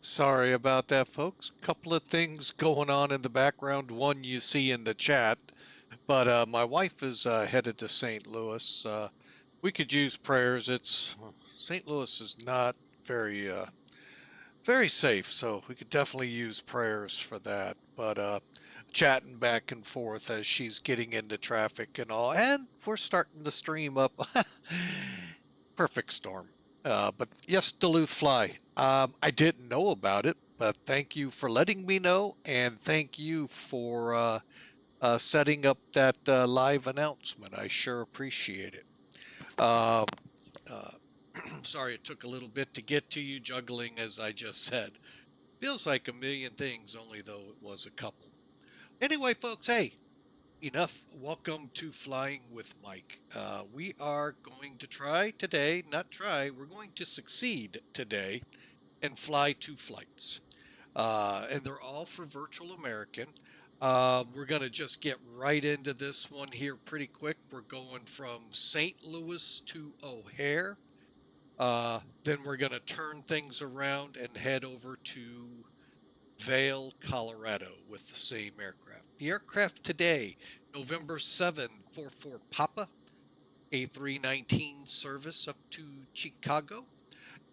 Sorry about that, folks. Couple of things going on in the background. One you see in the chat, but my wife is headed to St. Louis. We could use prayers. St. Louis is not very very safe, so we could definitely use prayers for that. But chatting back and forth as she's getting into traffic and all, and we're starting to stream up. Perfect storm. But yes, Duluth Fly. I didn't know about it, but thank you for letting me know, and thank you for setting up that live announcement. I sure appreciate it. Um, uh, sorry it took a little bit to get to you, juggling, as I just said. Feels like a million things, only though it was a couple. Anyway, folks, hey, enough. Welcome to Flying with Mike. We are going to try today, not try, we're going to succeed today and fly 2 flights. And they're all for Virtual American. We're going to just get right into this one here pretty quick. We're going from St. Louis to O'Hare. Then we're going to turn things around and head over to Vail, Colorado with the same aircraft. The aircraft today, November 7, 44 Papa, A319 service up to Chicago.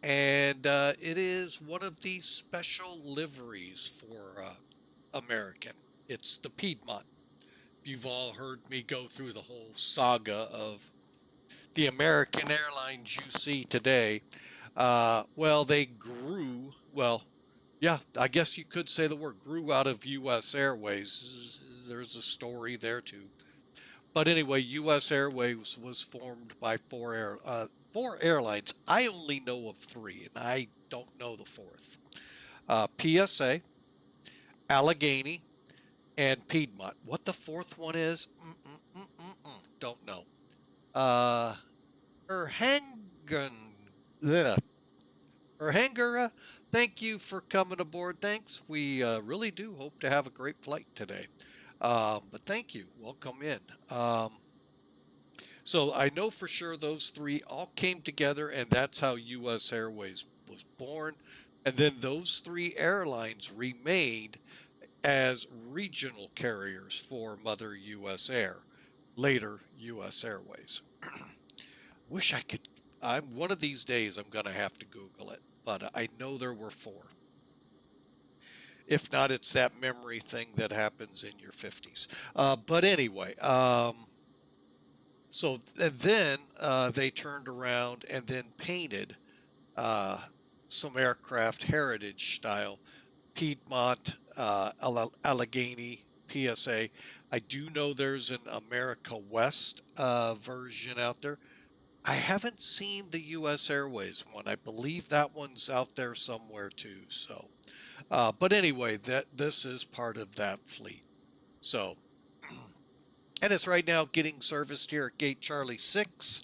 And it is one of these special liveries for American. It's the Piedmont. You've all heard me go through the whole saga of the American Airlines you see today. Well, they grew, well, yeah, I guess you could say the word grew out of U.S. Airways. There's a story there too. But anyway, U.S. Airways was formed by four airlines. I only know of three, and I don't know the fourth. PSA, Allegheny, and Piedmont. What the fourth one is, don't know. Erhangen, Erhangera, thank you for coming aboard. Thanks. We really do hope to have a great flight today. But thank you. Welcome in. So I know for sure those three all came together, and that's how U.S. Airways was born. And then those three airlines remained as regional carriers for Mother U.S. Air, later U.S. Airways. Wish I could. One of these days I'm going to have to Google it, but I know there were four. If not, it's that memory thing that happens in your 50s. But anyway, so and then they turned around and then painted some aircraft heritage style, Piedmont, Allegheny, PSA. I do know there's an America West version out there. I haven't seen the U.S. Airways one. I believe that one's out there somewhere too. So, but anyway, this is part of that fleet. So, and it's right now getting serviced here at Gate Charlie 6,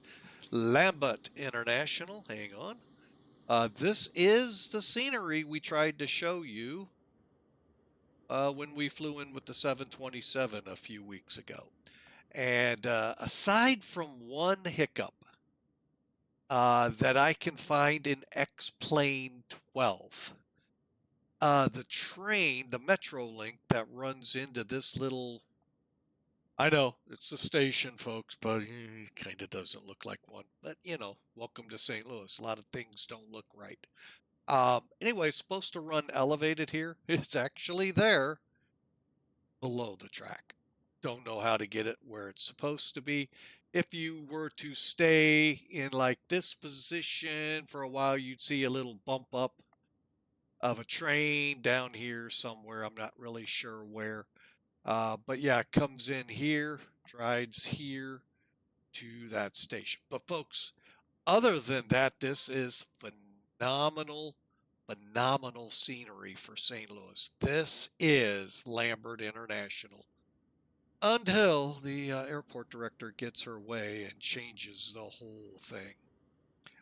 Lambert International. Hang on. This is the scenery we tried to show you when we flew in with the 727 a few weeks ago. And aside from one hiccup that I can find in X-Plane 12, the train, the Metrolink that runs into this little, I know it's a station, folks, but it kind of doesn't look like one. But, you know, welcome to St. Louis. A lot of things don't look right. Anyway, it's supposed to run elevated here. It's actually there below the track. Don't know how to get it where it's supposed to be. If you were to stay in like this position for a while, you'd see a little bump up of a train down here somewhere. I'm not really sure where. But yeah, it comes in here, drives here to that station. But folks, other than that, this is phenomenal, phenomenal scenery for St. Louis. This is Lambert International until the airport director gets her way and changes the whole thing.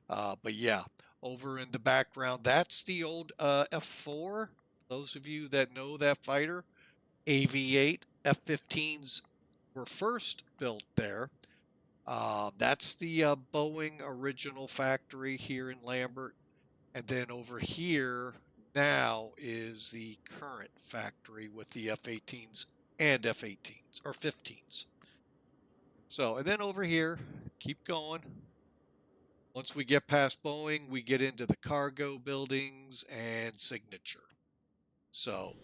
But yeah, over in the background, that's the old F4. Those of you that know that fighter, AV-8, F-15s were first built there. That's the Boeing original factory here in Lambert. And then over here, Now is the current factory with the F-18s and F-18s, or 15s. So, and then over here, keep going. Once we get past Boeing, we get into the cargo buildings and signature. So,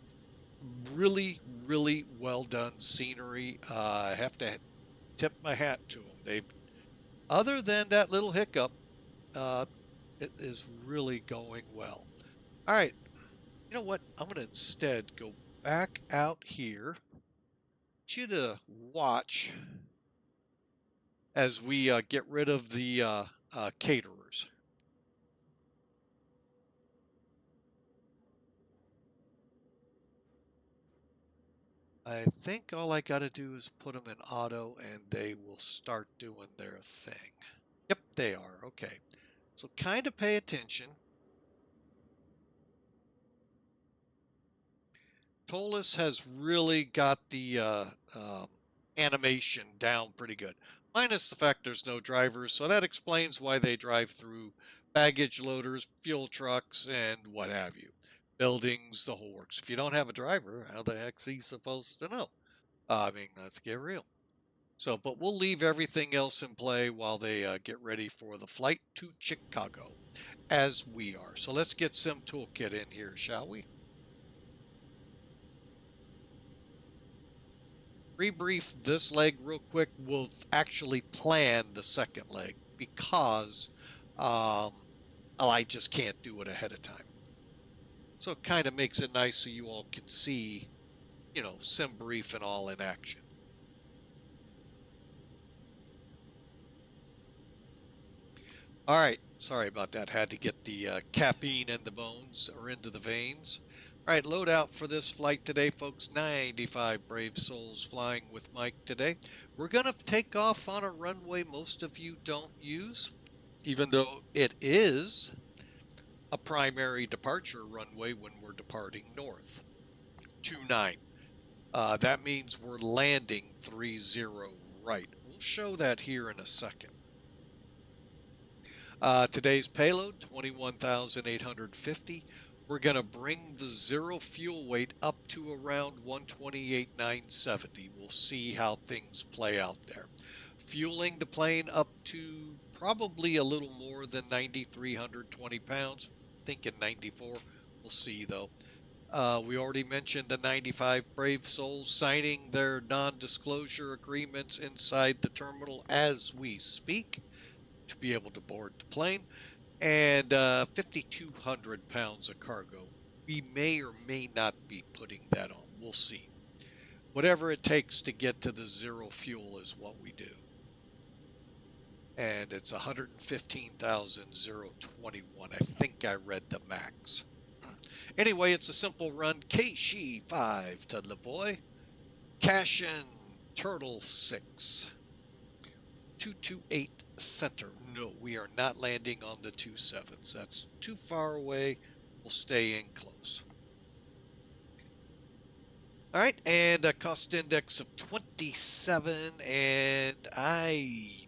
really, really well done scenery. I have to tip my hat to them. They've, other than that little hiccup, it is really going well. All right, you know what? I'm going to instead go back out here. I want you to watch as we get rid of the caterers. I think all I got to do is put them in auto and they will start doing their thing. Yep, they are. Okay. So kind of pay attention. ToLiss has really got the animation down pretty good. Minus the fact there's no drivers, so that explains why they drive through baggage loaders, fuel trucks, and what have you. Buildings, the whole works. If you don't have a driver, how the heck's he supposed to know? I mean, let's get real. So, but we'll leave everything else in play while they get ready for the flight to Chicago, as we are. So let's get Sim Toolkit in here, shall we? Rebrief this leg real quick. We'll actually plan the second leg because I just can't do it ahead of time. So it kind of makes it nice so you all can see, you know, sim brief and all in action. All right, sorry about that. Had to get the caffeine in the bones or into the veins. All right, load out for this flight today, folks. 95 brave souls flying with Mike today. We're going to take off on a runway most of you don't use, even though it is a primary departure runway when we're departing north. 29. That means we're landing 30 right. We'll show that here in a second. Today's payload, 21,850. We're going to bring the zero fuel weight up to around 128,970. We'll see how things play out there. Fueling the plane up to probably a little more than 9,320 pounds. Thinking 94. We'll see, though. We already mentioned the 95 brave souls signing their non-disclosure agreements inside the terminal as we speak to be able to board the plane, and 5,200 pounds of cargo. We may or may not be putting that on. We'll see. Whatever it takes to get to the zero fuel is what we do. And it's 115,021. I think I read the max. Anyway, it's a simple run. KEGE 5 to LEBOY. CASHN Turtle 6. 228 center. No, we are not landing on the 27s. That's too far away. We'll stay in close. All right, and a cost index of 27, and I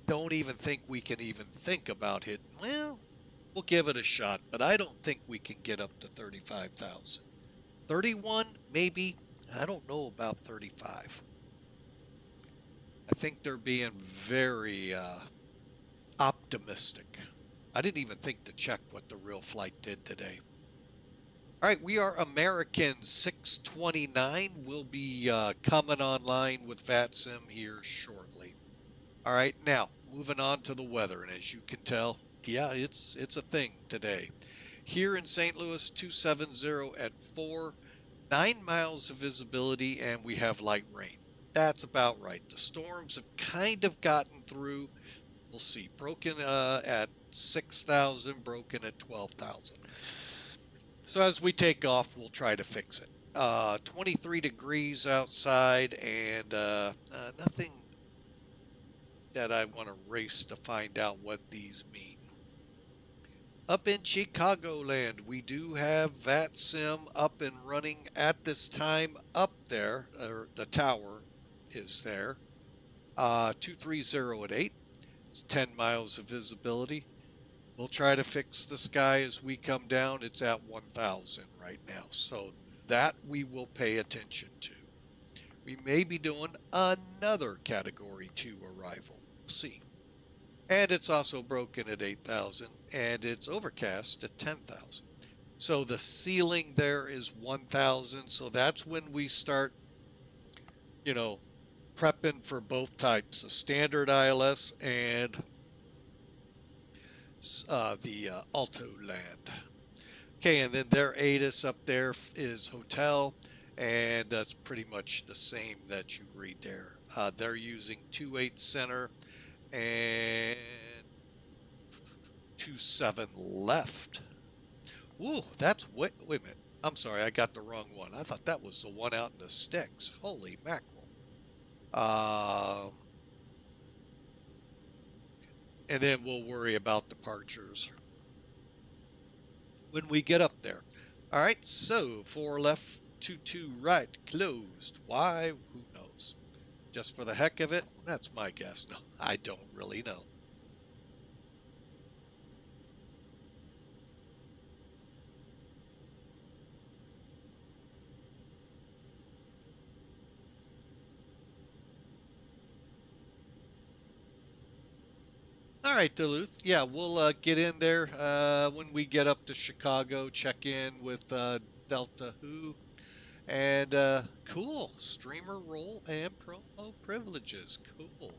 don't even think we can even think about hitting. Well, we'll give it a shot, but I don't think we can get up to 35,000. 31, maybe. I don't know about 35. I think they're being very optimistic. I didn't even think to check what the real flight did today. All right, we are American 629. We'll be coming online with VATSIM here shortly. All right, now moving on to the weather, and as you can tell, yeah, it's a thing today. Here in St. Louis, 270 at 4, 9 miles of visibility, and we have light rain. That's about right. The storms have kind of gotten through. We'll see. Broken at 6,000, broken at 12,000. So as we take off, we'll try to fix it. 23 degrees outside, and nothing that I want to race to find out what these mean. Up in Chicagoland, we do have VATSIM up and running at this time up there, or the tower is there. 230 at 8. It's 10 miles of visibility. We'll try to fix the sky as we come down. It's at 1,000 right now, so that we will pay attention to. We may be doing another Category 2 arrival. We'll see. And it's also broken at 8,000, and it's overcast at 10,000. So the ceiling there is 1,000. So that's when we start, you know, prepping for both types, the standard ILS and the Alto Land. Okay, and then their ATIS up there is hotel, and that's pretty much the same that you read there. They're using 2.8 center and 2.7 left. Ooh, that's wait a minute. I'm sorry, I got the wrong one. I thought that was the one out in the sticks. Holy mackerel. And then we'll worry about departures when we get up there. All right, so 4 left, 2 right, closed. Why? Who knows? Just for the heck of it? That's my guess. No, I don't really know. All right, Duluth. Yeah, we'll get in there when we get up to Chicago, check in with Delta Who. And cool, streamer role and promo privileges. Cool.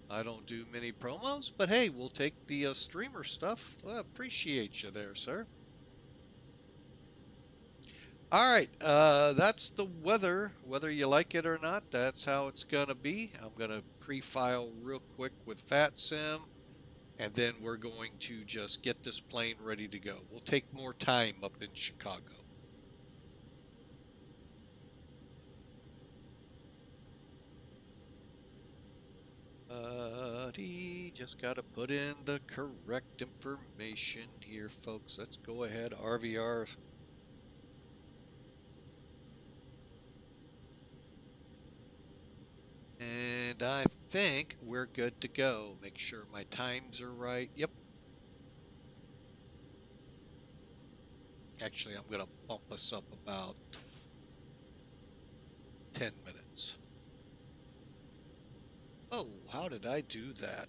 I don't do many promos, but hey, we'll take the streamer stuff. Appreciate you there, sir. All right, that's the weather. Whether you like it or not, that's how it's going to be. I'm going to pre-file real quick with VATSIM, and then we're going to just get this plane ready to go. We'll take more time up in Chicago. Just got to put in the correct information here, folks. Let's go ahead. RVR. And I think we're good to go. Make sure my times are right. Yep. Actually, I'm going to bump us up about 10 minutes. Oh, how did I do that?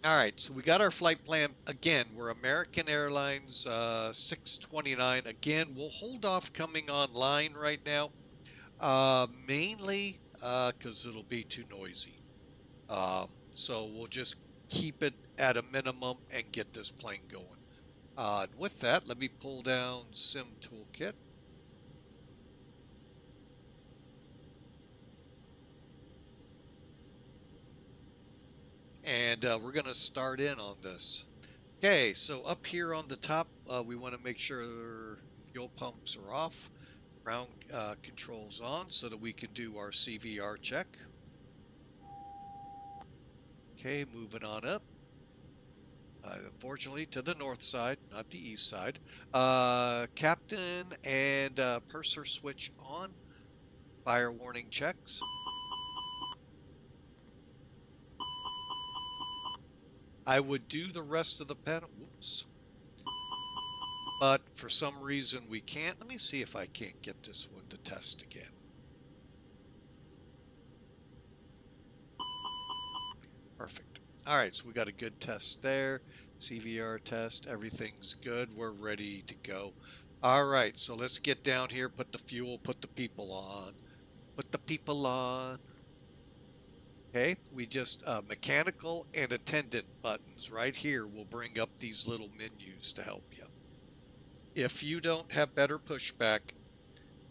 All right, so we got our flight plan. Again, we're American Airlines 629. Again, we'll hold off coming online right now, mainly because it'll be too noisy. So we'll just keep it at a minimum and get this plane going. With that, let me pull down Sim Toolkit. And we're going to start in on this. Okay, so up here on the top, we want to make sure fuel pumps are off, ground controls on, so that we can do our CVR check. Okay, moving on up. Unfortunately, to the north side, not the east side. Captain and purser switch on. Fire warning checks. I would do the rest of the panel. Whoops. But for some reason we can't. Let me see if I can't get this one to test again. Perfect. All right, so we got a good test there. CVR test, everything's good. We're ready to go. All right, so let's get down here, put the fuel, put the people on. Put the people on. Okay, we just mechanical and attendant buttons right here will bring up these little menus to help you. If you don't have better pushback,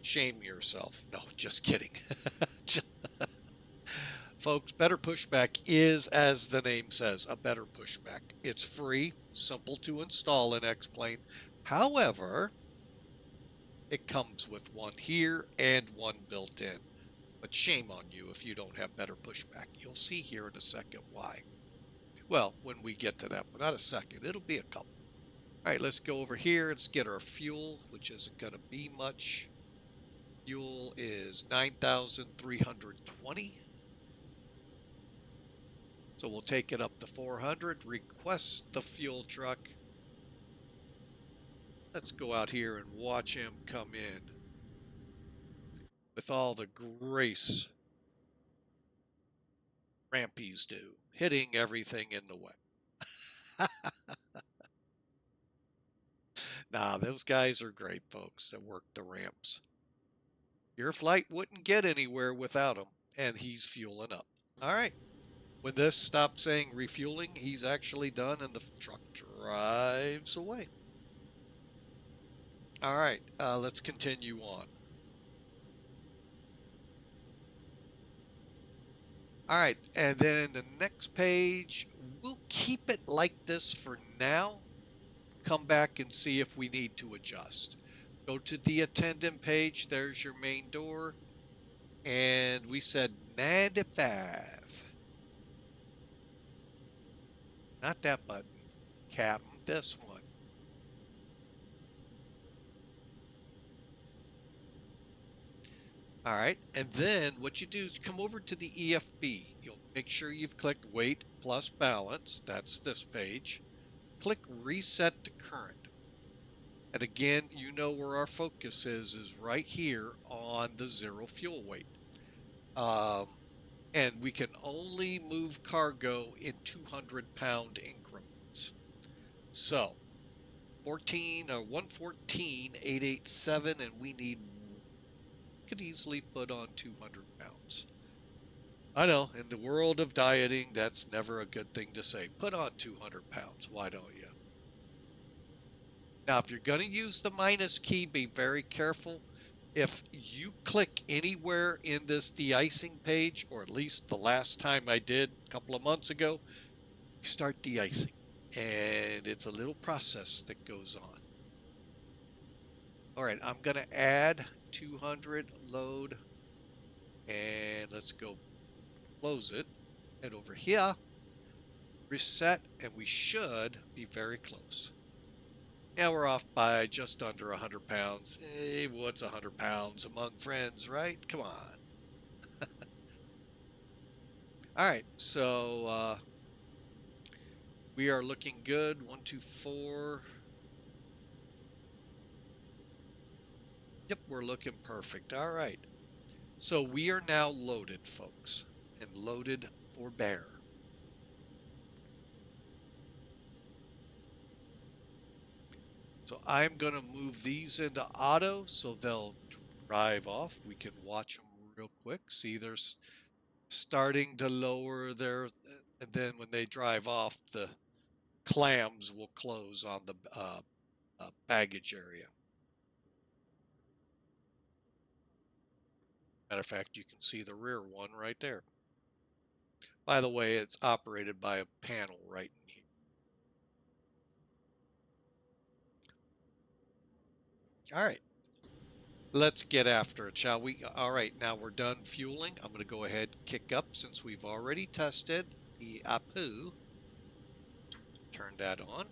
shame yourself. No, just kidding. Folks, better pushback is, as the name says, a better pushback. It's free, simple to install in X-Plane. However, it comes with one here and one built in. But shame on you if you don't have better pushback. You'll see here in a second why. Well, when we get to that, but not a second. It'll be a couple. All right, let's go over here. Let's get our fuel, which isn't going to be much. Fuel is 9,320. So we'll take it up to 400. Request the fuel truck. Let's go out here and watch him come in with all the grace rampies do, hitting everything in the way. Nah, those guys are great folks that work the ramps. Your flight wouldn't get anywhere without him, and he's fueling up. All right. When this stops saying refueling, he's actually done, and the truck drives away. All right, let's continue on. All right, and then the next page, we'll keep it like this for now. Come back and see if we need to adjust. Go to the attendant page. There's your main door. And we said 95. Not that button, Captain, this one. All right, and then what you do is come over to the EFB. You'll make sure you've clicked weight plus balance. That's this page. Click reset to current. And again, you know where our focus is right here on the zero fuel weight. And we can only move cargo in 200-pound increments. So 114,887, and we could easily put on 200 pounds. I know, in the world of dieting, that's never a good thing to say. Put on 200 pounds. Why don't you? Now, if you're going to use the minus key, be very careful. If you click anywhere in this de-icing page, or at least the last time I did a couple of months ago, you start de-icing. And it's a little process that goes on. All right, I'm going to add 200 load. And let's go close it. And over here, reset, and we should be very close. Now we're off by just under 100 pounds. Hey, what's 100 pounds among friends, right? Come on. All right, so we are looking good. 124. Yep, we're looking perfect. All right. So we are now loaded, folks, and loaded for bear. So I'm going to move these into auto so they'll drive off. We can watch them real quick. See, they're starting to lower their, and then when they drive off, the clams will close on the baggage area. Matter of fact, you can see the rear one right there. By the way, it's operated by a panel right in here. All right, let's get after it, shall we? All right, now we're done fueling. I'm going to go ahead and kick up since we've already tested the APU. Turn that on.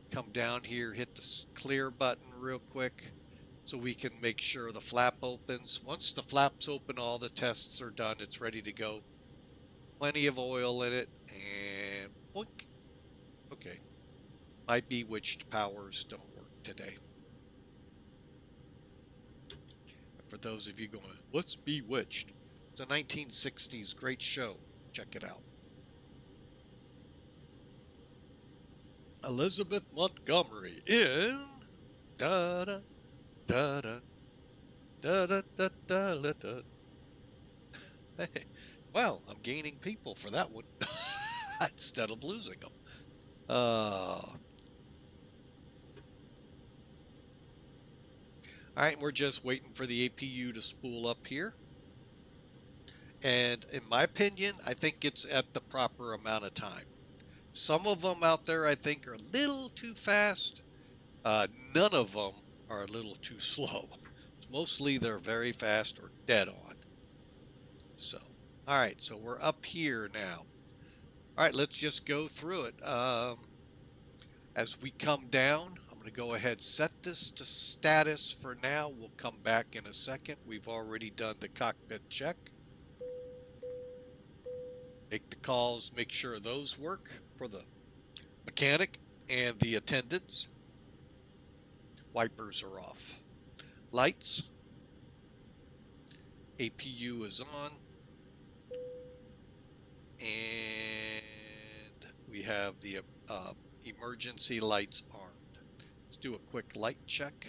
Come down here, hit the clear button real quick so we can make sure the flap opens. Once the flap's open, all the tests are done. It's ready to go. Plenty of oil in it, and blink. Okay. My bewitched powers don't work today. For those of you going, what's Bewitched? It's a 1960s great show. Check it out. Elizabeth Montgomery in da-da, da-da, da-da, da-da, da-da. Hey, well, I'm gaining people for that one instead of losing them. All right, we're just waiting for the APU to spool up here. And in my opinion, I think it's at the proper amount of time. Some of them out there, I think, are a little too fast. None of them are a little too slow. Mostly they're very fast or dead on. So, All right, so we're up here now. All right, let's just go through it. As we come down, I'm going to go ahead, set this to status for now. We'll come back in a second. We've already done the cockpit check. Make the calls, make sure those work for the mechanic and the attendants. Wipers are off. Lights. APU is on. And we have the emergency lights armed. Let's do a quick light check.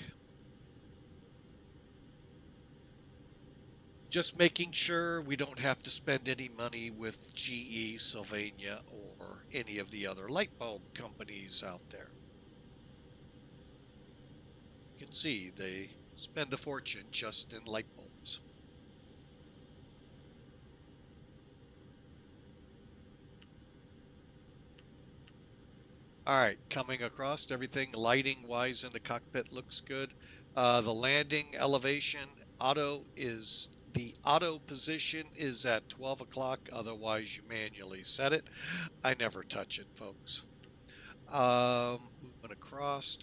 Just making sure we don't have to spend any money with GE, Sylvania, or any of the other light bulb companies out there. You can see they spend a fortune just in light bulbs. All right, coming across, everything lighting-wise in the cockpit looks good. The landing elevation the auto position is at 12 o'clock. Otherwise, you manually set it. I never touch it, folks. Moving across.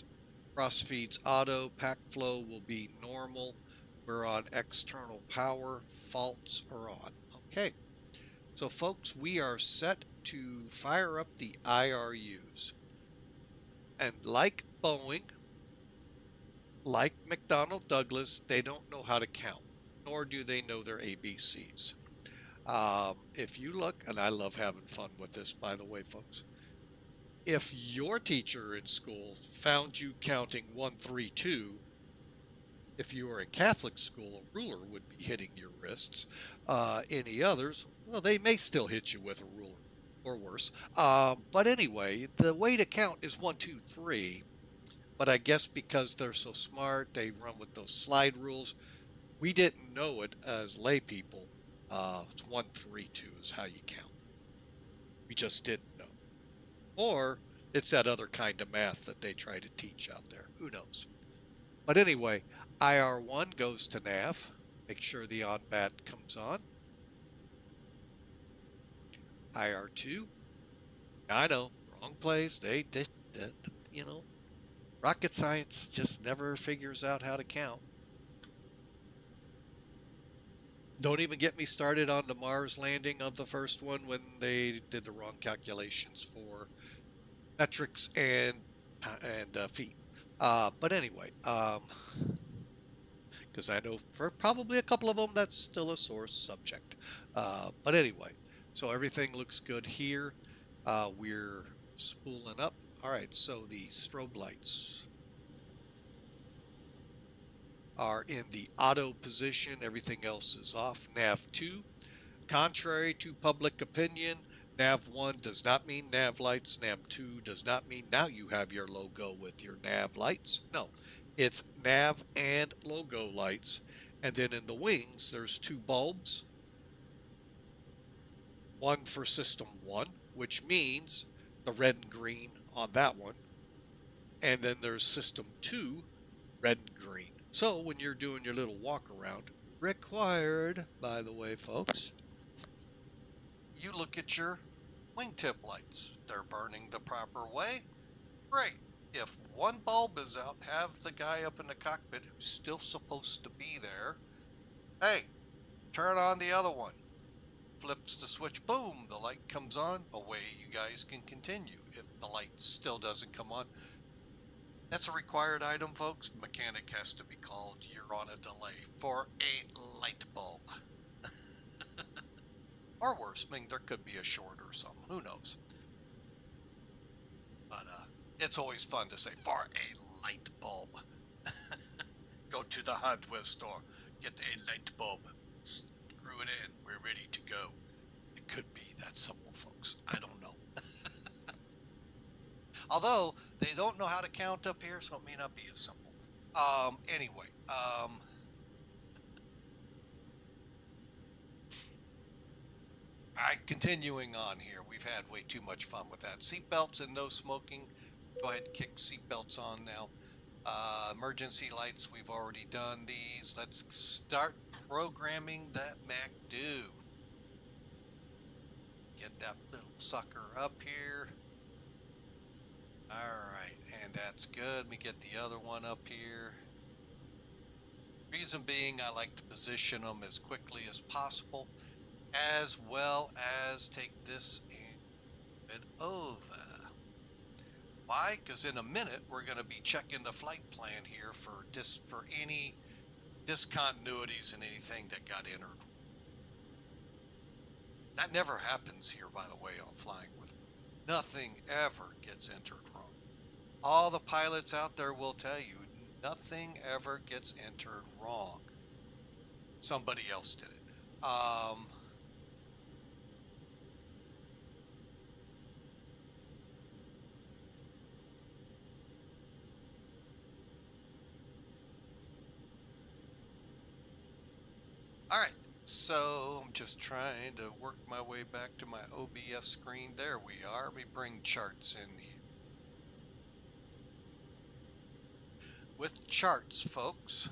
Cross feeds auto. Pack flow will be normal. We're on external power. Faults are on. Okay. So, folks, we are set to fire up the IRUs. And like Boeing, like McDonnell Douglas, they don't know how to count, nor do they know their ABCs. If you look, and I love having fun with this, by the way, folks. If your teacher in school found you counting 1, 3, 2, if you were in Catholic school, a ruler would be hitting your wrists. Any others, well, they may still hit you with a ruler, or worse. But anyway, the way to count is 1, 2, 3. But I guess because they're so smart, they run with those slide rules. We didn't know it as lay people. It's 1, 3, 2 is how you count. We just didn't know. Or it's that other kind of math that they try to teach out there. Who knows? But anyway, IR1 goes to nav. Make sure the on-bat comes on. IR2. I know, wrong place. They you know, rocket science just never figures out how to count. Don't even get me started on the Mars landing of the first one when they did the wrong calculations for metrics and feet. But anyway, because I know for probably a couple of them that's still a sore subject. But anyway, so everything looks good here. We're spooling up. All right, so the strobe lights are in the auto position. Everything else is off. Nav 2, contrary to public opinion, Nav 1 does not mean nav lights. Nav 2 does not mean now you have your logo with your nav lights. No, it's nav and logo lights. And then in the wings, there's 2 bulbs. One for system 1, which means the red and green on that one. And then there's system 2, red and green. So when you're doing your little walk around, required, by the way, folks, you look at your wingtip lights. They're burning the proper way. Great. If one bulb is out, have the guy up in the cockpit who's still supposed to be there, hey, turn on the other one. Flips the switch, boom, the light comes on, away you guys can continue. If the light still doesn't come on, that's a required item, folks. Mechanic has to be called. You're on a delay for a light bulb. Or worse, I mean, there could be a short or something. Who knows? But it's always fun to say, for a light bulb. Go to the hardware store, get a light bulb, screw it in, we're ready to go. It could be that simple, folks. I don't know. Although, they don't know how to count up here, so it may not be as simple. Anyway, continuing on here. We've had way too much fun with that. Seatbelts and no smoking. Go ahead and kick seatbelts on now. Emergency lights, we've already done these. Let's start programming that MAC do. get that little sucker up here. All right, and that's good. Let me get the other one up here. Reason being, I like to position them as quickly as possible, as well as take this and move it over. Why? Because in a minute, we're going to be checking the flight plan here for any discontinuities and anything that got entered. That never happens here, by the way, on Flying with. Nothing ever gets entered wrong. All the pilots out there will tell you, nothing ever gets entered wrong. Somebody else did it. All right, so I'm just trying to work my way back to my OBS screen. There we are. Let me bring charts in here. With charts, folks,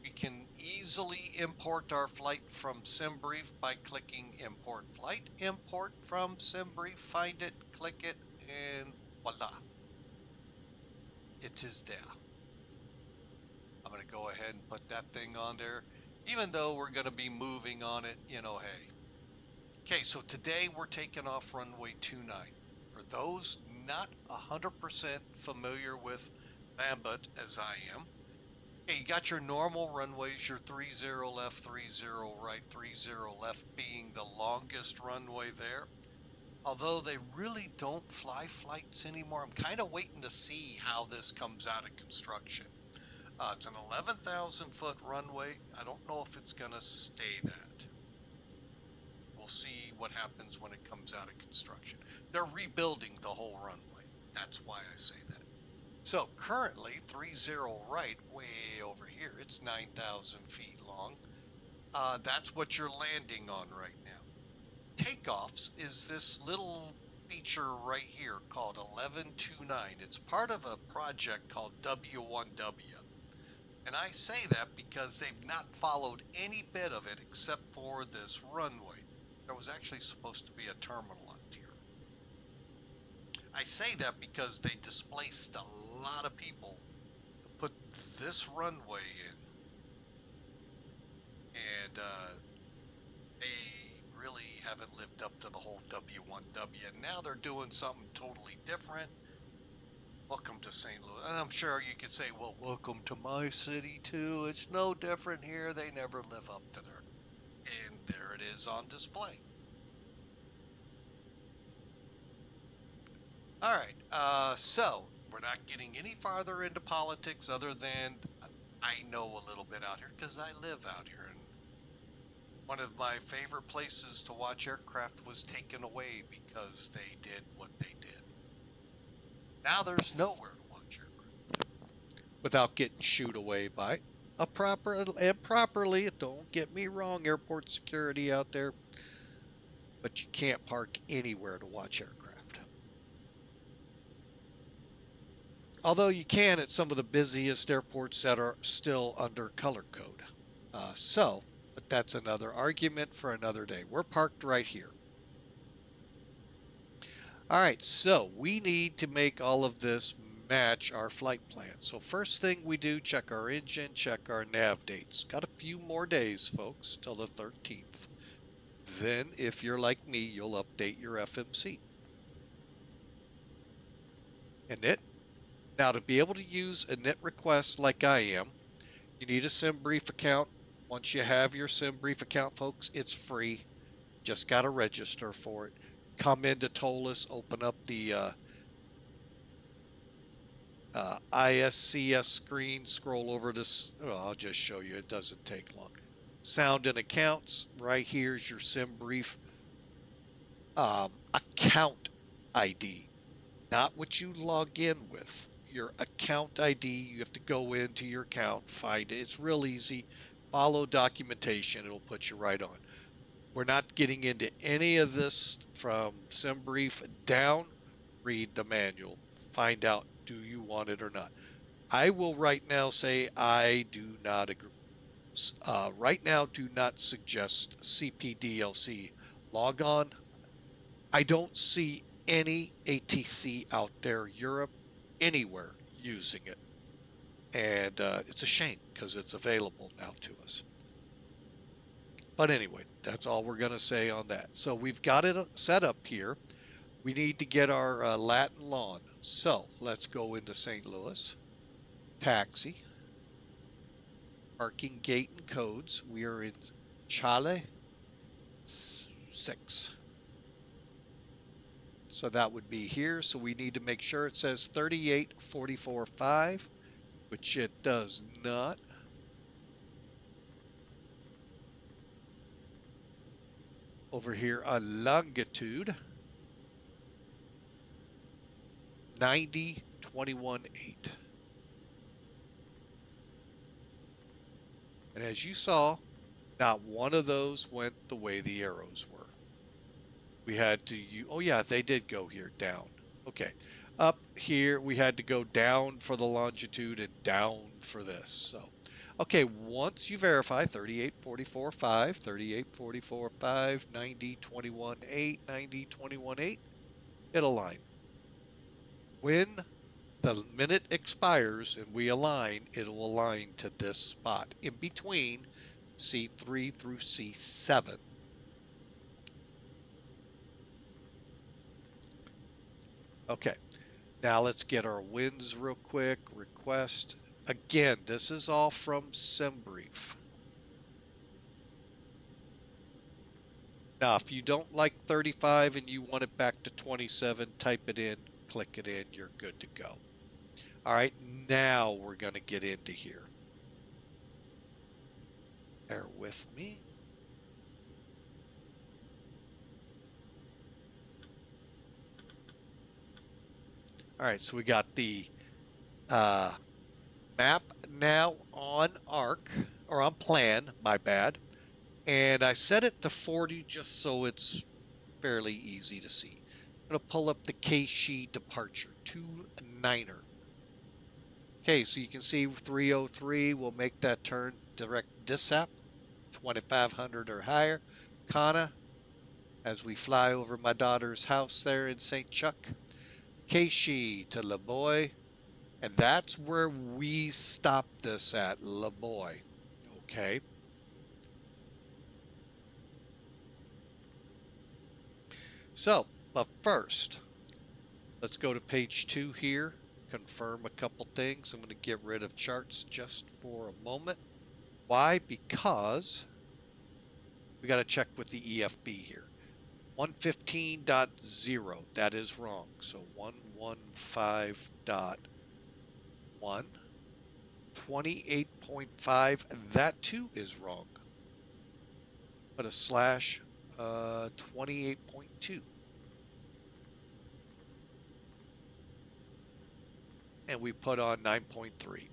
we can easily import our flight from SimBrief by clicking Import Flight. Import from SimBrief, find it, click it, and voila. It is there. I'm going to go ahead and put that thing on there, even though we're going to be moving on it, you know, hey. Okay, so today we're taking off runway 29. For those not 100% familiar with Lambert, as I am, okay, you got your normal runways, your 30 left, 30 right, 30 left being the longest runway there. Although they really don't fly flights anymore, I'm kind of waiting to see how this comes out of construction. It's an 11,000 foot runway. I don't know if it's going to stay that. We'll see what happens when it comes out of construction. They're rebuilding the whole runway. That's why I say that. So currently, 30 right, way over here, it's 9,000 feet long. That's what you're landing on right now. Takeoffs is this little feature right here called 1129. It's part of a project called W1W. And I say that because they've not followed any bit of it except for this runway. There was actually supposed to be a terminal up here. I say that because they displaced a lot of people to put this runway in. And they really haven't lived up to the whole W1W. And now they're doing something totally different. Welcome to St. Louis. And I'm sure you could say, well, welcome to my city too. It's no different here. They never live up to their. And there it is on display. All right. So we're not getting any farther into politics other than I know a little bit out here because I live out here. And one of my favorite places to watch aircraft was taken away because they did what they did. Now there's nowhere to watch aircraft without getting shooed away by a properly. Don't get me wrong, airport security out there, but you can't park anywhere to watch aircraft. Although you can at some of the busiest airports that are still under color code. But that's another argument for another day. We're parked right here. All right, so we need to make all of this match our flight plan. So first thing we do, check our engine, check our nav dates. Got a few more days, folks, till the 13th. Then, if you're like me, you'll update your FMC. Init. Now, to be able to use init request like I am, you need a SimBrief account. Once you have your SimBrief account, folks, it's free. Just got to register for it. Come into ToLiss, open up the ISCS screen, scroll over this. Oh, I'll just show you. It doesn't take long. Sound and accounts. Right here's your SimBrief account ID. Not what you log in with. Your account ID. You have to go into your account, find it. It's real easy. Follow documentation. It'll put you right on. We're not getting into any of this from SimBrief down. Read the manual. Find out, do you want it or not? I will right now say I do not agree. Right now, do not suggest CPDLC log on. I don't see any ATC out there, Europe, anywhere using it. And it's a shame because it's available now to us. But anyway, that's all we're going to say on that. So we've got it set up here. We need to get our Latin lawn. So let's go into St. Louis. Taxi. Parking gate and codes. We are in Chale 6. So that would be here. So we need to make sure it says 38445, which it does not. Over here on longitude, 90-21-8. And as you saw, not one of those went the way the arrows were. We had to use, oh yeah, they did go here, down. Okay, up here, we had to go down for the longitude and down for this. So, okay, once you verify 38445, 38445, 90-21-8, 90-21-8, it'll align. When the minute expires and we align, it'll align to this spot in between C3 through C7. Okay, now let's get our wins real quick. Request. Again, this is all from SimBrief. Now, if you don't like 35 and you want it back to 27, type it in, click it in, you're good to go. All right, now we're going to get into here. Bear with me. All right, so we got the map now on ARC, or on plan, my bad. And I set it to 40 just so it's fairly easy to see. I'm going to pull up the KEGE departure, 29er. Okay, so you can see 303 will make that turn direct DISAP, 2500 or higher. Kana, as we fly over my daughter's house there in St. Chuck. KEGE to LEBOY, and that's where we stopped this at, LEBOY. Okay. So, but first, let's go to page 2 here, confirm a couple things. I'm going to get rid of charts just for a moment. Why? Because we got to check with the EFB here. 115.0, that is wrong. So 115.1. 28.5, that too is wrong. Put a slash 28.2. And we put on 9.3.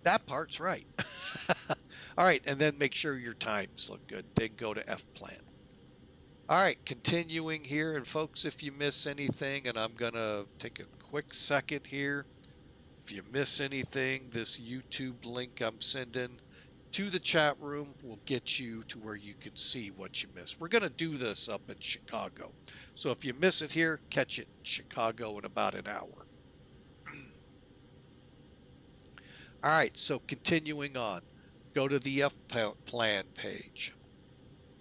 That part's right. All right, and then make sure your times look good. Then go to F plan. All right, continuing here, and folks, if you miss anything, and I'm going to take a quick second here. If you miss anything, this YouTube link I'm sending to the chat room will get you to where you can see what you missed. We're going to do this up in Chicago. So if you miss it here, catch it in Chicago in about an hour. All right, so continuing on. Go to the F plan page.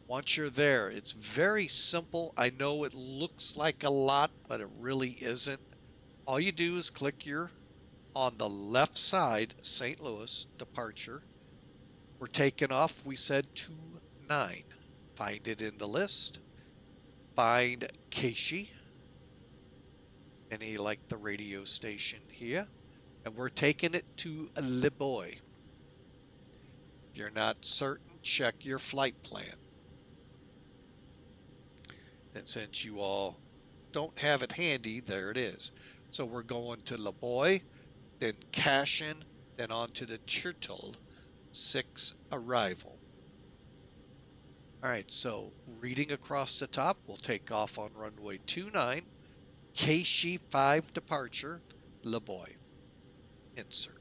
Once you're there, it's very simple. I know it looks like a lot, but it really isn't. All you do is click your, on the left side, St. Louis departure. We're taking off, we said 29. Find it in the list. Find KEGE. Any like the radio station here. And we're taking it to LEBOY. If you're not certain, check your flight plan. And since you all don't have it handy, there it is. So we're going to LEBOY, then CASHN, then on to the Int'l 6 arrival. All right, so reading across the top, we'll take off on runway 29, KEGE 5 departure, LEBOY. Insert.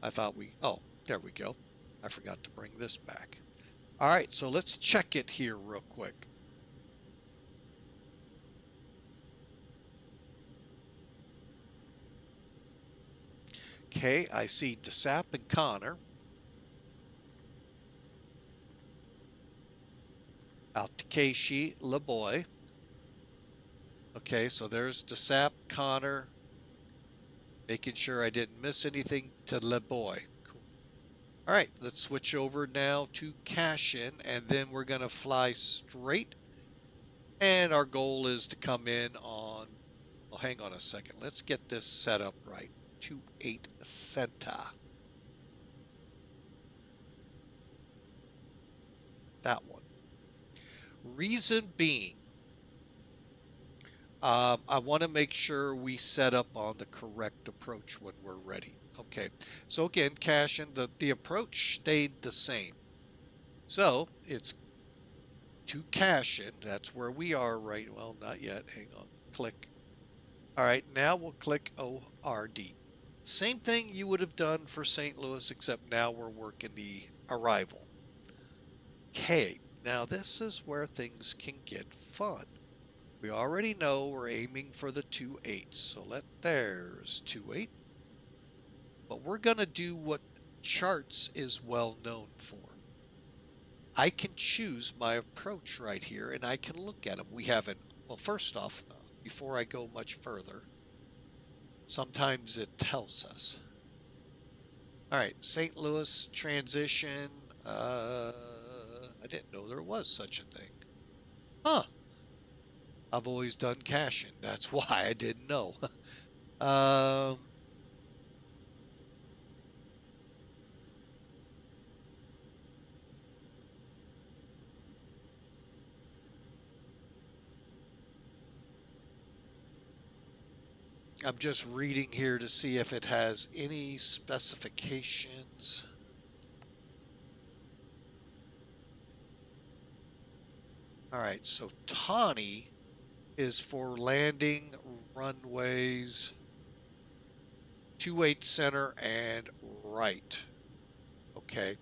I thought we, oh, there we go. I forgot to bring this back. All right, so let's check it here real quick. Okay, I see DeSap and Connor. Out to KEGE, LEBOY. Okay, so there's DeSap, Connor. Making sure I didn't miss anything to LEBOY. Cool. All right, let's switch over now to CASHN, and then we're going to fly straight. And our goal is to come in on, well, hang on a second. Let's get this set up right. 28 center. That one. Reason being, I want to make sure we set up on the correct approach when we're ready. Okay, so again, CASHN, the approach stayed the same. So it's to CASHN, that's where we are right, well, not yet, hang on, click. All right, now we'll click ORD. Same thing you would have done for St. Louis, except now we're working the arrival. Okay, now this is where things can get fun. We already know we're aiming for the 2.8, so there's 2.8. But we're going to do what charts is well known for. I can choose my approach right here, and I can look at them. We haven't, well, first off, before I go much further, sometimes it tells us. All right, St. Louis transition. I didn't know there was such a thing. Huh. I've always done CASHN. That's why I didn't know. I'm just reading here to see if it has any specifications. All right, so Tawny is for landing runways 28 center and right. Okay,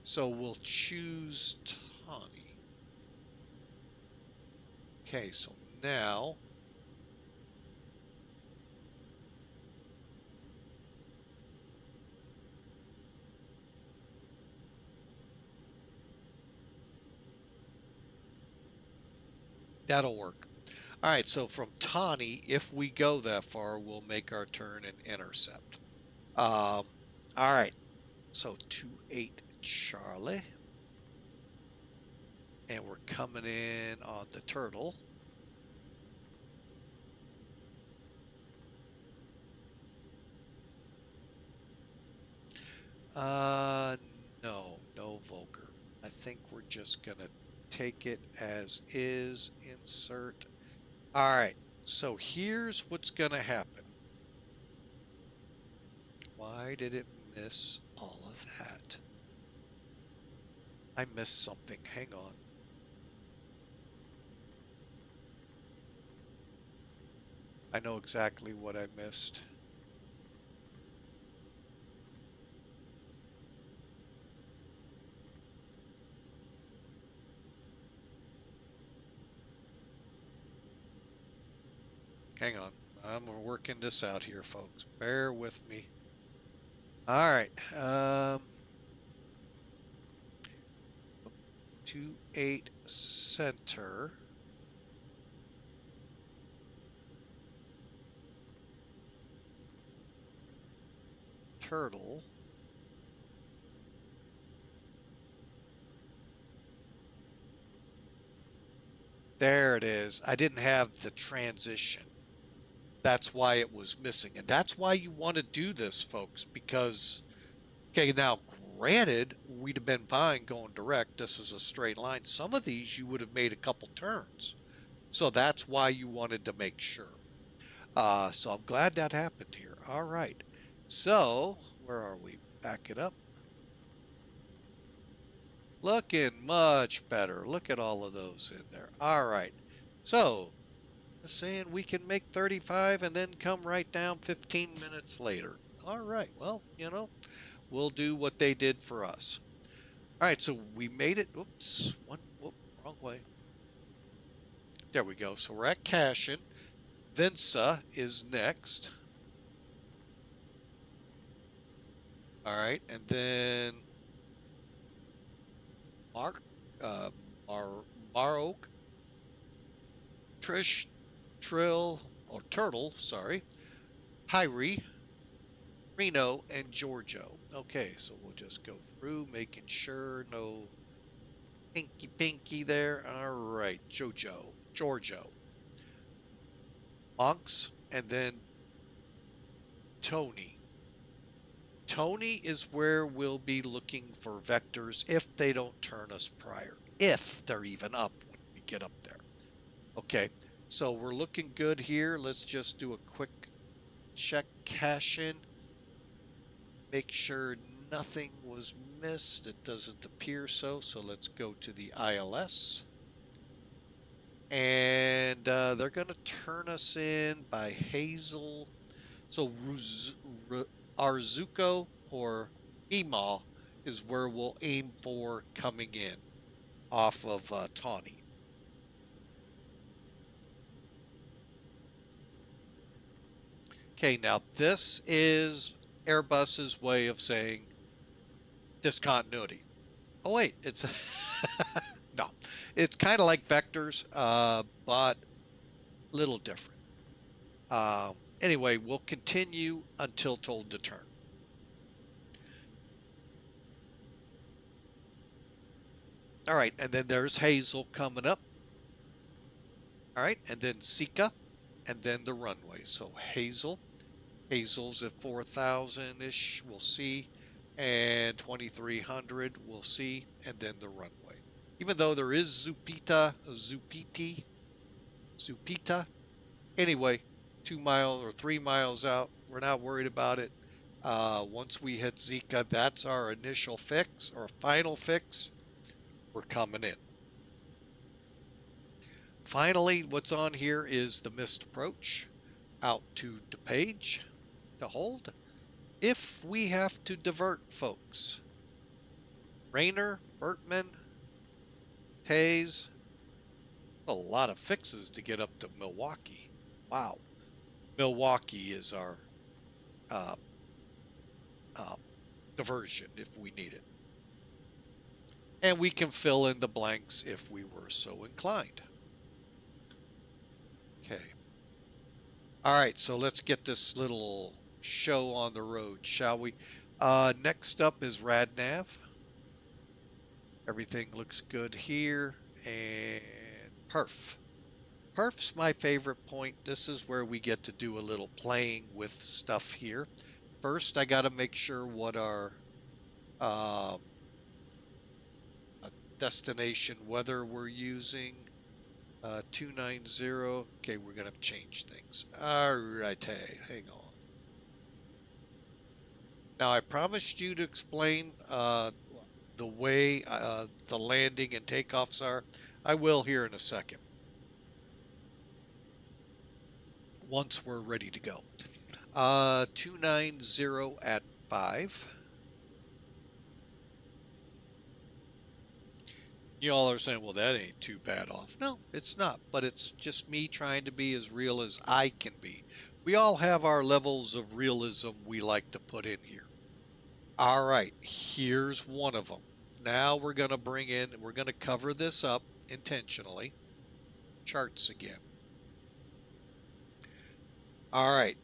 so we'll choose Tawny. Okay, so now that'll work. All right, so from Tawny, if we go that far, we'll make our turn and intercept. All right, so 28 Charlie. And we're coming in on the turtle. No Volker. I think we're just going to take it as is, insert. All right, so here's what's going to happen. Why did it miss all of that? I missed something. Hang on. I know exactly what I missed. Hang on. I'm working this out here, folks. Bear with me. All right. 28 center. Turtle. There it is. I didn't have the transition. That's why it was missing. And that's why you want to do this, folks, because, okay, now granted, we'd have been fine going direct. This is a straight line. Some of these you would have made a couple turns. So that's why you wanted to make sure. So I'm glad that happened here. All right. So where are we? Back it up. Looking much better. Look at all of those in there. All right. So saying we can make 35 and then come right down 15 minutes later. All right. Well, you know, we'll do what they did for us. All right, so we made it. Oops, wrong way. There we go. So we're at CASHN. VINSA is next. All right, and then Marok, Turtle, sorry, Hyrie, Reno, and Giorgio. Okay, so we'll just go through, making sure no pinky there. All right, Giorgio, Monks, and then Tony. Tony is where we'll be looking for vectors if they don't turn us prior, if they're even up when we get up there. Okay, so we're looking good here. Let's just do a quick check CASHN. Make sure nothing was missed. It doesn't appear so. So let's go to the ILS. And they're going to turn us in by Hazel. So Arzuko or Ema is where we'll aim for coming in off of Tawny. Okay, now this is Airbus's way of saying discontinuity. Oh wait, it's no, it's kind of like vectors, but a little different. Anyway, we'll continue until told to turn. All right, and then there's Hazel coming up. All right, and then Sika, and then the runway. So Hazel's at 4,000-ish, we'll see, and 2,300, we'll see, and then the runway. Even though there is Zupita. Anyway, 2 miles or 3 miles out, we're not worried about it. Once we hit Zika, that's our initial fix or final fix. We're coming in. Finally, what's on here is the missed approach out to DePage to hold. If we have to divert, folks, Rayner, Bertman, Taze, a lot of fixes to get up to Milwaukee. Wow. Milwaukee is our diversion if we need it. And we can fill in the blanks if we were so inclined. Okay. All right, so let's get this little show on the road, shall we? Next up is RadNav. Everything looks good here. And Perf. Perf's my favorite point. This is where we get to do a little playing with stuff here. First, I got to make sure what our destination weather we're using. 290. Okay, we're going to change things. All right, hey, hang on. Now, I promised you to explain the way the landing and takeoffs are. I will here in a second, once we're ready to go. 290 at 5. You all are saying, well, that ain't too bad off. No, it's not, but it's just me trying to be as real as I can be. We all have our levels of realism we like to put in here. All right, here's one of them. Now we're going to we're going to cover this up intentionally. Charts again. All right.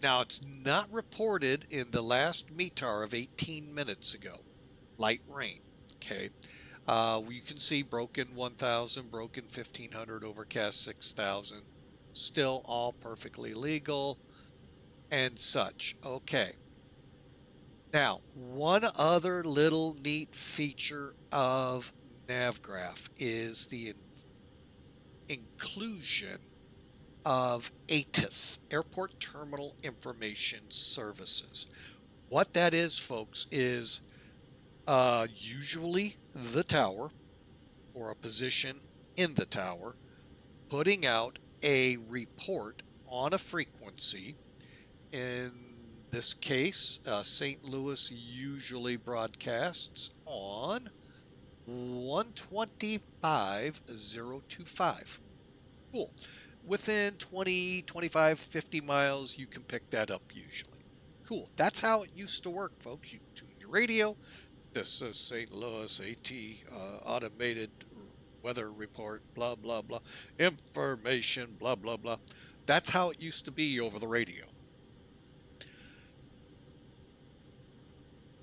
Now, it's not reported in the last METAR of 18 minutes ago. Light rain. Okay. You can see broken 1,000, broken 1,500, overcast 6,000. Still all perfectly legal and such. Okay. Now, one other little neat feature of NavGraph is the inclusion of ATIS, Airport Terminal Information Services. What that is, folks, is usually the tower or a position in the tower putting out a report on a frequency. In this case, St. Louis usually broadcasts on 125.025. Cool. Within 20, 25, 50 miles, you can pick that up usually. Cool. That's how it used to work, folks. You tune your radio. This is St. Louis AT automated weather report, blah, blah, blah. Information, blah, blah, blah. That's how it used to be over the radio.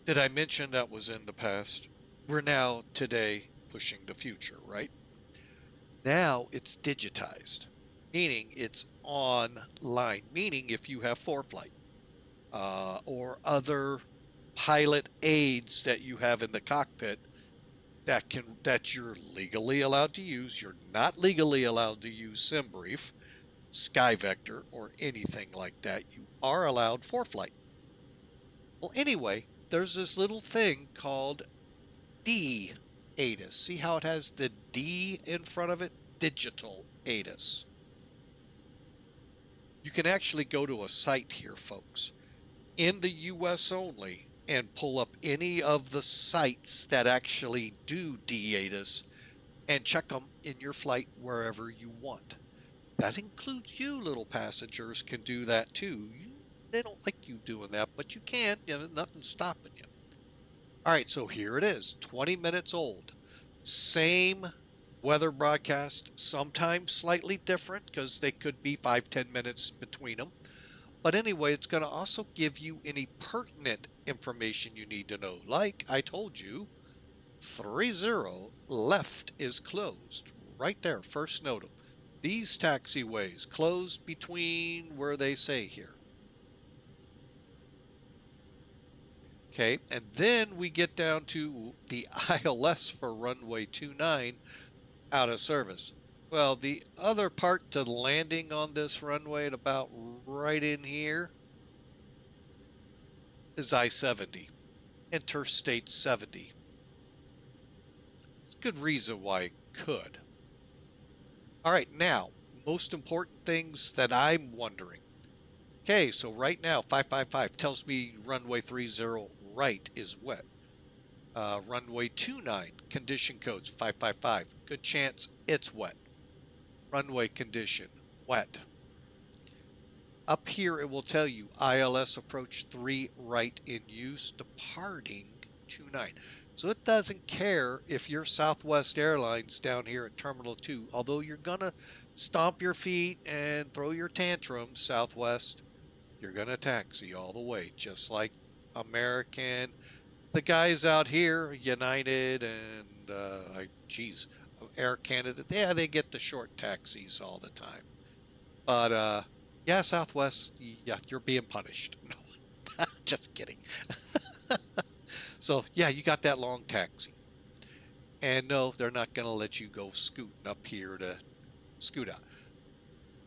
Did I mention that was in the past? We're now today pushing the future, right? Now it's digitized, meaning it's online, meaning if you have ForeFlight or other pilot aids that you have in the cockpit that you're legally allowed to use, you're not legally allowed to use SimBrief, SkyVector, or anything like that. You are allowed ForeFlight. Well, anyway, there's this little thing called D ATIS. See how it has the D in front of it? Digital ATIS. You can actually go to a site here, folks, in the US only, and pull up any of the sites that actually do D ATIS and check them in your flight wherever you want. That includes you, little passengers, can do that too. They don't like you doing that, but you can. You know, nothing's stopping you. All right, so here it is, 20 minutes old. Same weather broadcast, sometimes slightly different because they could be 5-10 minutes between them. But anyway, it's going to also give you any pertinent information you need to know. Like I told you, 30 left is closed. Right there, first note them. These taxiways closed between where they say here. Okay, and then we get down to the ILS for runway 29 out of service. Well, the other part to landing on this runway at about right in here is I-70, Interstate 70. It's a good reason why it could. All right, now, most important things that I'm wondering. Okay, so right now, 555 tells me runway 30 right is wet. Runway 29, condition codes 555. Good chance it's wet. Runway condition, wet. Up here it will tell you ILS approach 3 right in use, departing 29. So it doesn't care if you're Southwest Airlines down here at Terminal 2, although you're going to stomp your feet and throw your tantrums, Southwest. You're going to taxi all the way, just like American. The guys out here, United and, Air Canada, yeah, they get the short taxis all the time. But, yeah, Southwest, yeah, you're being punished. No, just kidding. So, yeah, you got that long taxi. And no, they're not going to let you go scooting up here to scoot out.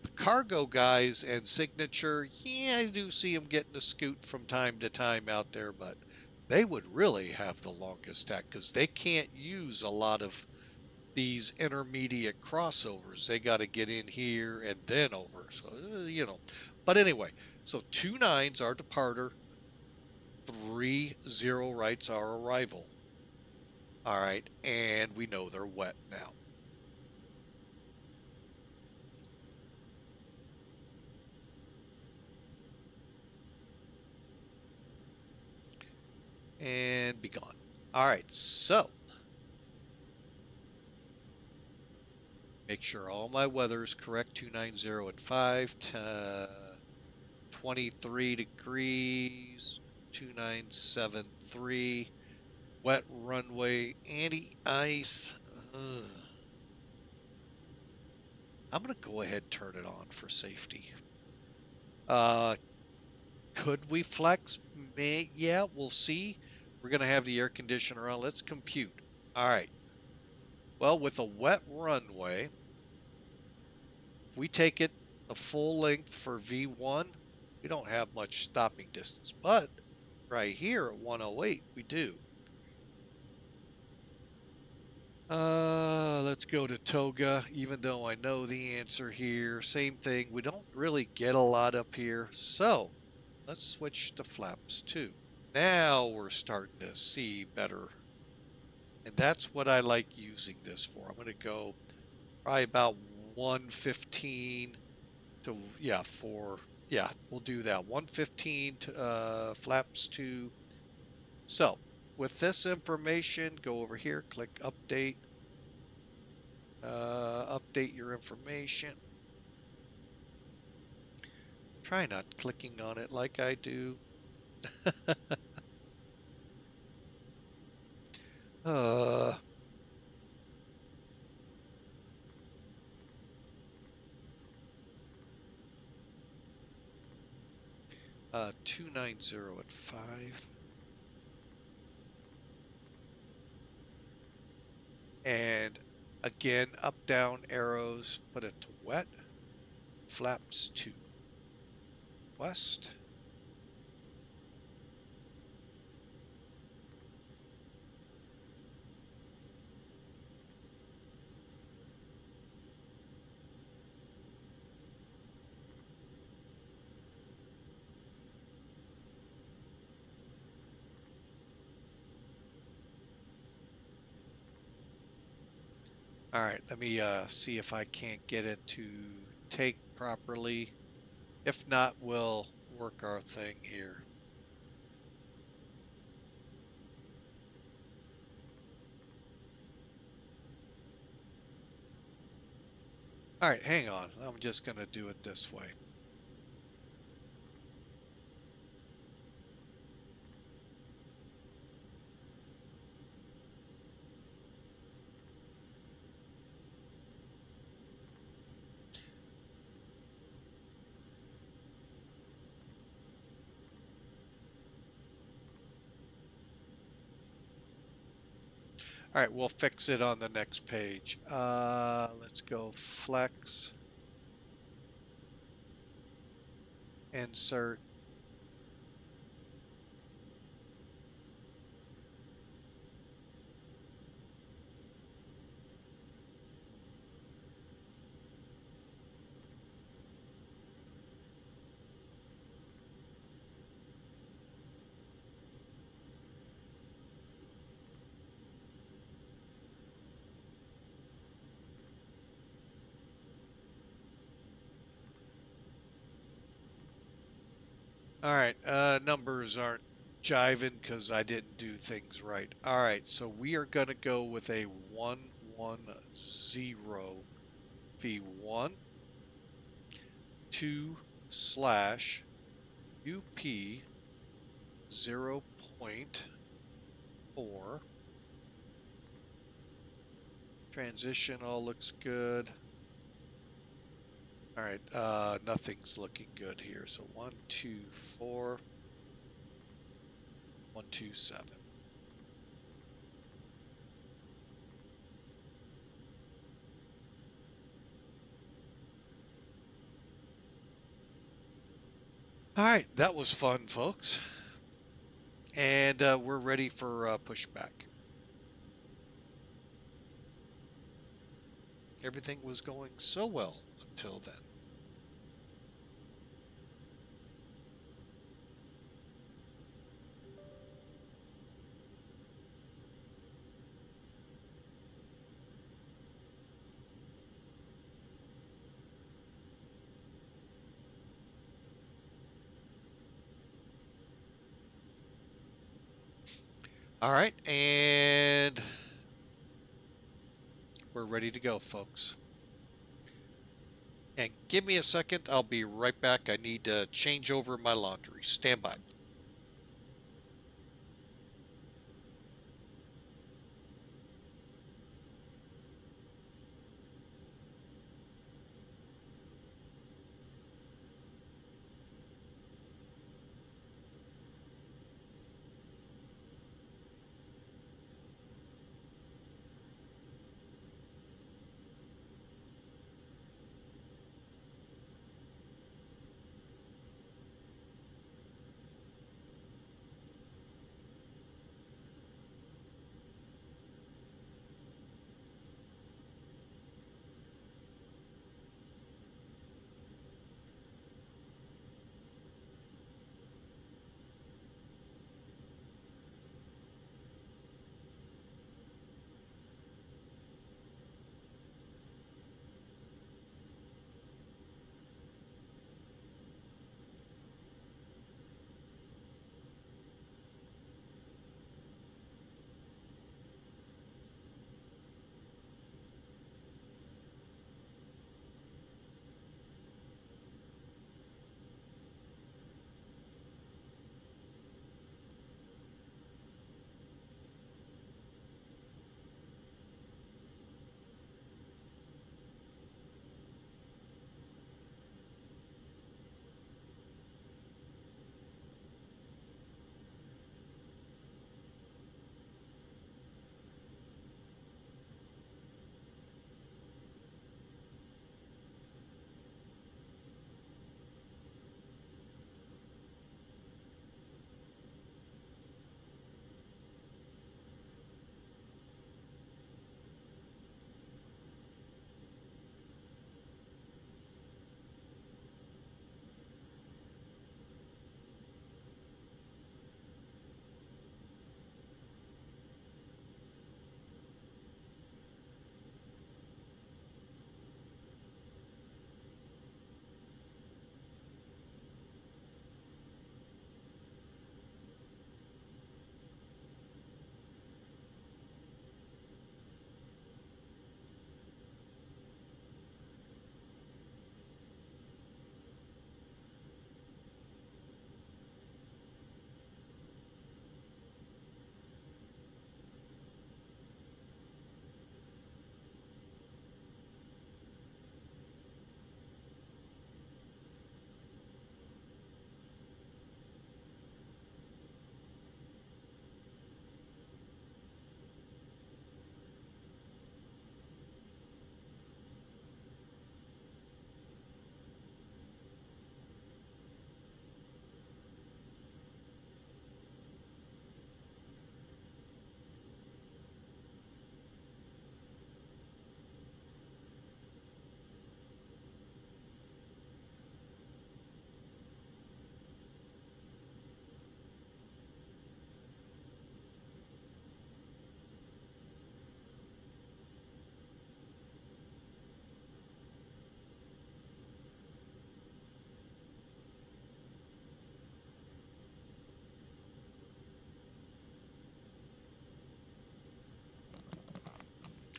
The cargo guys and Signature, yeah, I do see them getting a scoot from time to time out there, but they would really have the longest tack because they can't use a lot of these intermediate crossovers. They got to get in here and then over. So, you know, but anyway, so 29's our departure, 30 right's our arrival. All right, and we know they're wet now. And be gone. All right, so make sure all my weather is correct. 290 at 5 to 23 degrees. 2973. Wet runway, anti-ice. I'm going to go ahead and turn it on for safety. Could we flex? Yeah, we'll see. We're going to have the air conditioner on. Let's compute. All right. Well, with a wet runway, if we take it the full length for V1, we don't have much stopping distance. But right here at 108, we do. Let's go to Toga, even though I know the answer here. Same thing. We don't really get a lot up here. So Let's switch to flaps 2. Now we're starting to see better. And that's what I like using this for. I'm going to go probably about 115 to, we'll do that. 115 to flaps 2. So with this information, go over here, click update. Update your information. Try not clicking on it like I do. 290 at 5. And again, up, down arrows, put it to wet. Flaps 2. West. All right, let me see if I can't get it to take properly. If not, we'll work our thing here. All right, hang on. I'm just going to do it this way. All right, we'll fix it on the next page. Let's go flex, insert. All right, numbers aren't jiving because I didn't do things right. All right, so we are going to go with a 110 V1 2 slash UP 0.4. Transition all looks good. All right, nothing's looking good here. So 124, 127. All right, that was fun, folks. And we're ready for pushback. Everything was going so well until then. All right, and we're ready to go, folks. And give me a second, I'll be right back. I need to change over my laundry. Stand by.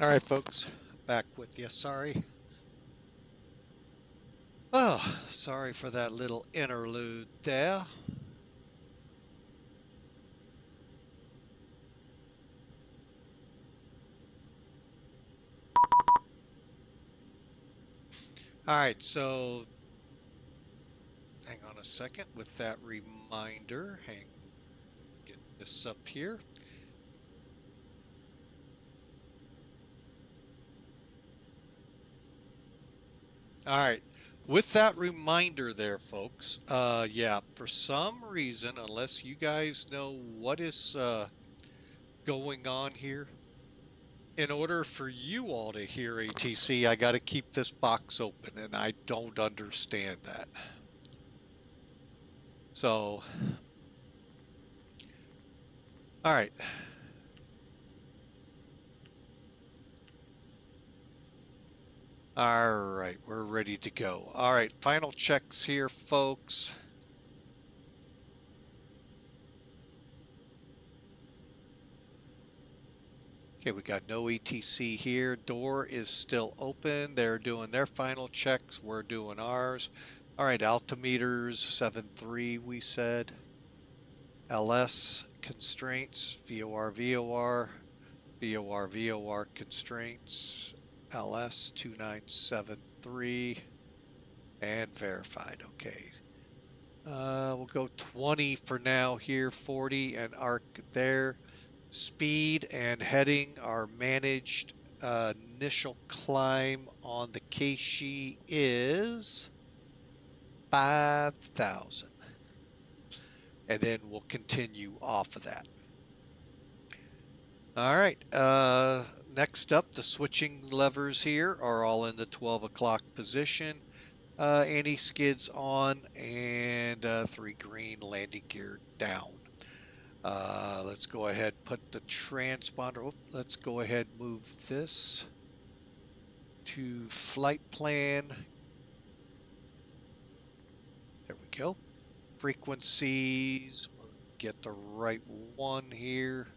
All right, folks, back with you. Sorry. Oh, sorry for that little interlude there. All right, so hang on a second with that reminder. Get this up here. All right, with that reminder there, folks, yeah, for some reason, unless you guys know what is going on here, in order for you all to hear ATC, I got to keep this box open, and I don't understand that. So, all right. All right, we're ready to go. All right, final checks here, folks. Okay, we got no ETC here. Door is still open. They're doing their final checks. We're doing ours. All right, altimeters, 7.3 we said. LS constraints, VOR, VOR, VOR, VOR constraints, LS 2973, and verified. Okay. We'll go 20 for now here, 40 and arc there. Speed and heading are managed. Initial climb on the KEGE is 5,000. And then we'll continue off of that. All right. Next up, the switching levers here are all in the 12 o'clock position. Anti-skids on and 3 green, landing gear down. Let's go ahead, put the transponder. Oh, let's go ahead, move this to flight plan. There we go. Frequencies, we'll get the right one here.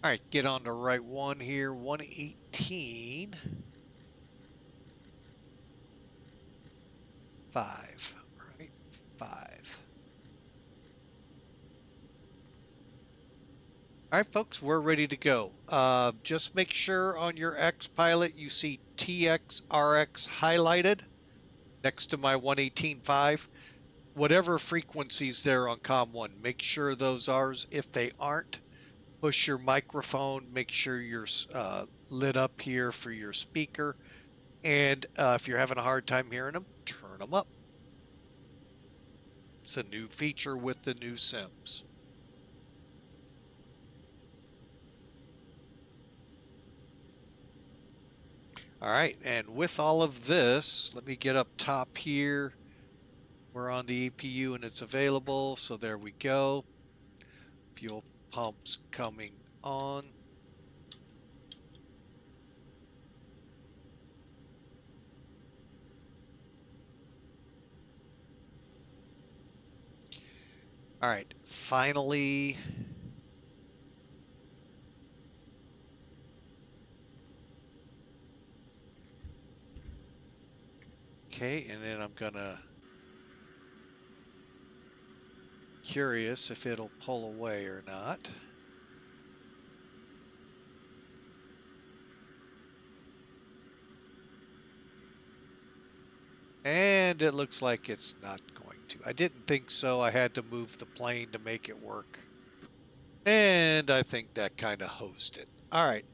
All right, get on the right one here, 118. 5, right? 5. All right, folks, we're ready to go. Just make sure on your X pilot you see TXRX highlighted next to my 118.5. Whatever frequencies there on COM1, make sure those are. If they aren't, push your microphone, make sure you're lit up here for your speaker. And if you're having a hard time hearing them, turn them up. It's a new feature with the new SIMs. All right, and with all of this, let me get up top here. We're on the EPU and it's available, so there we go. Fuel pumps coming on. All right, finally. Okay, and then I'm gonna curious if it'll pull away or not. And it looks like it's not going to. I didn't think so. I had to move the plane to make it work. And I think that kind of hosed it. All right.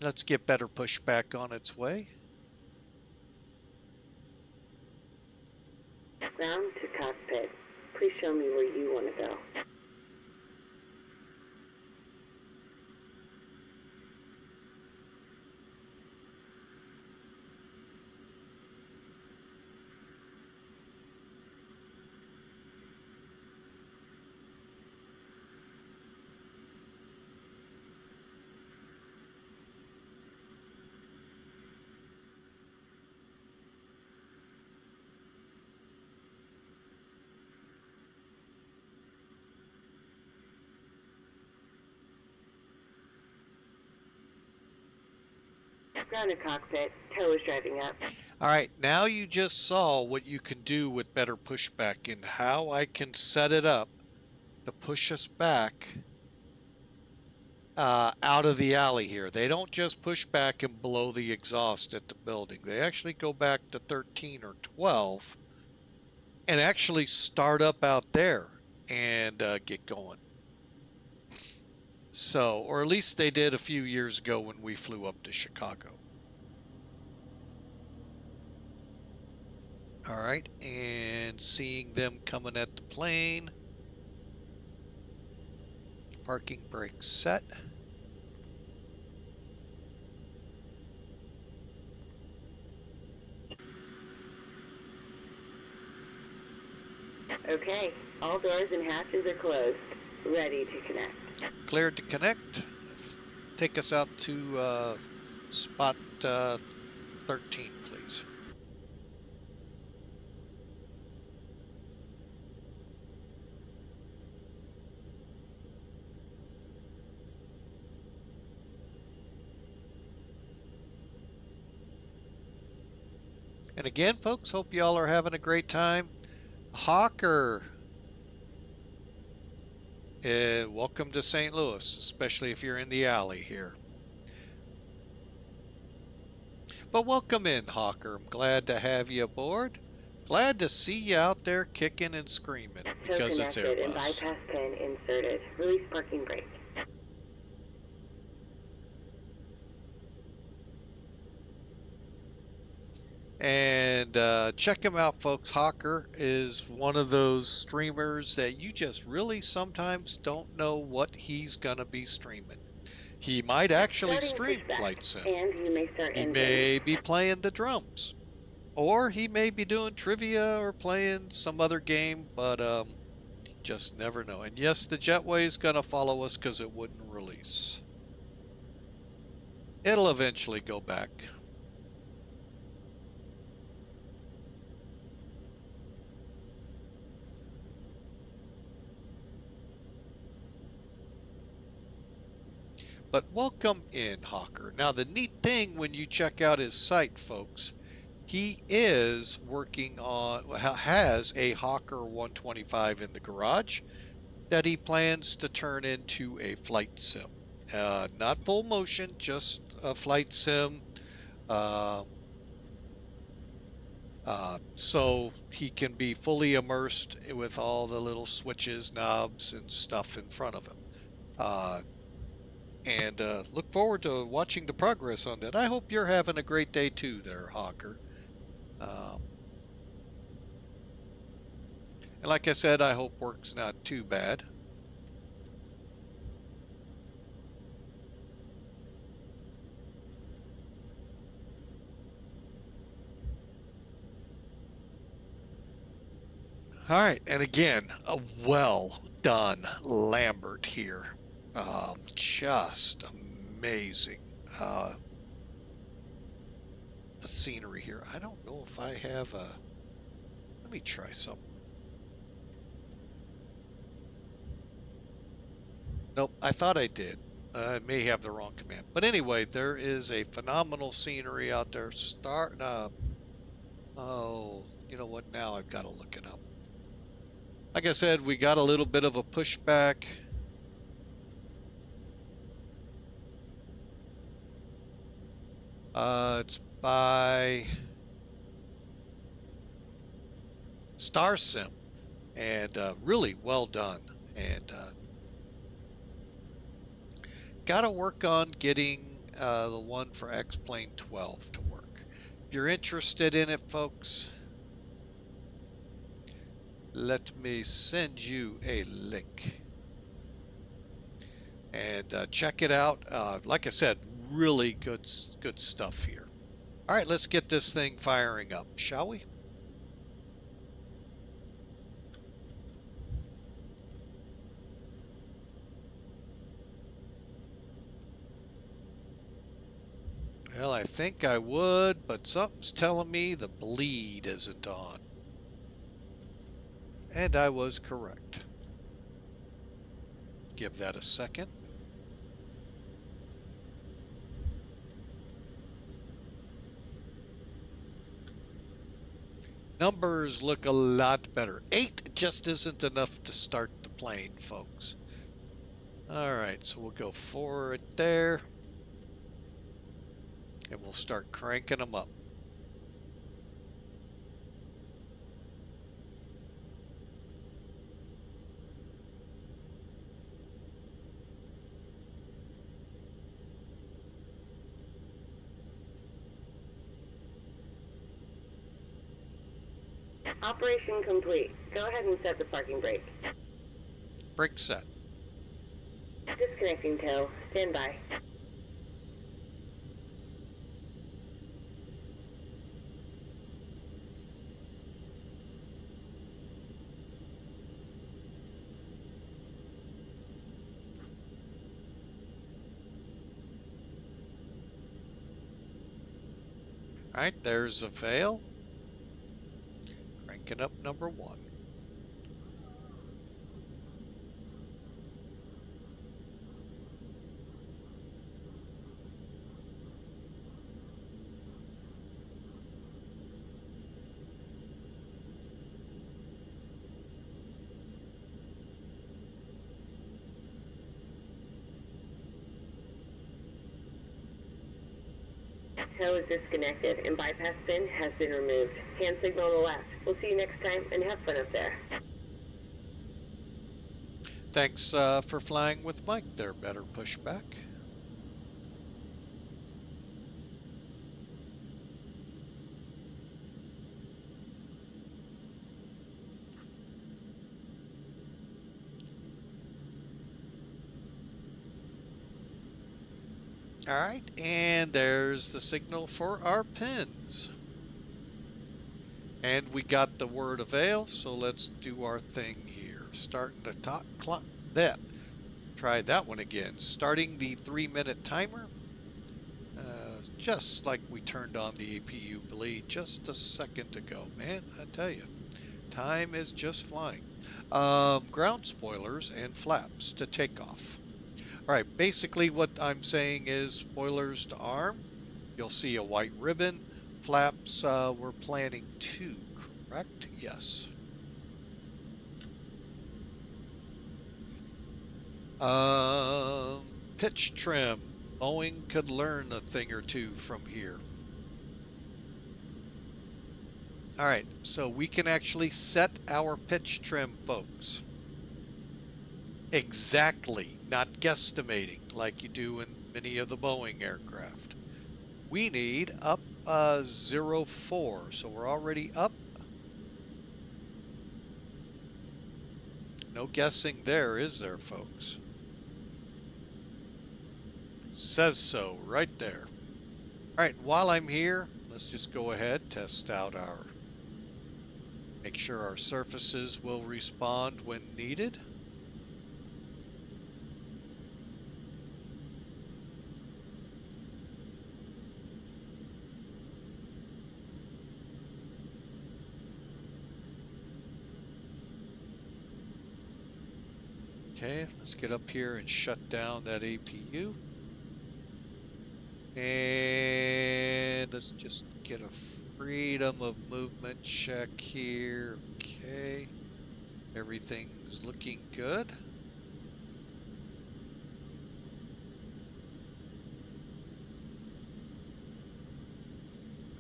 Let's get better pushback on its way. Ground to cockpit. Please show me where you want to go. Ground to cockpit. Tow is driving up. All right, now you just saw what you can do with better pushback and how I can set it up to push us back out of the alley here. They don't just push back and blow the exhaust at the building. They actually go back to 13 or 12 and actually start up out there and get going. So, or at least they did a few years ago when we flew up to Chicago. All right, and seeing them coming at the plane. Parking brake set. Okay, all doors and hatches are closed. Ready to connect. Cleared to connect. Take us out to spot 13, please. And again, folks, hope y'all are having a great time. Hawker, welcome to St. Louis, especially if you're in the alley here. But welcome in, Hawker. I'm glad to have you aboard. Glad to see you out there kicking and screaming because it's Airbus. And bypass pin inserted. Release parking brake. And check him out, folks. Hawker is one of those streamers that you just really sometimes don't know what he's going to be streaming. He might actually stream Flight Sim. And you may start he may be playing the drums. Or he may be doing trivia or playing some other game, but just never know. And yes, the Jetway is going to follow us because it wouldn't release. It'll eventually go back. But welcome in, Hawker. Now, the neat thing when you check out his site, folks, he is working on, has a Hawker 125 in the garage that he plans to turn into a flight sim. Not full motion, just a flight sim. So he can be fully immersed with all the little switches, knobs, and stuff in front of him. And look forward to watching the progress on that. I hope you're having a great day too there, Hawker. And like I said, I hope work's not too bad. All right, and again, a well done Lambert here. Just amazing. The scenery here. I don't know if I have a, let me try something. Nope, I thought I did. I may have the wrong command. But anyway, there is a phenomenal scenery out there starting up. Oh, you know what? Now I've got to look it up. Like I said, we got a little bit of a pushback. It's by Star Sim, and really well done. And got to work on getting the one for X-Plane 12 to work. If you're interested in it, folks, let me send you a link. And check it out. Like I said, really good stuff here. All right, let's get this thing firing up, shall we? Well, I think I would, but something's telling me the bleed isn't on. And I was correct. Give that a second. Numbers look a lot better. 8 just isn't enough to start the plane, folks. All right, so we'll go forward there. And we'll start cranking them up. Operation complete. Go ahead and set the parking brake. Brake set. Disconnecting tow. Stand by. All right, there's a Vail. Cranking up number 1. Tow is disconnected and bypass pin has been removed. Hand signal on the left. We'll see you next time and have fun up there. Thanks for flying with Mike there. Better pushback. All right, and there's the signal for our pins. And we got the word avail, so let's do our thing here. Starting the clock. That. Try that one again. Starting the 3-minute timer. Just like we turned on the APU bleed just a second ago. Man, I tell you, time is just flying. Ground spoilers and flaps to takeoff. All right, basically what I'm saying is spoilers to arm. You'll see a white ribbon. Flaps, we're planning 2, correct? Yes. Pitch trim. Boeing could learn a thing or two from here. All right, so we can actually set our pitch trim, folks. Exactly, not guesstimating like you do in many of the Boeing aircraft. We need up 0.4, so we're already up. No guessing there, is there, folks? Says so right there. All right, while I'm here, let's just go ahead, test out our, make sure our surfaces will respond when needed. Okay, let's get up here and shut down that APU. And let's just get a freedom of movement check here. Okay, everything's looking good.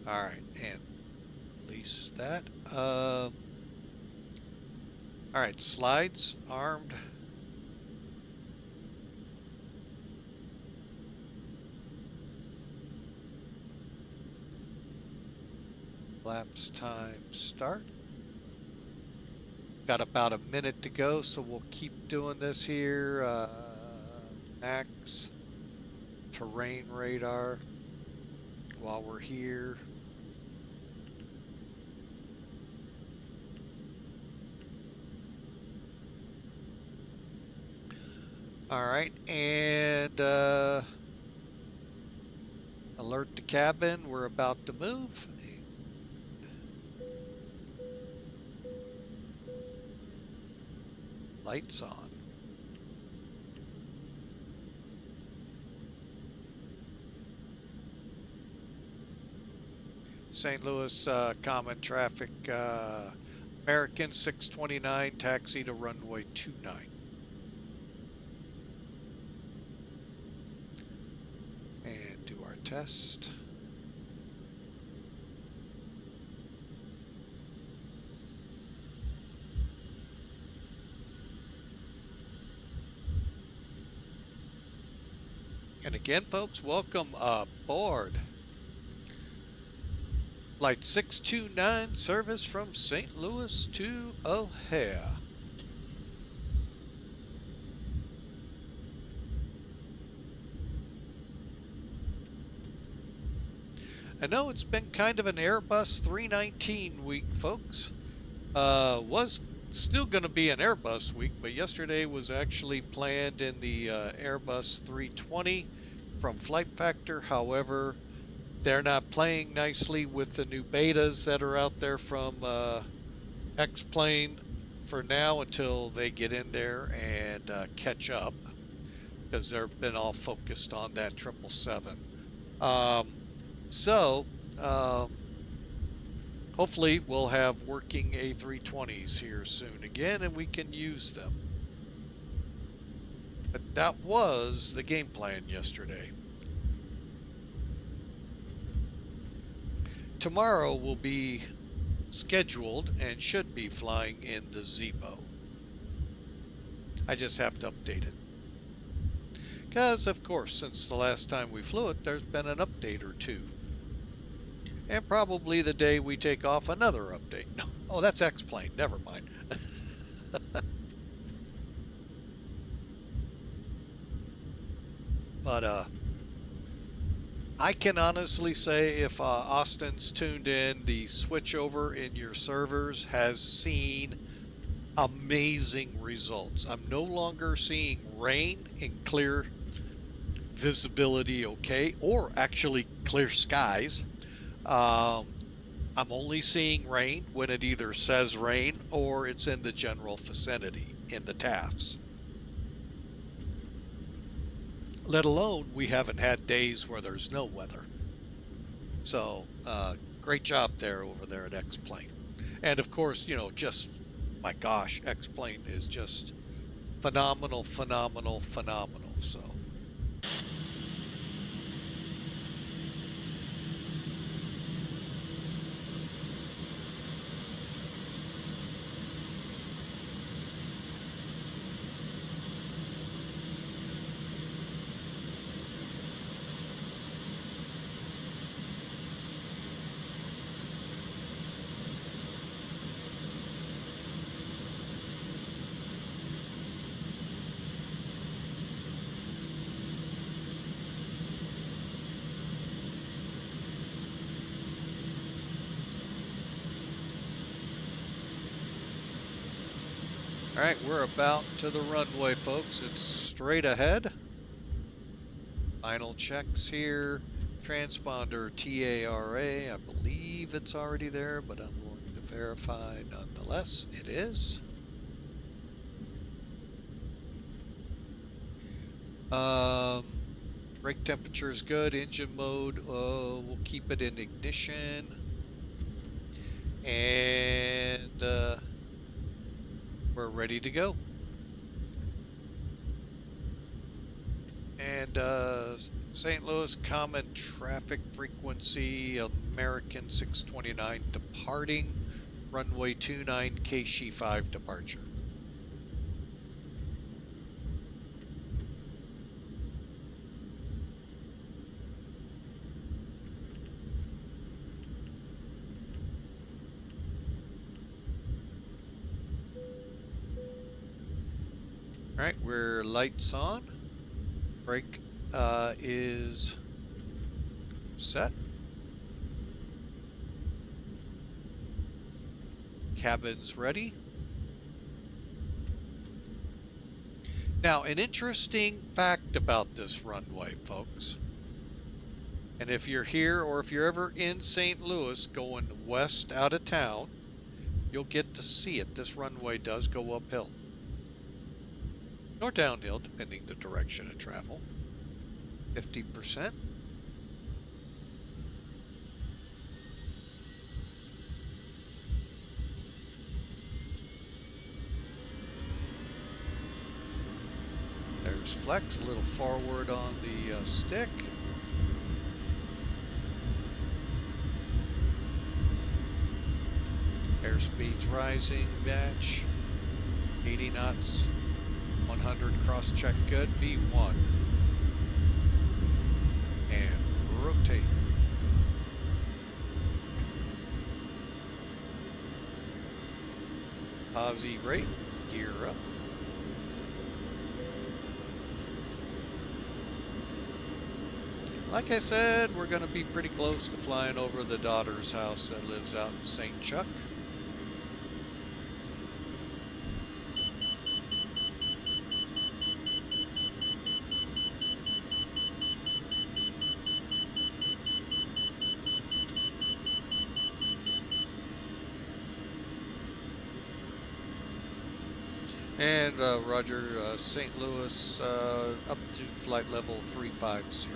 All right, and release that. All right, slides armed. Flaps time start. Got about a minute to go, so we'll keep doing this here. Max terrain radar while we're here. All right, and alert the cabin, we're about to move. Lights on. St. Louis common traffic, American 629, taxi to runway 29. And do our test. And again, folks, welcome aboard. Flight 629 service from St. Louis to O'Hare. I know it's been kind of an Airbus 319 week, folks. Was still going to be an Airbus week, but yesterday was actually planned in the Airbus 320 from Flight Factor. However, they're not playing nicely with the new betas that are out there from X-Plane for now until they get in there and catch up, because they've been all focused on that 777. Hopefully we'll have working A320s here soon again and we can use them. But that was the game plan yesterday. Tomorrow will be scheduled and should be flying in the Zebo. I just have to update it. Because, of course, since the last time we flew it, there's been an update or two. And probably the day we take off, another update. Oh, that's X-Plane. Never mind. But, I can honestly say if Austin's tuned in, the switchover in your servers has seen amazing results. I'm no longer seeing rain and clear visibility, okay, or actually clear skies. I'm only seeing rain when it either says rain or it's in the general vicinity in the TAFs. Let alone we haven't had days where there's no weather. So great job there over there at X-Plane. And of course, you know, just my gosh, X-Plane is just phenomenal, phenomenal, phenomenal. So all right, we're about to the runway, folks. It's straight ahead. Final checks here. Transponder TARA. I believe it's already there, but I'm going to verify nonetheless. It is. Brake temperature is good. Engine mode, we'll keep it in ignition. And we're ready to go. And St. Louis common traffic frequency, American 629 departing, runway 29, KSHE 5 departure. All right, we're lights on. Brake is set. Cabin's ready. Now, an interesting fact about this runway, folks, and if you're here or if you're ever in St. Louis going west out of town, you'll get to see it. This runway does go uphill or downhill, depending the direction of travel. 50%. flex a little forward on the stick. Airspeed's rising, batch. 80 knots, 100 cross-check good, V1. And rotate. Aussie rate, gear up. Like I said, we're going to be pretty close to flying over the daughter's house that lives out in St. Chuck. And Roger, St. Louis up to flight level 350.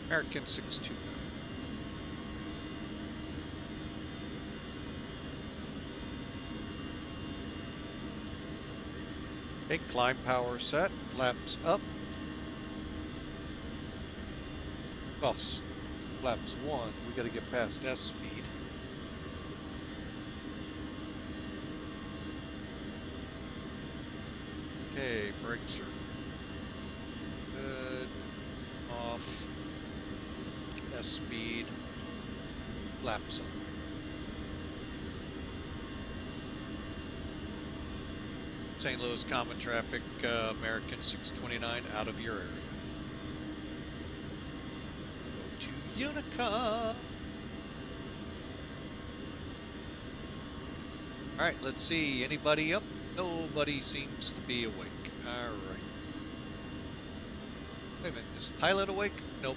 American 629. Okay, climb power set, flaps up. Well, flaps 1, we got to get past S speed. Okay, brakes are good, off, S speed, flaps up. St. Louis common traffic, American 629 out of your area. Go to Unica. Alright, let's see, anybody up? Nobody seems to be awake. Alright. Wait a minute, is the pilot awake? Nope.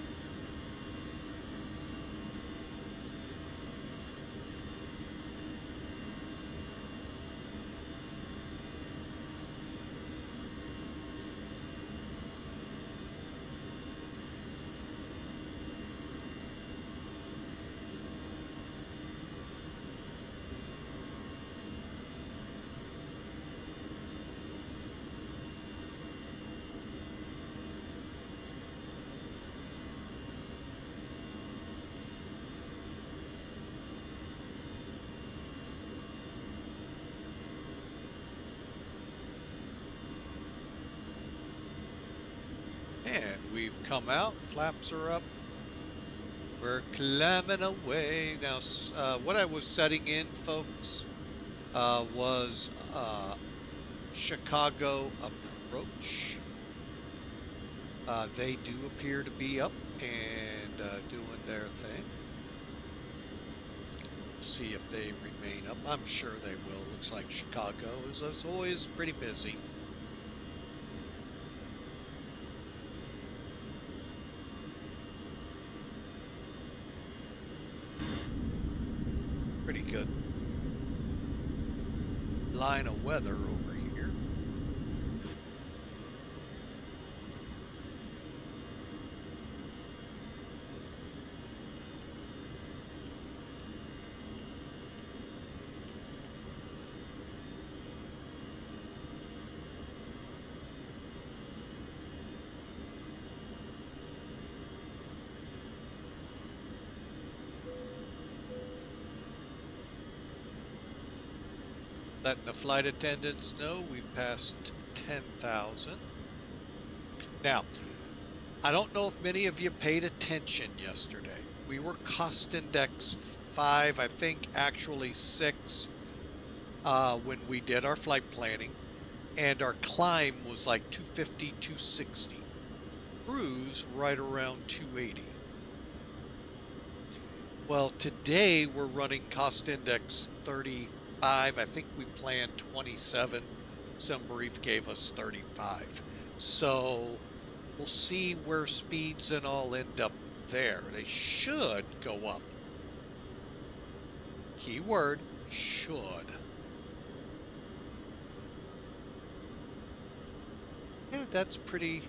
And we've come out, flaps are up. We're climbing away. Now, what I was setting in, folks, was Chicago approach. They do appear to be up and doing their thing. See if they remain up. I'm sure they will. Looks like Chicago is, as always, pretty busy. Pretty good line of weather over here. Letting the flight attendants know we passed 10,000. Now, I don't know if many of you paid attention yesterday. We were cost index 5, I think actually 6, when we did our flight planning, and our climb was like 250, 260. Cruise right around 280. Well, today we're running cost index 35. I think we planned 27. Some brief gave us 35. So we'll see where speeds and all end up there. They should go up. Keyword, should. Yeah, that's pretty.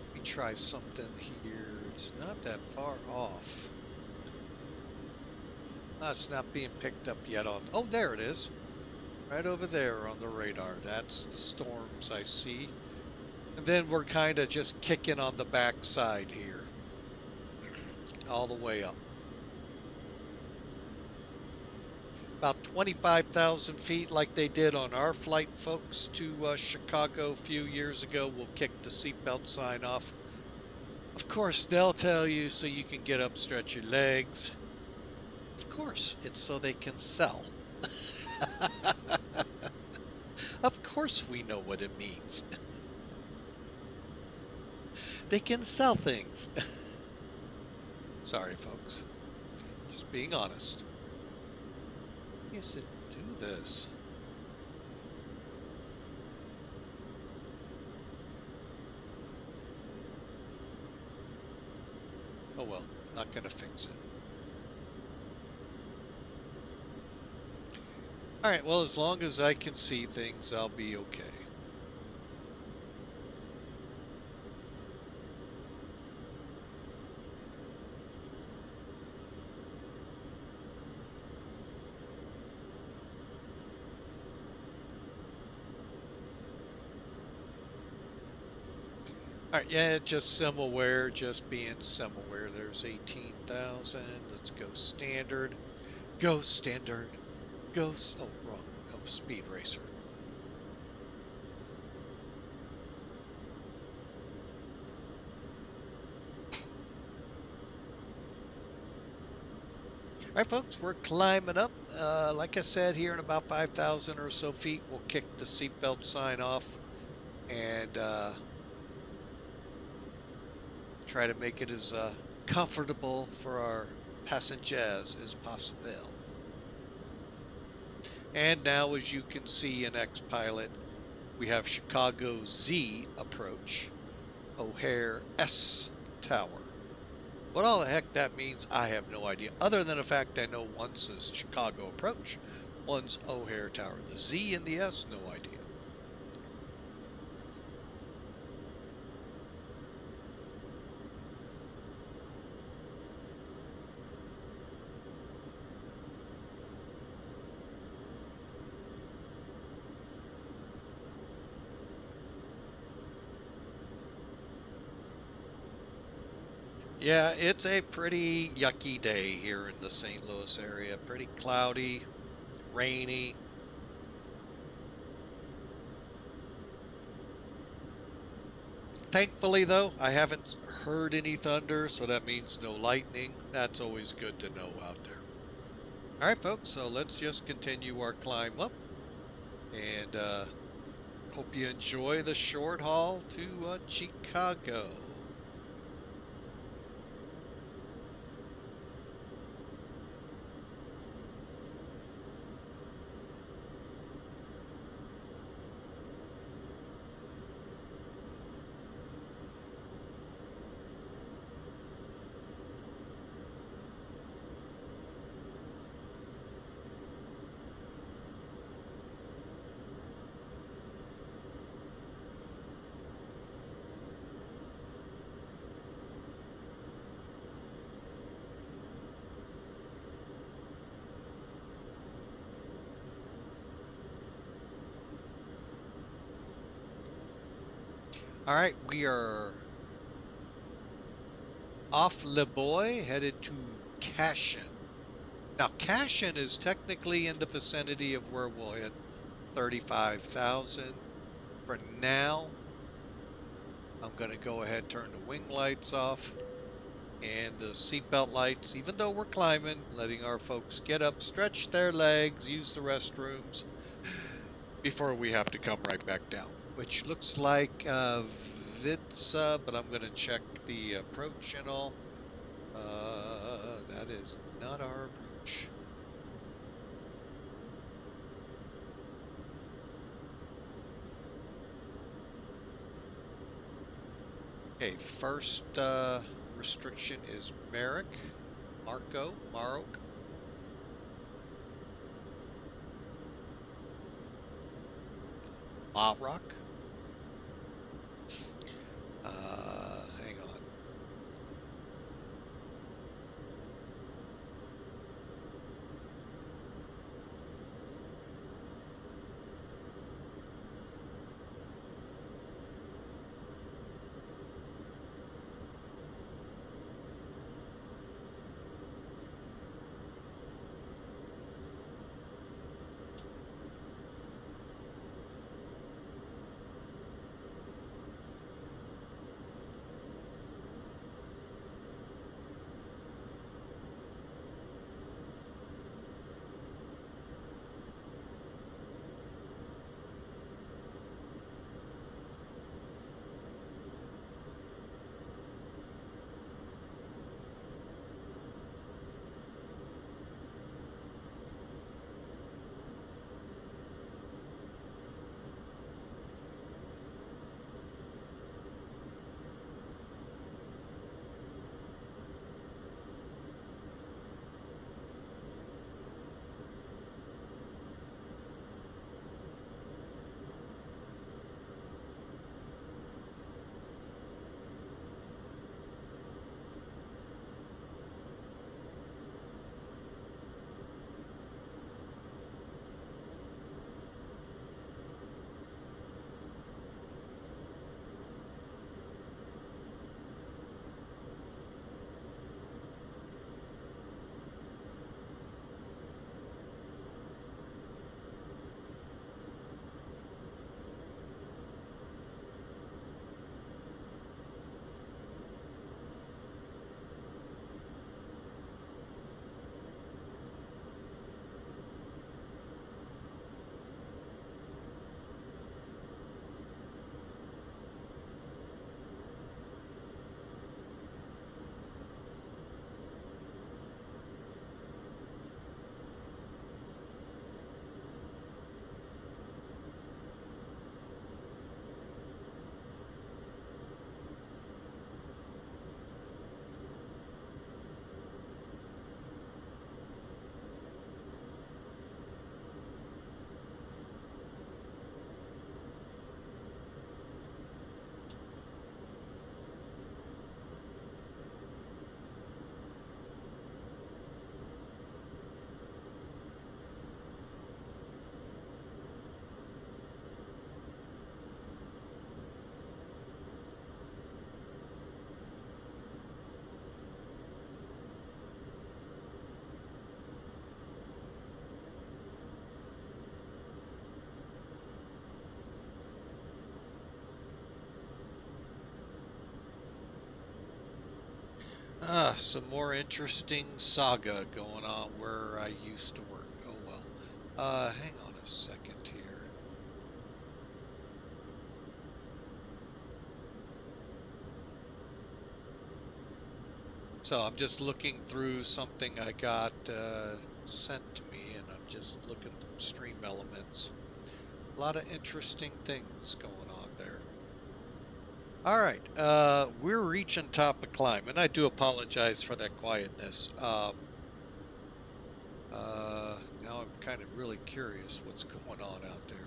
Let me try something here. It's not that far off. It's not being picked up yet on. Oh, there it is. Right over there on the radar. That's the storms I see. And then we're kind of just kicking on the back side here, all the way up. About 25,000 feet like they did on our flight, folks, to Chicago a few years ago. We'll kick the seatbelt sign off. Of course, they'll tell you so you can get up, stretch your legs. Of course, it's so they can sell. Of course we know what it means. They can sell things. Sorry, folks. Just being honest. Yes, it do this. Oh well, not gonna fix it. Alright, well, as long as I can see things, I'll be okay. Alright, yeah, just SimAware, just being SimAware. There's 18,000. Let's go standard. Go standard. Go. Oh, wrong. Oh, Speed Racer. Alright, folks, we're climbing up. Like I said, here in about 5,000 or so feet, we'll kick the seatbelt sign off and try to make it as comfortable for our passengers as possible. And now, as you can see in X-Pilot, we have Chicago Z approach, O'Hare S tower. What all the heck that means, I have no idea, other than the fact I know one says Chicago approach, one's O'Hare tower. The Z and the S, no idea. Yeah, it's a pretty yucky day here in the St. Louis area. Pretty cloudy, rainy. Thankfully, though, I haven't heard any thunder, so that means no lightning. That's always good to know out there. All right, folks, so let's just continue our climb up. And hope you enjoy the short haul to Chicago. All right, we are off LEBOY, headed to CASHN. Now, CASHN is technically in the vicinity of where we'll hit 35,000. For now, I'm going to go ahead and turn the wing lights off and the seatbelt lights, even though we're climbing, letting our folks get up, stretch their legs, use the restrooms before we have to come right back down. Which looks like VATSIM, but I'm going to check the approach and all. That is not our approach. Okay, first restriction is Marok. Marok. Hang on. Some more interesting saga going on where I used to work. Oh well. Hang on a second here. So I'm just looking through something I got sent to me, and I'm just looking through stream elements. A lot of interesting things going on there. All right, we're reaching top of climb, and I do apologize for that quietness. Now I'm kind of really curious what's going on out there.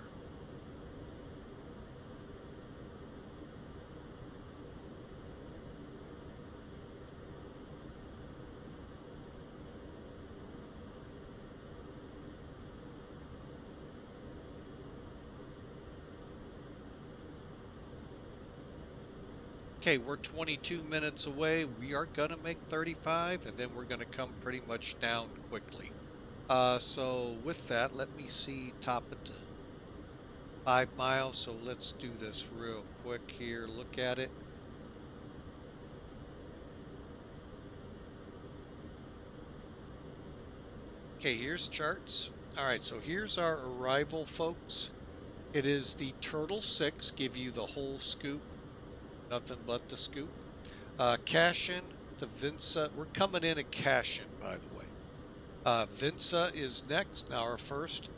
Okay, we're 22 minutes away. We are going to make 35, and then we're going to come pretty much down quickly. So with that, let me see, top it to 5 miles. So let's do this real quick here. Look at it. Okay, here's charts. All right, so here's our arrival, folks. It is the Turtle 6, give you the whole scoop. Nothing but the scoop. CASHN to Vinsa. We're coming in at CASHN, by the way. Vinsa is next. Now our first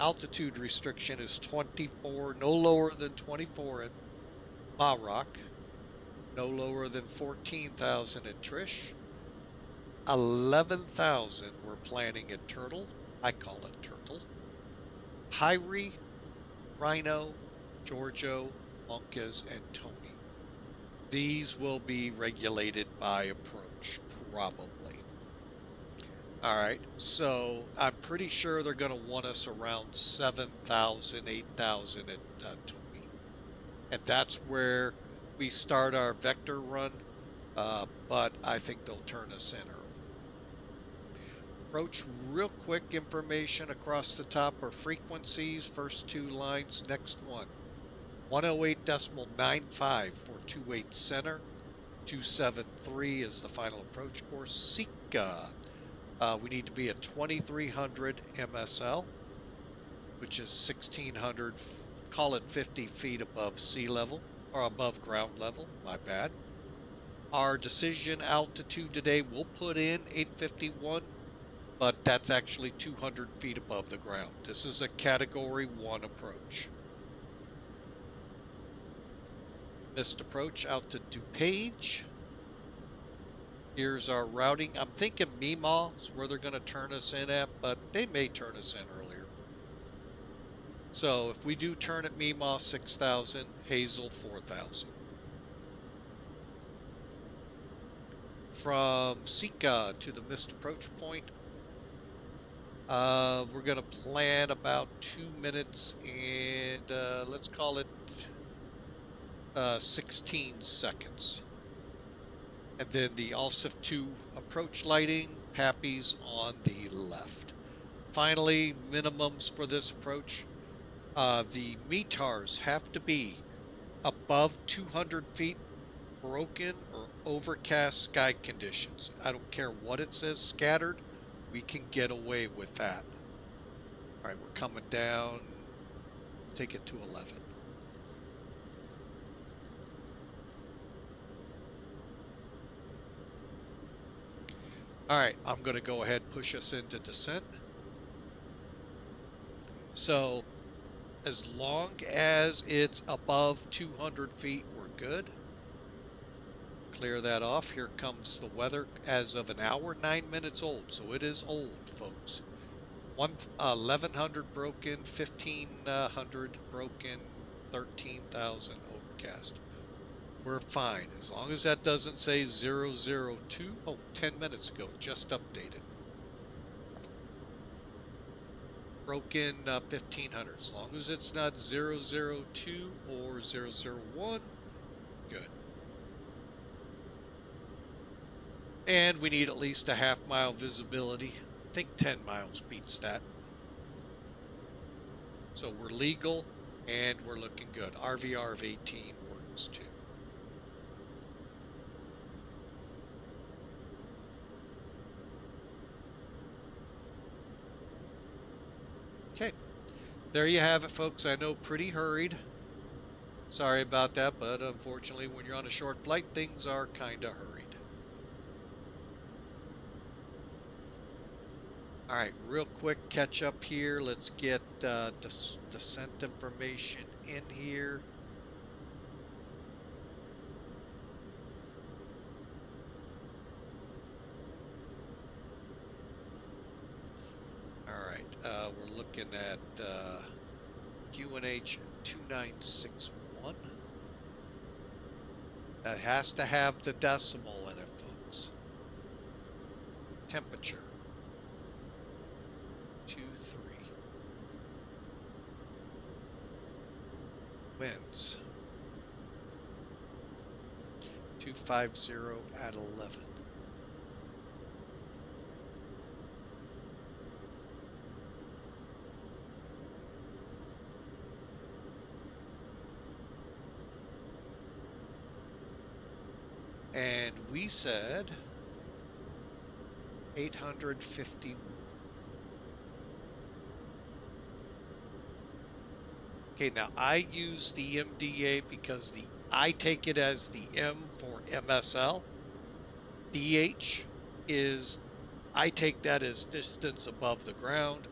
altitude restriction is 24, no lower than 24 at Maroc, no lower than 14,000 at Trish, 11,000 we're planning at Turtle. I call it Turtle. Hyrie, Rhino, Giorgio, Monkas, and Tony. These will be regulated by approach, probably. All right, so I'm pretty sure they're going to want us around 7,000, 8,000 at Tony. And that's where we start our vector run, but I think they'll turn us in early. Approach real quick information across the top are frequencies, first two lines, next one. 108.95 for 28 center, 273 is the final approach course. Sika. We need to be at 2300 MSL, which is 1600, call it 50 feet above sea level, or above ground level, my bad. Our decision altitude today, we'll put in 851, but that's actually 200 feet above the ground. This is a Category 1 approach. Missed approach out to DuPage. Here's our routing. I'm thinking Mimal is where they're going to turn us in at, but they may turn us in earlier. So if we do turn at Mimal, 6,000, Hazel, 4,000. From Sika to the missed approach point, we're going to plan about 2 minutes and let's call it 16 seconds. And then the Alsif 2 approach lighting, Pappy's on the left. Finally, minimums for this approach. The METARs have to be above 200 feet, broken or overcast sky conditions. I don't care what it says, scattered, we can get away with that. All right, we're coming down. Take it to 11. All right, I'm going to go ahead and push us into descent. So as long as it's above 200 feet, we're good. Clear that off. Here comes the weather as of an hour, 9 minutes old. So it is old, folks. 1,100 broken, 1,500 broken, 13,000 overcast. We're fine, as long as that doesn't say 002. Oh, 10 minutes ago, just updated. Broken 1,500, as long as it's not 002 or 001, good. And we need at least a half-mile visibility. I think 10 miles beats that. So we're legal and we're looking good. RVR of 18 works too. Okay, there you have it, folks. I know, pretty hurried. Sorry about that, but unfortunately, when you're on a short flight, things are kind of hurried. All right, real quick catch up here. Let's get descent information in here. All right, we're looking at QNH 2961. That has to have the decimal in it, folks. Temperature 23. Winds 250 at 11. And we said 850. Okay, now I use the MDA because I take it as the M for MSL. DH is, I take that as distance above the ground,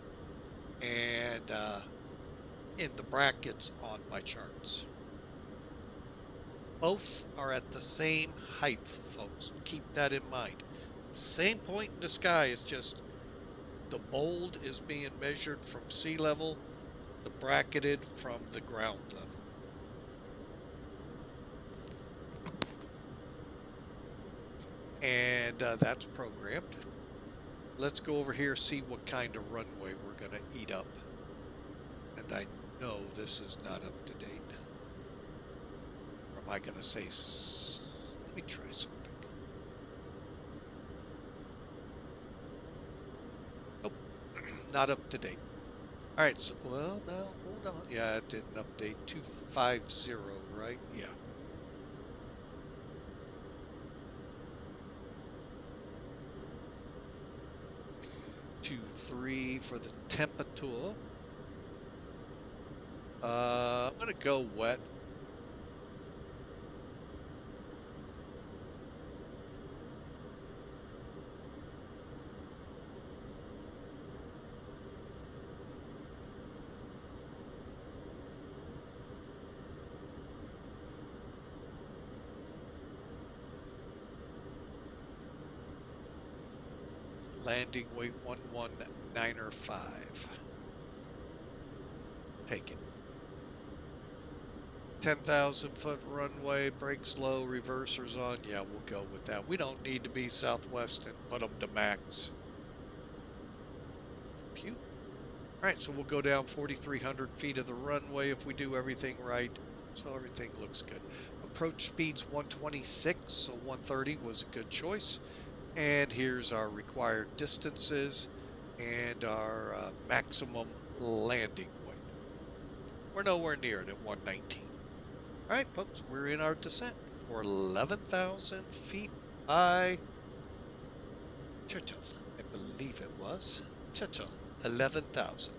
and in the brackets on my charts. Both are at the same height, folks. Keep that in mind. Same point in the sky, it's just the bold is being measured from sea level, the bracketed from the ground level. And that's programmed. Let's go over here, see what kind of runway we're going to eat up. And I know this is not up to date. Or am I going to say, let me try something. Nope, not up to date. All right, so, well, now, hold on. Yeah, it didn't update. 250, right? Yeah. Two, 3 for the temperature. I'm going to go wet. Landing weight 119.5. Take it. 10,000 foot runway, brakes low, reversers on. Yeah, we'll go with that. We don't need to be Southwest and put them to max. Compute. All right, so we'll go down 4,300 feet of the runway if we do everything right. So everything looks good. Approach speed's 126, so 130 was a good choice. And here's our required distances and our maximum landing weight. We're nowhere near it at 119. All right, folks, we're in our descent for 11,000 feet by Int'l, I believe it was. Int'l, 11,000.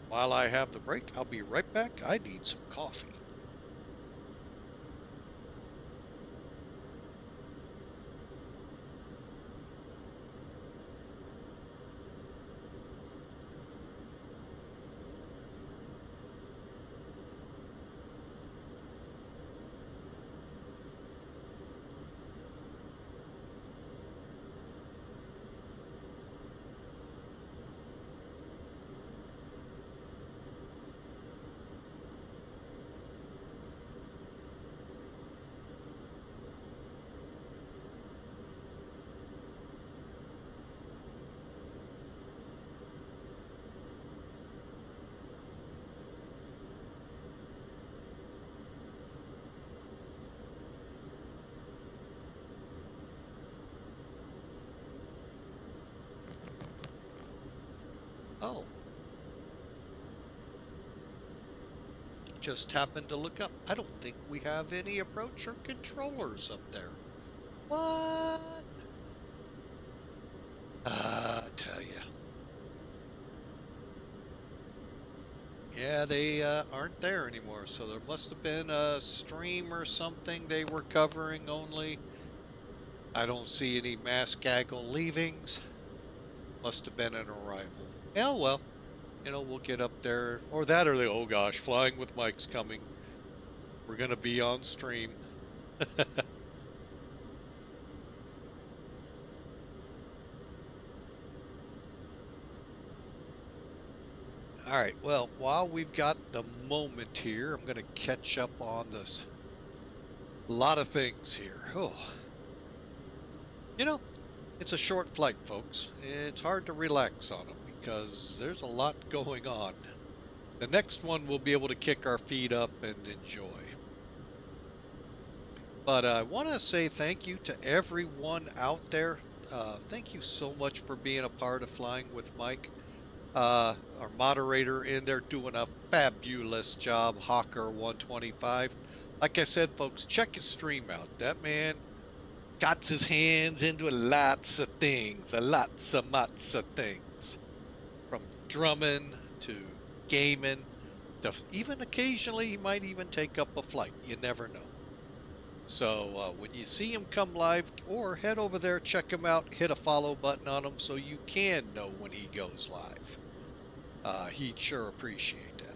While I have the break, I'll be right back. I need some coffee. Oh. Just happened to look up. I don't think we have any approach or controllers up there. What? I tell you. Yeah, they aren't there anymore, so there must have been a stream or something they were covering only. I don't see any mass gaggle leavings. Must have been an arrival. Yeah, well, we'll get up there. Or that or the, oh gosh, Flying with Mike's coming. We're going to be on stream. All right, well, while we've got the moment here, I'm going to catch up on this. A lot of things here. Oh, it's a short flight, folks. It's hard to relax on them because there's a lot going on. The next one we'll be able to kick our feet up and enjoy. But I want to say thank you to everyone out there. Thank you so much for being a part of Flying with Mike. Our moderator in there doing a fabulous job, Hawker125. Like I said, folks, check his stream out. That man got his hands into lots of things, lots of things. From drumming to gaming, to even occasionally he might even take up a flight. You never know. So when you see him come live, or head over there, check him out, hit a follow button on him so you can know when he goes live. He'd sure appreciate that.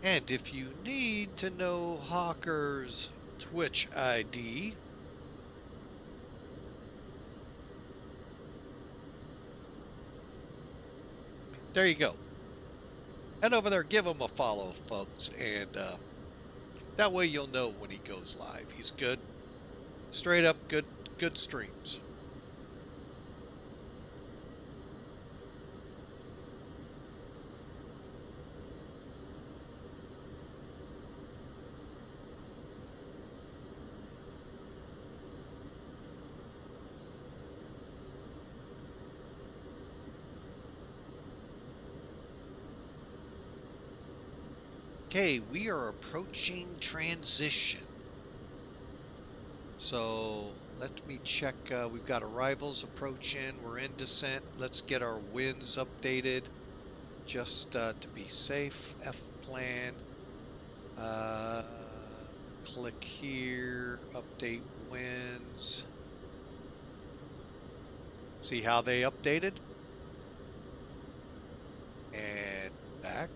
And if you need to know Hawker's Twitch ID, there you go. Head over there, give him a follow, folks, and that way you'll know when he goes live. He's good, straight up good streams. Okay, we are approaching transition. So let me check. We've got arrivals approaching. We're in descent. Let's get our winds updated just to be safe. F plan. Click here. Update winds. See how they updated? And back.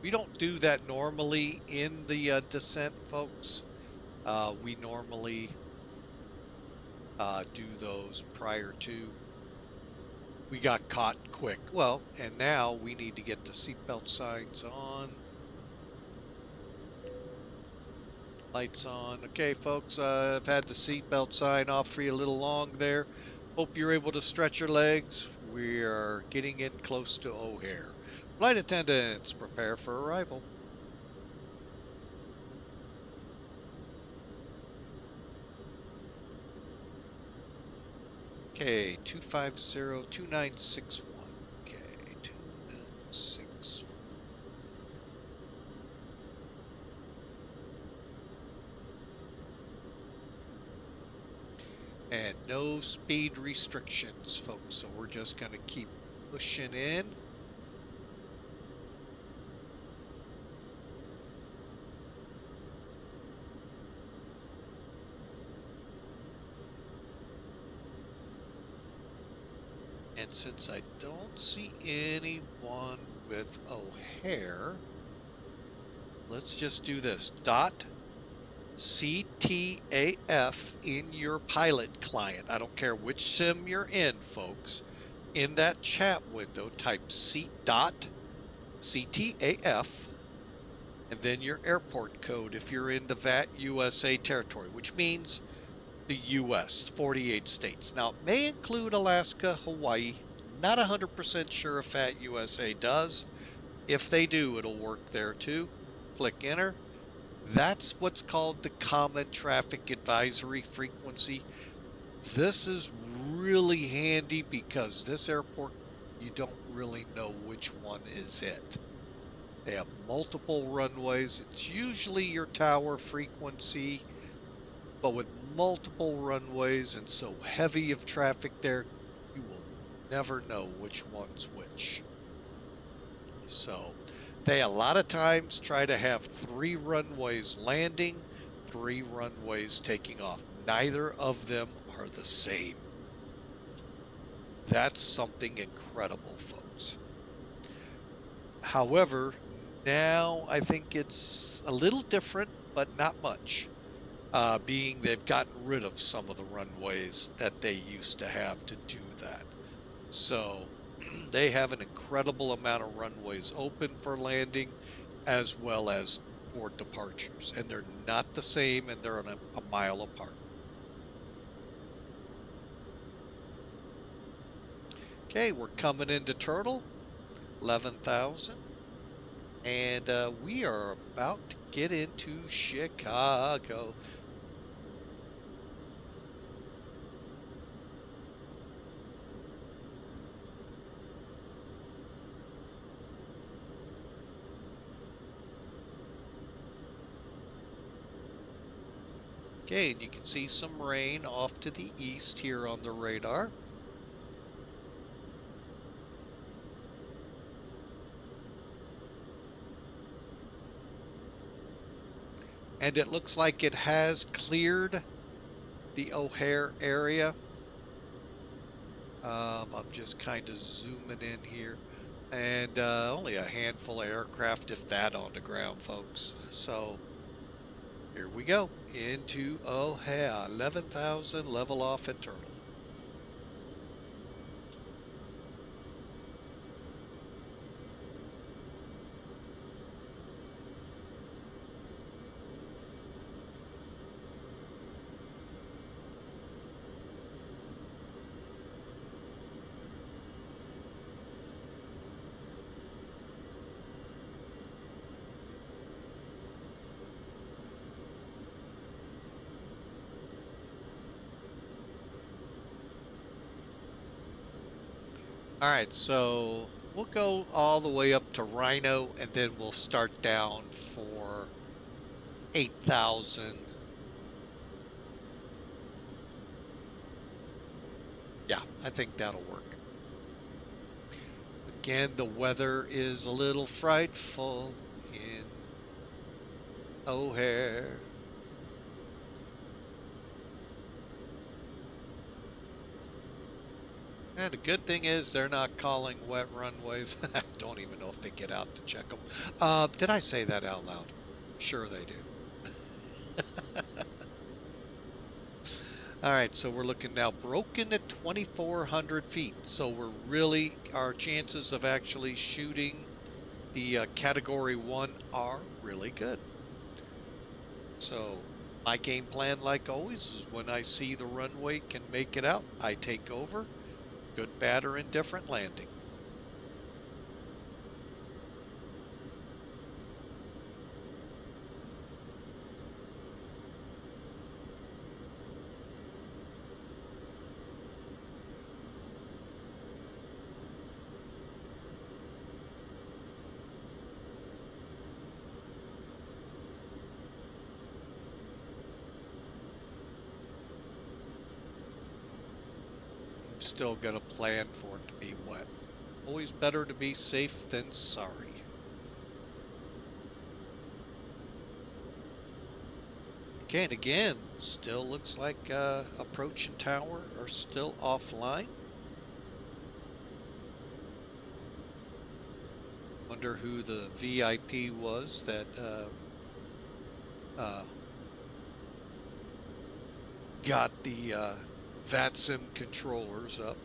We don't do that normally in the descent, folks. We normally do those prior to. We got caught quick. Well, and now we need to get the seatbelt signs on. Lights on. Okay, folks, I've had the seatbelt sign off for you a little long there. Hope you're able to stretch your legs. We are getting in close to O'Hare. Flight attendants, prepare for arrival. Okay, 250-2961. Okay, 2961. And no speed restrictions, folks, so we're just going to keep pushing in. And since I don't see anyone with O'Hare, let's just do this. Dot CTAF in your pilot client. I don't care which sim you're in, folks. In that chat window, type C.CTAF and then your airport code if you're in the VATUSA territory, which means the U.S., 48 states. Now, it may include Alaska, Hawaii. Not 100% sure if VATUSA does. If they do, it'll work there too. Click enter. That's what's called the Common Traffic Advisory Frequency. This is really handy because this airport, you don't really know which one is it. They have multiple runways. It's usually your tower frequency, but with multiple runways and so heavy of traffic there, you will never know which one's which. So they a lot of times try to have 3 runways landing, 3 runways taking off. Neither of them are the same. That's something incredible, folks. However, now I think it's a little different, but not much. Being they've gotten rid of some of the runways that they used to have to do that. So they have an incredible amount of runways open for landing as well as for departures. And they're not the same, and they're a mile apart. Okay, we're coming into Turtle, 11,000. And we are about to get into Chicago. Okay, and you can see some rain off to the east here on the radar. And it looks like it has cleared the O'Hare area. I'm just kind of zooming in here. And only a handful of aircraft, if that, on the ground, folks. So here we go into O'Hare, 11,000, level off at Turtle. All right, so we'll go all the way up to Rhino, and then we'll start down for 8,000. Yeah, I think that'll work. Again, the weather is a little frightful in O'Hare. And the good thing is they're not calling wet runways. I don't even know if they get out to check them. Did I say that out loud? Sure they do. All right, so we're looking now broken at 2,400 feet. So we're really, our chances of actually shooting the Category 1 are really good. So my game plan, like always, is when I see the runway can make it out, I take over. Good, bad, or indifferent landing. Still got a plan for it to be wet. Always better to be safe than sorry. Okay, and again, still looks like approach and tower are still offline. Wonder who the VIP was that got the VATSIM controllers up.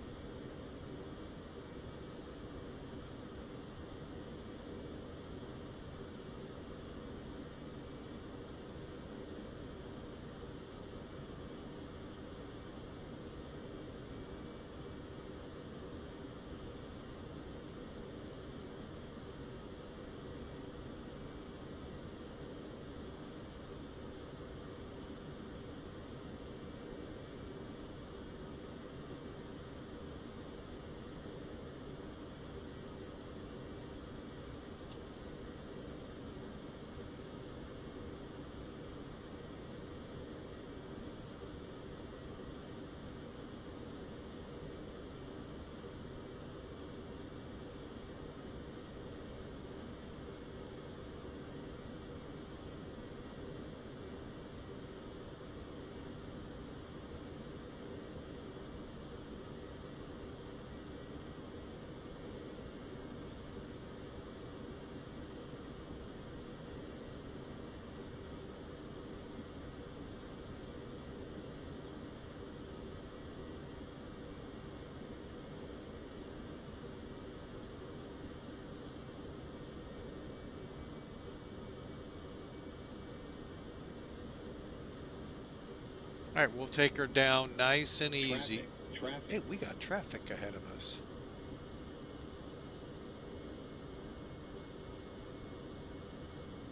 All right, we'll take her down nice and easy. Traffic. Hey, we got traffic ahead of us.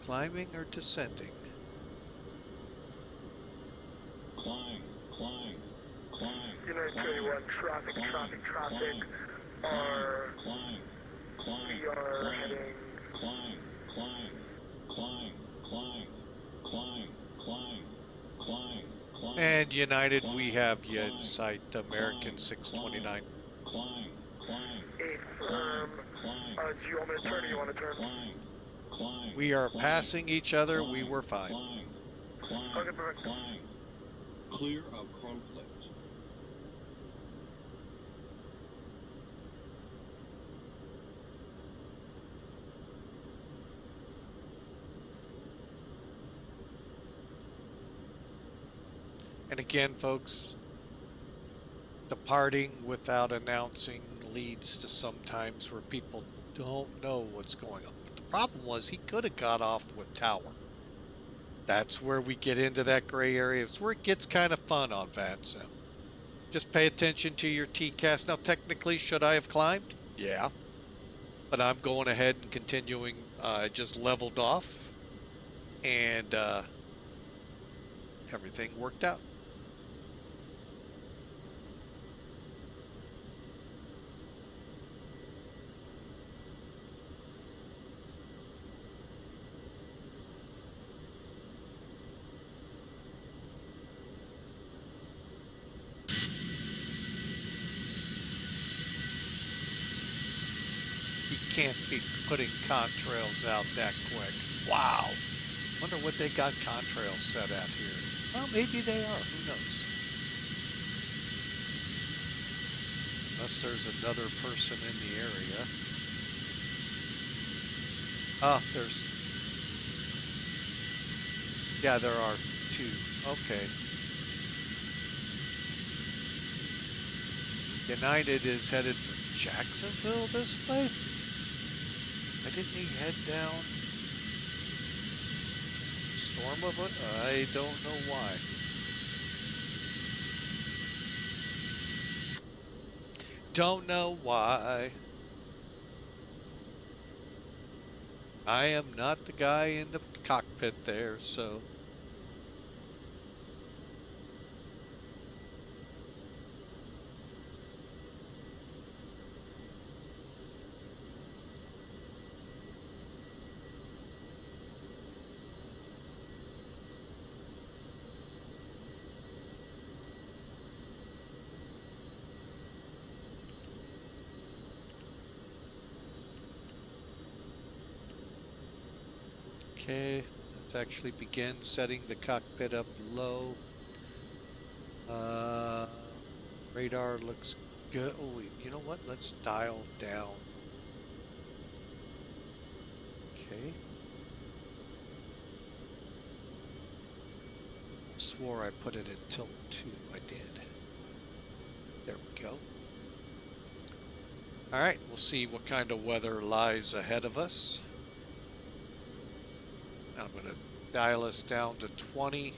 Climbing or descending? Climb. Unit 31, traffic. We are heading... And United, we have you in sight, American 629. Firm. Do you want me to turn or you want to turn? We are passing each other. We were fine. Okay, perfect. Clear of conflict. And again, folks, departing without announcing leads to sometimes where people don't know what's going on. But the problem was he could have got off with tower. That's where we get into that gray area. It's where it gets kind of fun on VATSIM. Just pay attention to your TCAS. Now, technically, should I have climbed? Yeah. But I'm going ahead and continuing. I just leveled off. And everything worked out. Can't be putting contrails out that quick. Wow. Wonder what they got contrails set at here. Well, maybe they are. Who knows? Unless there's another person in the area. Ah, there's... Yeah, there are two. Okay. United is headed for Jacksonville this way? Why didn't he head down Storm of it? I don't know why. Don't know why. I am not the guy in the cockpit there, so... Okay, let's actually begin setting the cockpit up low. Radar looks good. Oh, you know what? Let's dial down. Okay. Swore I put it in tilt 2. I did. There we go. All right, we'll see what kind of weather lies ahead of us. I'm going to dial us down to 20.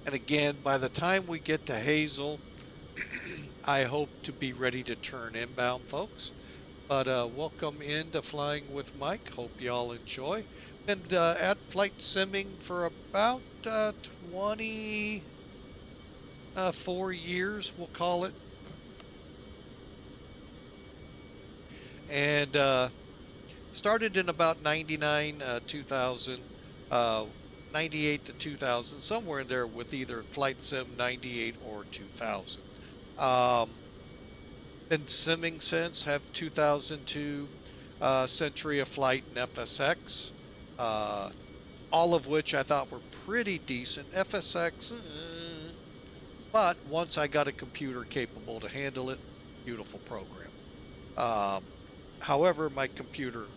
And again, by the time we get to Hazel, I hope to be ready to turn inbound, folks. But welcome into Flying with Mike. Hope y'all enjoy. Been at flight simming for about 24 years, we'll call it. And started in about 99, 2000, 98 to 2000, somewhere in there with either Flight Sim 98 or 2000. Been simming since, have 2002 Century of Flight and FSX, all of which I thought were pretty decent. FSX, but once I got a computer capable to handle it, beautiful program. However, my computer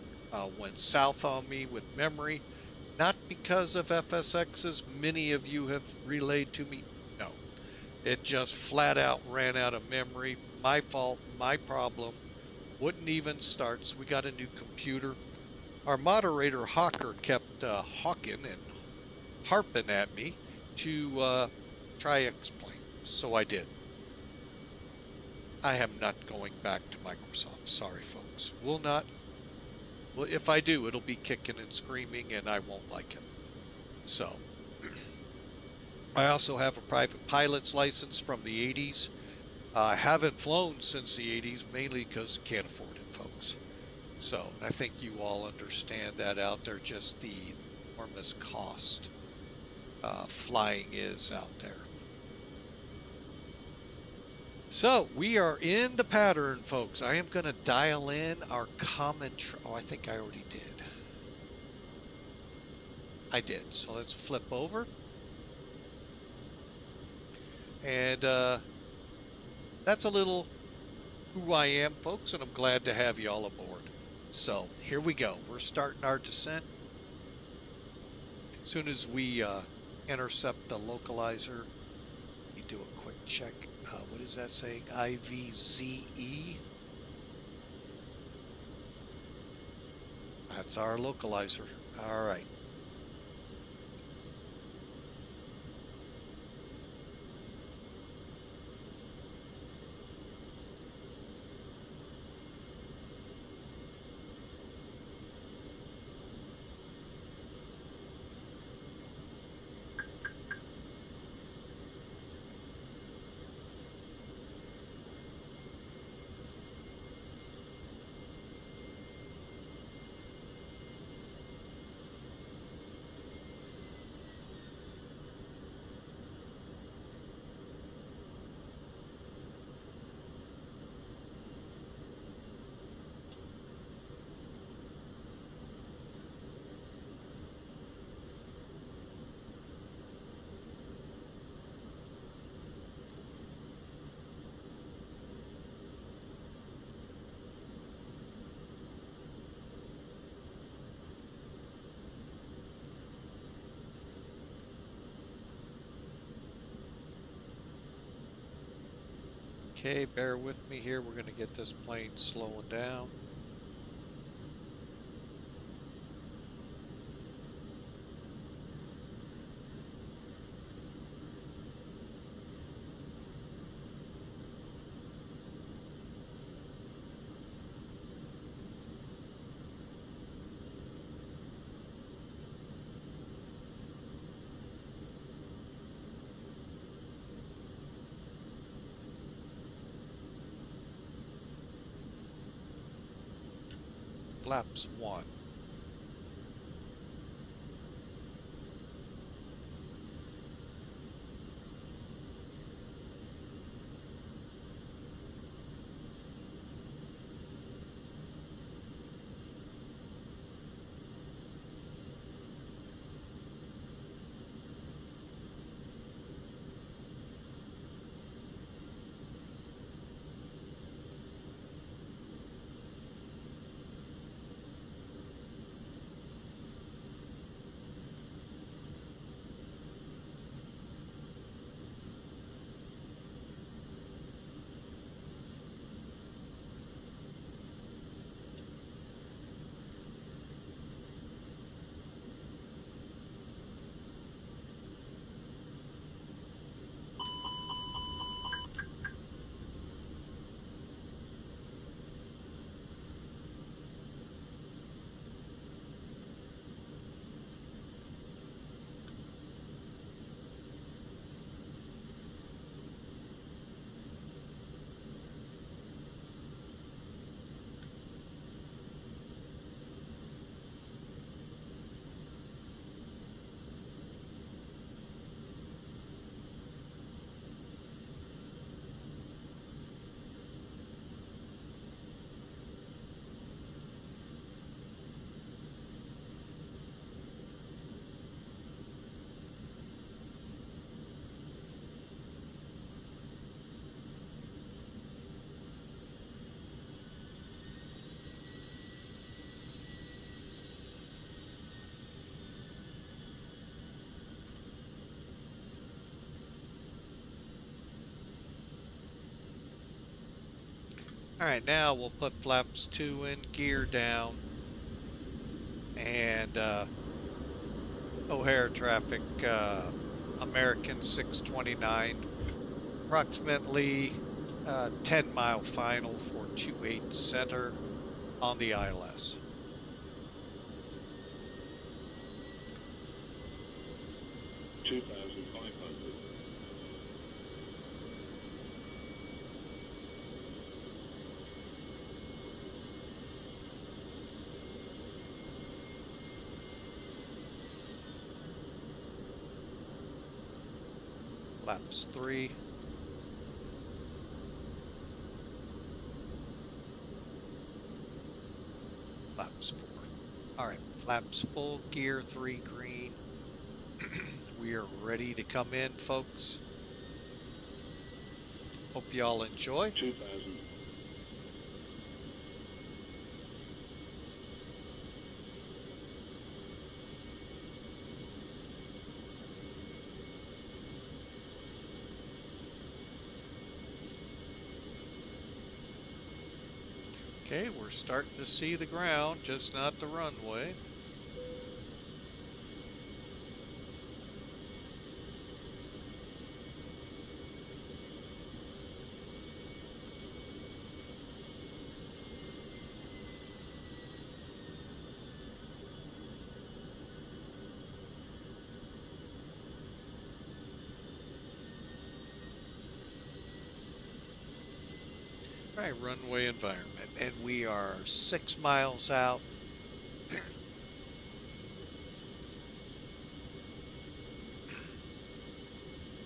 went south on me with memory, not because of FSX, as many of you have relayed to me. No, it just flat out ran out of memory. My fault, my problem. Wouldn't even start, so we got a new computer. Our moderator Hawker kept hawking and harping at me to try explain. So I did. I am not going back to Microsoft. Sorry, folks. Will not. Well, if I do, it'll be kicking and screaming, and I won't like it. So, I also have a private pilot's license from the 80s. I haven't flown since the 80s, mainly because can't afford it, folks. So, I think you all understand that out there, just the enormous cost flying is out there. So, we are in the pattern, folks. I am going to dial in our common... Oh, I think I already did. I did. So, let's flip over. And that's a little who I am, folks, and I'm glad to have you all aboard. So, here we go. We're starting our descent. As soon as we intercept the localizer, we do a quick check. What is that saying? IVZE. That's our localizer. All right. Okay, bear with me here. We're going to get this plane slowing down. Flaps 1. Alright, now we'll put flaps 2 in, gear down, and O'Hare traffic American 629, approximately 10-mile final for 28 center on the ILS. Flaps 3. Flaps 4. All right, flaps full, gear 3 green. We are ready to come in, folks. Hope y'all enjoy. 2000. Okay, we're starting to see the ground, just not the runway. All right, runway environment, and we are 6 miles out.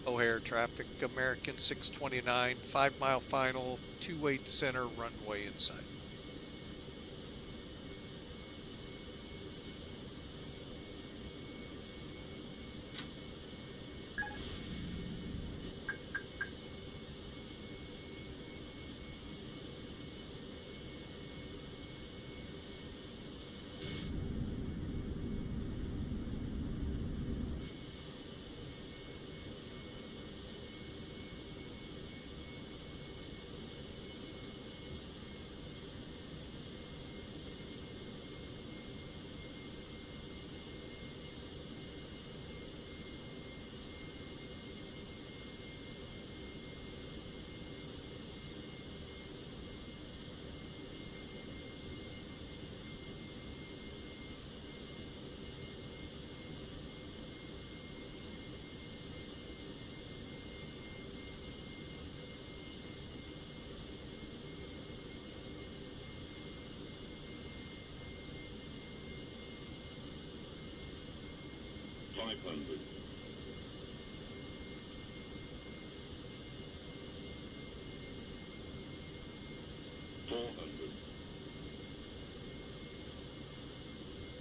O'Hare traffic, American 629, 5-mile final, 28 center, runway in sight.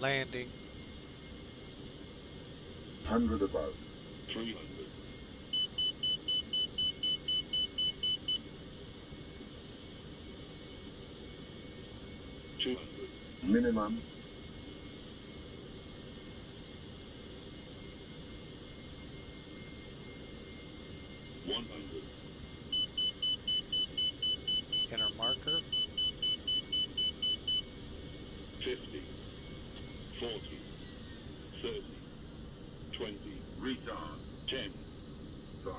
Landing. 100 above. 300. 200. Minimum. 100. Enter marker. 50. 40. 30. 20. Retard. 10. 5.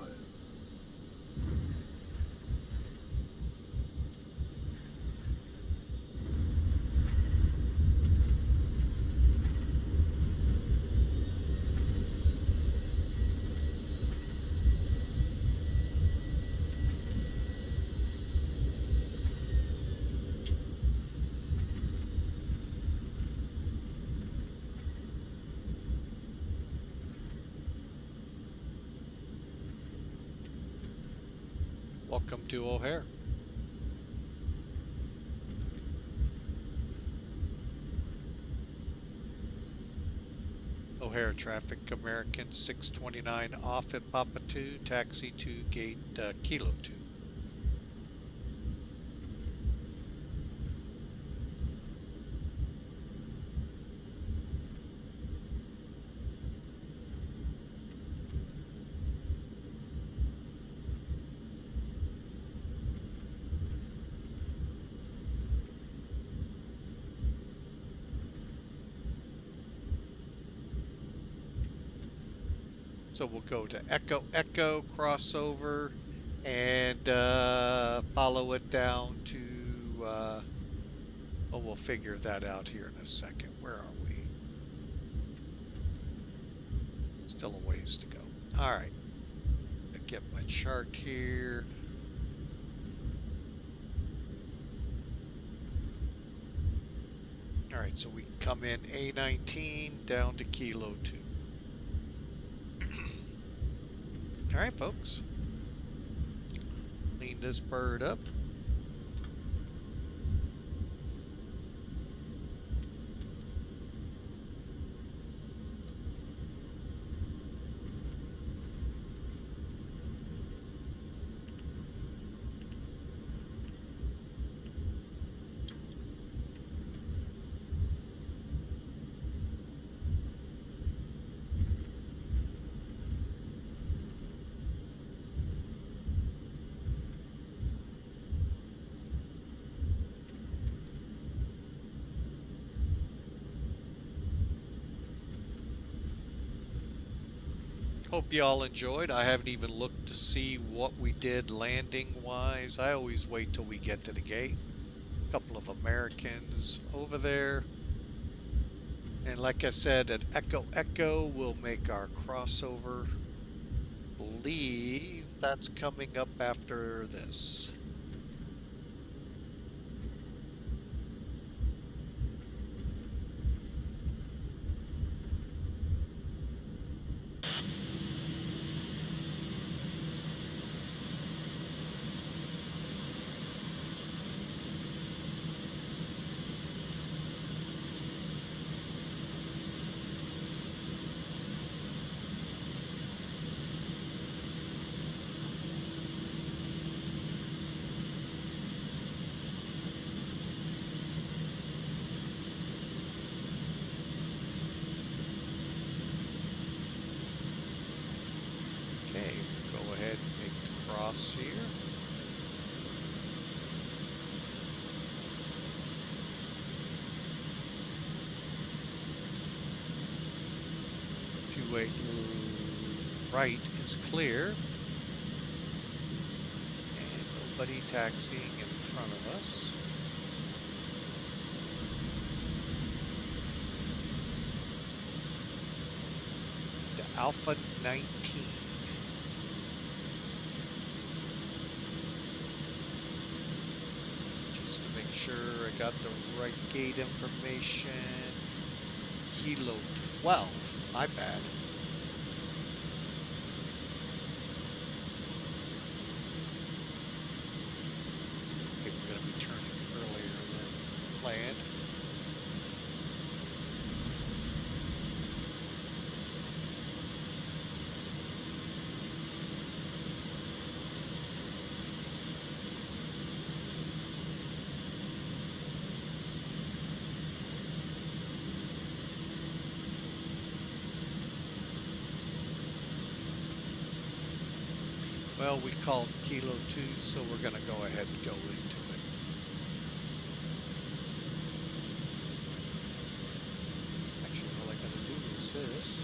Welcome to O'Hare. O'Hare traffic, American 629 off at Papa 2, taxi to gate Kilo 2. So we'll go to Echo Echo crossover and follow it down to, well, we'll figure that out here in a second. Where are we? Still a ways to go. All right. Get my chart here. All right, so we come in A19 down to Kilo 2. All right, folks. Clean this bird up. Hope you all enjoyed. I haven't even looked to see what we did landing wise. I always wait till we get to the gate. A couple of Americans over there. And like I said, at Echo Echo, we'll make our crossover. Believe that's coming up after this. Here. Two-way right is clear. And nobody taxiing in front of us. To Alpha 19. Sure I got the right gate information. Kilo 12. My bad. Okay, we're going to be turning earlier than planned. Well, we called Kilo 2, so we're going to go ahead and go into it. Actually, all I got to do is this.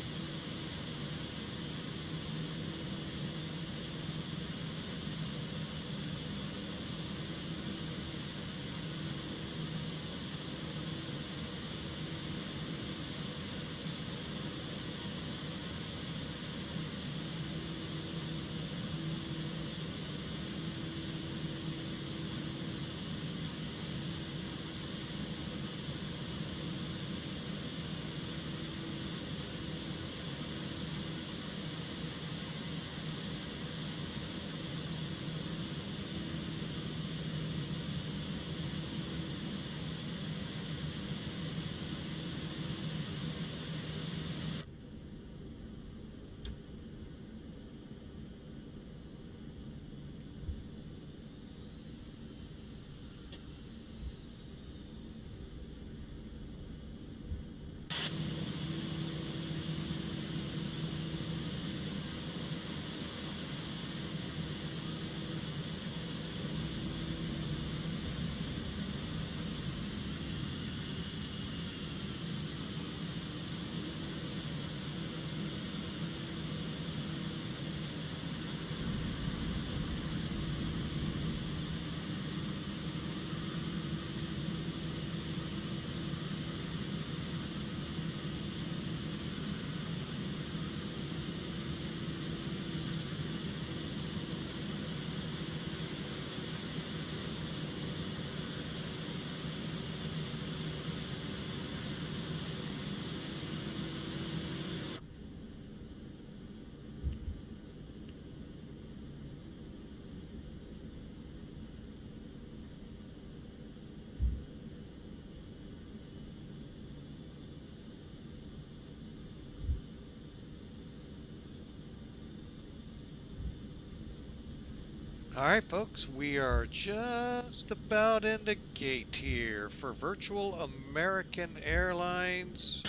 All right, folks, we are just about in the gate here for Virtual American Airlines.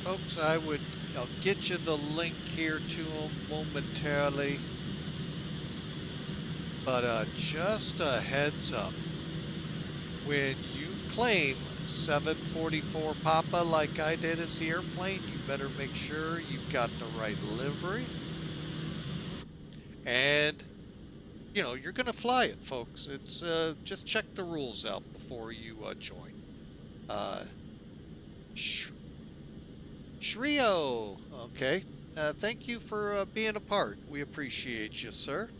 Folks, I'll get you the link here to them momentarily. But just a heads up, when you claim 744 Papa like I did as the airplane, you better make sure you've got the right livery. And, you know, you're going to fly it, folks. It's just check the rules out before you join. Shrio, okay. Thank you for being a part. We appreciate you, sir.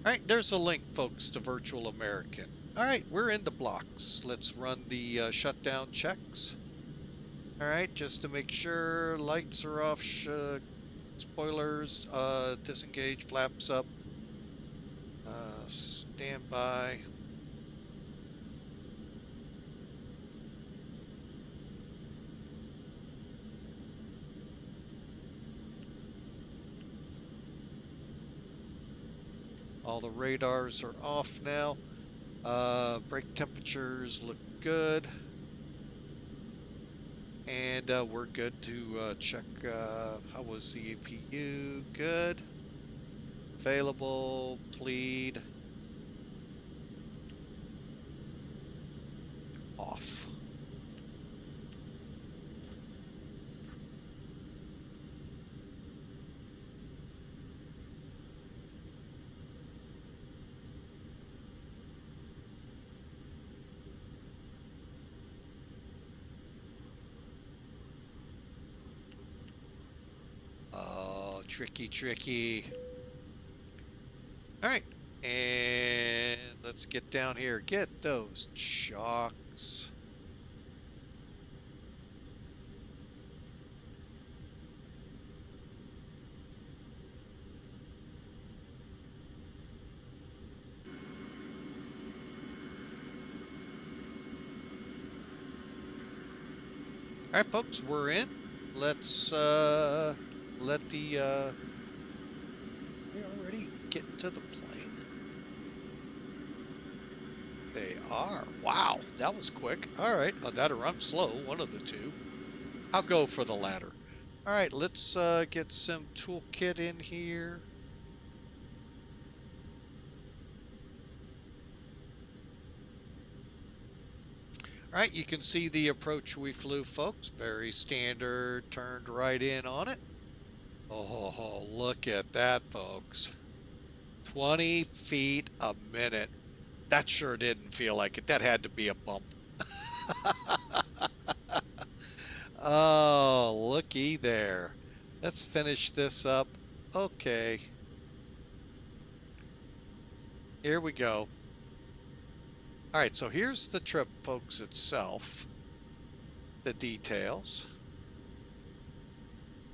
All right, there's a link, folks, to Virtual American. All right, we're in the blocks. Let's run the shutdown checks. All right, just to make sure lights are off, spoilers, disengage, flaps up, stand by. All the radars are off now. Brake temperatures look good. And we're good to check how was the APU. Good. Available, plead. Off. Tricky. All right, and let's get down here. Get those chocks. All right, folks, we're in. Let's let the we're already getting to the plane. They are. Wow, that was quick. All right, that or I'm slow, one of the two. I'll go for the latter. All right, let's get some toolkit in here. All right, you can see the approach we flew, folks. Very standard, turned right in on it. Oh, look at that, folks. 20 feet a minute. That sure didn't feel like it. That had to be a bump. Oh, looky there. Let's finish this up. Okay. Here we go. All right, so here's the trip, folks, itself. The details.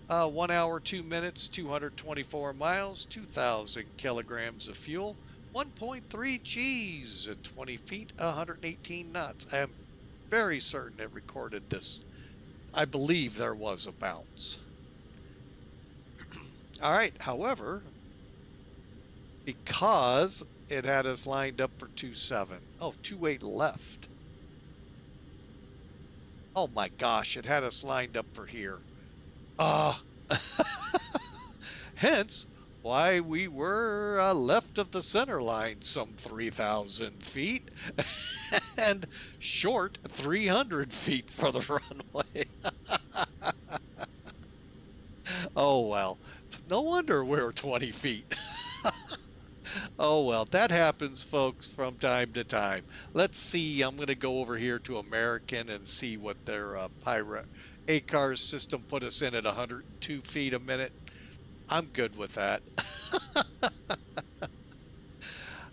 1 hour, 2 minutes, 224 miles, 2,000 kilograms of fuel, 1.3 Gs at 20 feet, 118 knots. I am very certain it recorded this. I believe there was a bounce. All right, however, because it had us lined up for 2.7. Oh, 2.8 left. Oh my gosh, it had us lined up for here. Hence why we were left of the center line some 3,000 feet and short 300 feet for the runway. Oh well, no wonder we're 20 feet. Oh well, that happens, folks, from time to time. Let's see, I'm going to go over here to American and see what their pirate ACARS system put us in at 102 feet a minute. I'm good with that.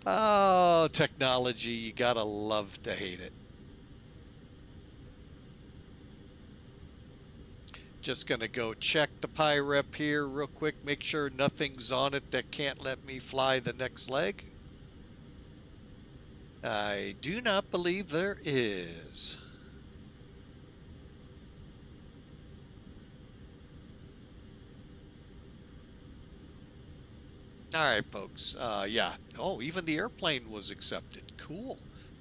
Oh, technology, you gotta love to hate it. Just gonna go check the PIREP here real quick, make sure nothing's on it that can't let me fly the next leg. I do not believe there is. All right, folks. Yeah. Oh, even the airplane was accepted. Cool.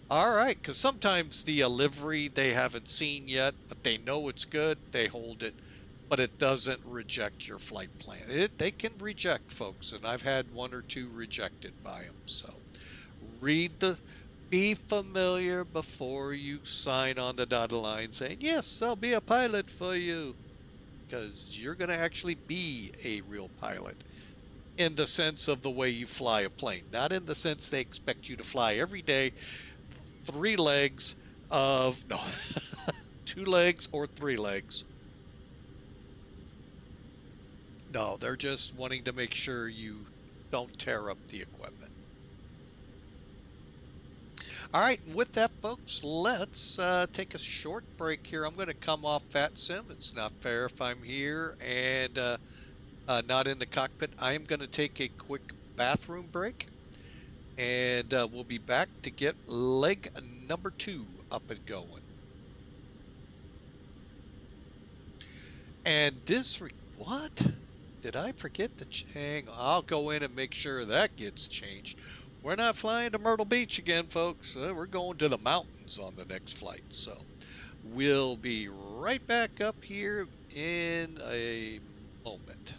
All right, because sometimes the livery they haven't seen yet, but they know it's good. They hold it, but it doesn't reject your flight plan. They can reject, folks, and I've had one or two rejected by them. So be familiar before you sign on the dotted line saying, yes, I'll be a pilot for you, because you're going to actually be a real pilot in the sense of the way you fly a plane, not in the sense they expect you to fly every day, 3 legs of, no, 2 legs or 3 legs. No, they're just wanting to make sure you don't tear up the equipment. All right, and with that, folks, let's take a short break here. I'm going to come off VATSIM. It's not fair if I'm here and not in the cockpit. I am going to take a quick bathroom break, and we'll be back to get leg number 2 up and going. And what? Did I forget to hang? I'll go in and make sure that gets changed. We're not flying to Myrtle Beach again, folks. We're going to the mountains on the next flight. So we'll be right back up here in a moment.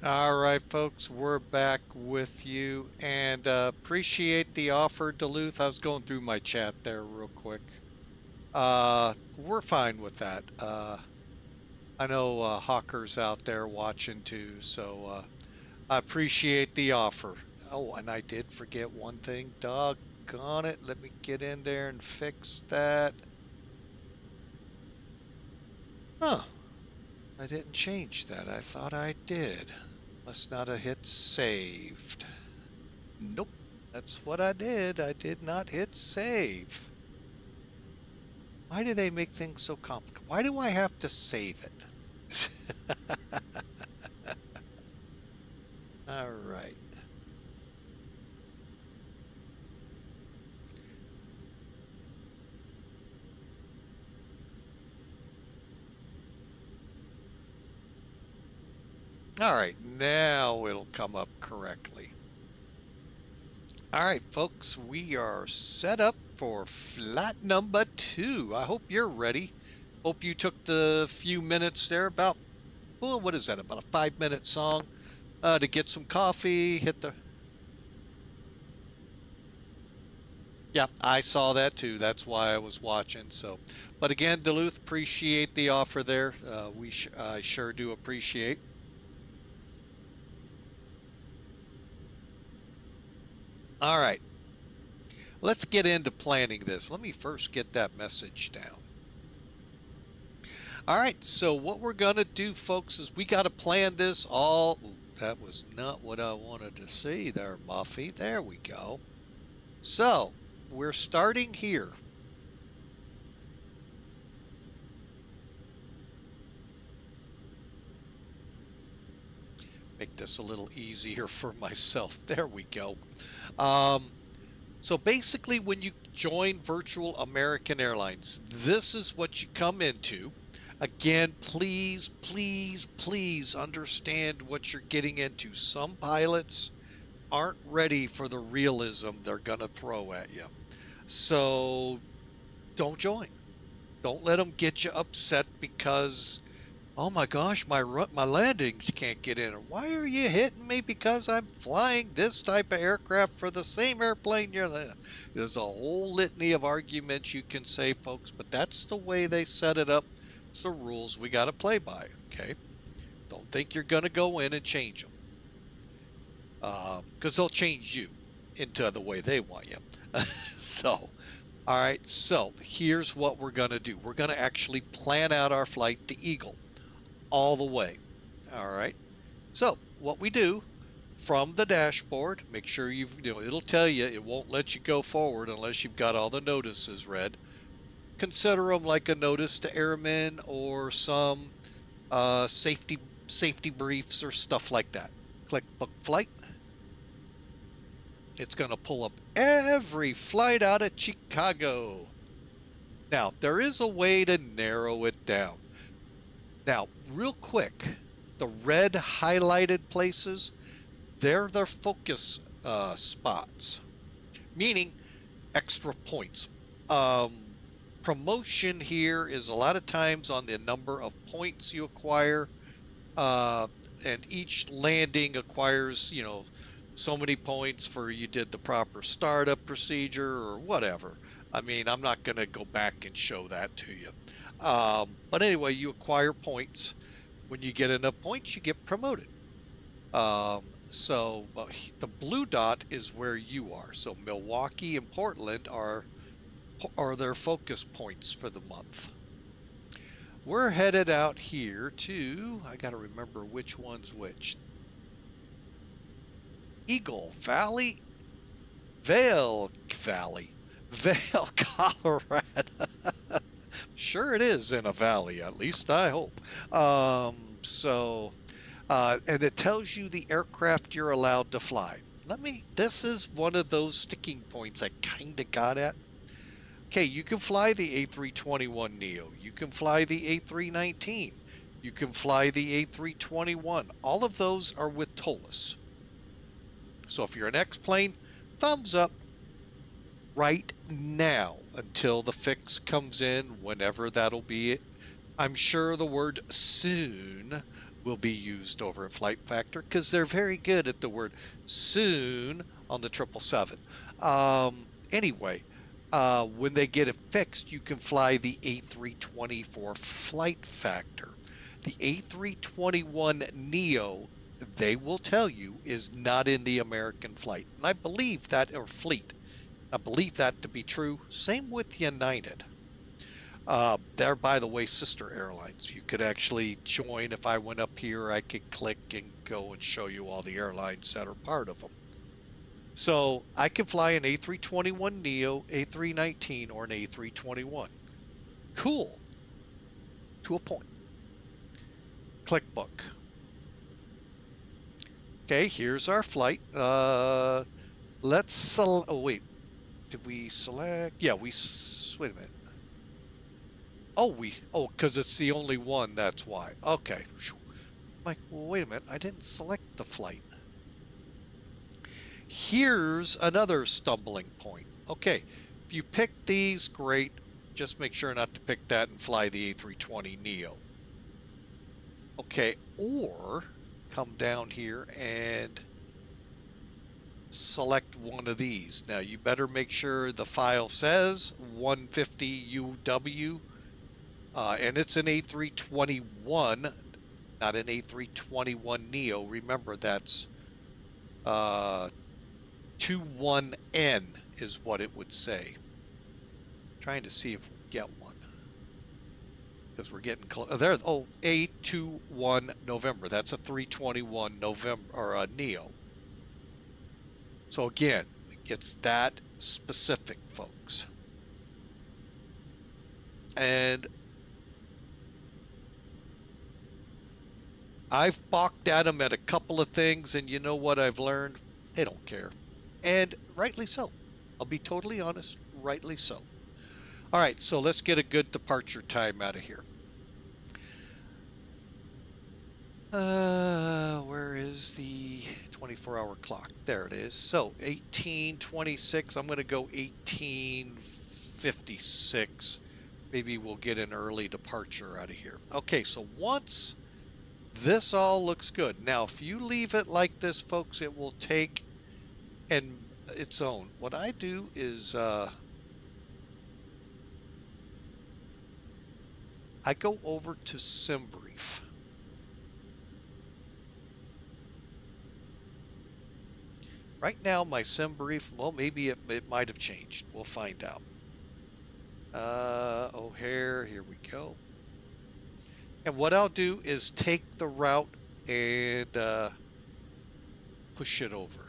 All right, folks, we're back with you, and appreciate the offer, Duluth. I was going through my chat there real quick. We're fine with that. I know Hawker's out there watching too, so I appreciate the offer. Oh, and I did forget one thing. Doggone it. Let me get in there and fix that. Huh. I didn't change that. I thought I did. Must not have hit saved. Nope. That's what I did. I did not hit save. Why do they make things so complicated? Why do I have to save it? All right. All right, now it'll come up correctly. All right, folks, we are set up for flight number 2. I hope you're ready. Hope you took the few minutes there, about, well, what is that, about a 5-minute song, to get some coffee, hit the... Yep, I saw that too. That's why I was watching. So, but again, Duluth, appreciate the offer there. I sure do appreciate. All right, let's get into planning this. Let me first get that message down. All right, so what we're going to do, folks, is we got to plan this all. Ooh, that was not what I wanted to see there, Muffy. There we go. So we're starting here. Make this a little easier for myself. There we go. So basically, when you join Virtual American Airlines, this is what you come into. Again, please, please, please understand what you're getting into. Some pilots aren't ready for the realism they're going to throw at you. So don't join. Don't let them get you upset because, oh my gosh, my landings can't get in. Or why are you hitting me because I'm flying this type of aircraft for the same airplane you're in? There's a whole litany of arguments you can say, folks, but that's the way they set it up. It's the rules we got to play by, okay? Don't think you're going to go in and change them. Because they'll change you into the way they want you. So, all right, so here's what we're going to do. We're going to actually plan out our flight to Eagle all the way. All right. So what we do from the dashboard, make sure it'll tell you, it won't let you go forward unless you've got all the notices read. Consider them like a notice to airmen or some safety briefs or stuff like that. Click book flight. It's going to pull up every flight out of Chicago. Now, there is a way to narrow it down. Now, real quick, the red highlighted places, they're their focus spots, meaning extra points. Promotion here is a lot of times on the number of points you acquire, and each landing acquires, so many points for you did the proper startup procedure or whatever. I mean, I'm not going to go back and show that to you. But anyway, you acquire points. When you get enough points, you get promoted. So the blue dot is where you are. So Milwaukee and Portland are their focus points for the month. We're headed out here to, I got to remember which one's which. Eagle Valley, Vail Valley, Vail, Colorado. Sure it is in a valley, at least I hope. And it tells you the aircraft you're allowed to fly. This is one of those sticking points I kind of got at. Okay, you can fly the A321neo. You can fly the A319. You can fly the A321. All of those are with ToLiss. So if you're an X-plane, thumbs up right now until the fix comes in, whenever that'll be. I'm sure the word soon will be used over at Flight Factor because they're very good at the word soon on the 777. Anyway, when they get it fixed, you can fly the A320 for Flight Factor. The A321neo, they will tell you, is not in the American flight. And I believe that, or fleet, I believe that to be true. Same with United. They're, by the way, sister airlines. You could actually join. If I went up here, I could click and go and show you all the airlines that are part of them. So I can fly an A321neo, A319, or an A321. Cool. To a point. Click book. Okay, here's our flight. Let's select. Oh wait, did we select? Yeah, wait a minute. Oh, because it's the only one. That's why. Okay. Like, well, wait a minute. I didn't select the flight. Here's another stumbling point. Okay, if you pick these, great. Just make sure not to pick that and fly the A320neo. Okay, or come down here and select one of these. Now, you better make sure the file says 150UW, and it's an A321, not an A321neo. Remember, that's 21N is what it would say. Trying to see if we get one, because we're getting close. There, oh, A21 November. That's a 321 November, or a neo. So again, it gets that specific, folks. And I've balked at them at a couple of things, and you know what I've learned? They don't care. And rightly so. I'll be totally honest, rightly so. All right, so let's get a good departure time out of here. Where is the 24-hour clock? There it is. So 1826. I'm going to go 1856. Maybe we'll get an early departure out of here. Okay, so once this all looks good. Now, if you leave it like this, folks, it will take its own. What I do is I go over to SimBrief. Right now, my SimBrief, well, maybe it might have changed. We'll find out. O'Hare, here we go. And what I'll do is take the route and push it over.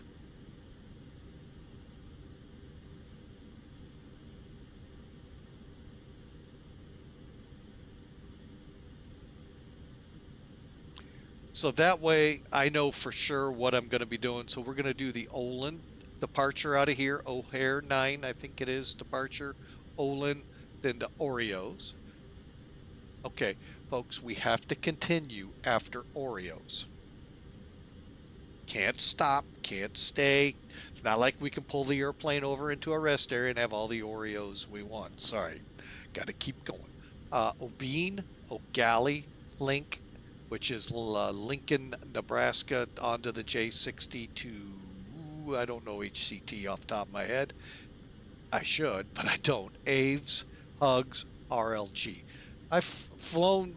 So that way I know for sure what I'm going to be doing. So we're going to do the OLINN departure out of here. O'Hare 9, I think it is, departure. OLINN, then the OREOS. Okay, folks, we have to continue after OREOS. Can't stop, can't stay. It's not like we can pull the airplane over into a rest area and have all the OREOS we want. Sorry, got to keep going. OBENE, OGALE, Link, which is Lincoln, Nebraska, onto the J60 to, I don't know HCT off the top of my head. I should, but I don't. AVVVS, HUGS, RLG. I've flown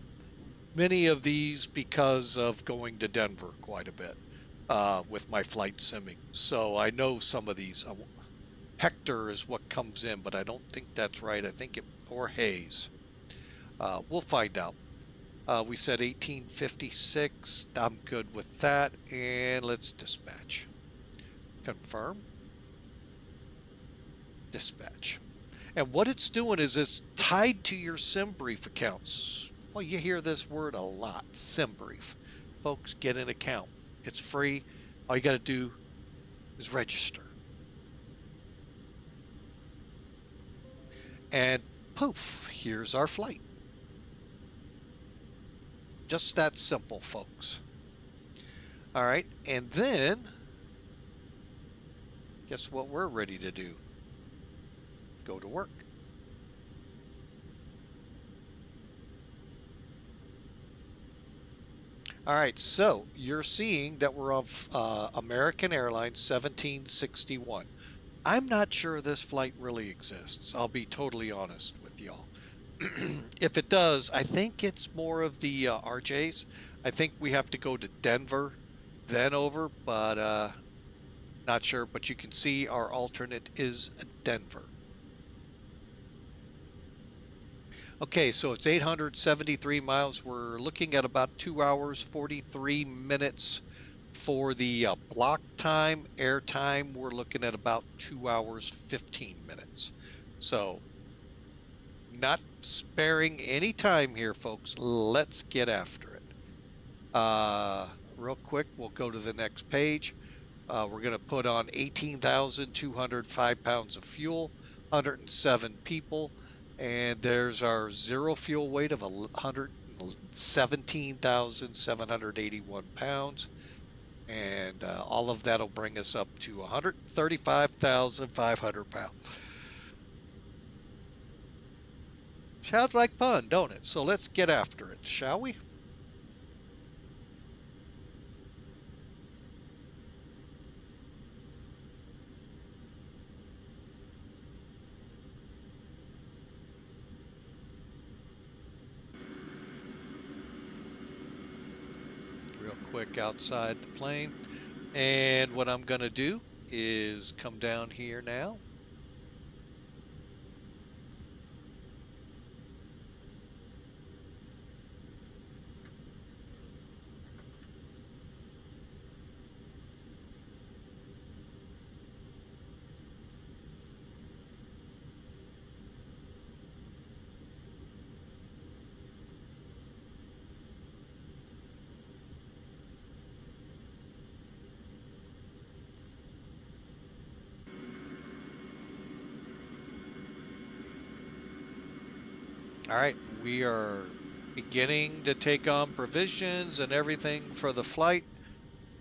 many of these because of going to Denver quite a bit with my flight simming. So I know some of these. Hector is what comes in, but I don't think that's right. I think it, or Hayes. We'll find out. We said 1856. I'm good with that. And let's dispatch. Confirm. Dispatch. And what it's doing is it's tied to your SimBrief accounts. Well, you hear this word a lot, SimBrief. Folks, get an account. It's free. All you got to do is register. And poof, here's our flight. Just that simple, folks. All right, and then guess what we're ready to do? Go to work. All right, so you're seeing that we're on American Airlines 1761. I'm not sure this flight really exists. I'll be totally honest with y'all. If it does, I think it's more of the RJs. I think we have to go to Denver, then over, but not sure. But you can see our alternate is Denver. Okay, so it's 873 miles. We're looking at about 2 hours, 43 minutes for the block time. Air time, we're looking at about 2 hours, 15 minutes. So not sparing any time here, folks. Let's get after it. Real quick, we'll go to the next page. We're going to put on 18,205 pounds of fuel, 107 people, and there's our zero fuel weight of 117,781 pounds. And all of that will bring us up to 135,500 pounds. Sounds like fun, don't it? So let's get after it, shall we? Real quick outside the plane. And what I'm going to do is come down here now. All right, we are beginning to take on provisions and everything for the flight.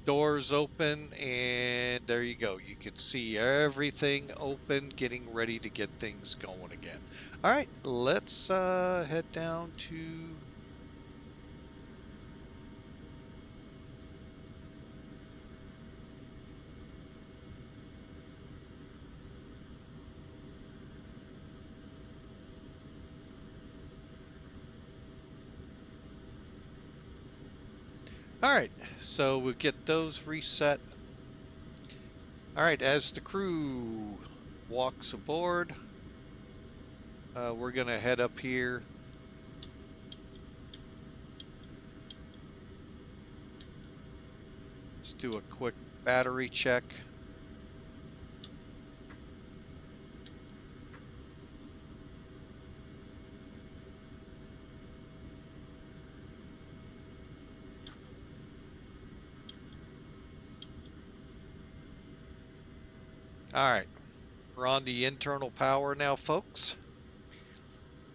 Doors open, and there you go. You can see everything open, getting ready to get things going again. All right, let's head down to... All right, so we'll get those reset. All right, as the crew walks aboard, we're gonna head up here. Let's do a quick battery check. All right, we're on the internal power now, folks.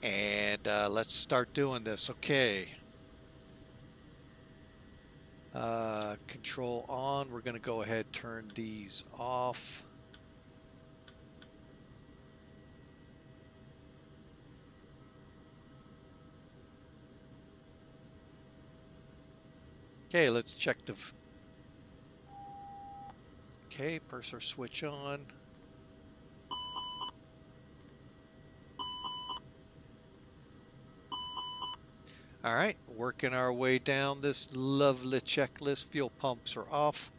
And let's start doing this. Okay. Control on. We're going to go ahead and turn these off. Okay, let's check the... Okay, purser switch on. All right, working our way down this lovely checklist. Fuel pumps are off,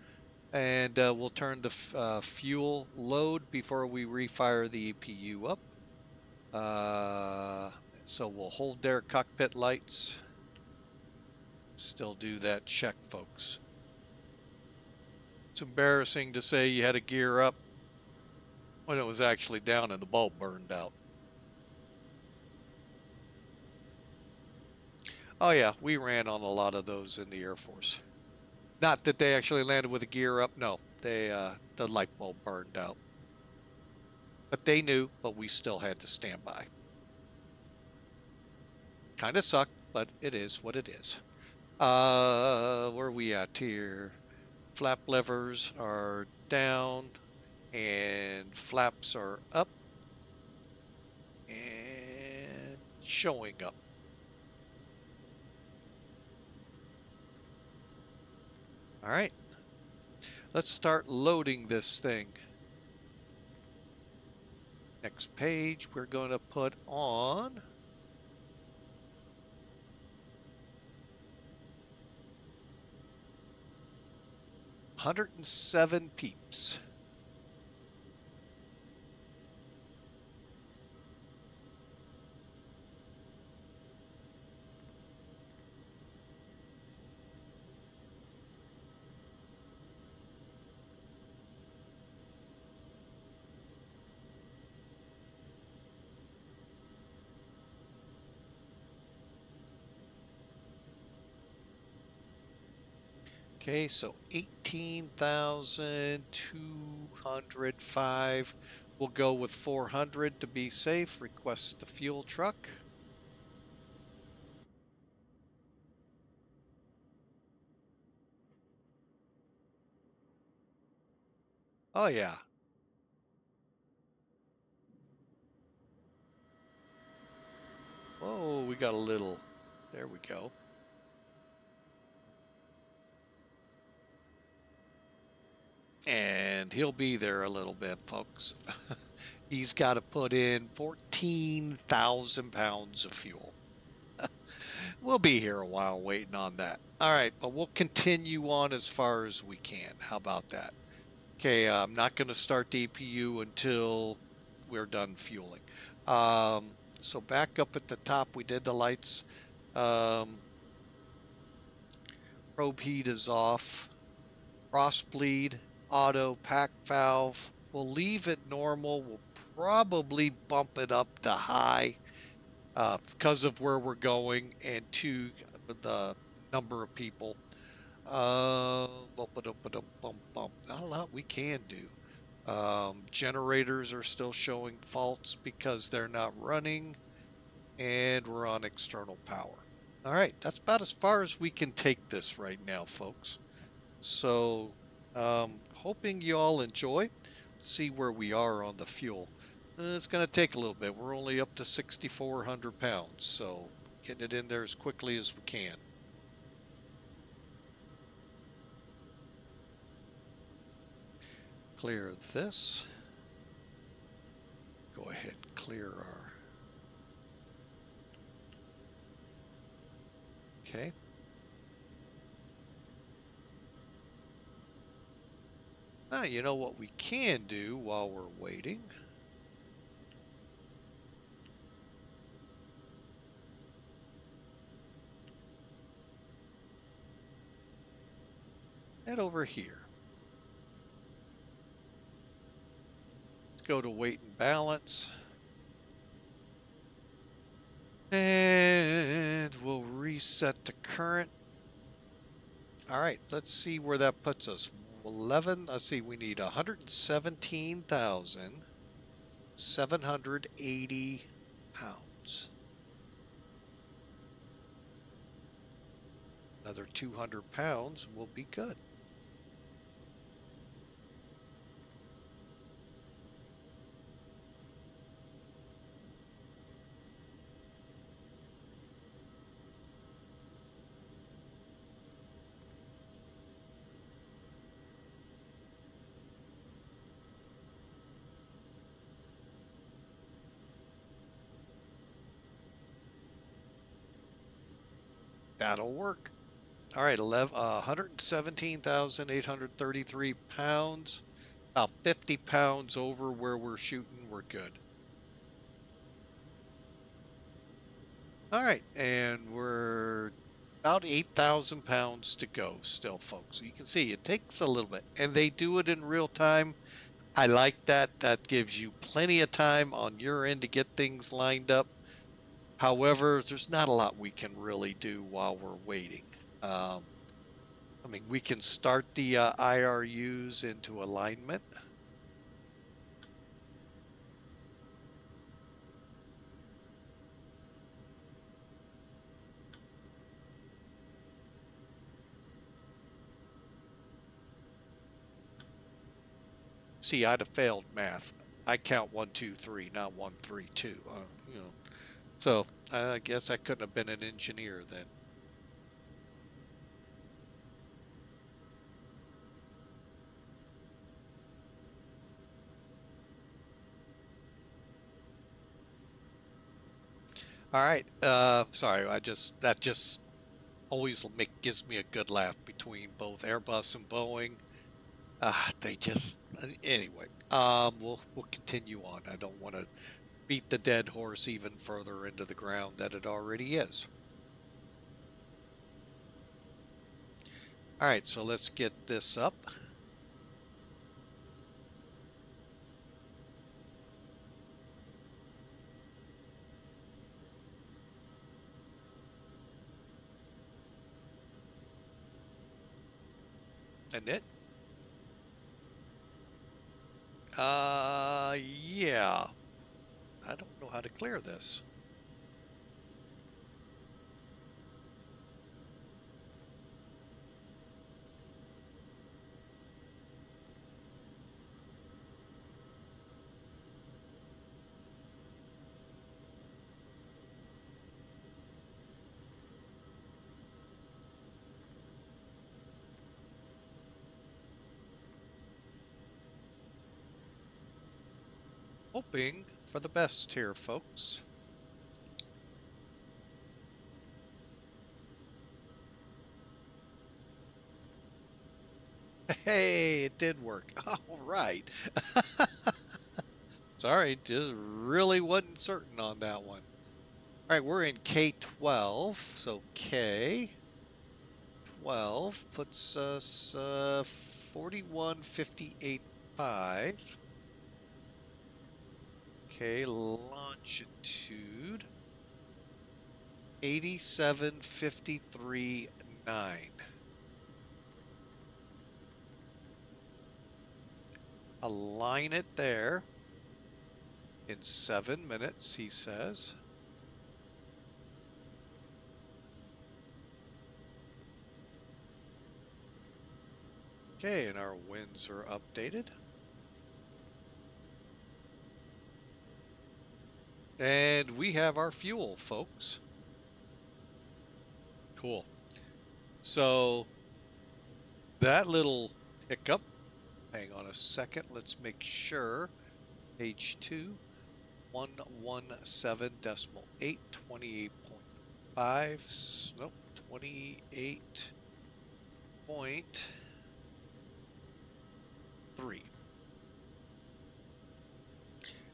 and we'll turn the fuel load before we refire the EPU up. So we'll hold there, cockpit lights. Still do that check, folks. It's embarrassing to say you had a gear up when it was actually down and the bulb burned out. Oh yeah, we ran on a lot of those in the Air Force. Not that they actually landed with a gear up, no. They the light bulb burned out. But they knew, but we still had to stand by. Kind of sucked, but it is what it is. Where are we at here? Flap levers are down and flaps are up and showing up. All right. Let's start loading this thing. Next page, we're going to put on 107 peeps. Okay, so 18,205. We'll go with 400 to be safe. Request the fuel truck. Oh, yeah. Oh, we got a little. There we go. And he'll be there a little bit, folks. He's got to put in 14,000 pounds of fuel. We'll be here a while waiting on that. All right, but we'll continue on as far as we can. How about that? Okay, I'm not going to start the EPU until we're done fueling. So back up at the top, we did the lights. Probe heat is off. Frost bleed, auto, pack valve. We'll leave it normal. We'll probably bump it up to high because of where we're going and to the number of people. Not a lot we can do. Generators are still showing faults because they're not running, and we're on external power. All right, that's about as far as we can take this right now, folks. So, hoping you all enjoy. See where we are on the fuel. It's going to take a little bit. We're only up to 6,400 pounds, so getting it in there as quickly as we can. Clear this. Go ahead and clear our... Okay. Now, you know what we can do while we're waiting? Head over here. Let's go to weight and balance. And we'll reset to current. All right, let's see where that puts us. 11, let's see, we need 117,780 pounds. Another 200 pounds will be good. That'll work. All right, 117,833 pounds. About 50 pounds over where we're shooting. We're good. All right, and we're about 8,000 pounds to go still, folks. You can see it takes a little bit, and they do it in real time. I like that. That gives you plenty of time on your end to get things lined up. However, there's not a lot we can really do while we're waiting. I mean, we can start the IRUs into alignment. See, I'd have failed math. I count 1, 2, 3, not 1, 3, 2. You know, so I guess I couldn't have been an engineer then. All right. Sorry, that just always gives me a good laugh between both Airbus and Boeing. They just anyway. We'll continue on. I don't want to beat the dead horse even further into the ground that it already is. All right, so let's get this up. And it? Yeah. I don't know how to clear this. Hoping for the best here, folks. Hey, it did work. All right. Sorry, just really wasn't certain on that one. All right, we're in K12, so K12 puts us 4158.5. Okay, longitude 8753.9. Align it there in 7 minutes, he says. Okay, and our winds are updated. And we have our fuel, folks. Cool. So that little hiccup, hang on a second, let's make sure. Page 2, 117.8, 28.5, nope, 28.3.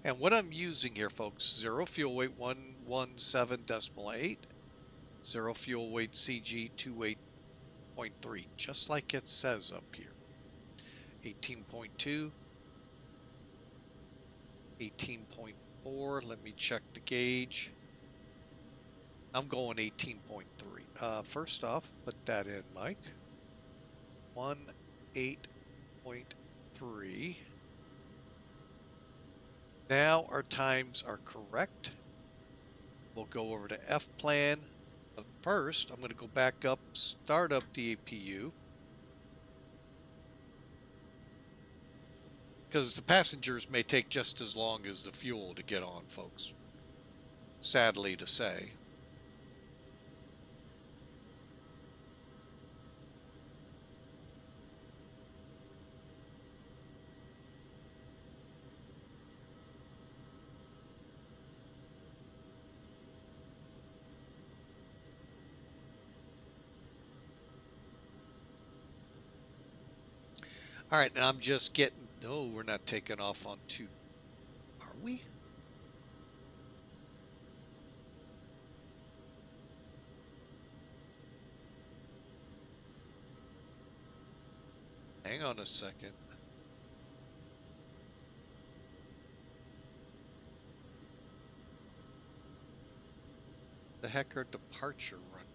And what I'm using here, folks, 0 fuel weight 117.8, 0 fuel weight CG 28.3, just like it says up here. 18.2, 18.4, let me check the gauge. I'm going 18.3. First off, put that in, Mike. 18.3. Now our times are correct. We'll go over to F plan. But first, I'm going to go back up, start up the APU. Because the passengers may take just as long as the fuel to get on, folks. Sadly to say. All right, now I'm just getting... No, we're not taking off on 2. Are we? Hang on a second. The heck are departure runs?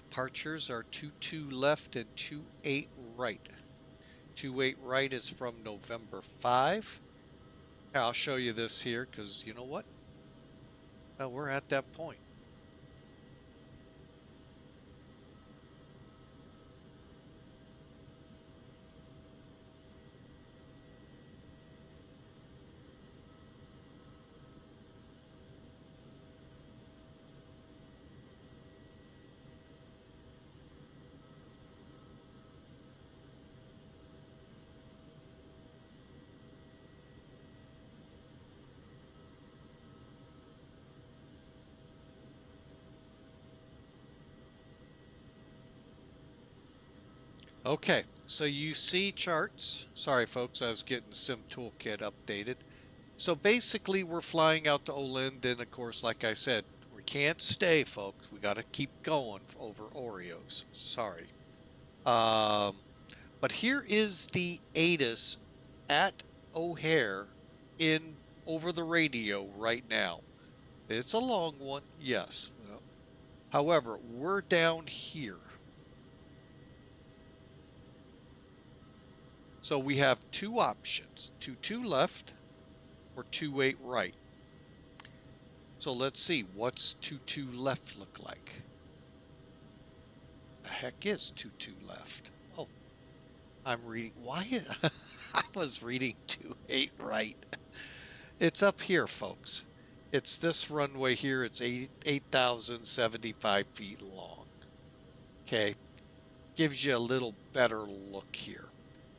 Departures are 22 left and 28 right. 28 right is from November 5. I'll show you this here because you know what? Well, we're at that point. Okay, so you see charts. Sorry, folks, I was getting Sim Toolkit updated. So basically, we're flying out to OLINN. Then, of course, like I said, we can't stay, folks. We got to keep going over OREOS. Sorry. But here is the ATIS at O'Hare in over the radio right now. It's a long one, yes. However, we're down here. So we have two options, 22 left or 28 right. So let's see, what's 22 left look like? The heck is 22 left? Oh, I'm reading, why? I was reading 28 right. It's up here, folks. It's this runway here. It's 8,075 feet long. Okay, gives you a little better look here.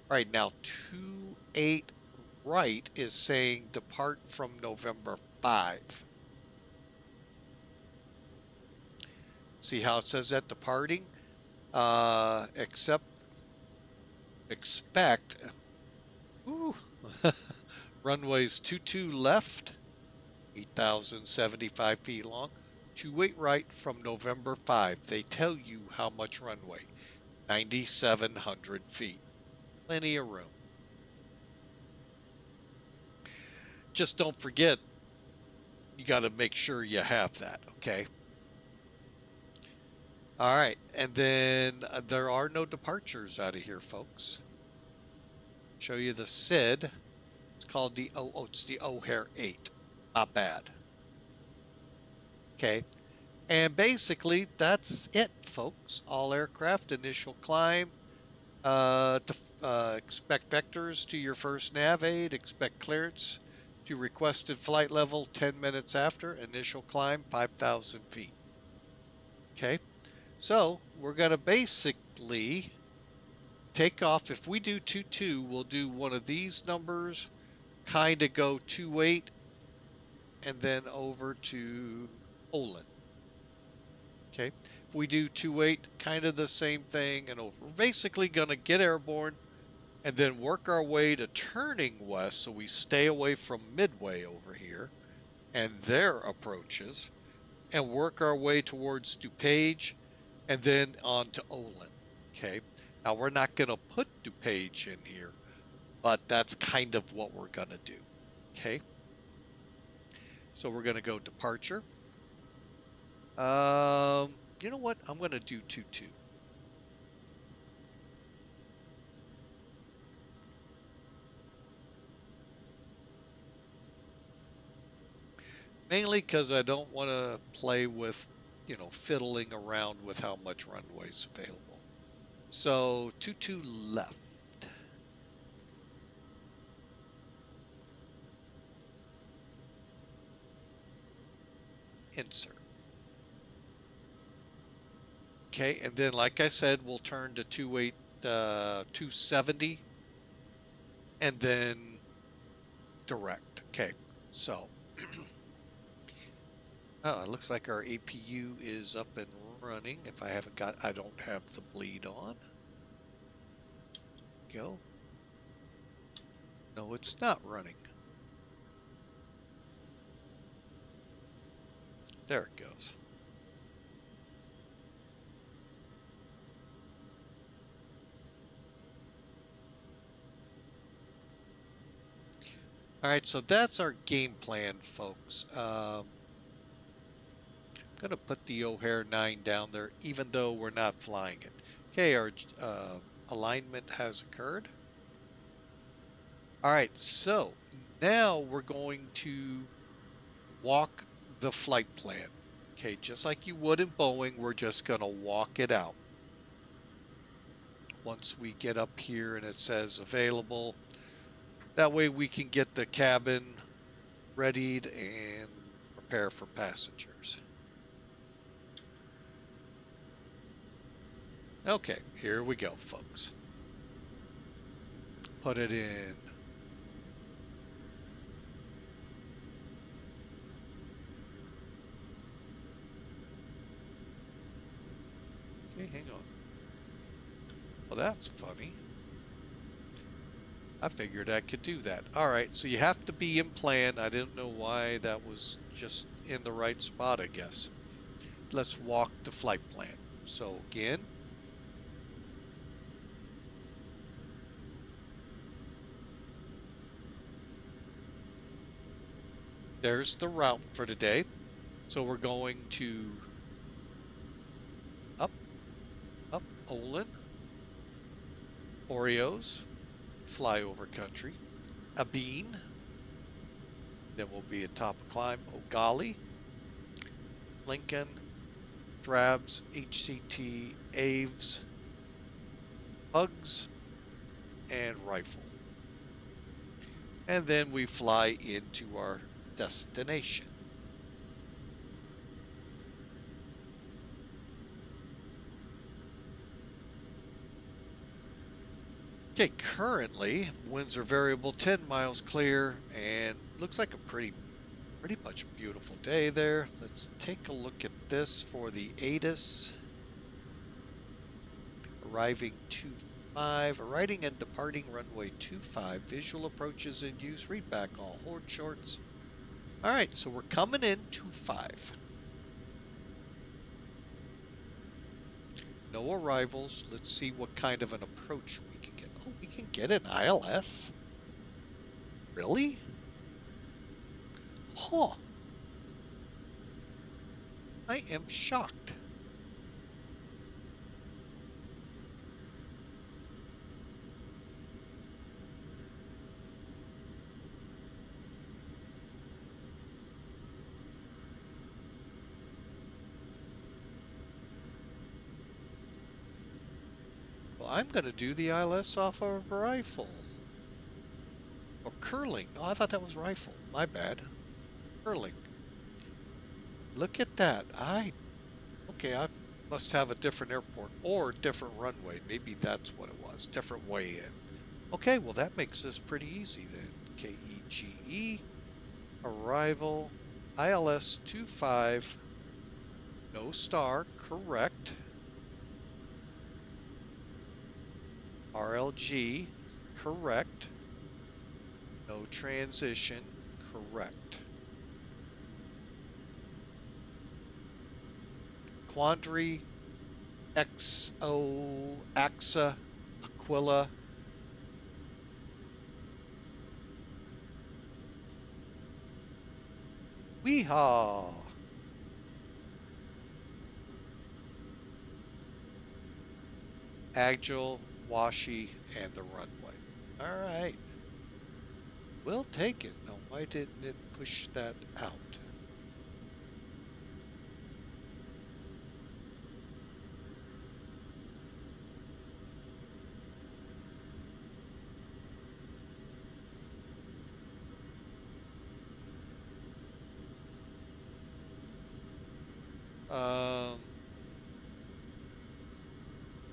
All right, now 28 right is saying depart from November 5. See how it says that departing? Expect. Ooh, runways 22 left, 8,075 feet long. 28 right from November 5. They tell you how much runway. 9,700 feet. Plenty of room. Just don't forget, you got to make sure you have that, okay? All right, and then there are no departures out of here, folks. Show you the SID. It's called the it's the O'Hare 8. Not bad. Okay, and basically that's it, folks. All aircraft, initial climb. Expect vectors to your first nav aid. Expect clearance to requested flight level 10 minutes after. Initial climb 5,000 feet. Okay, so we're going to basically take off. If we do 22, we'll do one of these numbers, kind of go 28, and then over to OLINN. Okay, if we do 28, kind of the same thing and over. We're basically going to get airborne and then work our way to turning west so we stay away from Midway over here and their approaches, and work our way towards DuPage and then on to OLINN. Okay, now we're not going to put DuPage in here, but that's kind of what we're going to do. Okay, so we're going to go departure. You know what? I'm going to do 22. Mainly because I don't want to play with, fiddling around with how much runway is available. So 22 left. Insert. Okay, and then like I said, we'll turn to 270 and then direct. Okay, so oh, it looks like our APU is up and running. If I don't have the bleed on. Go. No, it's not running. There it goes. All right, so that's our game plan, folks. I'm going to put the O'Hare 9 down there, even though we're not flying it. Okay, our alignment has occurred. All right, so now we're going to walk the flight plan. Okay, just like you would in Boeing, we're just going to walk it out. Once we get up here and it says available, that way we can get the cabin readied and prepare for passengers. Okay, here we go, folks. Put it in. Okay, hang on. Well, Well, that's funny. I figured I could do that. All right, so you have to be in plan. I didn't know why that was just in the right spot, I guess. Let's walk the flight plan. So again, there's the route for today. So we're going to up OLINN, OREOS, flyover country, OBENE, then we'll be at top of climb, OGALE, Lincoln, Drabs, HCT, AVVVS, Hugs, and Rifle. And then we fly into our destination. Okay, currently winds are variable, 10 miles clear, and looks like a pretty much beautiful day there. Let's take a look at this for the ATIS. Arriving 25, arriving and departing runway 25. Visual approaches in use. Read back all HORD shorts. All right, so we're coming in 25. No arrivals. Let's see what kind of an approach we can get. Oh, we can get an ILS? Really? Huh. I am shocked. Well, I'm going to do the ILS off of rifle. Or curling. Oh, I thought that was rifle. My bad. Curling. Look at that. Okay, I must have a different airport or different runway. Maybe that's what it was. Different way in. Okay, well that makes this pretty easy then. KEGE, arrival, ILS 25, no star, correct. RLG, correct. No transition, correct. Quandary, XO, AXA, Aquila. Weehaw! Agile, Washi, and the runway. All right. We'll take it. Now, why didn't it push that out?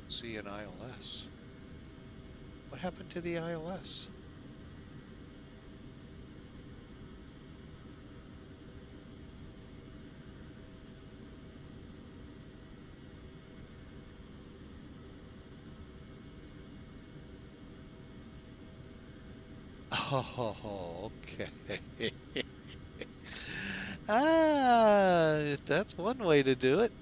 See an ILS. What happened to the ILS? Oh, okay. That's one way to do it.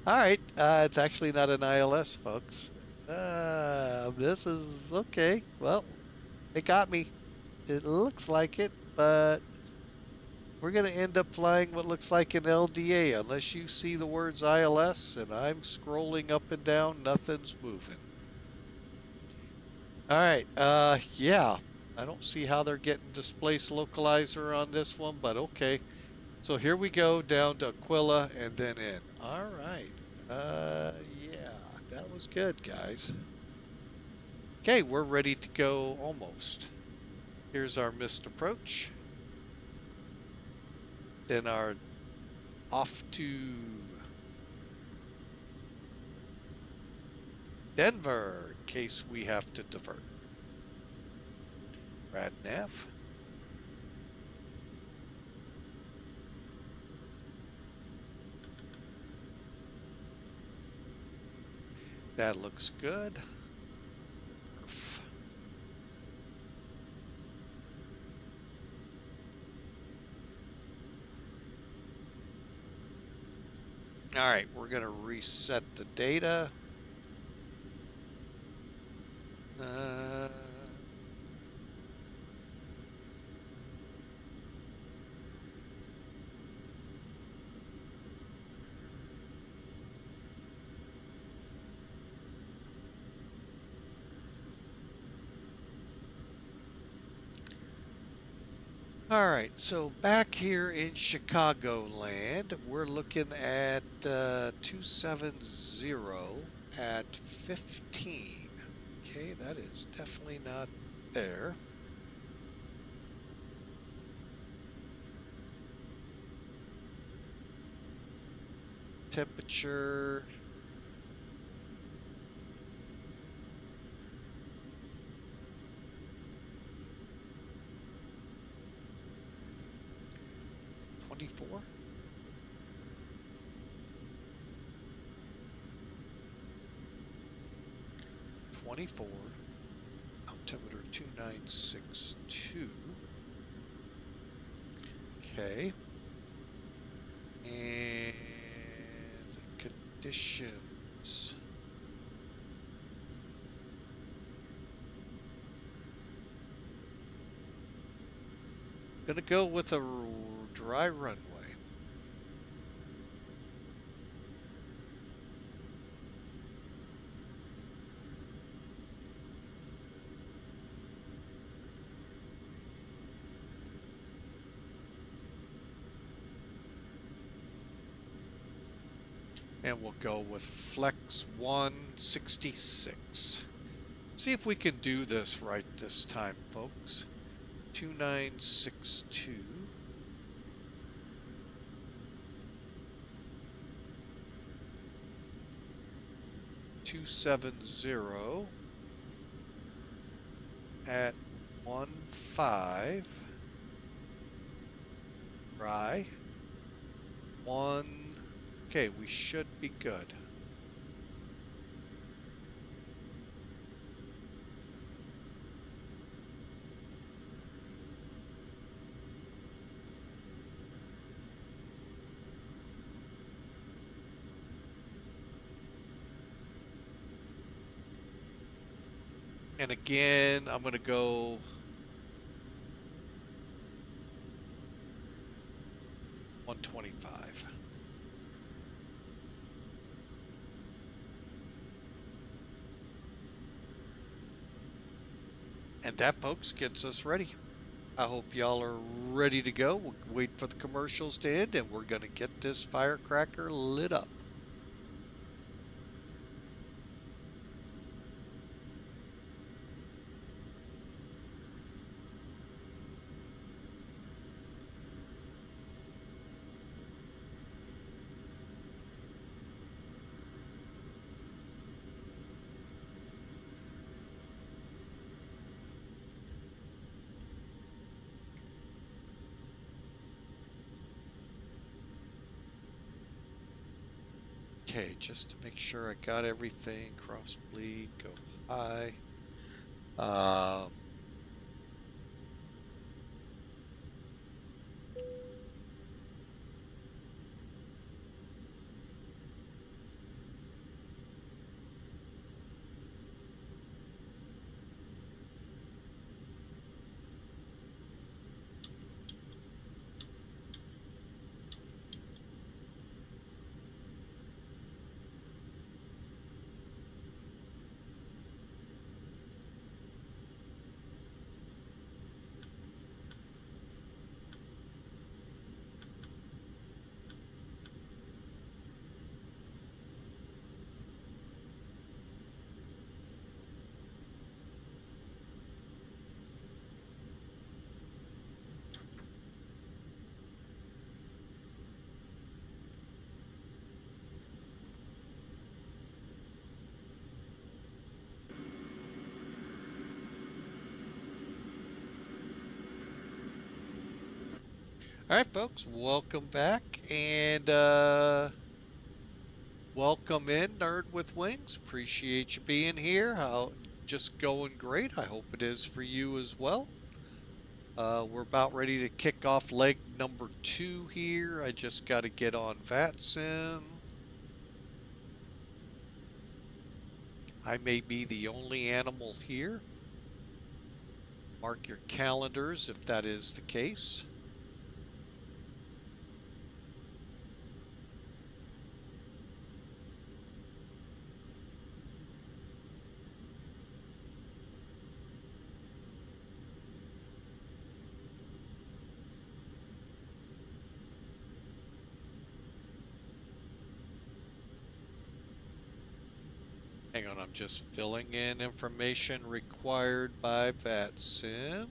All right, it's actually not an ILS, folks. This is okay. Well, they got me. It looks like it, but we're going to end up flying what looks like an LDA unless you see the words ILS, and I'm scrolling up and down, nothing's moving. All right, yeah, I don't see how they're getting displaced localizer on this one, but okay. So here we go down to Aquila and then in. All right. Yeah, that was good, guys. Okay, we're ready to go almost. Here's our missed approach. Then our off to Denver in case we have to divert. Rad nav. That looks good. Perf. All right, we're going to reset the data. All right, so back here in Chicagoland, we're looking at 270 at 15. Okay, that is definitely not there. Temperature. $24. Altimeter 2962. Okay. And conditions. Gonna go with a dry runway. And we'll go with Flex 166. See if we can do this right this time, folks. 2962. 270 at 15. Dry. 1. Okay, we should be good. And again, I'm going to go 125. And that, folks, gets us ready. I hope y'all are ready to go. We'll wait for the commercials to end, and we're going to get this firecracker lit up. Okay, just to make sure I got everything, cross bleed, go high. All right, folks, welcome back. And Welcome in, Nerd with Wings. Appreciate you being here. Just going great. I hope it is for you as well. We're about ready to kick off leg number 2 here. I just got to get on VATSIM. I may be the only animal here. Mark your calendars if that is the case. Hang on, I'm just filling in information required by VATSIM.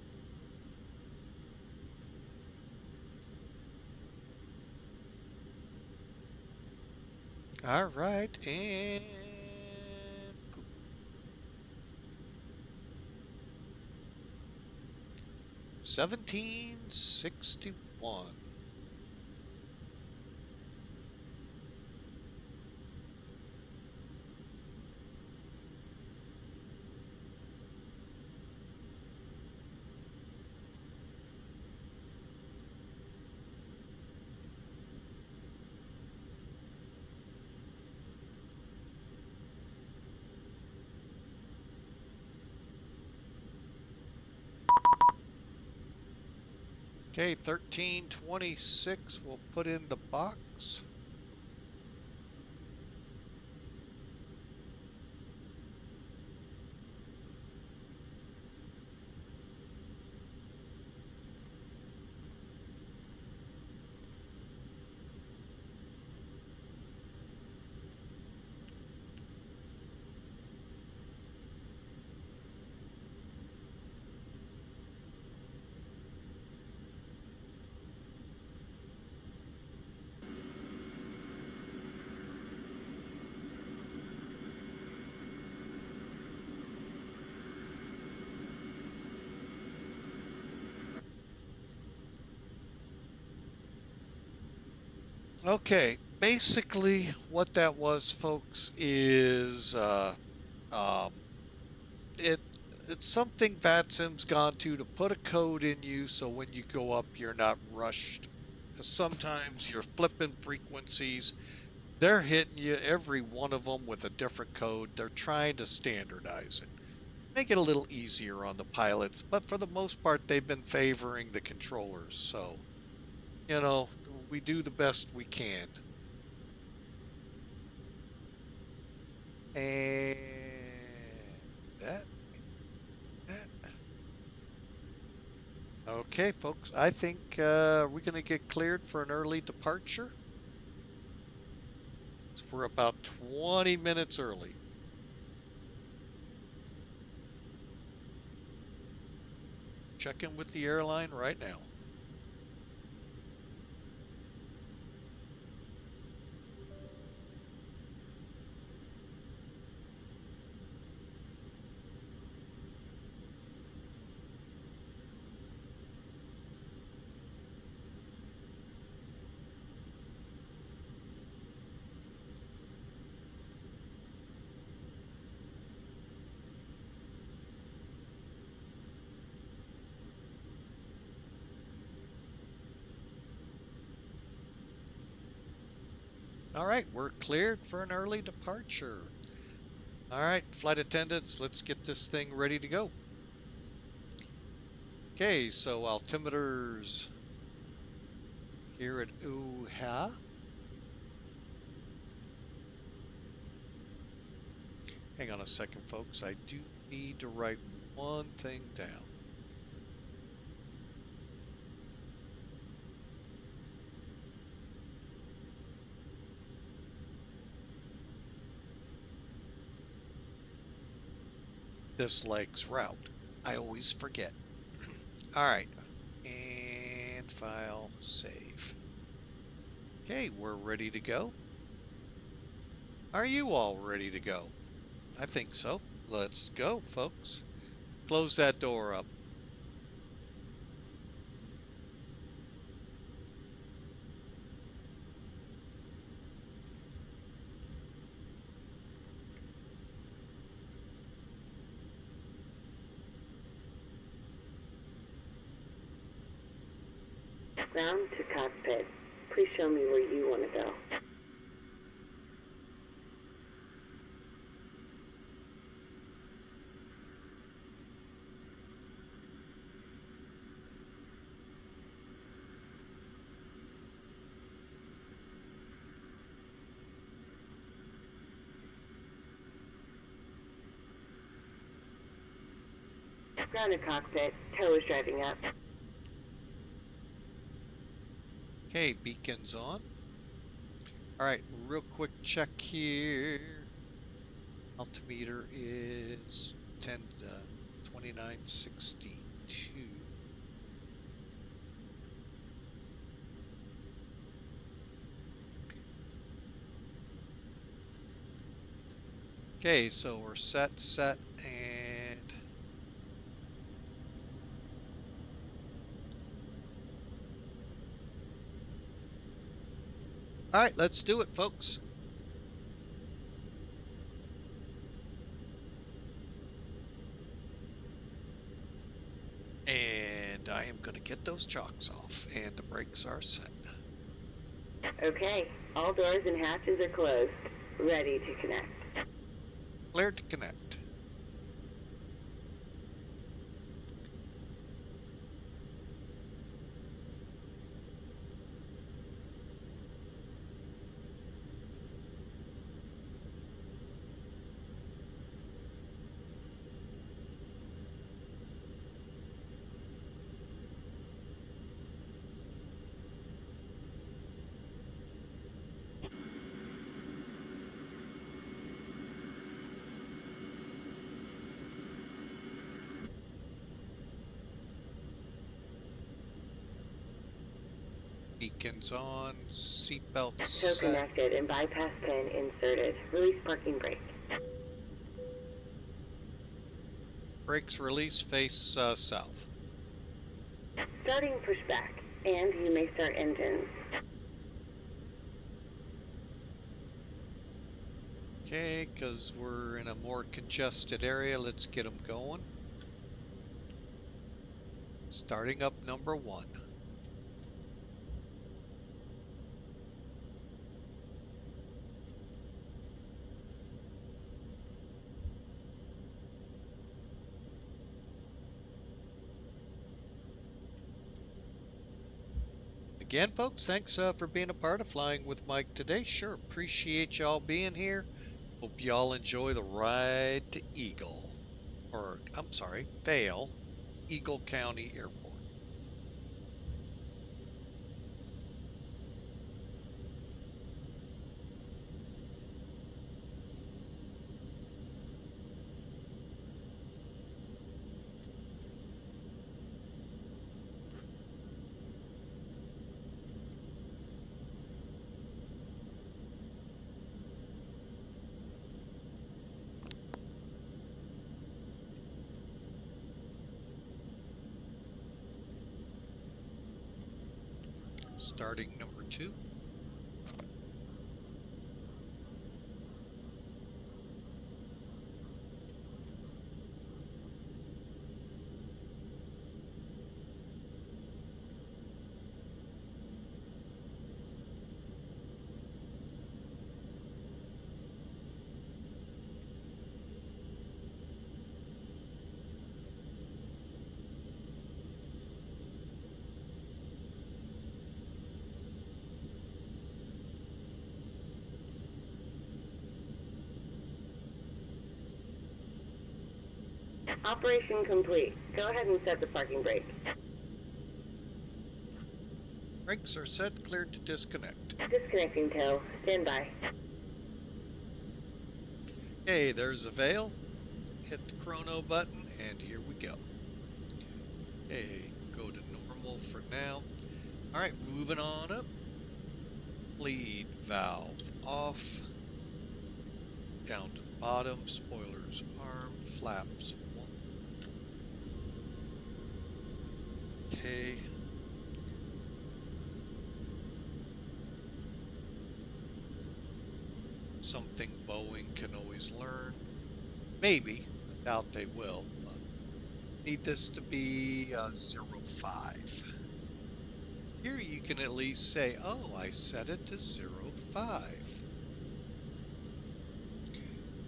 All right, and 1761. Okay, 1326 we'll put in the box. Okay, basically what that was, folks, is um, it it's something VATSIM's gone to put a code in you so when you go up you're not rushed. 'Cause sometimes you're flipping frequencies, they're hitting you every one of them with a different code. They're trying to standardize it, make it a little easier on the pilots, but for the most part they've been favoring the controllers. So, you know, we do the best we can. And that. Okay, folks, I think we're going to get cleared for an early departure. So we're about 20 minutes early. Check in with the airline right now. All right, we're cleared for an early departure. All right, flight attendants, let's get this thing ready to go. Okay, so altimeters here at UHA. Hang on a second, folks. I do need to write one thing down. This leg's route. I always forget. All right, and file save. Okay, we're ready to go. Are you all ready to go? I think so. Let's go, folks. Close that door up. Ground to cockpit. Please show me where you want to go. Ground to cockpit. Tow is driving up. Okay, beacons on. Alright, real quick check here. Altimeter is 10 to 2962. Okay, so we're set, and all right, let's do it, folks. And I am going to get those chocks off, and the brakes are set. Okay, all doors and hatches are closed. Ready to connect. Cleared to connect. Beacons on, seatbelt Tow set. connected and bypass pin inserted. Release parking brake. Brakes release, face south. Starting pushback, and you may start engines. Okay, because we're in a more congested area, let's get them going. Starting up number 1. Again, folks, thanks for being a part of Flying with Mike today. Sure, appreciate y'all being here. Hope y'all enjoy the ride to Eagle. Or, I'm sorry, Vail, Eagle County Airport. Starting number 2. Operation complete. Go ahead and set the parking brake. Brakes are set, cleared to disconnect. Disconnecting tow. Stand by. Okay, there's a Vail. Hit the chrono button, and here we go. Okay, go to normal for now. Alright, moving on up. Bleed valve off. Down to the bottom. Spoilers arm. Flaps 1. Okay. Something Boeing can always learn. Maybe. I doubt they will. But need this to be 05. Here you can at least say, oh, I set it to 05.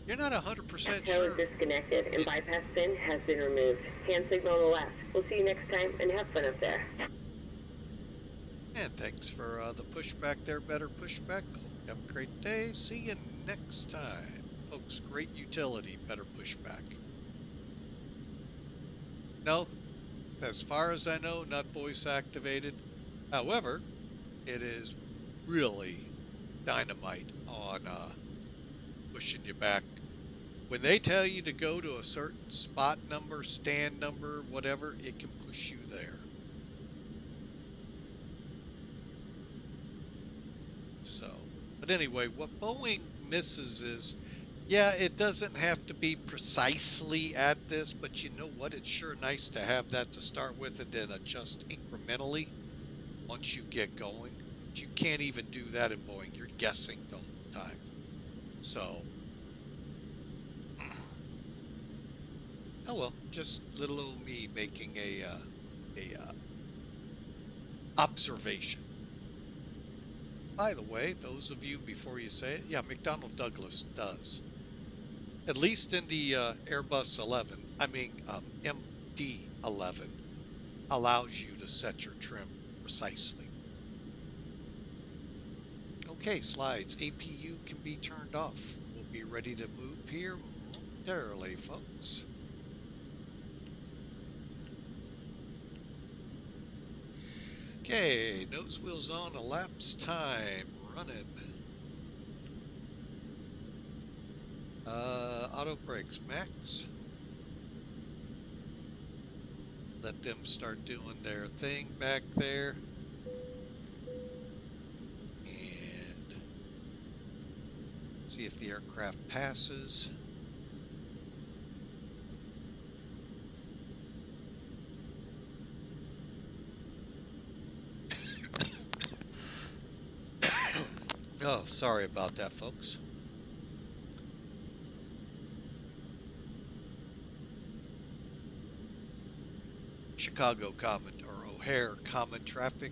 You're not 100% Tail sure. is disconnected and bypass bin has been removed. Hand signal on the left. We'll see you next time and have fun up there. And thanks for the pushback there, better pushback. Hope you have a great day. See you next time. Folks, great utility, better pushback. No, as far as I know, not voice activated. However, it is really dynamite on pushing you back. When they tell you to go to a certain spot number, stand number, whatever, it can push you there. So, but anyway, what Boeing misses is, yeah, it doesn't have to be precisely at this, but you know what? It's sure nice to have that to start with and then adjust incrementally once you get going. But you can't even do that in Boeing. You're guessing the whole time. So, oh well, just little old me making a observation. By the way, those of you, before you say it, yeah, McDonnell Douglas does. At least in the Airbus 11, MD 11, allows you to set your trim precisely. Okay, slides. APU can be turned off. We'll be ready to move here momentarily, folks. Okay, nose wheels on, elapsed time running. Auto brakes max. Let them start doing their thing back there. And see if the aircraft passes. Oh, sorry about that, folks. Chicago Common, or O'Hare Common Traffic,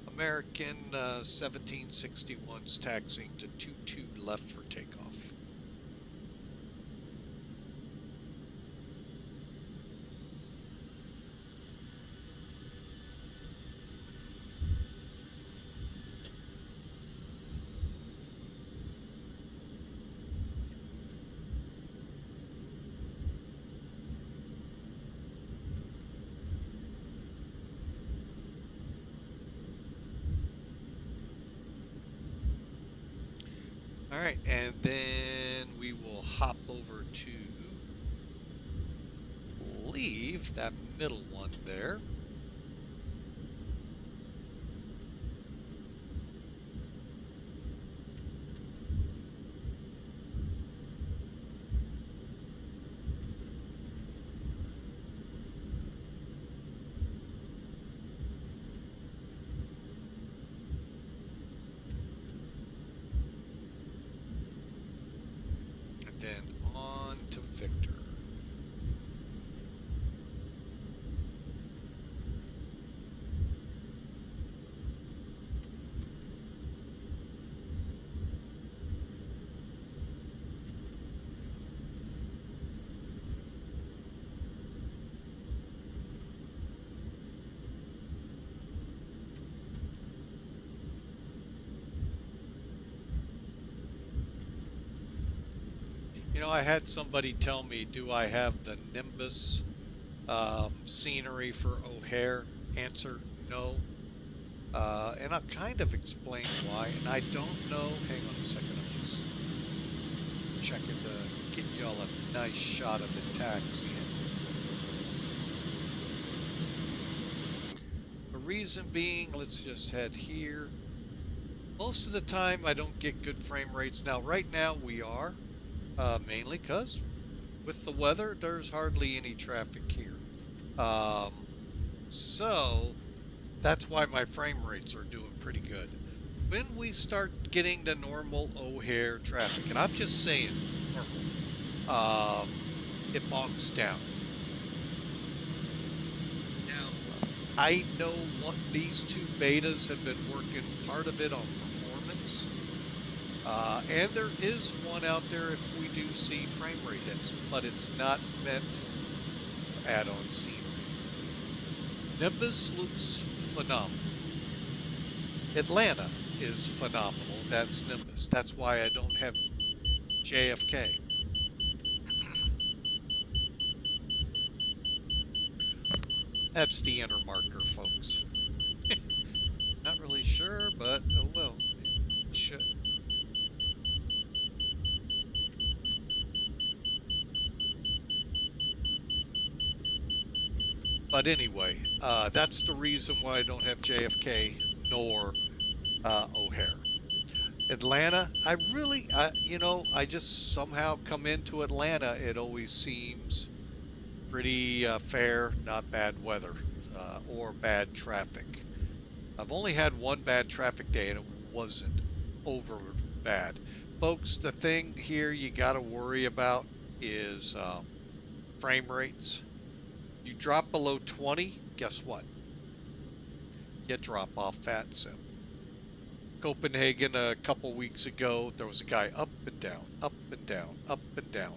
American 1761's taxiing to 22 left for takeoff. Alright, and then we will hop over to leave that middle one there. Then on to Victor. You know, I had somebody tell me, do I have the Nimbus scenery for O'Hare? Answer, no. And I'll kind of explain why, and I don't know. Hang on a second, I'm just checking to get y'all a nice shot of the taxiing. The reason being, let's just head here. Most of the time I don't get good frame rates. Now, right now we are. Mainly because with the weather, there's hardly any traffic here. So that's why my frame rates are doing pretty good. When we start getting the normal O'Hare traffic, and I'm just saying normal, it bonks down. Now, I know what these two betas have been working part of it on performance. And there is one out there if we do see frame rate hits, but it's not meant for add-on scenery. Nimbus looks phenomenal. Atlanta is phenomenal. That's Nimbus. That's why I don't have JFK. That's the inner marker, folks. Not really sure, but oh well. It should. But anyway, that's the reason why I don't have JFK nor O'Hare. Atlanta, I really, you know, I just somehow come into Atlanta. It always seems pretty fair, not bad weather or bad traffic. I've only had one bad traffic day and it wasn't over bad. Folks, the thing here you got to worry about is frame rates. You drop below 20, guess what? You drop off VATSIM. Copenhagen a couple weeks ago, there was a guy up and down, up and down, up and down,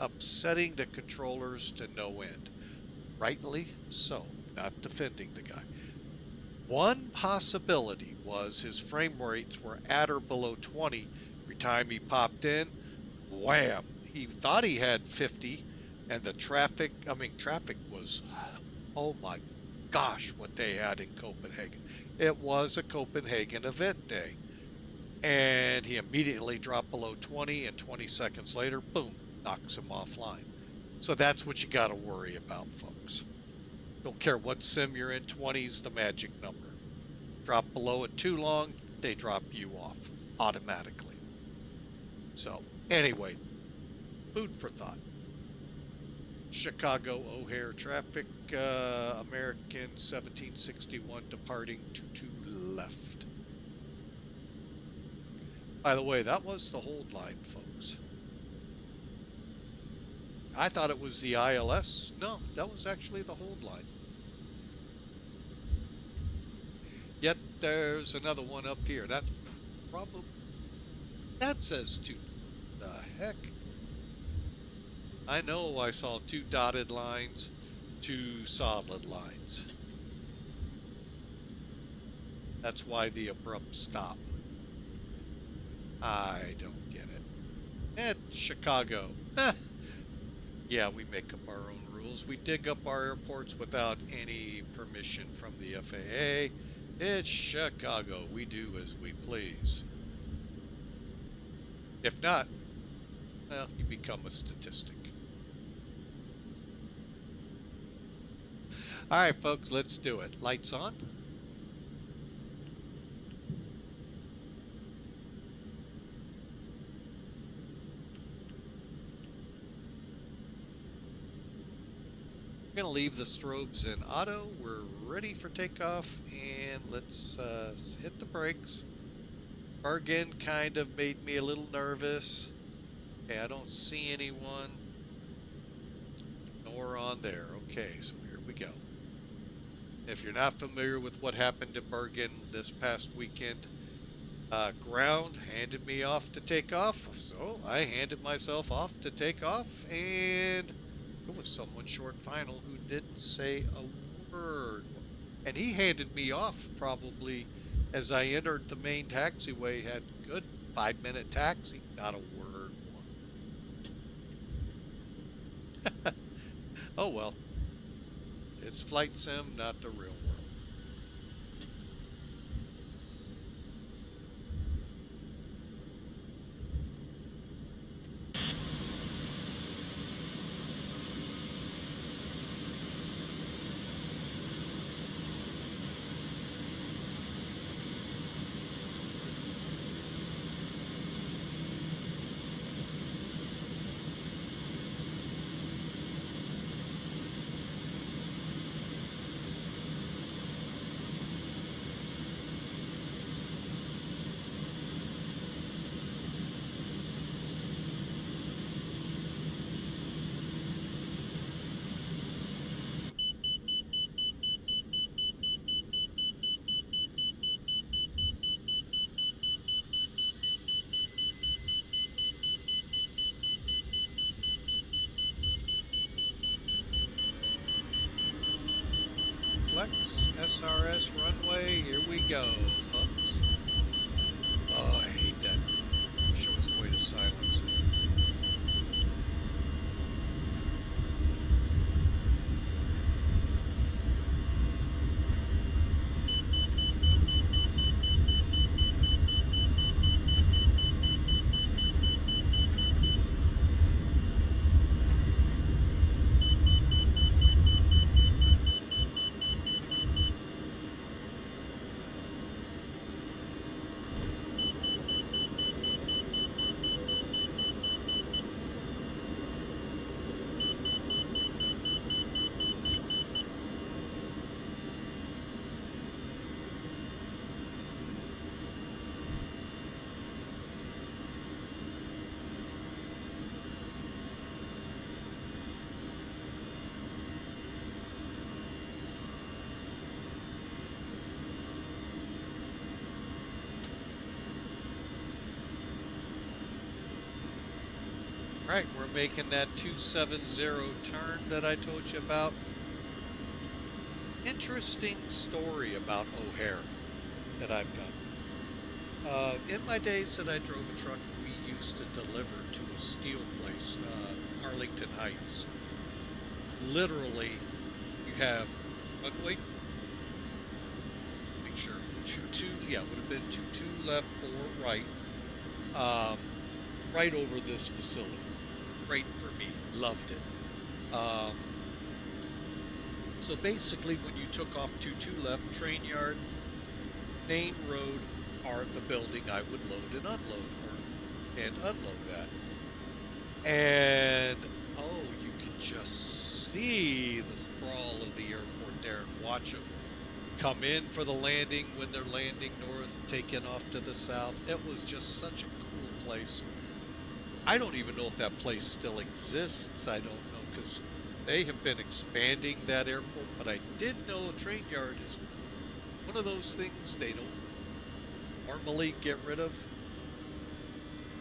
upsetting the controllers to no end. Rightly so, not defending the guy. One possibility was his frame rates were at or below 20. Every time he popped in, wham! He thought he had 50, and the traffic was, oh my gosh, what they had in Copenhagen. It was a Copenhagen event day. And he immediately dropped below 20, and 20 seconds later, boom, knocks him offline. So that's what you got to worry about, folks. Don't care what sim you're in, 20's the magic number. Drop below it too long, they drop you off automatically. So anyway, food for thought. Chicago O'Hare traffic, American 1761 departing to left. By the way, that was the hold line, folks. I thought it was the ILS. No, that was actually the hold line. Yet there's another one up here. That's probably, that says to the heck. I know I saw two dotted lines, two solid lines. That's why the abrupt stop. I don't get it. It's Chicago. Yeah, we make up our own rules. We dig up our airports without any permission from the FAA. It's Chicago. We do as we please. If not, well, you become a statistic. All right, folks, let's do it. Lights on. We're going to leave the strobes in auto. We're ready for takeoff, and let's hit the brakes. Bergen kind of made me a little nervous. Okay, I don't see anyone. Nor on there. Okay, so here we go. If you're not familiar with what happened in Bergen this past weekend, ground handed me off to take off, so I handed myself off to take off, and it was someone short final who didn't say a word. And he handed me off probably as I entered the main taxiway, had a good 5-minute taxi, not a word more. Oh well. It's flight sim, not the real world. SRS runway, here we go, folks. Oh, I hate that. Shows way to silence. Right, we're making that 270 turn that I told you about. Interesting story about O'Hare that I've done. In my days that I drove a truck, we used to deliver to a steel place, Arlington Heights. Literally, you have runway, make sure, 22, yeah, it would have been 22 left, 4 right, right over this facility. Great for me, loved it. So basically, when you took off 22 left, train yard, main road are the building I would load and unload at. And oh, you can just see the sprawl of the airport there and watch them come in for the landing when they're landing north, taking off to the south. It was just such a cool place. I don't even know if that place still exists. I don't know, because they have been expanding that airport, but I did know a train yard is one of those things they don't normally get rid of.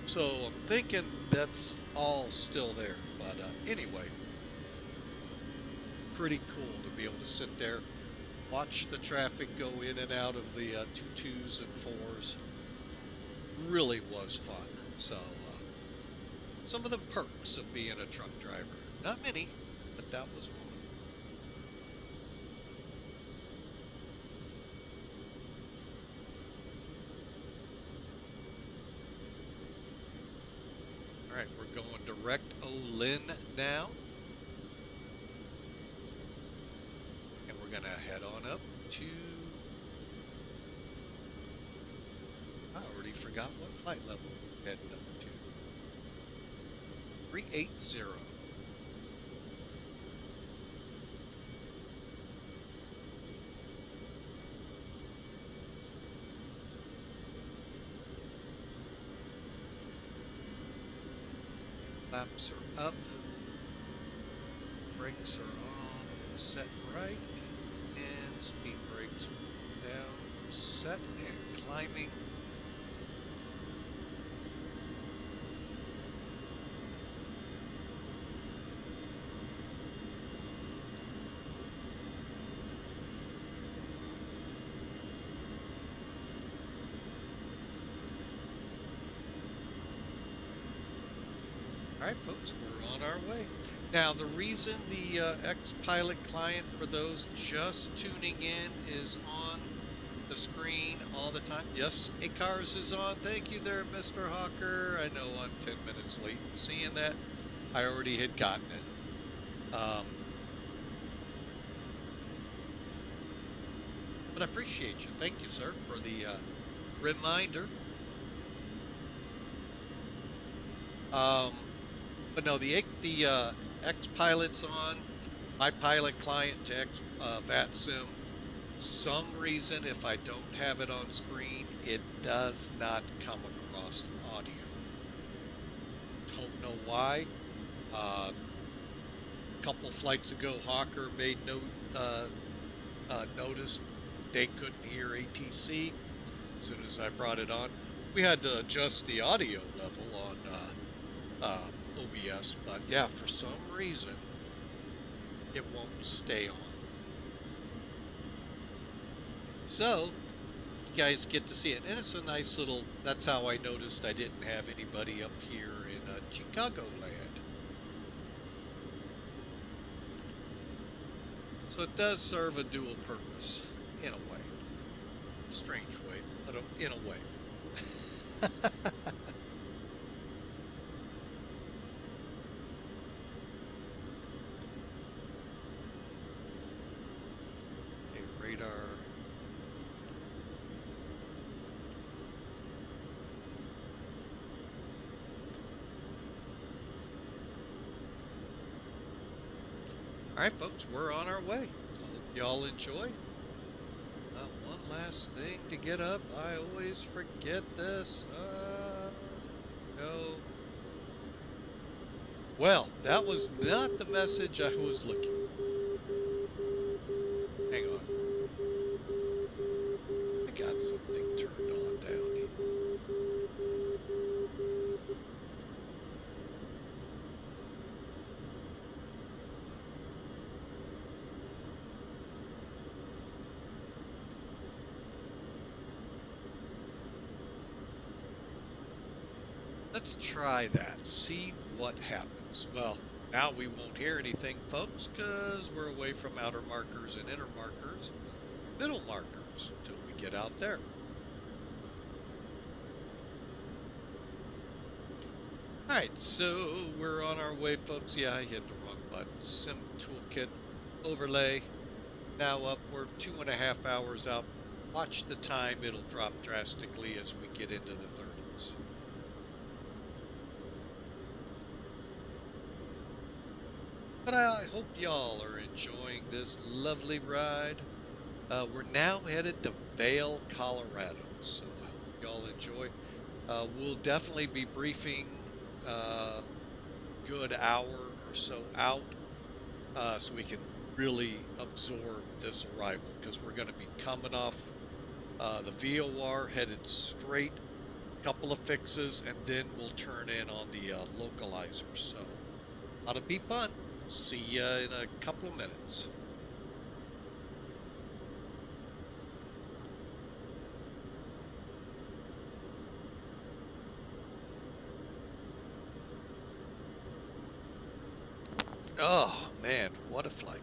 So I'm thinking that's all still there. But anyway, pretty cool to be able to sit there, watch the traffic go in and out of the 22s and 4s. Really was fun. So some of the perks of being a truck driver. Not many, but that was one. All right, we're going direct OLINN now. And we're going to head on up to... I already forgot what flight level we're heading up to. 380. Flaps are up, brakes are on, set right, and speed brakes down, set and climbing. All right, folks, we're on our way. Now, the reason the X-Pilot client, for those just tuning in, is on the screen all the time. Yes, ACARS is on. Thank you there, Mr. Hawker. I know I'm 10 minutes late seeing that. I already had gotten it. But I appreciate you. Thank you, sir, for the reminder. But no, the X-Pilot's on, my pilot client to VATSIM. Some reason, if I don't have it on screen, it does not come across audio. Don't know why. A couple flights ago, Hawker made notice they couldn't hear ATC. As soon as I brought it on, we had to adjust the audio level on OBS, but yeah, for some reason it won't stay on. So you guys get to see it, and it's a nice little. That's how I noticed I didn't have anybody up here in Chicagoland. So it does serve a dual purpose in a way, a strange way, but in a way. A radar. All right, folks, we're on our way. I hope y'all enjoy. One last thing to get up. I always forget this. Go. Well, that was not the message I was looking. Hang on. I got something turned on down here. Let's try that. See what happens. Well, now we won't hear anything, folks, because we're away from outer markers and inner markers, middle markers, until we get out there. Alright, so we're on our way, folks. Yeah, I hit the wrong button. Sim Toolkit overlay. Now up, we're 2.5 hours out. Watch the time, it'll drop drastically as we get into the 30s. But I hope y'all are enjoying this lovely ride. We're now headed to Vail, Colorado, so I hope y'all enjoy. We'll definitely be briefing good hour or so out so we can really absorb this arrival, because we're going to be coming off the VOR, headed straight, couple of fixes, and then we'll turn in on the localizer. So ought to be fun. See ya in a couple of minutes. Oh man, what a flight.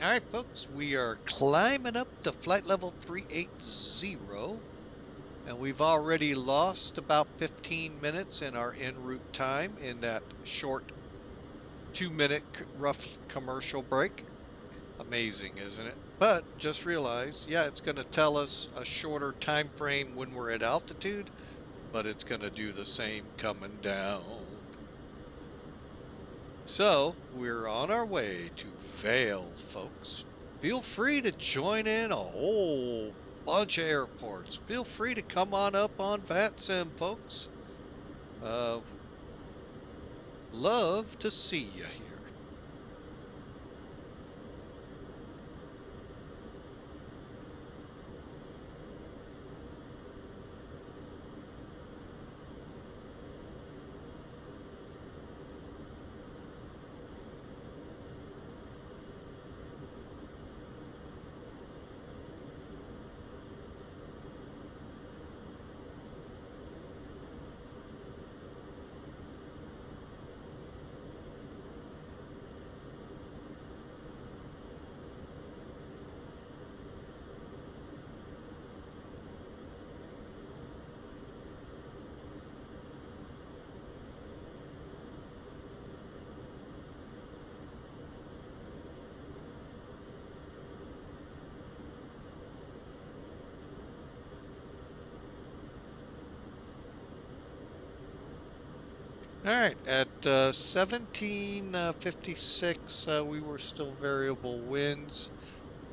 All right, folks, we are climbing up to flight level 380. And we've already lost about 15 minutes in our en route time in that short 2-minute rough commercial break. Amazing, isn't it? But just realize, yeah, it's going to tell us a shorter time frame when we're at altitude, but it's going to do the same coming down. So we're on our way to Vail, folks. Feel free to join in a whole bunch of airports. Feel free to come on up on VATSIM, folks. Love to see you here. All right, at 1756, we were still variable winds.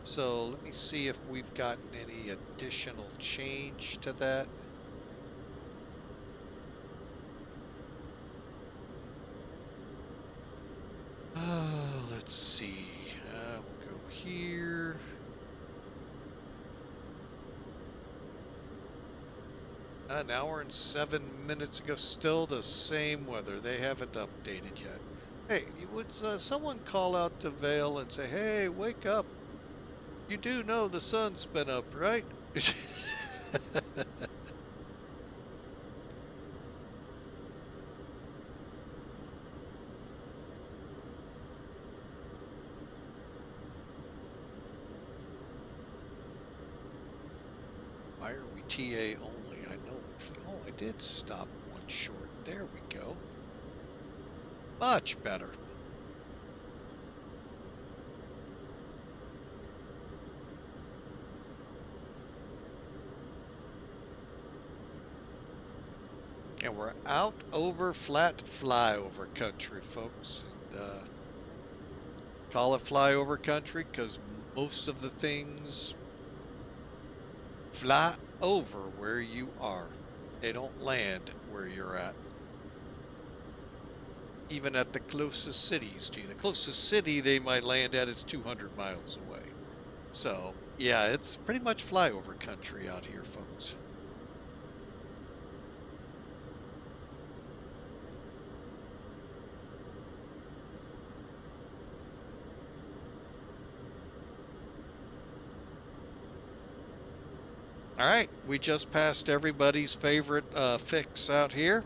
So let me see if we've gotten any additional change to that. Let's see. We'll go here. An hour and 7 minutes ago, still the same weather. They haven't updated yet. Hey, would someone call out to Vail and say, hey, wake up. You do know the sun's been up, right? Why are we TA only? I know. Oh, I did stop one short. There we go. Much better. And we're out over flat flyover country, folks. And, call it flyover country because most of the things fly over where you are. They don't land where you're at. Even at the closest cities to you. The closest city they might land at is 200 miles away. So, yeah, it's pretty much flyover country out here, folks. All right, we just passed everybody's favorite fix out here,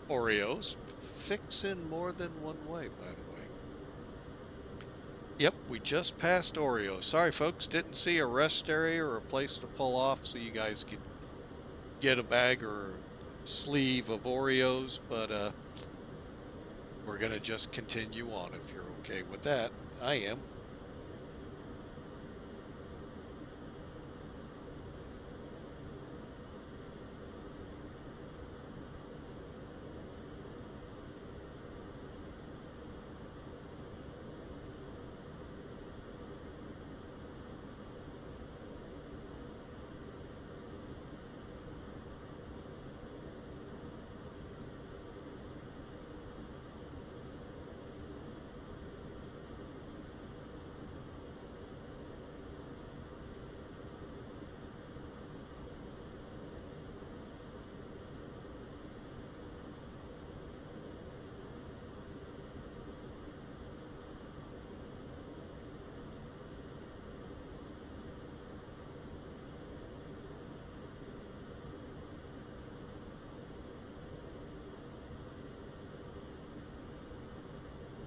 OREOS. Fix in more than one way, by the way. Yep, we just passed OREOS. Sorry, folks, didn't see a rest area or a place to pull off so you guys could get a bag or sleeve of OREOS, but we're going to just continue on if you're okay with that. I am.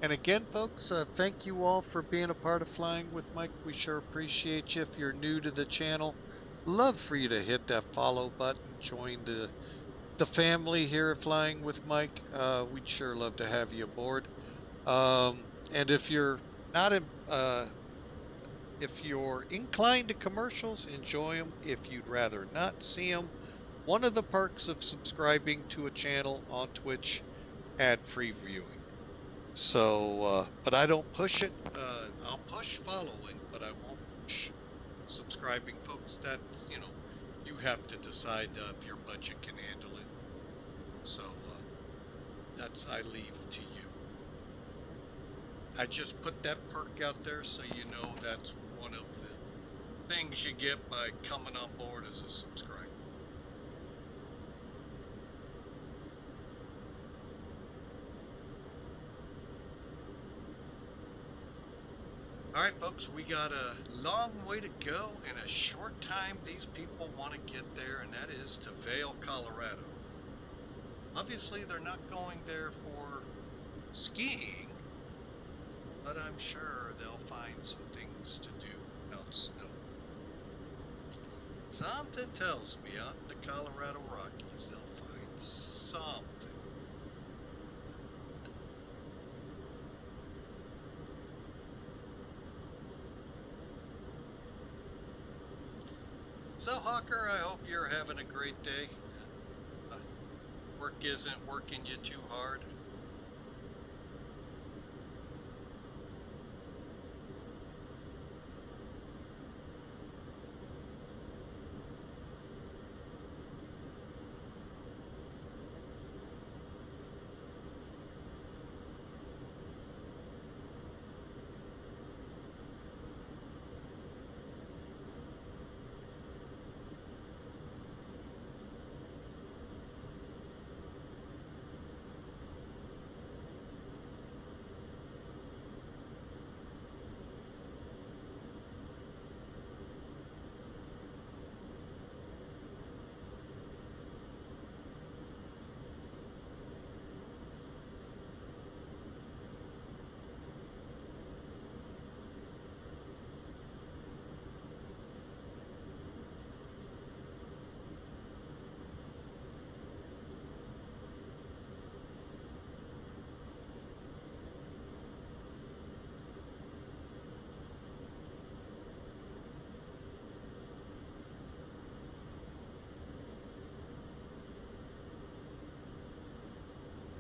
And again, folks, thank you all for being a part of Flying with Mike. We sure appreciate you. If you're new to the channel, love for you to hit that follow button. join the family here at Flying with Mike, we'd sure love to have you aboard. And if you're not if you're inclined to commercials, enjoy them. If you'd rather not see them, one of the perks of subscribing to a channel on Twitch, ad-free viewing. So, but I don't push it. I'll push following, but I won't push subscribing, folks. That's, you know, you have to decide if your budget can handle it. So, that's, I leave to you. I just put that perk out there so you know that's one of the things you get by coming on board as a subscriber. All right, folks, we got a long way to go and a short time these people want to get there, and that is to Vail, Colorado. Obviously, they're not going there for skiing, but I'm sure they'll find some things to do out snow. Something tells me out in the Colorado Rockies they'll find something. So, Hawker, I hope you're having a great day. Work isn't working you too hard.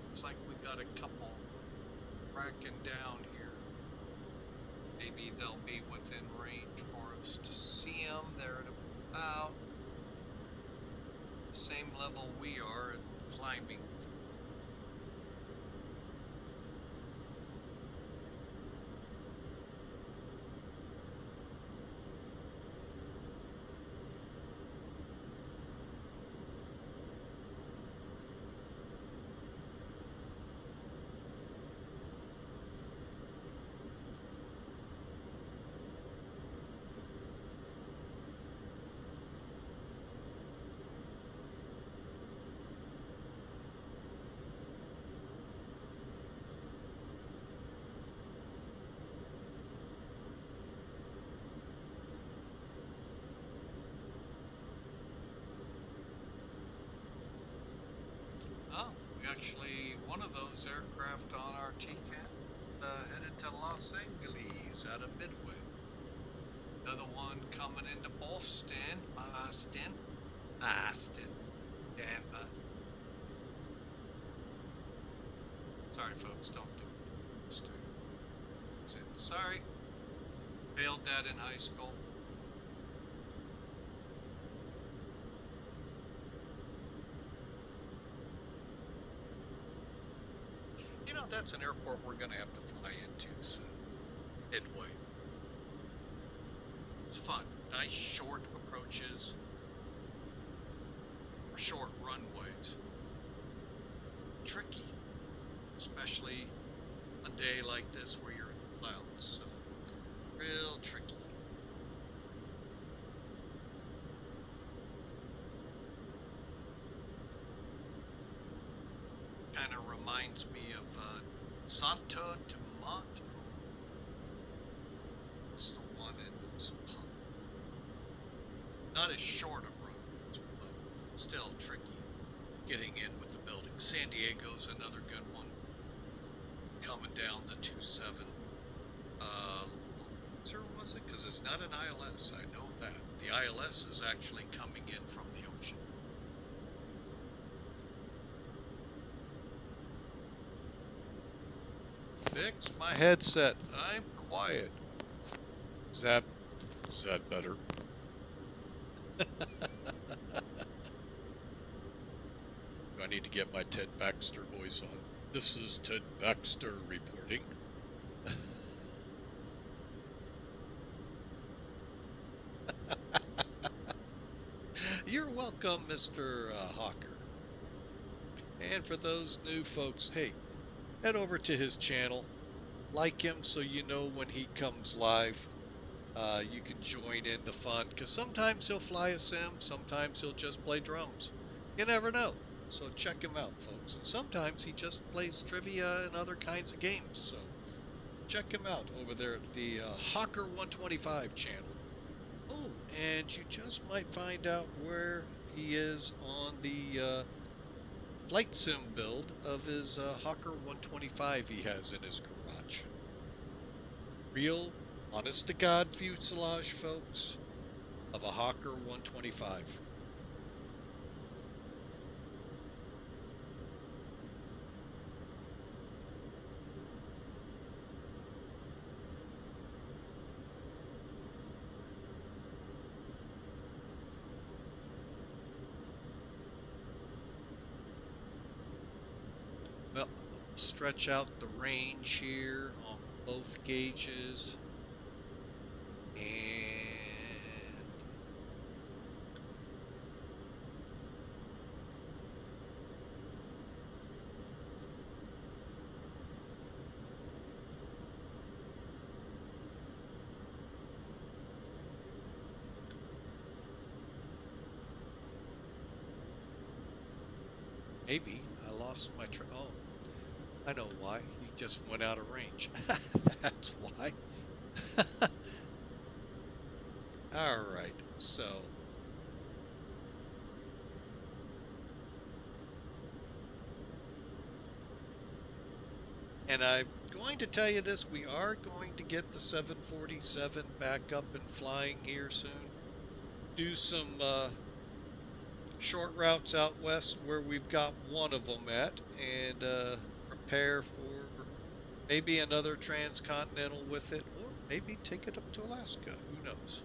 Looks like we got a couple cracking down here. Maybe they'll be within range for us to see them. They're at about the same level we are at climbing. Oh, we actually, one of those aircraft on our TCAT headed to Los Angeles out of Midway. Another one coming into Boston, Denver. Sorry, folks, don't do Boston. Sorry, failed that in high school. You know, that's an airport we're going to have to fly into soon. Midway. It's fun. Nice short approaches. Or short runways. Tricky. Especially a day like this where you're in clouds. So, real tricky. Kind of reminds me of Santo Tomato. It's the one in Sapon. Not as short of roads, but still tricky getting in with the building. San Diego's another good one. Coming down the 27. Or was it? Because it's not an ILS. I know that. The ILS is actually coming in from the ocean. Fix my headset. I'm quiet. Is that better? Do I need to get my Ted Baxter voice on? This is Ted Baxter reporting. You're welcome, Mr. Hawker. And for those new folks, hey, head over to his channel. Like him so you know when he comes live. You can join in the fun, because sometimes he'll fly a sim, sometimes he'll just play drums. You never know. So check him out, folks. And sometimes he just plays trivia and other kinds of games. So check him out over there at the Hawker 125 channel. Oh, and you just might find out where he is on the flight sim build of his Hawker 125 he has in his garage. Real, honest to God fuselage, folks, of a Hawker 125. Well, stretch out the range here on both gauges. And maybe I lost my oh, I know why. You just went out of range. That's why. All right, so and I'm going to tell you this, we are going to get the 747 back up and flying here soon. Do some short routes out west where we've got one of them at, and prepare for maybe another transcontinental with it, or maybe take it up to Alaska. Who knows?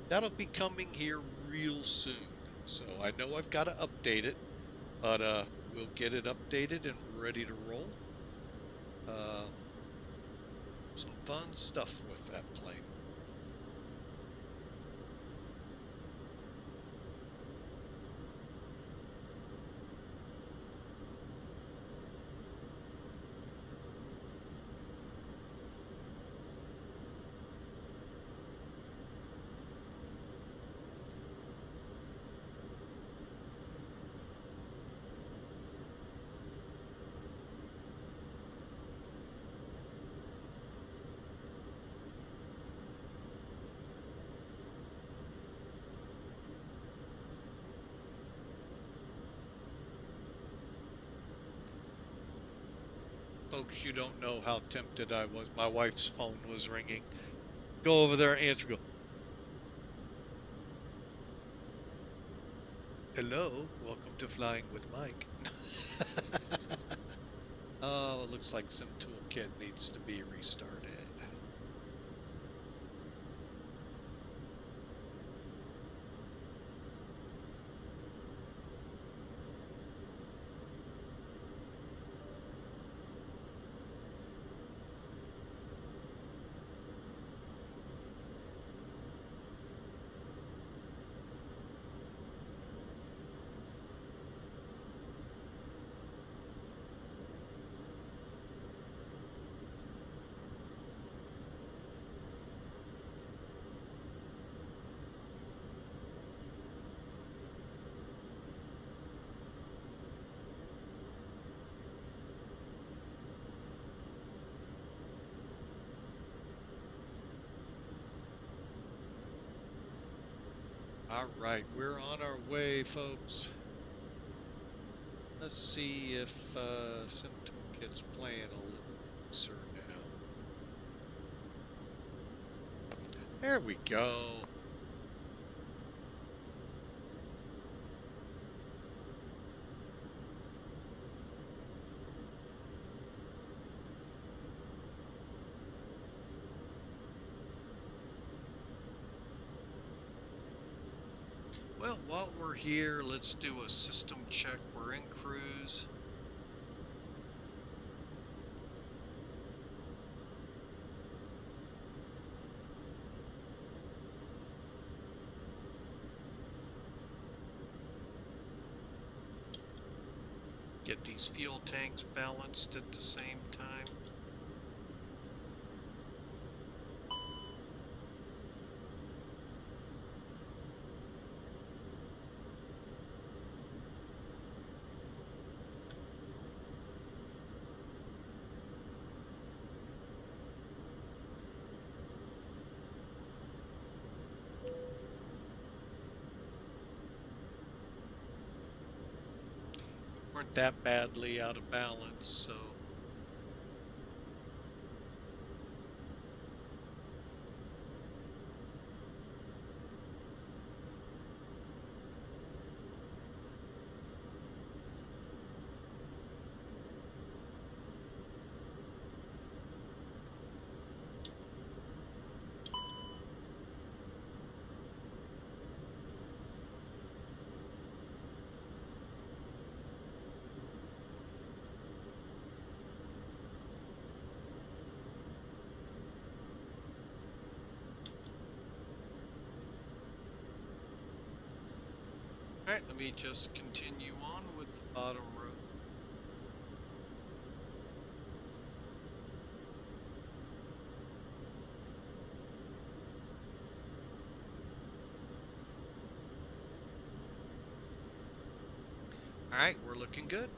That'll be coming here real soon. So I know I've got to update it, but we'll get it updated and ready to roll. Some fun stuff with that plane. Folks, you don't know how tempted I was. My wife's phone was ringing. Go over there and answer. Go. Hello, welcome to Flying with Mike. Oh, it looks like Sim Toolkit needs to be restarted. All right, we're on our way, folks. Let's see if Symptom Kit's playing a little looser now. There we go. Well, while we're here, let's do a system check. We're in cruise. Get these fuel tanks balanced at the same time. Weren't that badly out of balance, so. Alright, let me just continue on with the bottom row. Alright, we're looking good.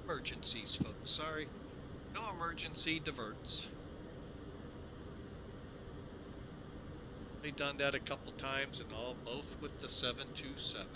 Emergencies, folks, sorry. No emergency diverts. We've done that a couple times and all both with the 727.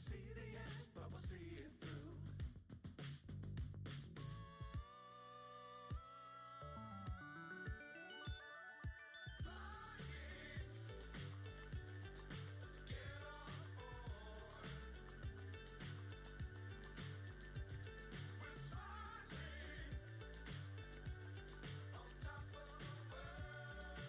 see the end, but we'll see it through. Flying, get on board. We're smiling on top of the world.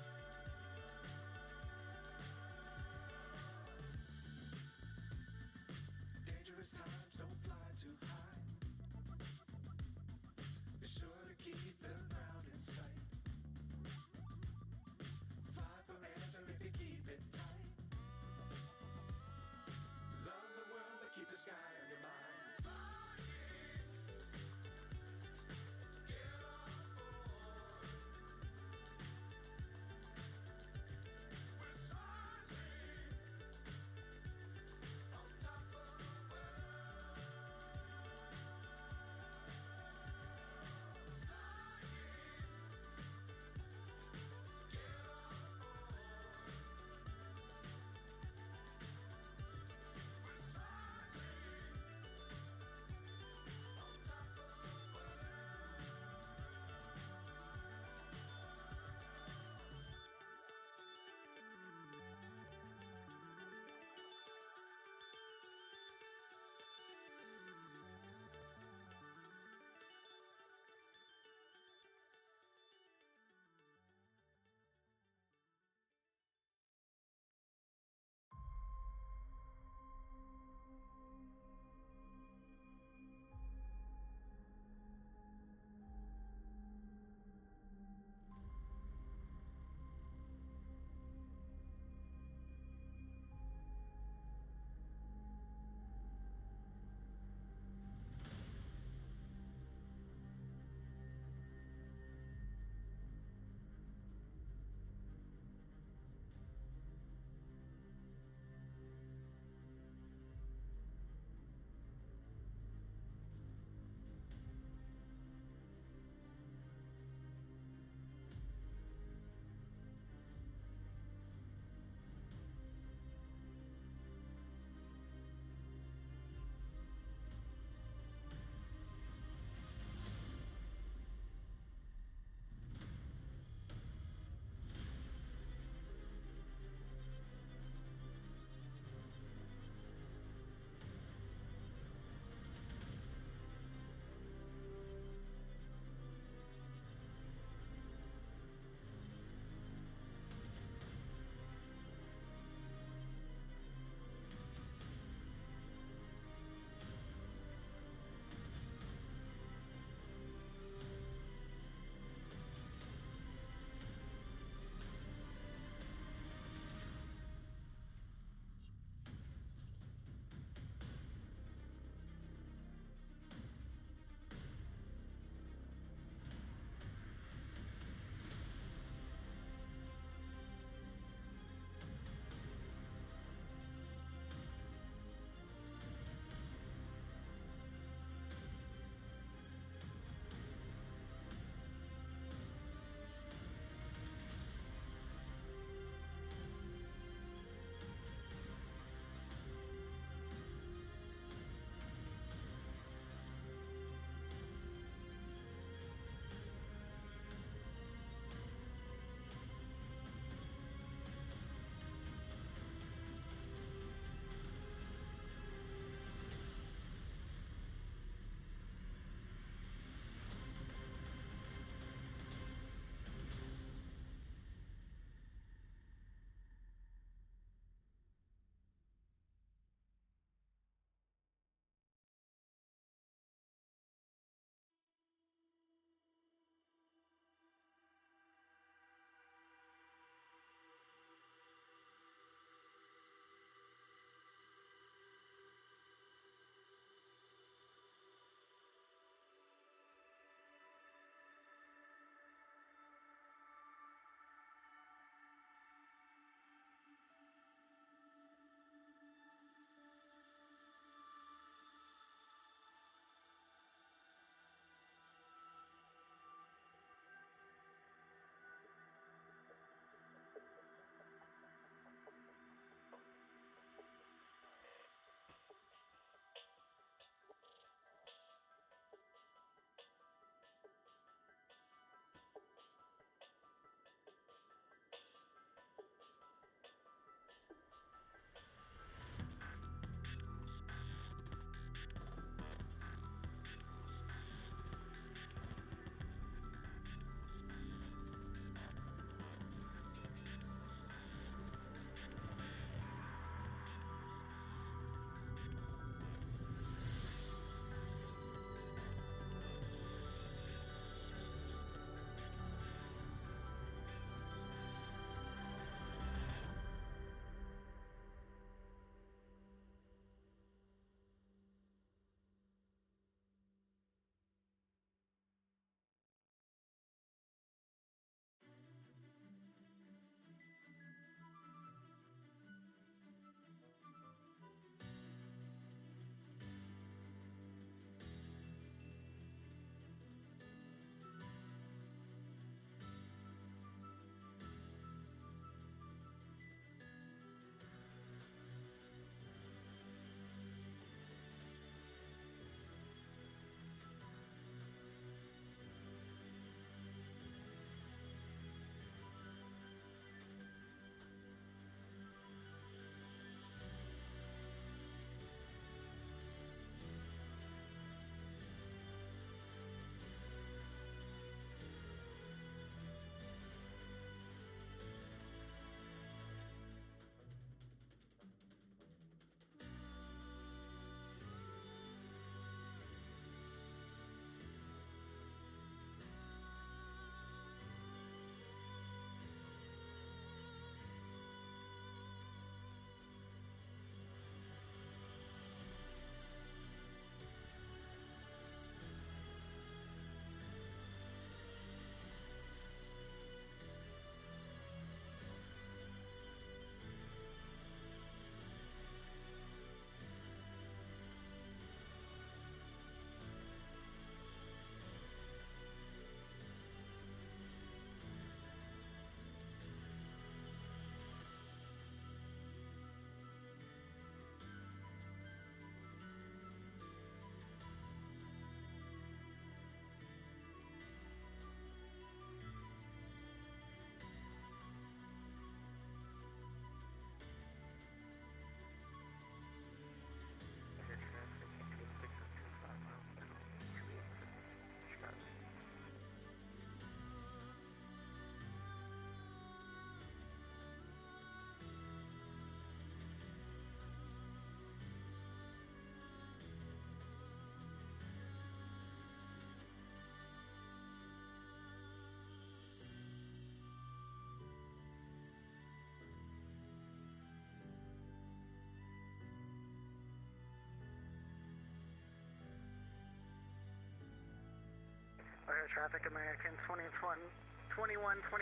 traffic American 2121.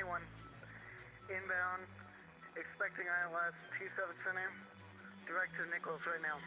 Inbound, expecting ILS 27 Center, direct to Nichols right now.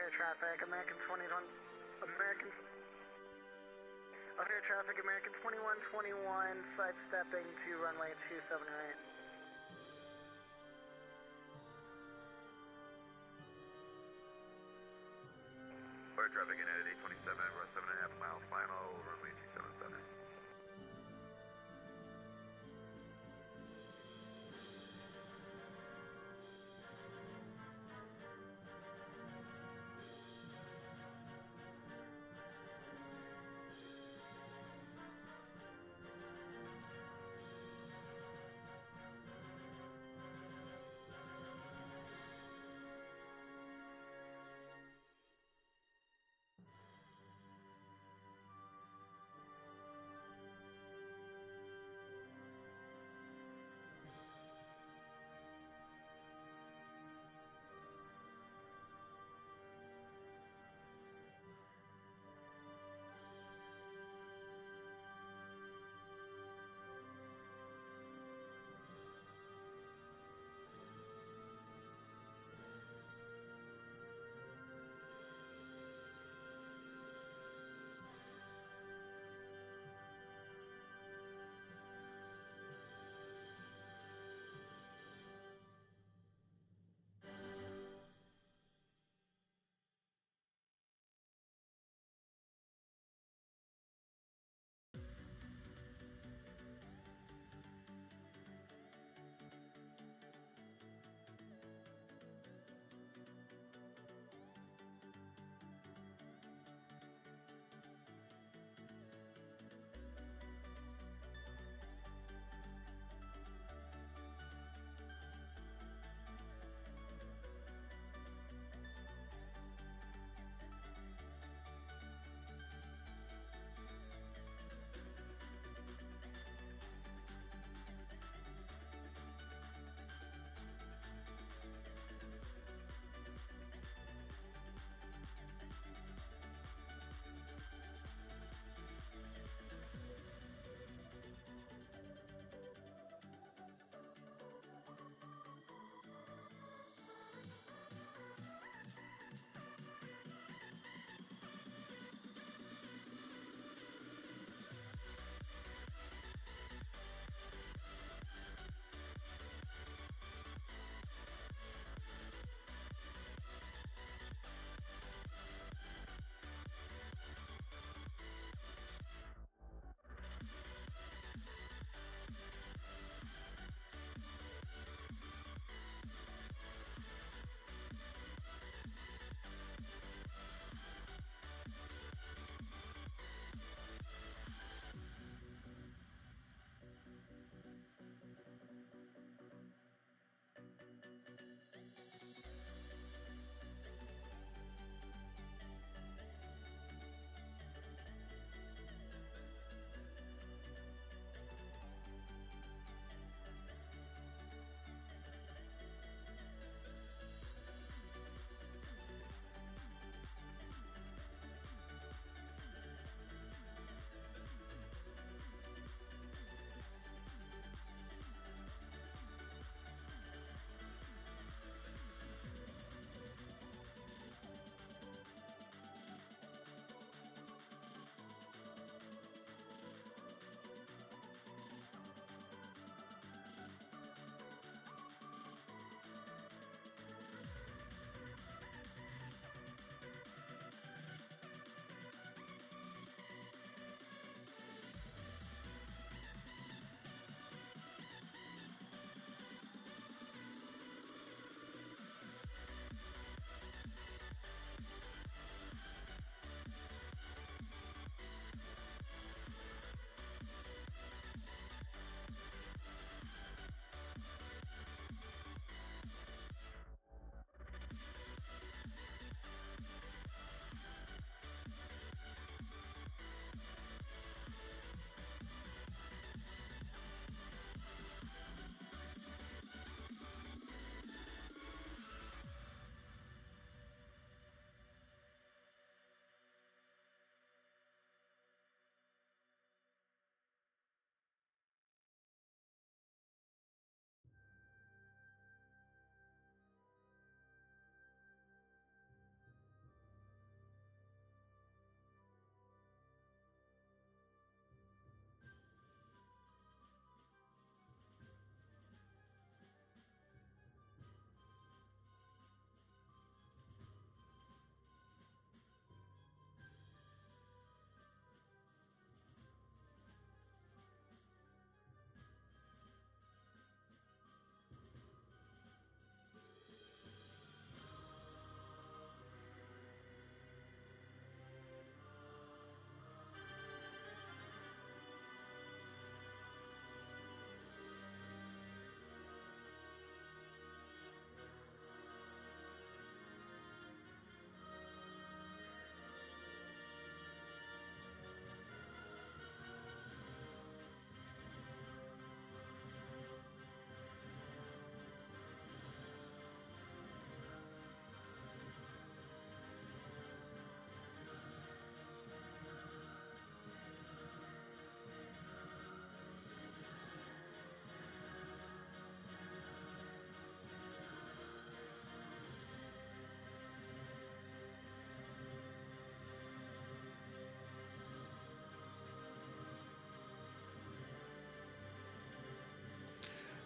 air traffic, American 21, American, air traffic, American 2121, sidestepping to runway 27 right. Air traffic United 827, we're 7.5 miles final, runway 277.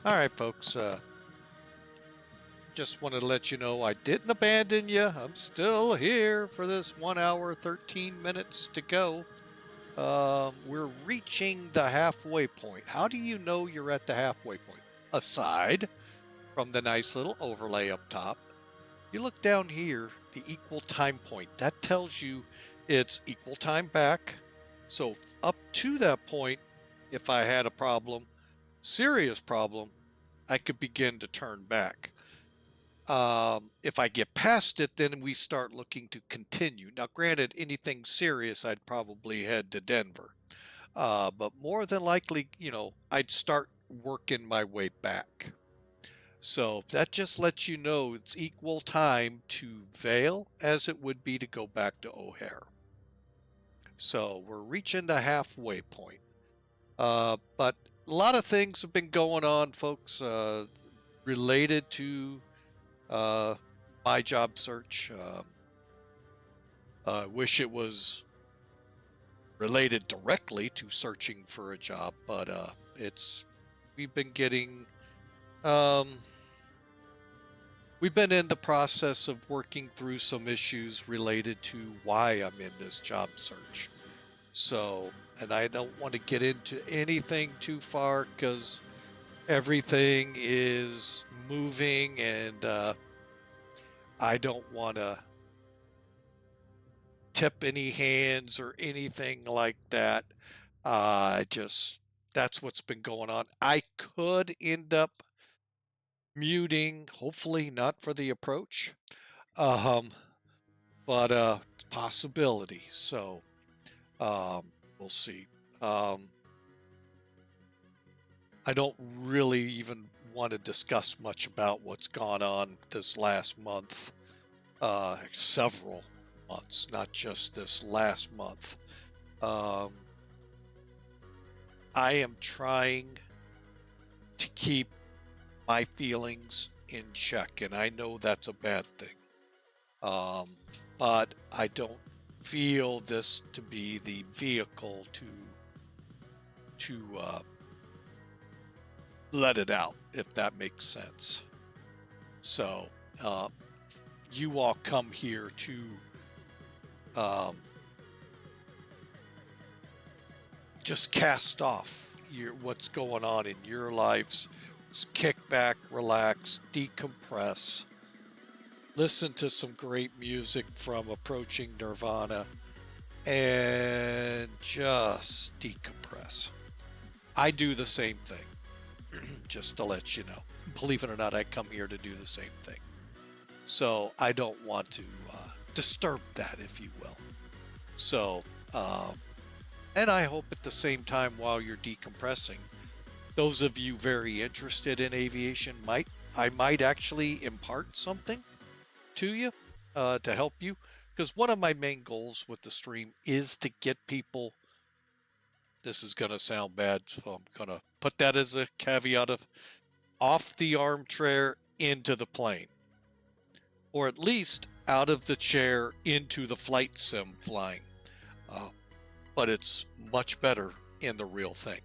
All right, folks. Just wanted to let you know I didn't abandon you. I'm still here for this 1 hour, 13 minutes to go. We're reaching the halfway point. How do you know you're at the halfway point? Aside from the nice little overlay up top, you look down here, the equal time point. That tells you it's equal time back. So up to that point, if I had a problem, serious problem, I could begin to turn back. If I get past it, then we start looking to continue. Now, granted, anything serious, I'd probably head to Denver. But more than likely, I'd start working my way back. So that just lets you know it's equal time to Vail as it would be to go back to O'Hare. So we're reaching the halfway point. But a lot of things have been going on, folks, related to my job search. I wish it was related directly to searching for a job, but we've been getting we've been in the process of working through some issues related to why I'm in this job search. So, and I don't want to get into anything too far because everything is moving, and I don't want to tip any hands or anything like that. That's what's been going on. I could end up muting, hopefully not for the approach, but it's a possibility. So we'll see. I don't really even want to discuss much about what's gone on this last month, several months, not just this last month. I am trying to keep my feelings in check, and I know that's a bad thing. But I don't feel this to be the vehicle to let it out, if that makes sense. So you all come here to just cast off what's going on in your lives. Just kick back, relax, decompress, listen to some great music from Approaching Nirvana, and just decompress. I do the same thing, just to let you know. Believe it or not, I come here to do the same thing. So I don't want to disturb that, if you will. So, and I hope at the same time, while you're decompressing, those of you very interested in aviation I might actually impart something to you to help you, because one of my main goals with the stream is to get people, this is going to sound bad, so I'm going to put that as a caveat, of off the armchair into the plane, or at least out of the chair into the flight sim flying. But it's much better in the real thing.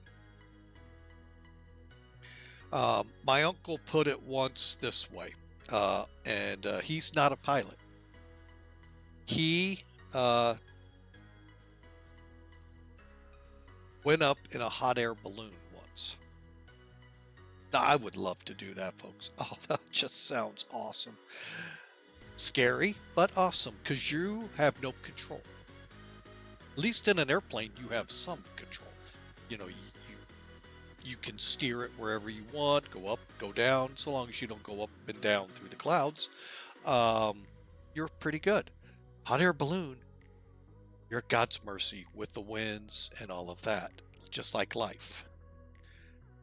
My uncle put it once this way, and he's not a pilot. He went up in a hot air balloon once. Now, I would love to do that, folks. Oh, that just sounds awesome. Scary, but awesome, because you have no control. At least in an airplane, you have some control. You can steer it wherever you want, go up, go down, so long as you don't go up and down through the clouds. You're pretty good. Hot air balloon, you're at God's mercy with the winds and all of that, just like life.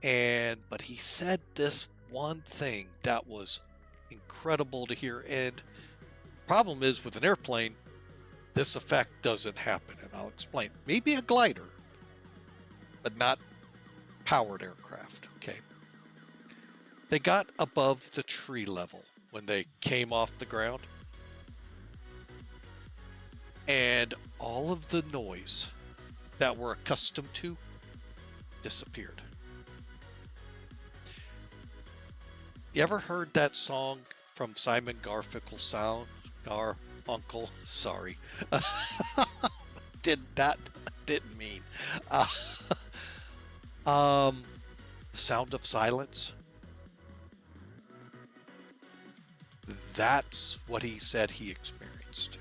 But he said this one thing that was incredible to hear. And problem is, with an airplane, this effect doesn't happen, and I'll explain. Maybe a glider, but not powered aircraft. Okay. They got above the tree level when they came off the ground, and all of the noise that we're accustomed to disappeared. You ever heard that song from Simon Garfunkel sound? Uncle, sorry. Didn't mean. Uh, The Sound of Silence. That's what he said he experienced.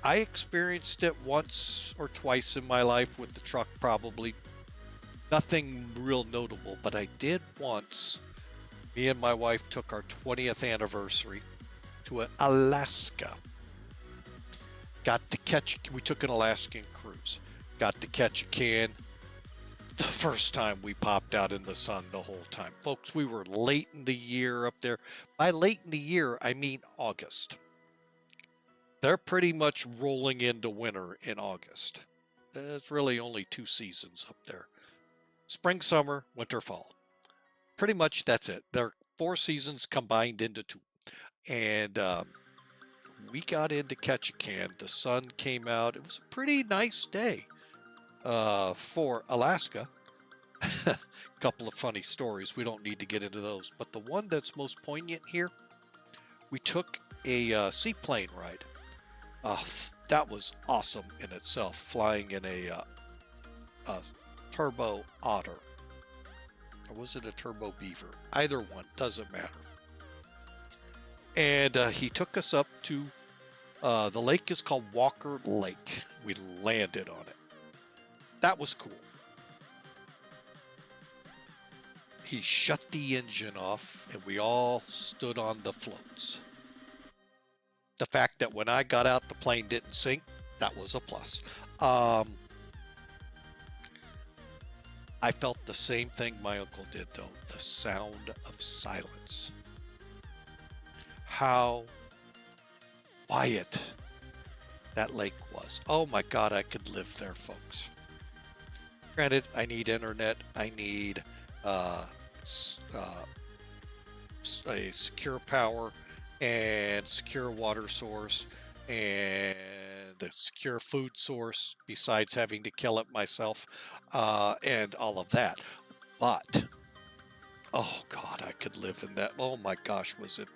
I experienced it once or twice in my life with the truck, probably. Nothing real notable, but I did once. Me and my wife took our 20th anniversary to Alaska. We took an Alaskan cruise. Got to catch a can. The first time we popped out in the sun the whole time. Folks, we were late in the year up there. By late in the year, I mean August. They're pretty much rolling into winter in August. There's really only 2 seasons up there. Spring, summer, winter, fall. Pretty much that's it. There are 4 seasons combined into 2. And we got into Ketchikan. The sun came out. It was a pretty nice day for Alaska. A couple of funny stories. We don't need to get into those. But the one that's most poignant here, we took a seaplane ride. That was awesome in itself, flying in a turbo otter. Or was it a turbo beaver? Either one, doesn't matter. And he took us up to, the lake is called Walker Lake. We landed on it. That was cool. He shut the engine off and we all stood on the floats. The fact that when I got out, the plane didn't sink, that was a plus. I felt the same thing my uncle did, though. The sound of silence. How quiet that lake was. Oh my God, I could live there, folks. Granted, I need internet. I need a secure power and secure water source and a secure food source besides having to kill it myself and all of that. But, oh God, I could live in that. Oh my gosh, was it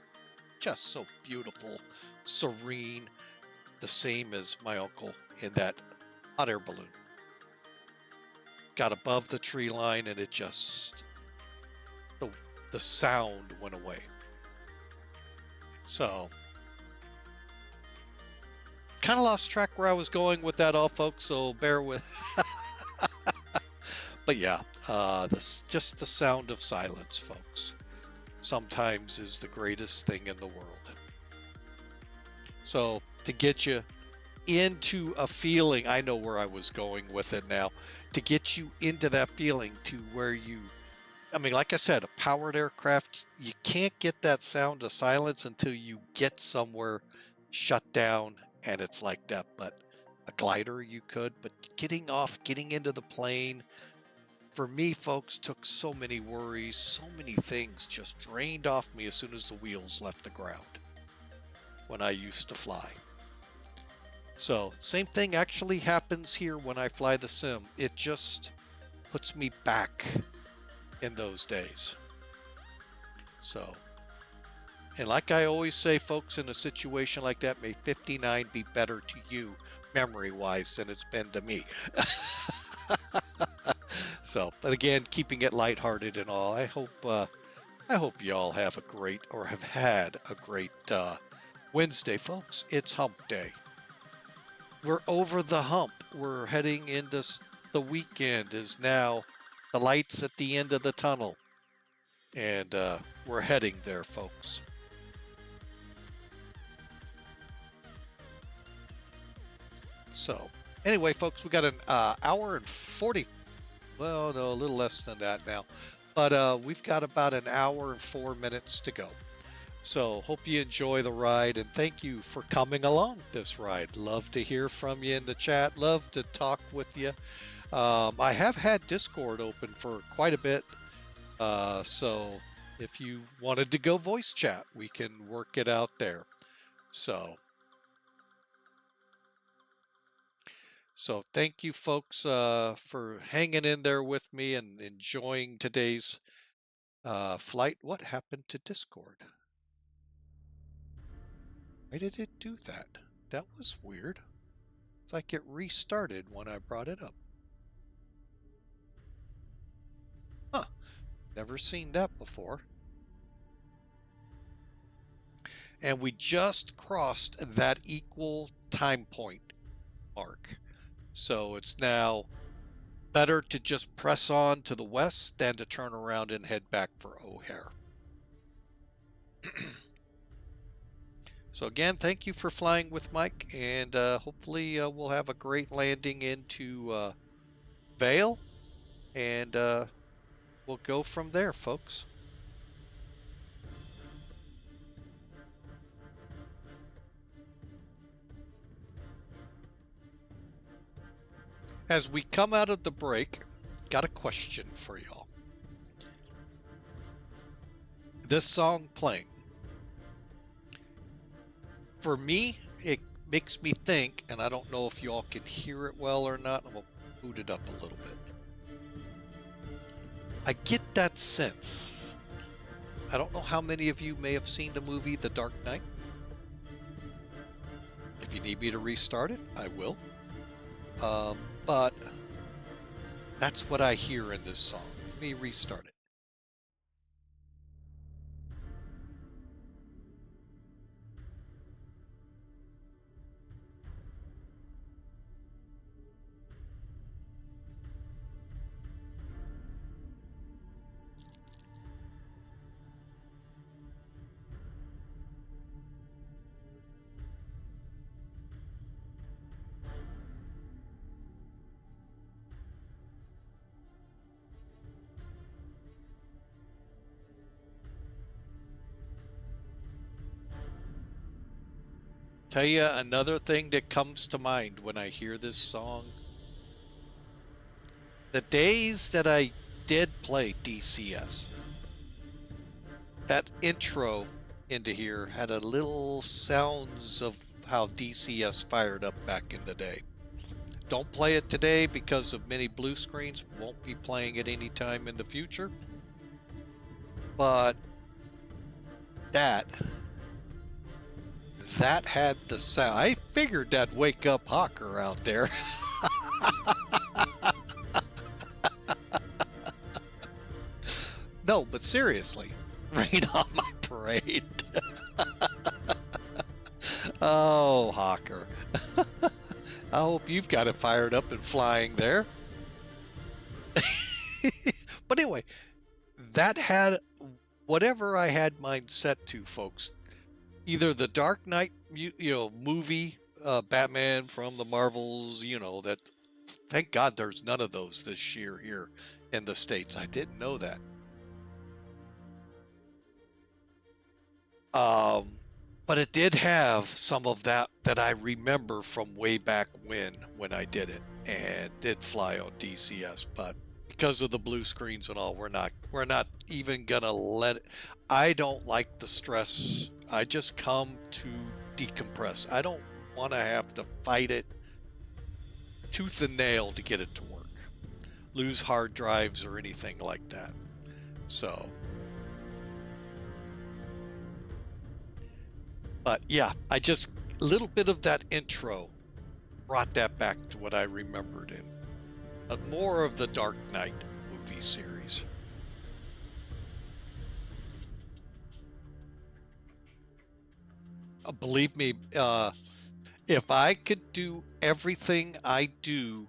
just so beautiful, serene, the same as my uncle in that hot air balloon. Got above the tree line and it just, the sound went away. So, kind of lost track where I was going with that all, folks, so bear with. But yeah, just the sound of silence, folks, sometimes is the greatest thing in the world. So, to get you into a feeling, I know where I was going with it now, to get you into that feeling to where you, I mean, like I said, a powered aircraft, you can't get that sound of silence until you get somewhere shut down and it's like that. But a glider you could, but getting into the plane, for me, folks, took so many worries, so many things just drained off me as soon as the wheels left the ground when I used to fly. So same thing actually happens here when I fly the sim. It just puts me back in those days. So, and like I always say, folks, in a situation like that, may 59 be better to you memory-wise than it's been to me. So, but again, keeping it lighthearted and all, I hope you all have a great, or have had a great Wednesday, folks. It's hump day. We're over the hump. We're heading into the weekend is now the lights at the end of the tunnel. And we're heading there, folks. So, anyway, folks, we got an hour and 40, well, no, a little less than that now. But we've got about an hour and 4 minutes to go. So, hope you enjoy the ride, and thank you for coming along this ride. Love to hear from you in the chat. Love to talk with you. I have had Discord open for quite a bit. So if you wanted to go voice chat, we can work it out there. So So thank you folks for hanging in there with me and enjoying today's flight. What happened to Discord? Why did it do that? That was weird. It's like it restarted when I brought it up. Huh. Never seen that before. And we just crossed that equal time point mark. So it's now better to just press on to the west than to turn around and head back for O'Hare. So again, thank you for flying with Mike, and hopefully we'll have a great landing into Vail, and we'll go from there, folks. As we come out of the break, got a question for y'all. This song playing, for me, it makes me think, and I don't know if y'all can hear it well or not. I'm going to boot it up a little bit. I get that sense. I don't know how many of you may have seen the movie The Dark Knight. If you need me to restart it, I will. But that's what I hear in this song. Let me restart it. Tell you another thing that comes to mind when I hear this song. The days that I did play DCS, that intro into here had a little sounds of how DCS fired up back in the day. Don't play it today because of many blue screens. Won't be playing it anytime in the future. But that had the sound. I figured that'd wake up Hawker out there. No, but seriously, rain on my parade. Oh, Hawker. I hope you've got it fired up and flying there. But anyway, that had whatever I had mine set to, folks. Either the Dark Knight, movie, Batman from the Marvels, that. Thank God there's none of those this year here in the States. I didn't know that. But it did have some of that I remember from way back when I did it, and did fly on DCS. But because of the blue screens and all, we're not even gonna let it. I don't like the stress. I just come to decompress. I don't want to have to fight it tooth and nail to get it to work, lose hard drives or anything like that. So, but yeah, a little bit of that intro brought that back to what I remembered in more of the Dark Knight movie series. Believe me, if I could do everything I do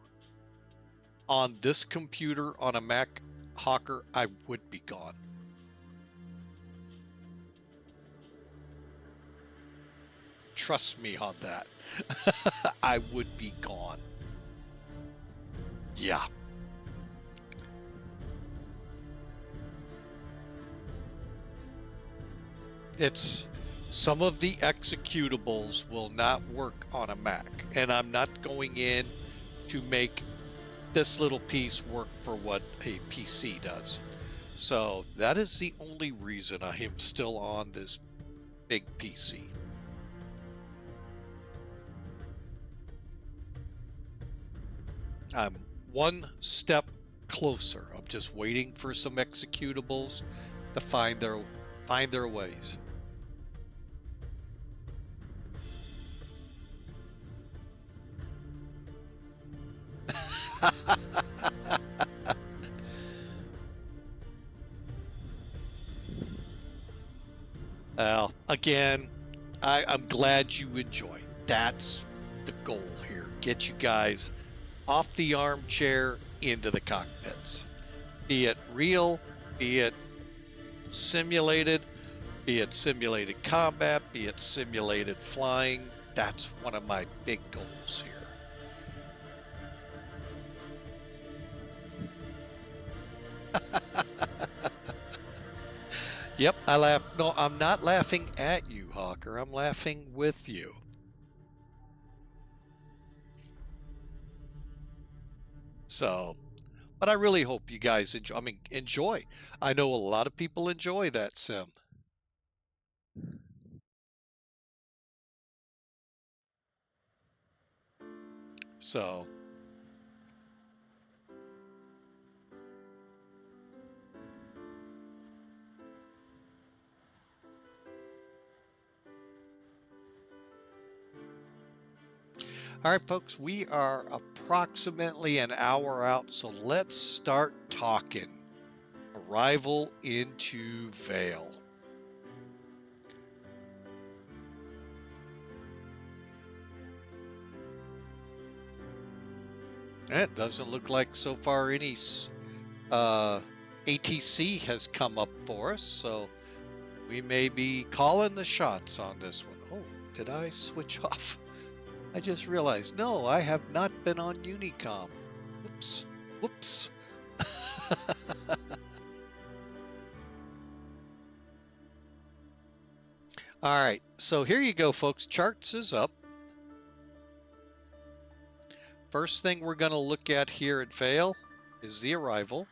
on this computer on a Mac, Hawker, I would be gone. Trust me on that. I would be gone. Yeah. It's some of the executables will not work on a Mac, and I'm not going in to make this little piece work for what a PC does. So that is the only reason I am still on this big PC. I'm one step closer. I'm just waiting for some executables to find their ways. Well, again, I'm glad you enjoy. That's the goal here. Get you guys off the armchair into the cockpits. Be it real, be it simulated combat, be it simulated flying. That's one of my big goals here. Yep, I laugh. No, I'm not laughing at you, Hawker. I'm laughing with you. So, but I really hope you guys enjoy. I mean, enjoy. I know a lot of people enjoy that sim. So, all right, folks, we are approximately an hour out, so let's start talking. Arrival into Vail. It doesn't look like so far any ATC has come up for us, so we may be calling the shots on this one. Oh, did I switch off? I just realized, no, I have not been on Unicom. Whoops. Whoops. All right, so here you go, folks. Charts is up. First thing we're going to look at here at Vail is the arrival,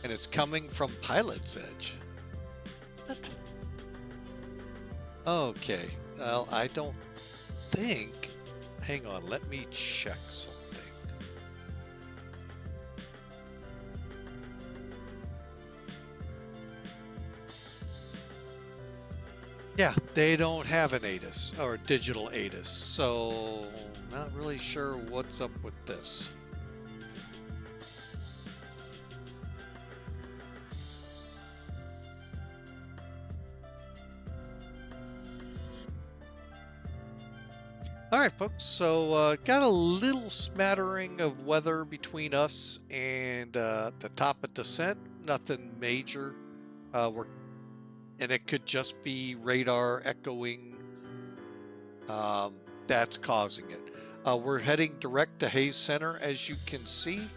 and it's coming from Pilot's Edge. What? Okay, well, I don't think... Hang on, let me check something. Yeah, they don't have an ATIS or digital ATIS, so not really sure what's up with this. All right, folks, so got a little smattering of weather between us and the top of descent. Nothing major. And it could just be radar echoing that's causing it. We're heading direct to Hayes Center, as you can see.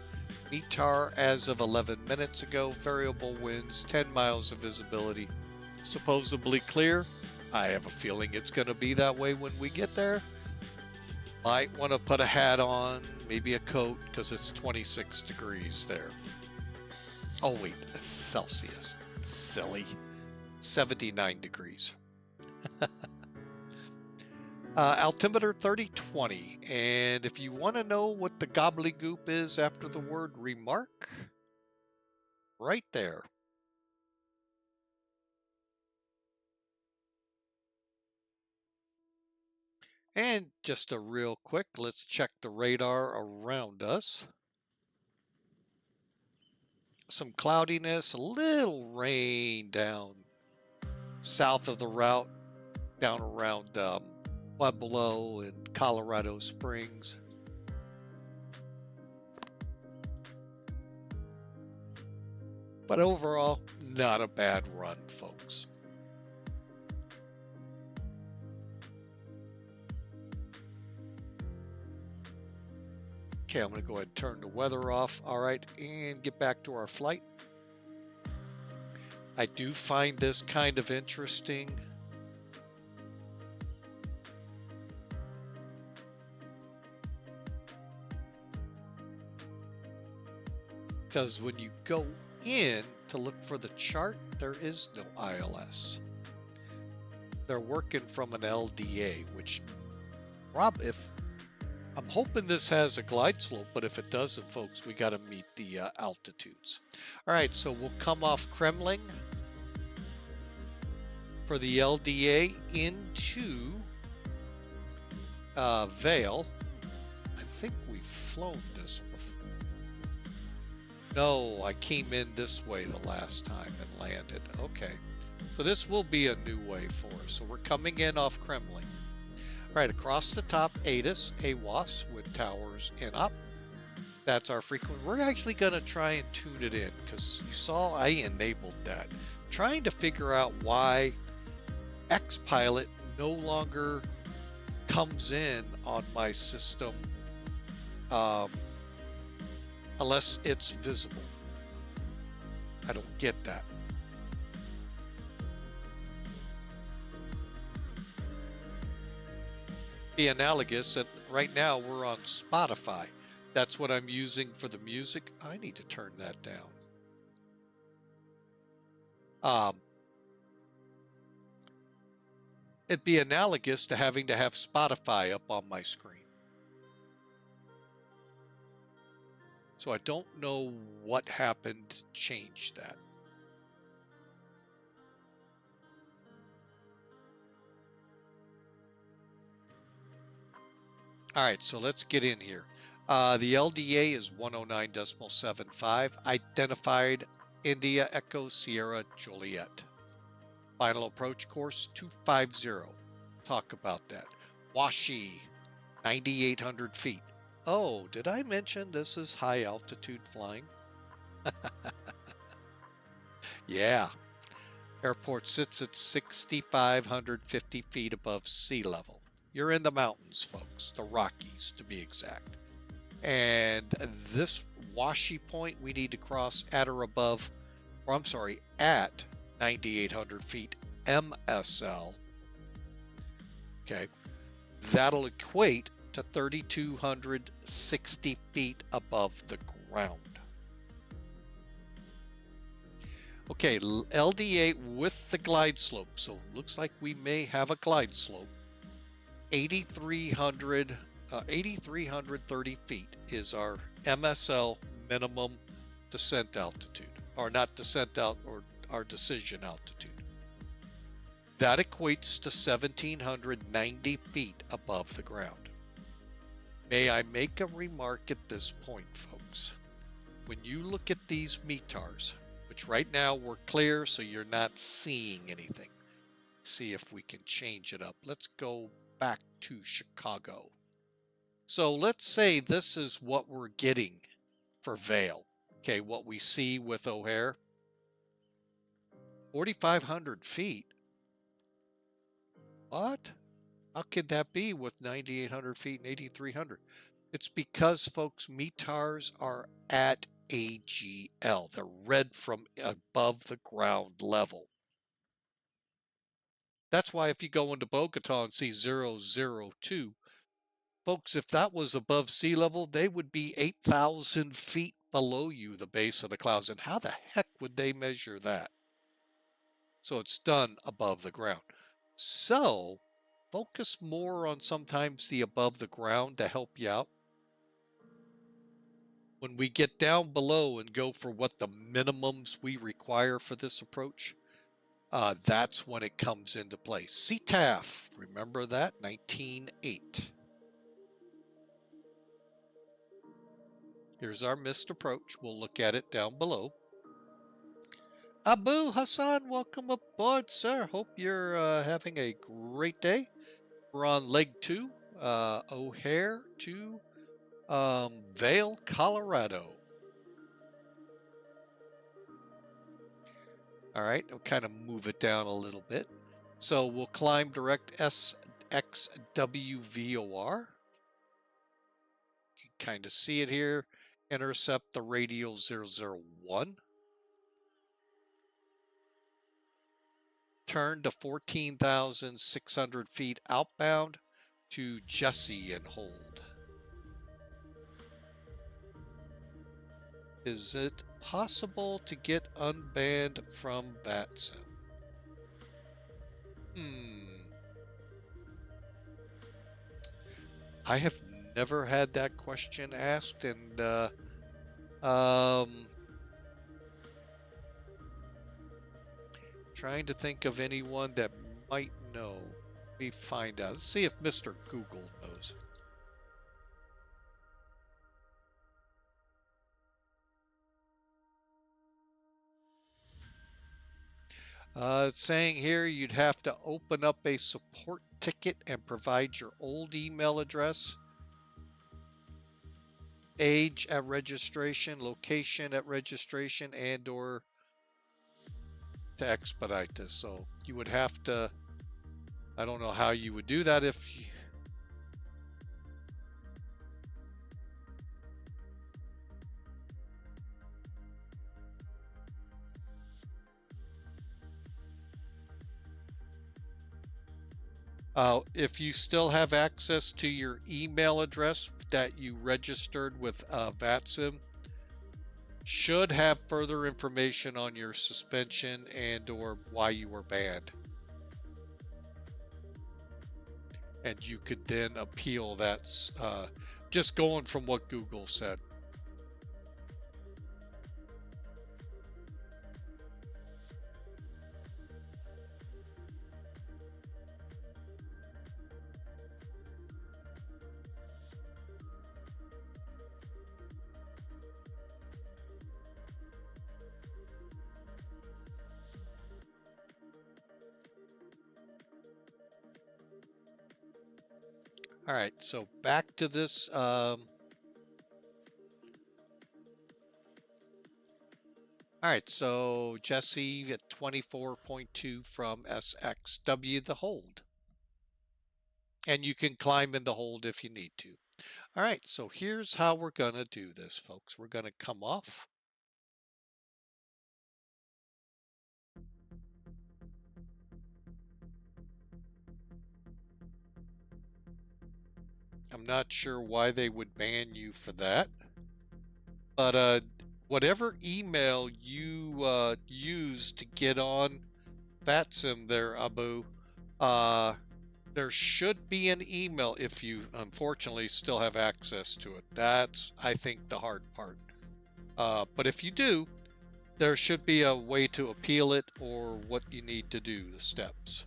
METAR as of 11 minutes ago. Variable winds, 10 miles of visibility. Supposedly clear. I have a feeling it's going to be that way when we get there. Might want to put a hat on, maybe a coat, because it's 26 degrees there. Oh wait, it's Celsius. Silly. 79 degrees. Altimeter 3020. And if you want to know what the gobbledygook is after the word remark, right there. And just a real quick, let's check the radar around us. Some cloudiness, a little rain down south of the route, down around Pueblo and Colorado Springs. But overall, not a bad run, folks. Okay, I'm going to go ahead and turn the weather off. All right, and get back to our flight. I do find this kind of interesting. Because when you go in to look for the chart, there is no ILS. They're working from an LDA, which, Rob, if I'm hoping this has a glide slope, but if it doesn't, folks, we got to meet the altitudes. All right, so we'll come off Kremling for the LDA into Vail. I think we've flown this before. No, I came in this way the last time and landed. Okay, so this will be a new way for us. So we're coming in off Kremling. All right, across the top, ATIS, AWAS with towers in up. That's our frequency. We're actually going to try and tune it in because you saw I enabled that. Trying to figure out why XPilot no longer comes in on my system unless it's visible. I don't get that. Be analogous that right now we're on Spotify. That's what I'm using for the music. I need to turn that down. It'd be analogous to having to have Spotify up on my screen. So I don't know what happened to change that. All right, so let's get in here. The LDA is 109.75, identified India Echo Sierra Joliet. Final approach course 250. Talk about that. Washi, 9,800 feet. Oh, did I mention this is high altitude flying? Yeah. Airport sits at 6,550 feet above sea level. You're in the mountains, folks, the Rockies to be exact. And this Washi point we need to cross at or above, or I'm sorry, at 9,800 feet MSL. Okay, that'll equate to 3,260 feet above the ground. Okay, LDA with the glide slope. So looks like we may have a glide slope. 8,330 feet is our MSL minimum descent altitude, or not descent out, or our decision altitude. That equates to 1,790 feet above the ground. May I make a remark at this point, folks? When you look at these METARs, which right now we're clear, so you're not seeing anything. See if we can change it up. Let's go back to Chicago. So let's say this is what we're getting for Vail. Okay, what we see with O'Hare. 4,500 feet. What? How could that be with 9,800 feet and 8,300? It's because, folks, METARs are at AGL. They're read from above the ground level. That's why if you go into Bogota and see 002, folks, if that was above sea level, they would be 8,000 feet below you, the base of the clouds. And how the heck would they measure that? So it's done above the ground. So focus more on sometimes the above the ground to help you out. When we get down below and go for what the minimums we require for this approach, that's when it comes into play. CTAF, remember that? 19.8. Here's our missed approach. We'll look at it down below. Abu Hassan, welcome aboard, sir. Hope you're having a great day. We're on leg 2, O'Hare to Vail, Colorado. All right, we'll kind of move it down a little bit. So we'll climb direct SXWVOR. You can kind of see it here. Intercept the radial 001. Turn to 14,600 feet outbound to Jesse and hold. Is it possible to get unbanned from VATSIM? I have never had that question asked, and trying to think of anyone that might know. Let me find out. Let's see if Mr. Google knows. It's saying here you'd have to open up a support ticket and provide your old email address, age at registration, location at registration, and or to expedite this. So you would have to, I don't know how you would do that if you, if you still have access to your email address that you registered with VATSIM, should have further information on your suspension and or why you were banned. And you could then appeal that, just going from what Google said. All right, so back to this. All right, so Jesse at 24.2 from SXW, the hold. And you can climb in the hold if you need to. All right, so here's how we're going to do this, folks. We're going to come off. I'm not sure why they would ban you for that. But whatever email you use to get on VATSIM there, Abu, there should be an email if you unfortunately still have access to it. That's, I think, the hard part. But if you do, there should be a way to appeal it or what you need to do, the steps.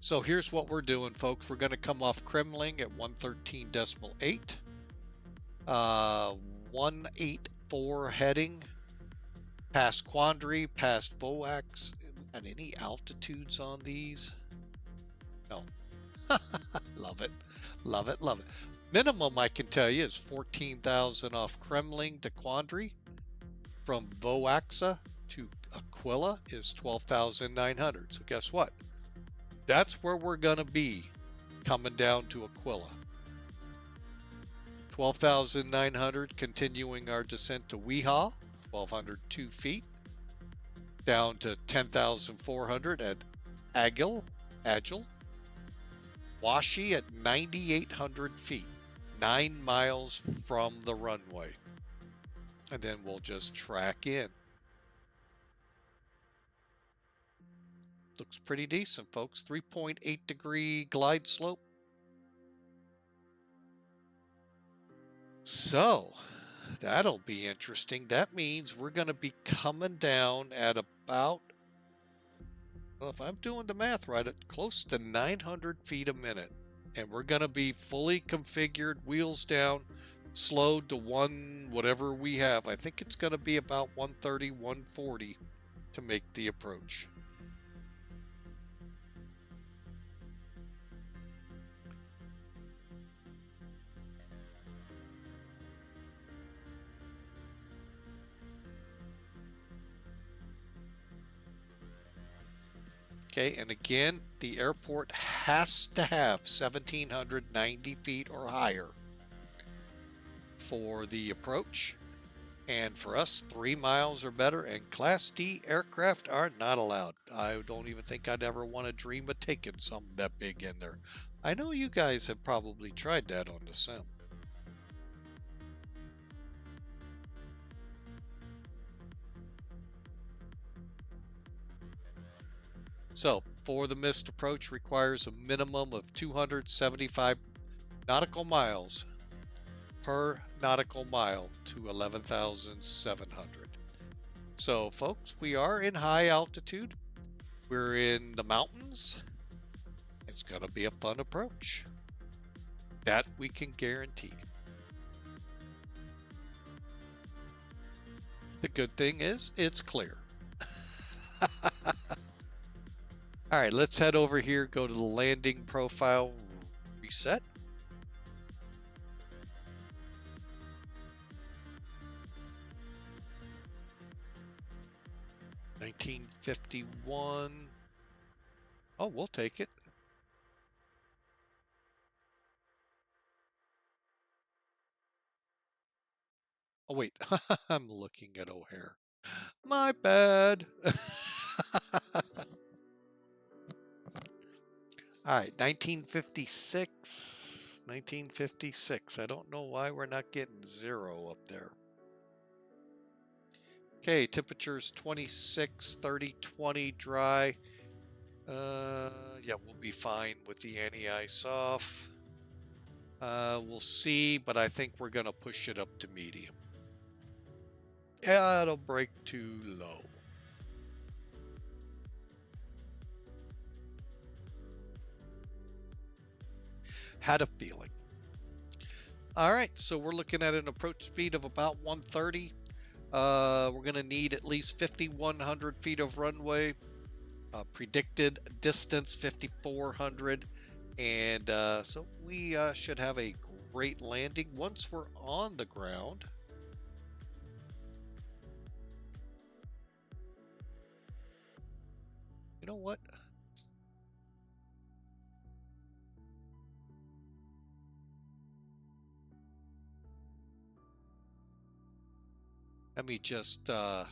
So here's what we're doing, folks. We're going to come off Kremling at 113.8. 184 heading. Past Quandary, past Voax. At any altitudes on these? No. Love it. Love it. Love it. Minimum, I can tell you, is 14,000 off Kremling to Quandary. From Voaxa to Aquila is 12,900. So guess what? That's where we're going to be coming down to Aquila. 12,900, continuing our descent to Weehaw, 1,202 feet. Down to 10,400 at Agile. Washi at 9,800 feet, 9 miles from the runway. And then we'll just track in. Looks pretty decent, folks. 3.8 degree glide slope. So that'll be interesting. That means we're going to be coming down at about, well, if I'm doing the math right, at close to 900 feet a minute. And we're going to be fully configured, wheels down, slowed to whatever we have. I think it's going to be about 130, 140 to make the approach. Okay, and again, the airport has to have 1,790 feet or higher for the approach. And for us, 3 miles or better, and Class D aircraft are not allowed. I don't even think I'd ever want to dream of taking something that big in there. I know you guys have probably tried that on the sim. So before the missed approach requires a minimum of 275 nautical miles per nautical mile to 11,700. So folks, we are in high altitude. We're in the mountains. It's going to be a fun approach. That we can guarantee. The good thing is it's clear. All right, let's head over here, go to the landing profile, reset. $19.51. Oh, we'll take it. Oh, wait, I'm looking at O'Hare. My bad. All right, 1956. 1956. I don't know why we're not getting 0 up there. Okay, temperatures 26, 30, 20, dry. Yeah, we'll be fine with the anti-ice off. We'll see, but I think we're going to push it up to medium. Yeah, it'll break too low. Had a feeling. All right, so we're looking at an approach speed of about 130. We're going to need at least 5,100 feet of runway. Predicted distance 5,400. And so we should have a great landing once we're on the ground. You know what? Let me just RT.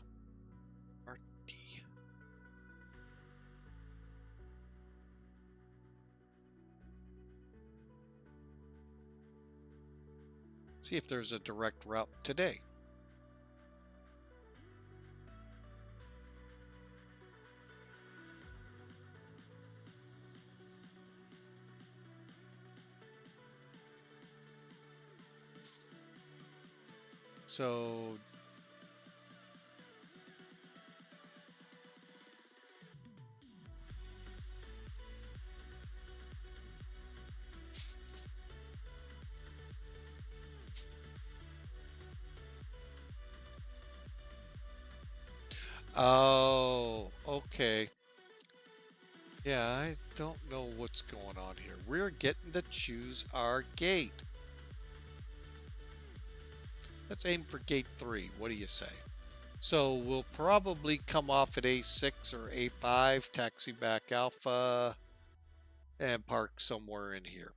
See if there's a direct route today. So oh, okay. Yeah, I don't know what's going on here. We're getting to choose our gate. Let's aim for gate 3. What do you say? So we'll probably come off at A6 or A5, taxi back Alpha, and park somewhere in here.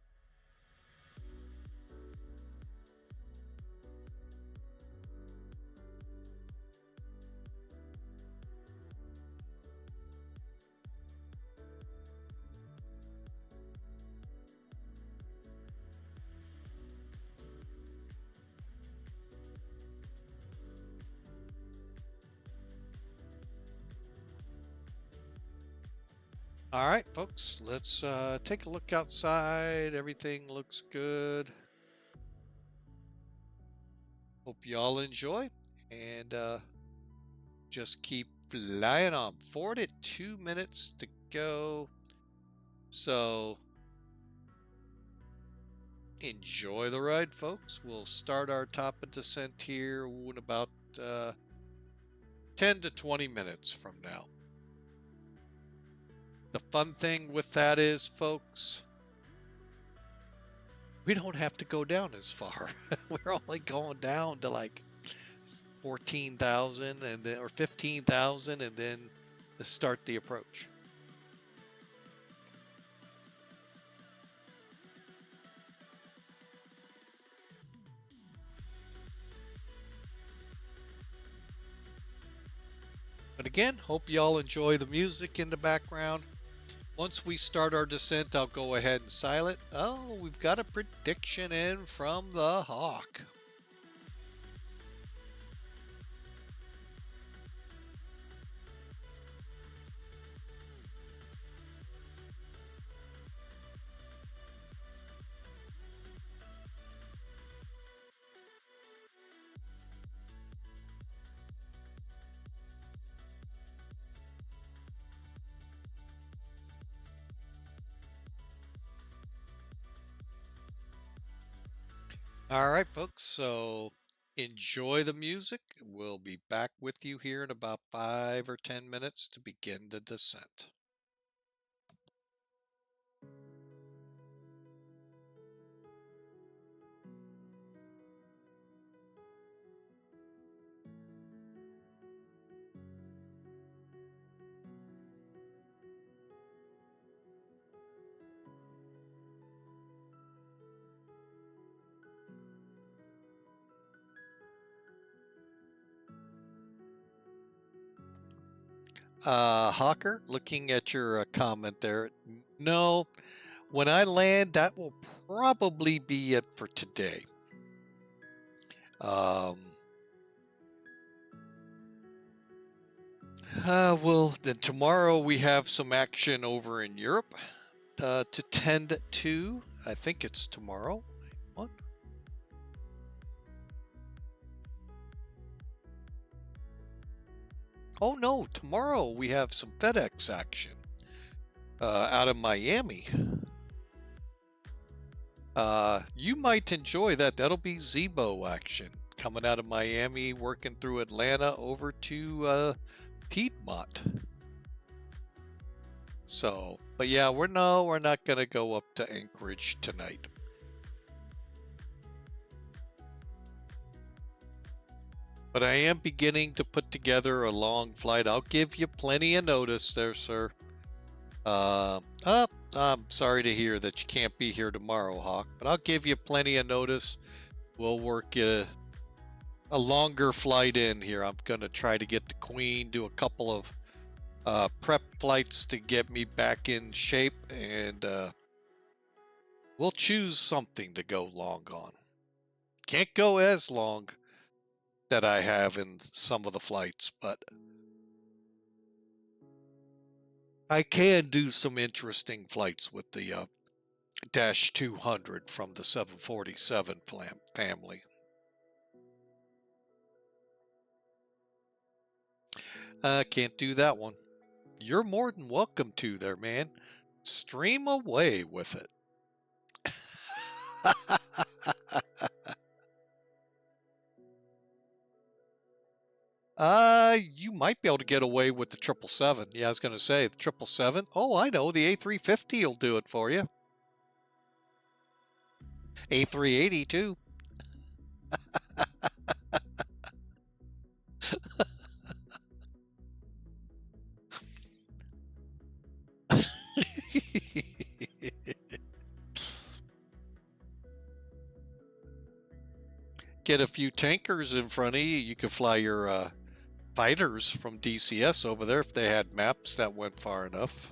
All right, folks, let's take a look outside. Everything looks good. Hope y'all enjoy, and just keep flying on. 42 minutes to go. So enjoy the ride, folks. We'll start our top of descent here in about 10 to 20 minutes from now. The fun thing with that is, folks, we don't have to go down as far. We're only going down to like 14,000 and then or 15,000 and then start the approach. But again, hope y'all enjoy the music in the background. Once we start our descent, I'll go ahead and silent. Oh, we've got a prediction in from the Hawk. All right, folks. So enjoy the music. We'll be back with you here in about 5 or 10 minutes to begin the descent. Hawker, looking at your comment there. No, when I land, that will probably be it for today. Well, then tomorrow we have some action over in Europe to tend to. I think it's tomorrow. What? Oh no, tomorrow we have some FedEx action out of Miami. You might enjoy that. That'll be Zebo action coming out of Miami, working through Atlanta over to Piedmont. So, but yeah, we're not gonna go up to Anchorage tonight. But I am beginning to put together a long flight. I'll give you plenty of notice there, sir. I'm sorry to hear that you can't be here tomorrow, Hawk, but I'll give you plenty of notice. We'll work a longer flight in here. I'm going to try to get the Queen, do a couple of prep flights to get me back in shape, and we'll choose something to go long on. Can't go as long that I have in some of the flights, but I can do some interesting flights with the Dash 200 from the 747 family. Can't do that one. You're more than welcome to there, man. Stream away with it. You might be able to get away with the 777. Yeah, I was going to say the 777. Oh, I know. The A350 will do it for you. A380 too. Get a few tankers in front of you. You could fly your fighters from DCS over there if they had maps that went far enough.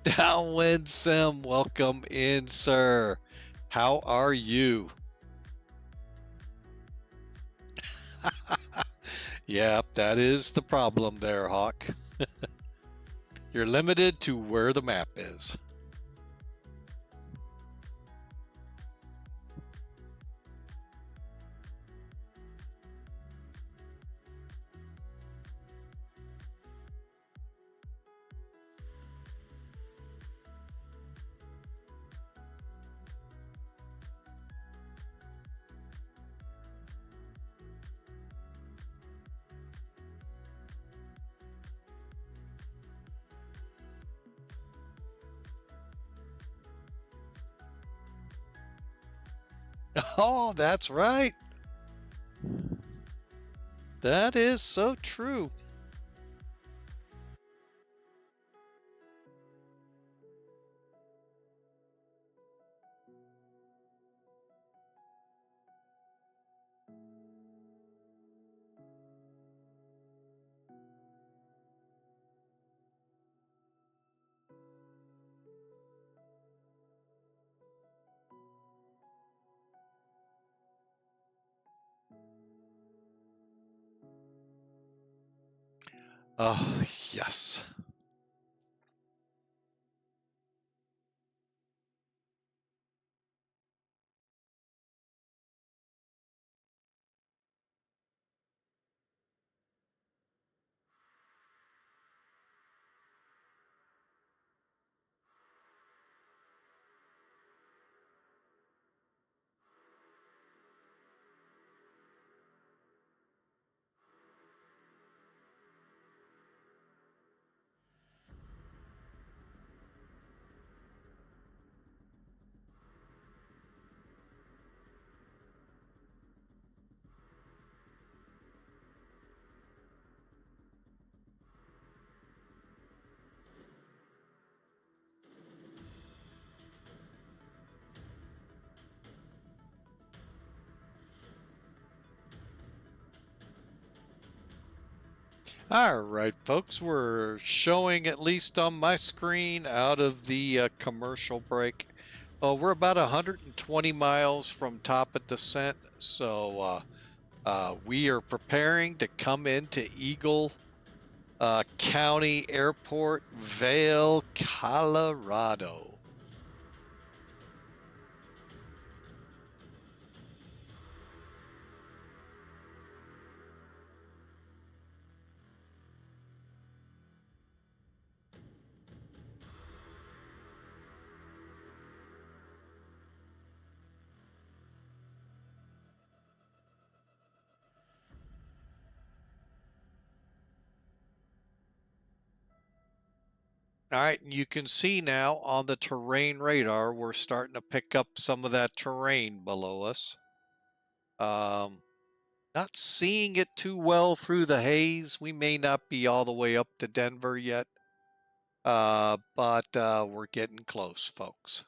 Downwind Sim, welcome in, sir. How are you? Yep, that is the problem there, Hawk. You're limited to where the map is. Oh, that's right. That is so true. Oh, yes. All right, folks, we're showing, at least on my screen, out of the commercial break. We're about 120 miles from top of descent, so we are preparing to come into Eagle County Airport, Vail, Colorado. All right, and you can see now on the terrain radar, we're starting to pick up some of that terrain below us. Not seeing it too well through the haze. We may not be all the way up to Denver yet, but we're getting close, folks.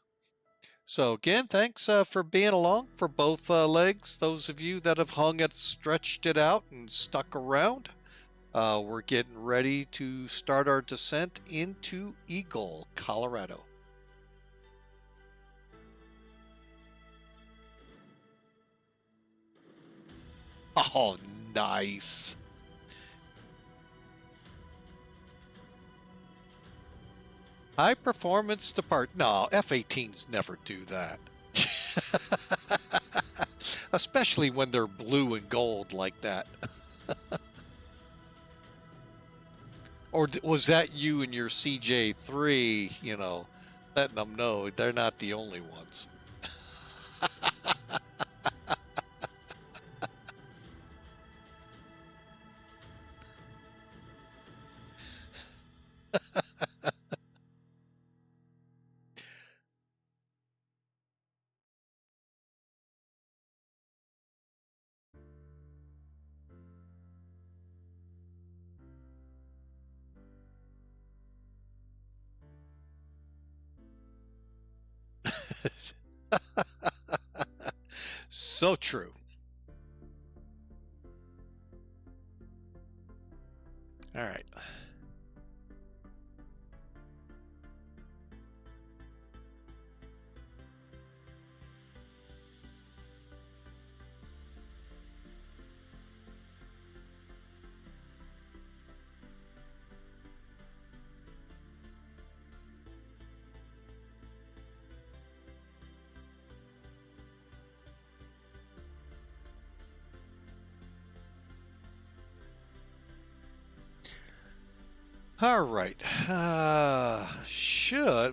So again, thanks for being along for both legs. Those of you that have hung it, stretched it out, and stuck around. We're getting ready to start our descent into Eagle, Colorado. Oh, nice. High performance depart. No, F-18s never do that. Especially when they're blue and gold like that. Or was that you and your CJ3, you know, letting them know they're not the only ones? So true. All right. All right.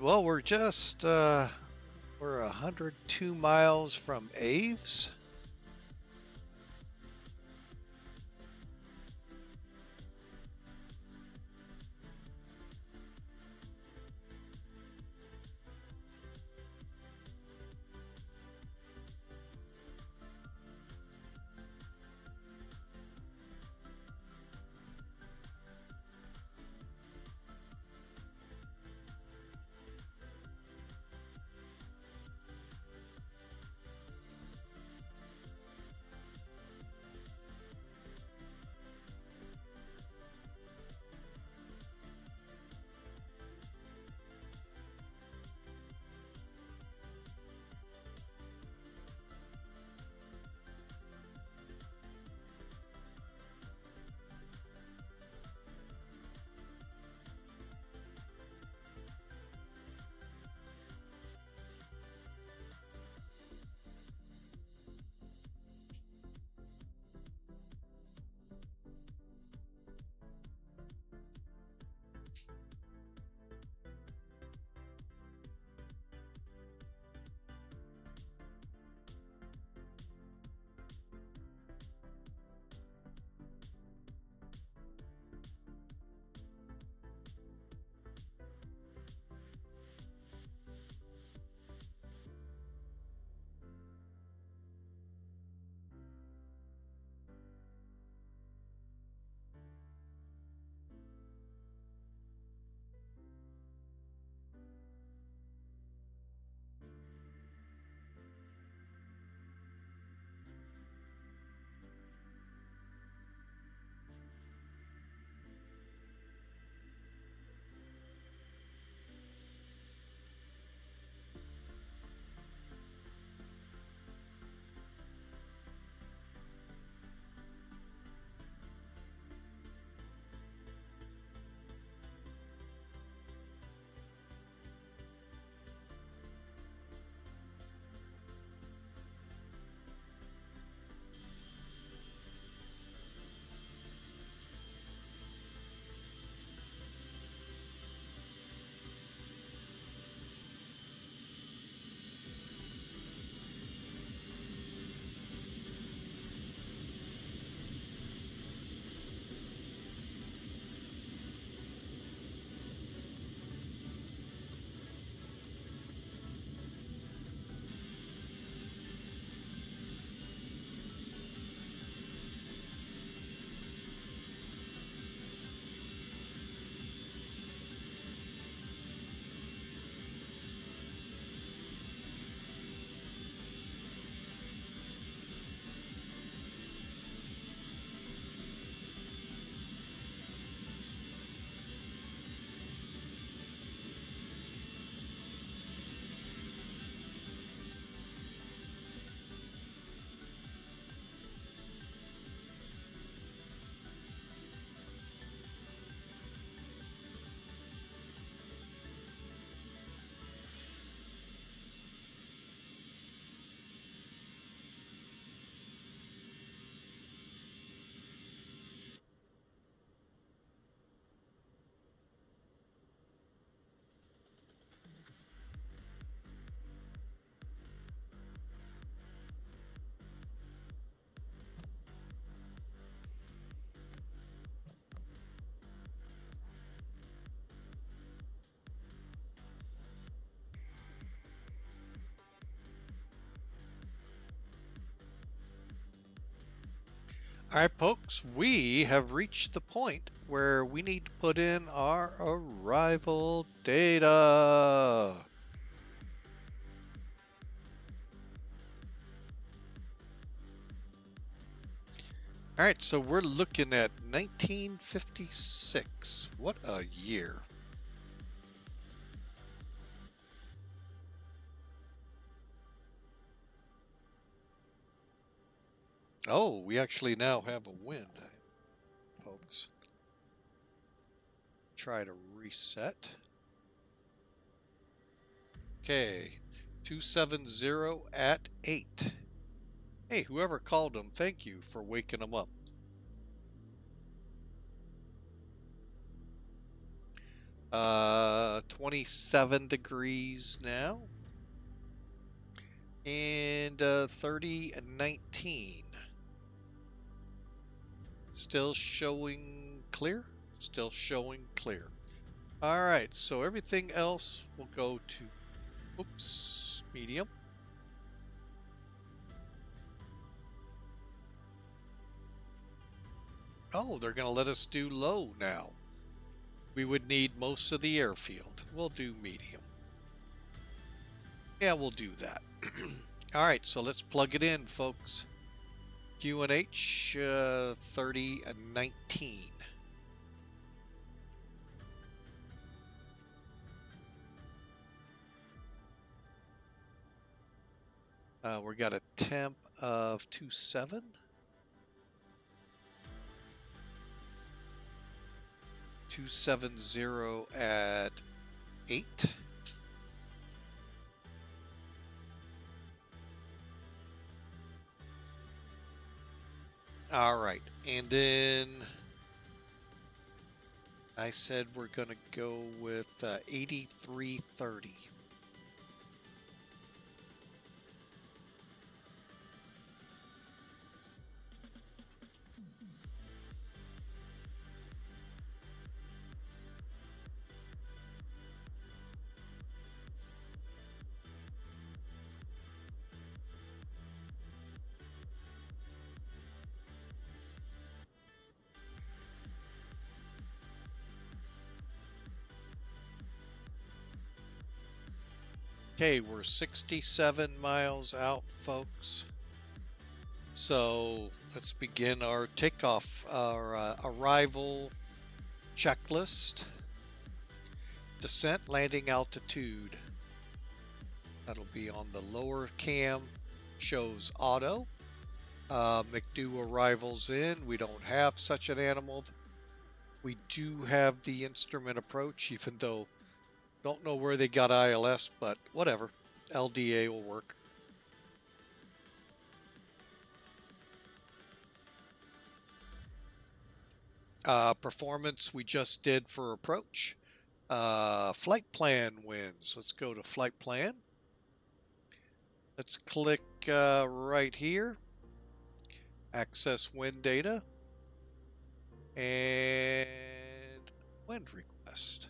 Well, we're just, we're 102 miles from Aves. All right, folks, we have reached the point where we need to put in our arrival data. All right, so we're looking at 1956. What a year. Oh, we actually now have a wind, folks. Try to reset. Okay, 270 at 8. Hey, whoever called them, thank you for waking them up. Uh, 27 degrees now. And 30 and 19. Still showing clear? Still showing clear. All right, so everything else will go to, oops, medium. Oh, they're going to let us do low now. We would need most of the airfield. We'll do medium. Yeah, we'll do that. All right, so let's plug it in, folks. QNH 30 and 19. We got a temp of 27. 270 at 8. All right, and then I said we're going to go with 8330. Okay, we're 67 miles out, folks. So let's begin our takeoff, our arrival checklist. Descent, landing altitude. That'll be on the lower cam. Shows auto. McDo arrivals in. We don't have such an animal. We do have the instrument approach, even though don't know where they got ILS, but whatever. LDA will work. Performance we just did for approach. Flight plan wins. Let's go to flight plan. Let's click right here. Access wind data. And wind request.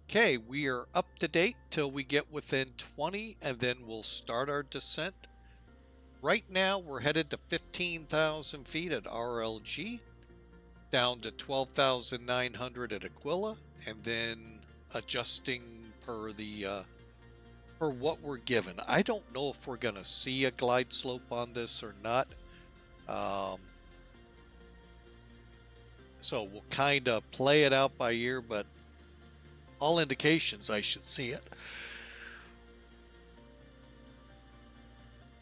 Okay, we are up to date till we get within 20 and then we'll start our descent. Right now we're headed to 15,000 feet at RLG, down to 12,900 at Aquila, and then adjusting per the for what we're given. I don't know if we're going to see a glide slope on this or not. So we'll kind of play it out by ear, but all indications I should see it.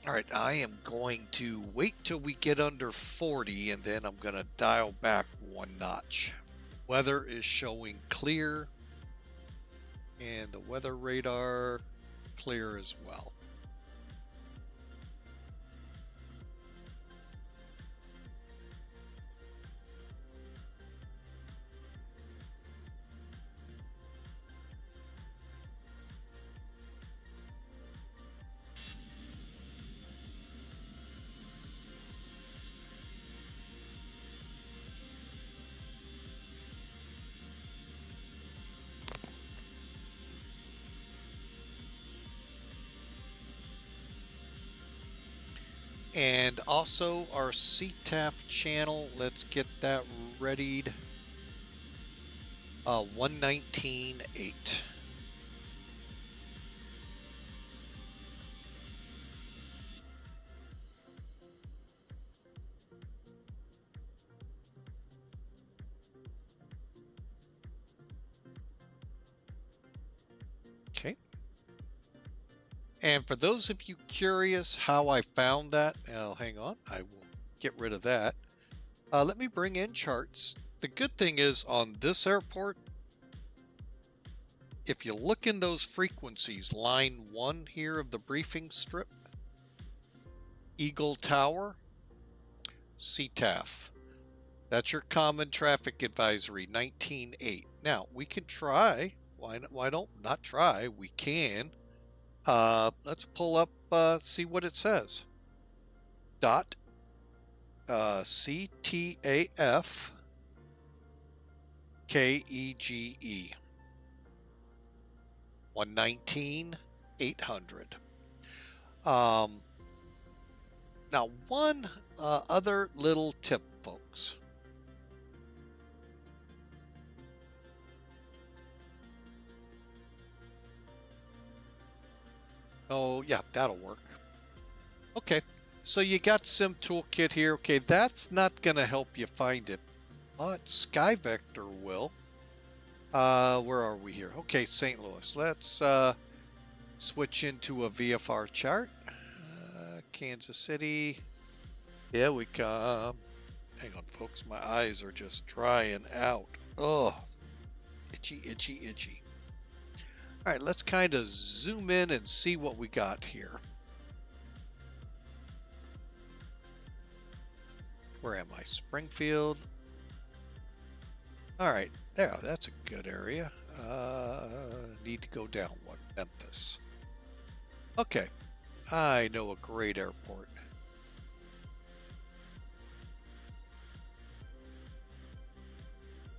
All right, I am going to wait till we get under 40 and then I'm going to dial back one notch. Weather is showing clear and the weather radar clear as well. And also our CTAF channel, let's get that readied. 119.8. Okay. And for those of you curious how I found that, hang on, I will get rid of that. Let me bring in charts. The good thing is on this airport, if you look in those frequencies, line 1 here of the briefing strip, Eagle Tower, CTAF. That's your Common Traffic Advisory, 19.8. Now, we can try. Why don't not try? We can. Let's pull up, see what it says. Dot CTAF KEGE 119-800. Now, one other little tip, folks. Oh, yeah, that'll work. Okay, so you got Sim Toolkit here. Okay, that's not going to help you find it, but SkyVector will. Where are we here? Okay, St. Louis. Let's switch into a VFR chart. Kansas City. Here we come. Hang on, folks. My eyes are just drying out. Oh, itchy, itchy, itchy. All right, let's kind of zoom in and see what we got here. Where am I? Springfield. All right, there. That's a good area. Need to go down one. Memphis. Okay, I know a great airport.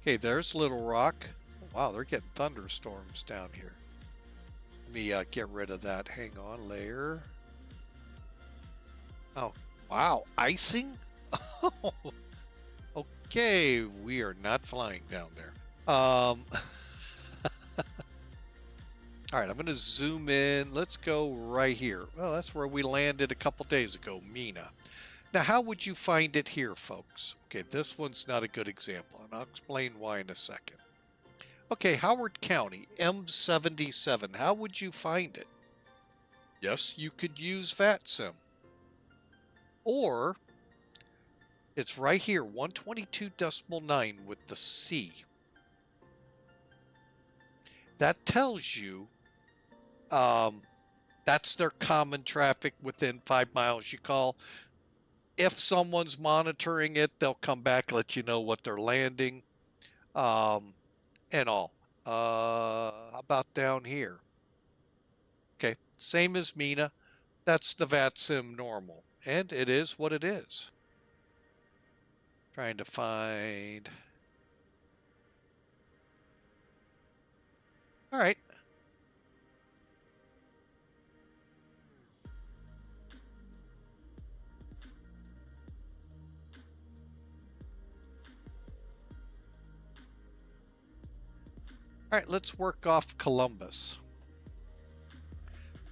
Okay, there's Little Rock. Wow, they're getting thunderstorms down here. Let me get rid of that. Hang on, layer. Oh, wow, icing? Okay, we are not flying down there. All right, I'm going to zoom in. Let's go right here. Well, that's where we landed a couple days ago, Mina. Now, how would you find it here, folks? Okay, this one's not a good example, and I'll explain why in a second. Okay, Howard County, M77. How would you find it? Yes, you could use VATSIM. Or, it's right here, 122.9 with the C. That tells you that's their common traffic within 5 miles. You call. If someone's monitoring it, they'll come back, let you know what they're landing, and all. How about down here? Okay, same as Mina. That's the VATSIM normal, and it is what it is. Trying to find. All right. All right, let's work off Columbus.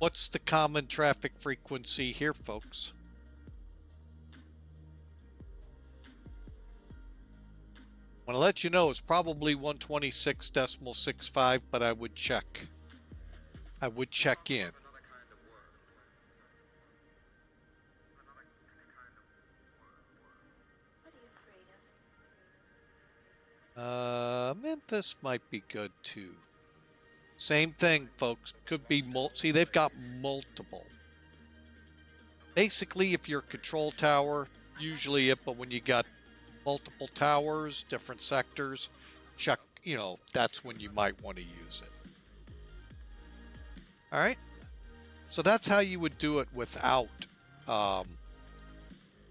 What's the common traffic frequency here, folks? I want to let you know it's probably 126.65, but I would check. I would check in. Memphis might be good too. Same thing, folks. Could be see, they've got multiple. Basically, if you're a control tower, usually it, but when you got multiple towers, different sectors, check, that's when you might want to use it. All right. So that's how you would do it without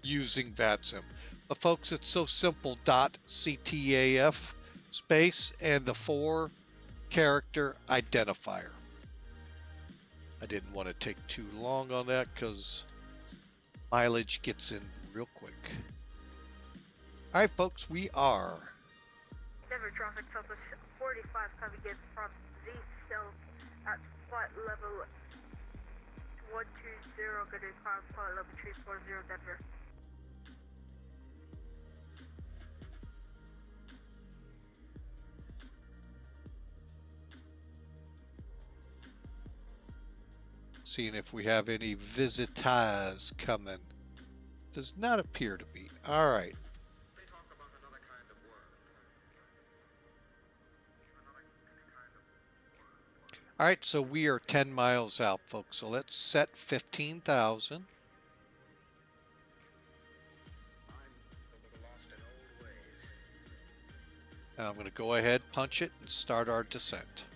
using VATSIM. But folks, it's so simple. .ctaf space and the 4-character identifier. I didn't want to take too long on that because mileage gets in real quick. All right, folks, we are Denver traffic, Southwest 45 coming in from the south at flight level 120, going to climb flight level 340 Denver. seeing if we have any visitors coming. Does not appear to be. All right. They talk about another kind of work. All right, so we are 10 miles out, folks. So let's set 15,000. I'm going to go ahead, punch it, and start our descent.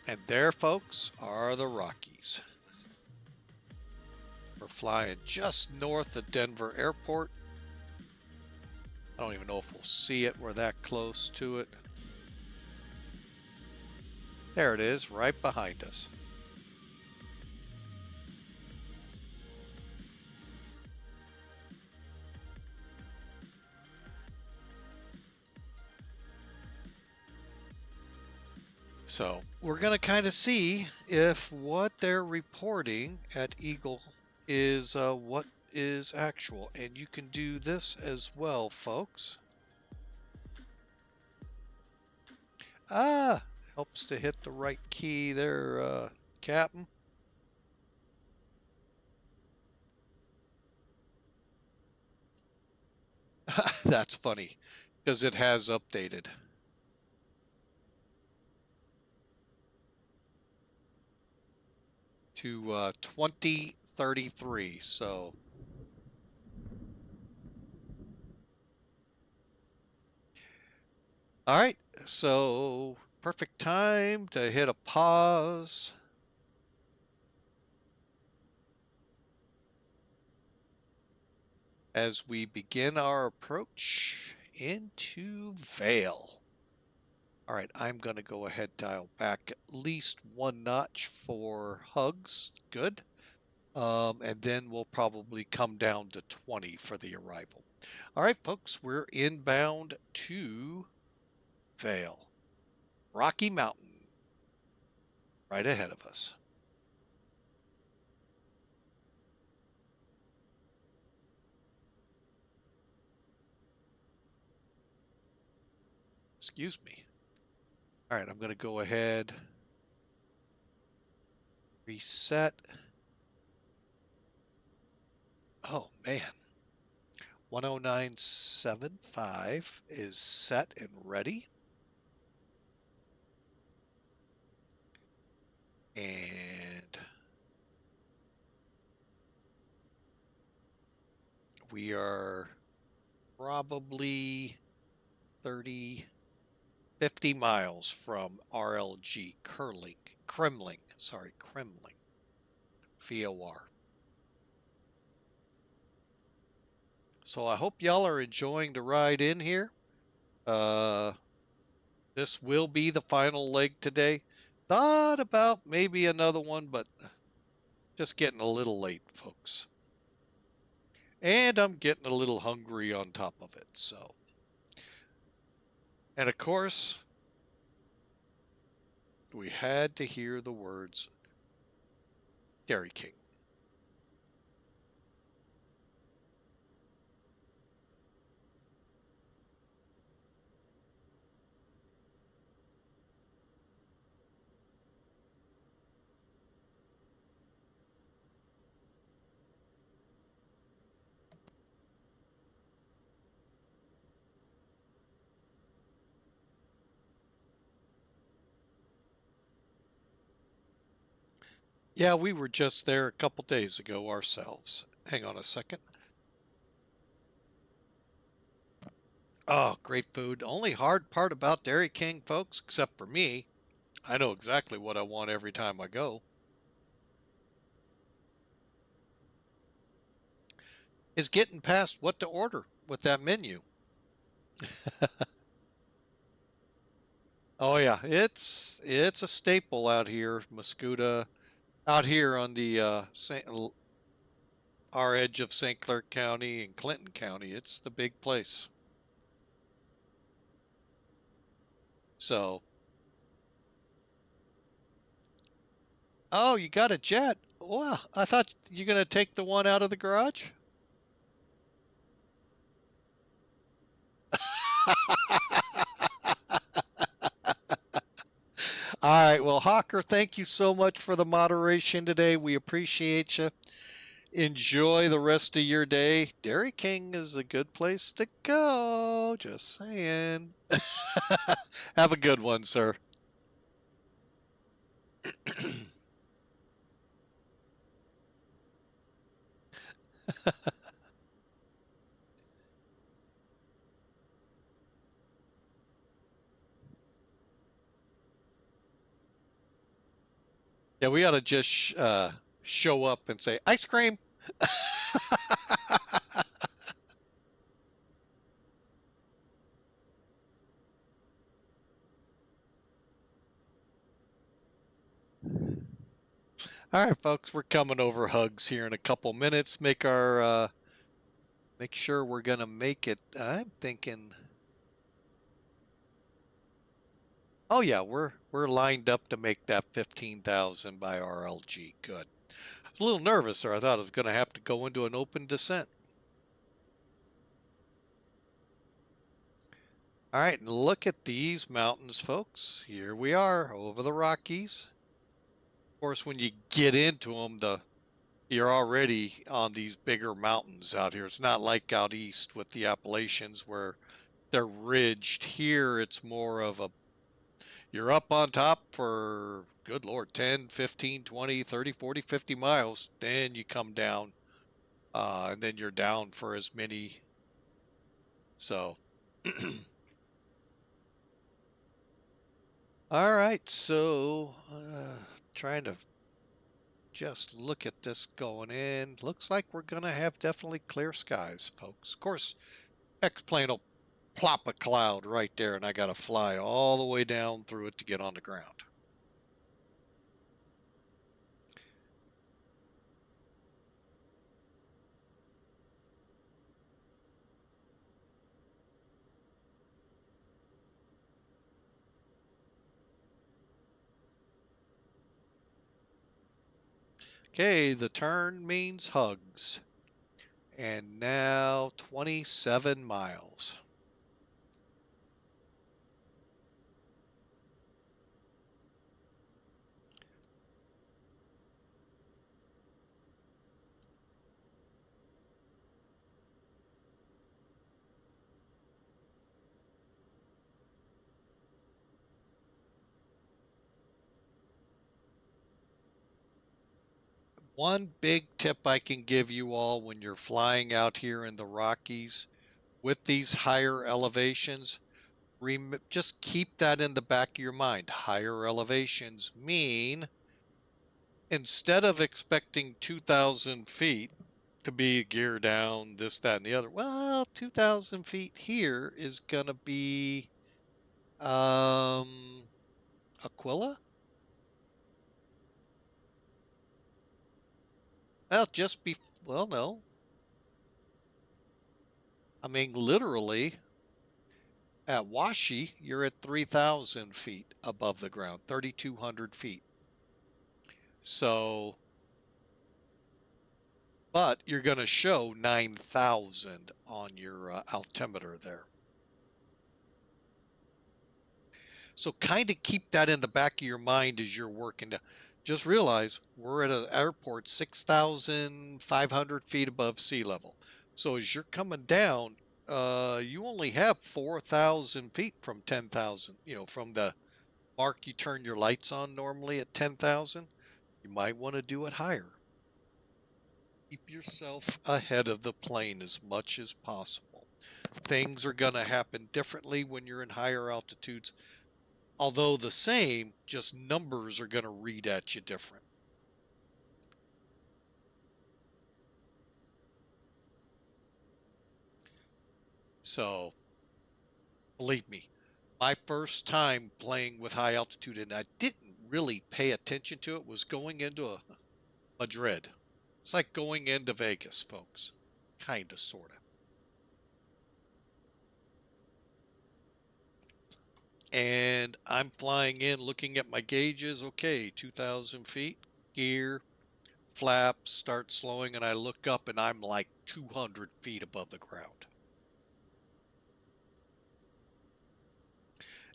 And there, folks, are the Rockies. We're flying just north of Denver Airport. I don't even know if we'll see it. We're that close to it. There it is, right behind us. So we're going to kind of see if what they're reporting at Eagle is what is actual. And you can do this as well, folks. Helps to hit the right key there, Captain. That's funny because it has updated. To 2033, so all right, so perfect time to hit a pause. As we begin our approach into Vail. All right, I'm going to go ahead, dial back at least 1 notch for hugs. Good. And then we'll probably come down to 20 for the arrival. All right, folks, we're inbound to Vail. Rocky Mountain right ahead of us. Excuse me. All right, I'm going to go ahead, reset. Oh, man. 109.75 is set and ready. And we are probably 50 miles from RLG, Kremling, VOR. So I hope y'all are enjoying the ride in here. This will be the final leg today. Thought about maybe another one, but just getting a little late, folks. And I'm getting a little hungry on top of it, so. And of course, we had to hear the words Dairy King. Yeah, we were just there a couple days ago ourselves. Hang on a second. Oh, great food. Only hard part about Dairy King, folks, except for me, I know exactly what I want every time I go, is getting past what to order with that menu. Oh yeah, it's a staple out here, Muscuda. Out here on the our edge of St. Clair County and Clinton County, it's the big place. So, oh, you got a jet. Well, I thought you're going to take the one out of the garage. All right. Well, Hawker, thank you so much for the moderation today. We appreciate you. Enjoy the rest of your day. Dairy King is a good place to go. Just saying. Have a good one, sir. Yeah, we ought to just show up and say, ice cream. All right, folks, we're coming over hugs here in a couple minutes. Make our make sure we're gonna make it. I'm thinking. Oh yeah, we're lined up to make that 15,000 by RLG. Good. I was a little nervous there. I thought I was gonna have to go into an open descent. All right, and look at these mountains, folks. Here we are over the Rockies. Of course, when you get into them, you're already on these bigger mountains out here. It's not like out east with the Appalachians where they're ridged. Here, it's more of a, you're up on top for, good Lord, 10, 15, 20, 30, 40, 50 miles. Then you come down, and then you're down for as many. So, all right, so trying to just look at this going in. Looks like we're going to have definitely clear skies, folks. Of course, X-plane will plop a cloud right there, and I got to fly all the way down through it to get on the ground. Okay, the turn means hugs. And now 27 miles. One big tip I can give you all when you're flying out here in the Rockies with these higher elevations, just keep that in the back of your mind. Higher elevations mean instead of expecting 2,000 feet to be gear down, this, that, and the other, well, 2,000 feet here is going to be Aquila? Well, well, no. I mean, literally, at Washi, you're at 3,000 feet above the ground, 3,200 feet. So, but you're going to show 9,000 on your altimeter there. So kind of keep that in the back of your mind as you're working. Just realize we're at an airport 6,500 feet above sea level. So as you're coming down, you only have 4,000 feet from 10,000. You know, from the mark you turn your lights on normally at 10,000. You might want to do it higher. Keep yourself ahead of the plane as much as possible. Things are going to happen differently when you're in higher altitudes. Although the same, just numbers are going to read at you different. So, believe me, my first time playing with high altitude, and I didn't really pay attention to it, was going into Madrid. It's like going into Vegas, folks. Kinda, sorta. And I'm flying in, looking at my gauges. Okay, 2,000 feet, gear, flaps, start slowing, and I look up and I'm like 200 feet above the ground.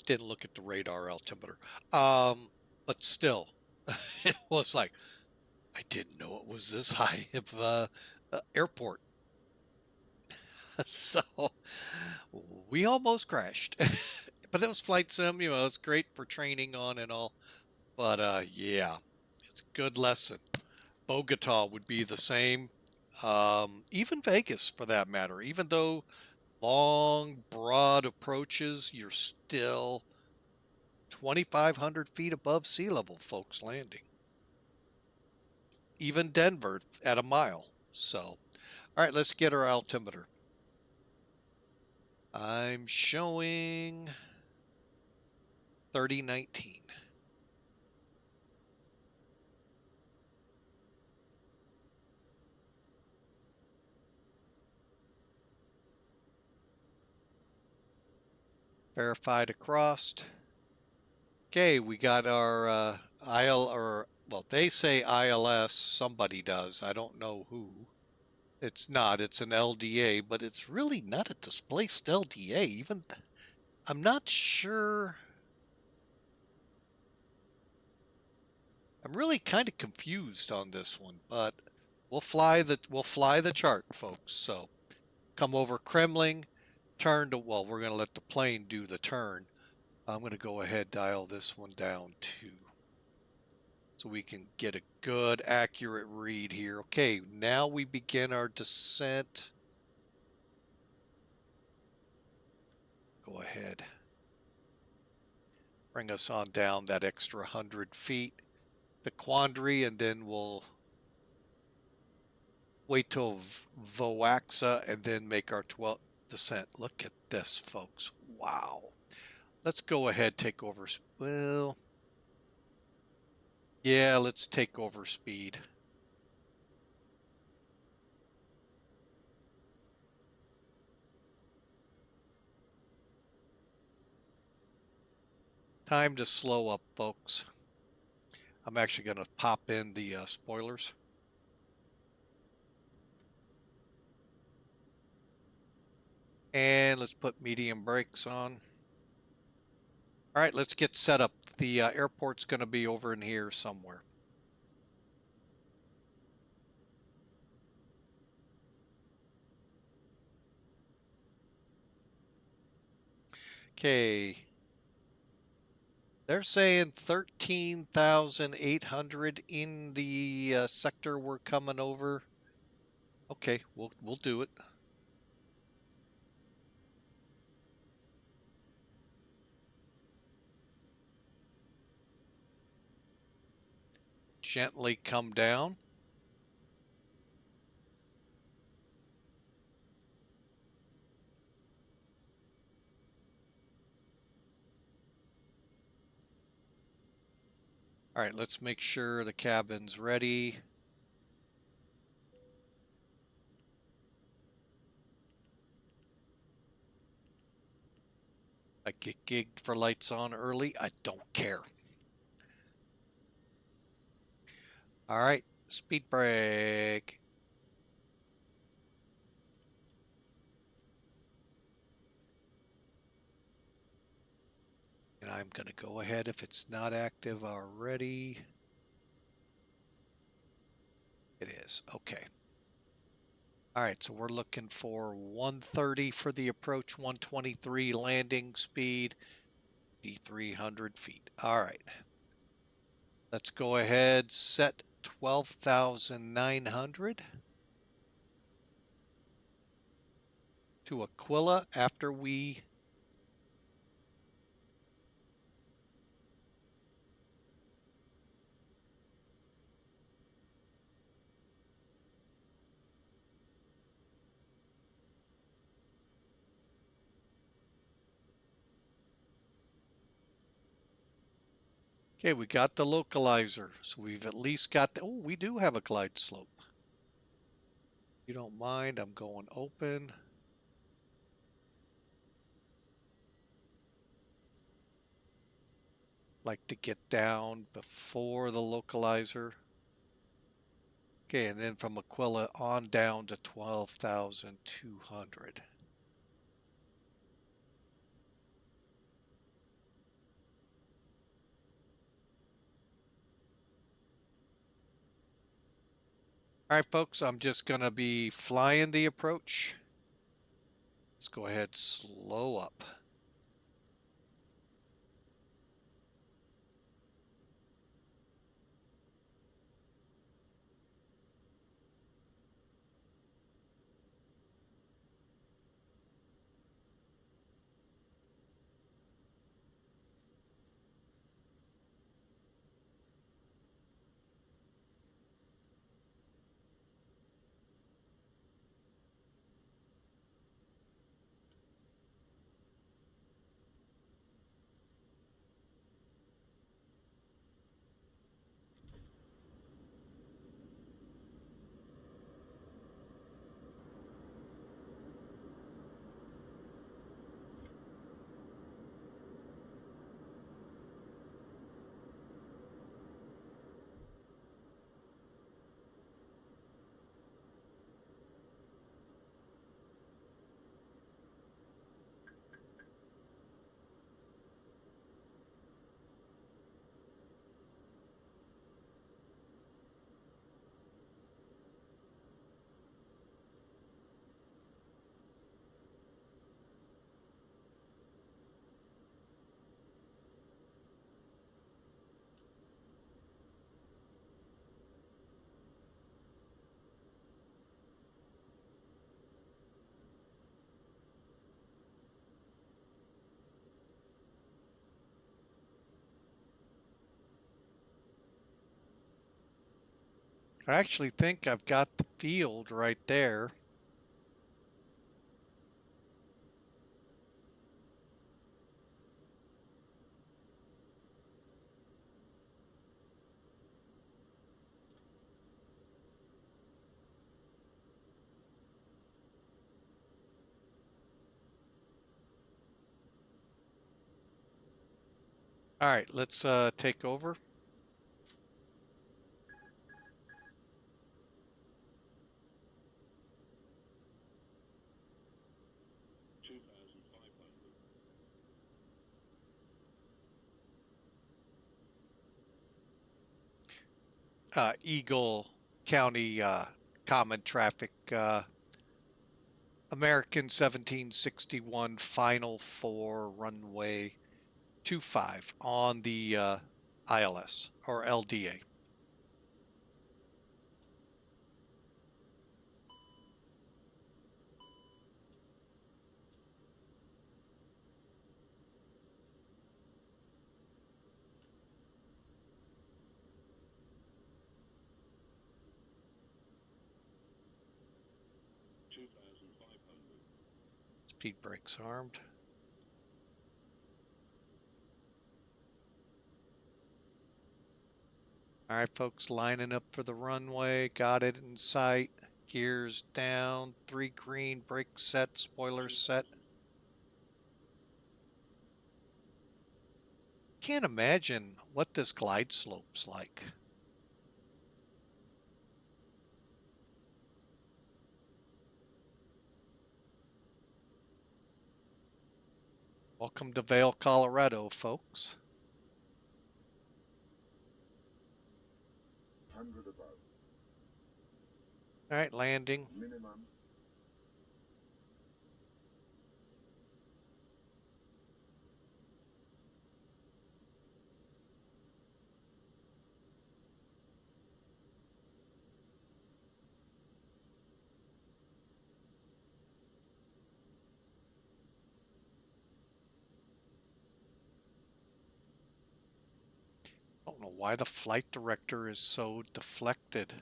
Didn't look at the radar altimeter. But still, it was like, I didn't know it was this high of airport. So we almost crashed. But it was flight sim, you know, it's great for training on and all. But yeah, it's a good lesson. Bogota would be the same. Even Vegas for that matter. Even though long, broad approaches, you're still 2,500 feet above sea level, folks, landing. Even Denver at a mile. So, all right, let's get our altimeter. I'm showing 3019. Verified across. Okay, we got our well, they say ILS, somebody does. I don't know who. It's not, it's an LDA, but it's really not a displaced LDA. Even, I'm not sure. I'm really kind of confused on this one, but we'll fly the chart, folks. So come over Kremling, turn to, well, we're going to let the plane do the turn. I'm going to go ahead, dial this one down too, so we can get a good, accurate read here. Okay, now we begin our descent. Go ahead. Bring us on down that extra 100 feet to Quandary, and then we'll wait till Voaxa and then make our 12th descent. Look at this, folks. Wow. Let's go ahead, take over. Well, yeah, let's take over speed. Time to slow up, folks. I'm actually going to pop in the spoilers. And let's put medium brakes on. All right, let's get set up. The airport's going to be over in here somewhere. Okay. They're saying 13,800 in the sector we're coming over. Okay, we'll do it. Gently come down. All right, let's make sure the cabin's ready. I get gigged for lights on early. I don't care. All right, speed brake. And I'm going to go ahead if it's not active already. It is. Okay. All right, so we're looking for 130 for the approach, 123 landing speed, 300 feet. All right. Let's go ahead, set 12,900 to Aquila after we Okay, we got the localizer, so we've at least got the, oh, we do have a glide slope. If you don't mind, I'm going open. Like to get down before the localizer. Okay, and then from Aquila on down to 12,200. All right, folks, I'm just going to be flying the approach. Let's go ahead, slow up. I actually think I've got the field right there. All right, let's take over. Eagle County common traffic, American 1761 final for runway 25 on the ILS or LDA. Speed brakes armed. All right, folks, lining up for the runway. Got it in sight. Gears down. 3 green. Brake set. Spoiler set. Can't imagine what this glide slope's like. Welcome to Vail, Colorado, folks. 100 above. All right, landing. Minimum. I don't know why the flight director is so deflected.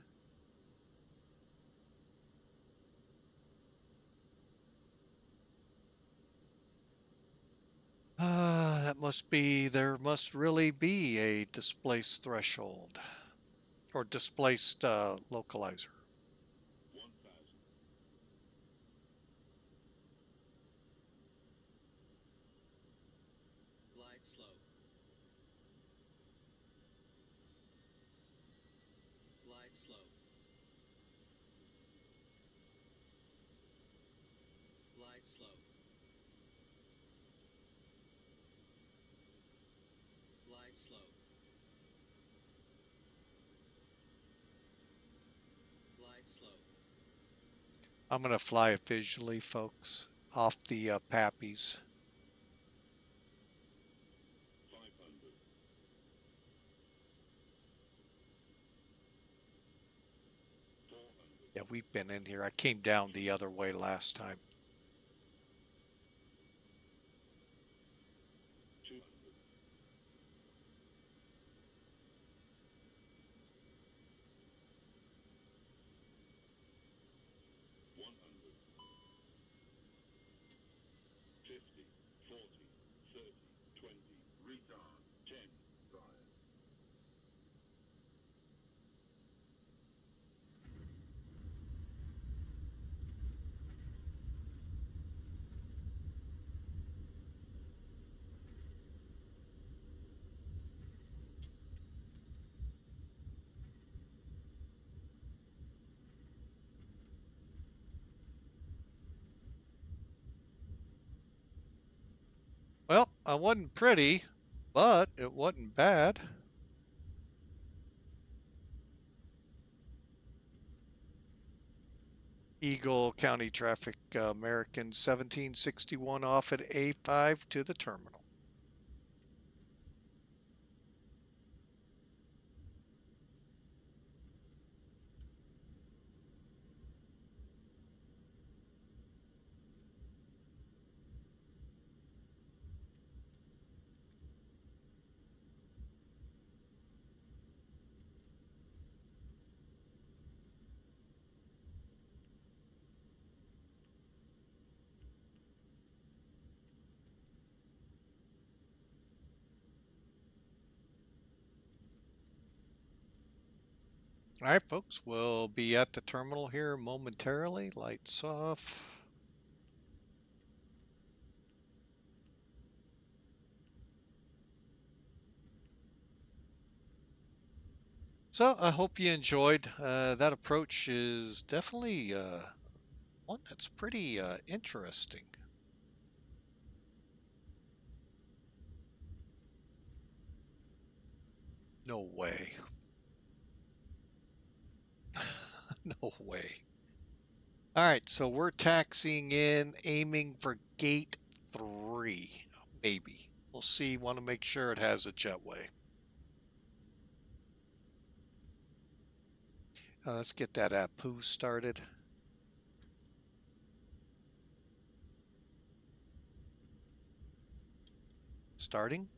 That there must really be a displaced threshold or displaced localizer. 1,000. Glide slow. Glide slow. Glide slow. Glide slow. Glide slow. I'm going to fly it visually, folks, off the PAPIs. 500. 400. Yeah, we've been in here. I came down the other way last time. 200. 100. 50. 40. 30. 20. Retard. 10. Science. Well, I wasn't pretty, but it wasn't bad. Eagle County Traffic American 1761 off at A5 to the terminal. All right, folks, we'll be at the terminal here momentarily. Lights off. So I hope you enjoyed. That approach is definitely one that's pretty interesting. No way. No way. All right, so we're taxiing in, aiming for gate 3, maybe. We'll see. Want to make sure it has a jetway. Let's get that APU started. Starting.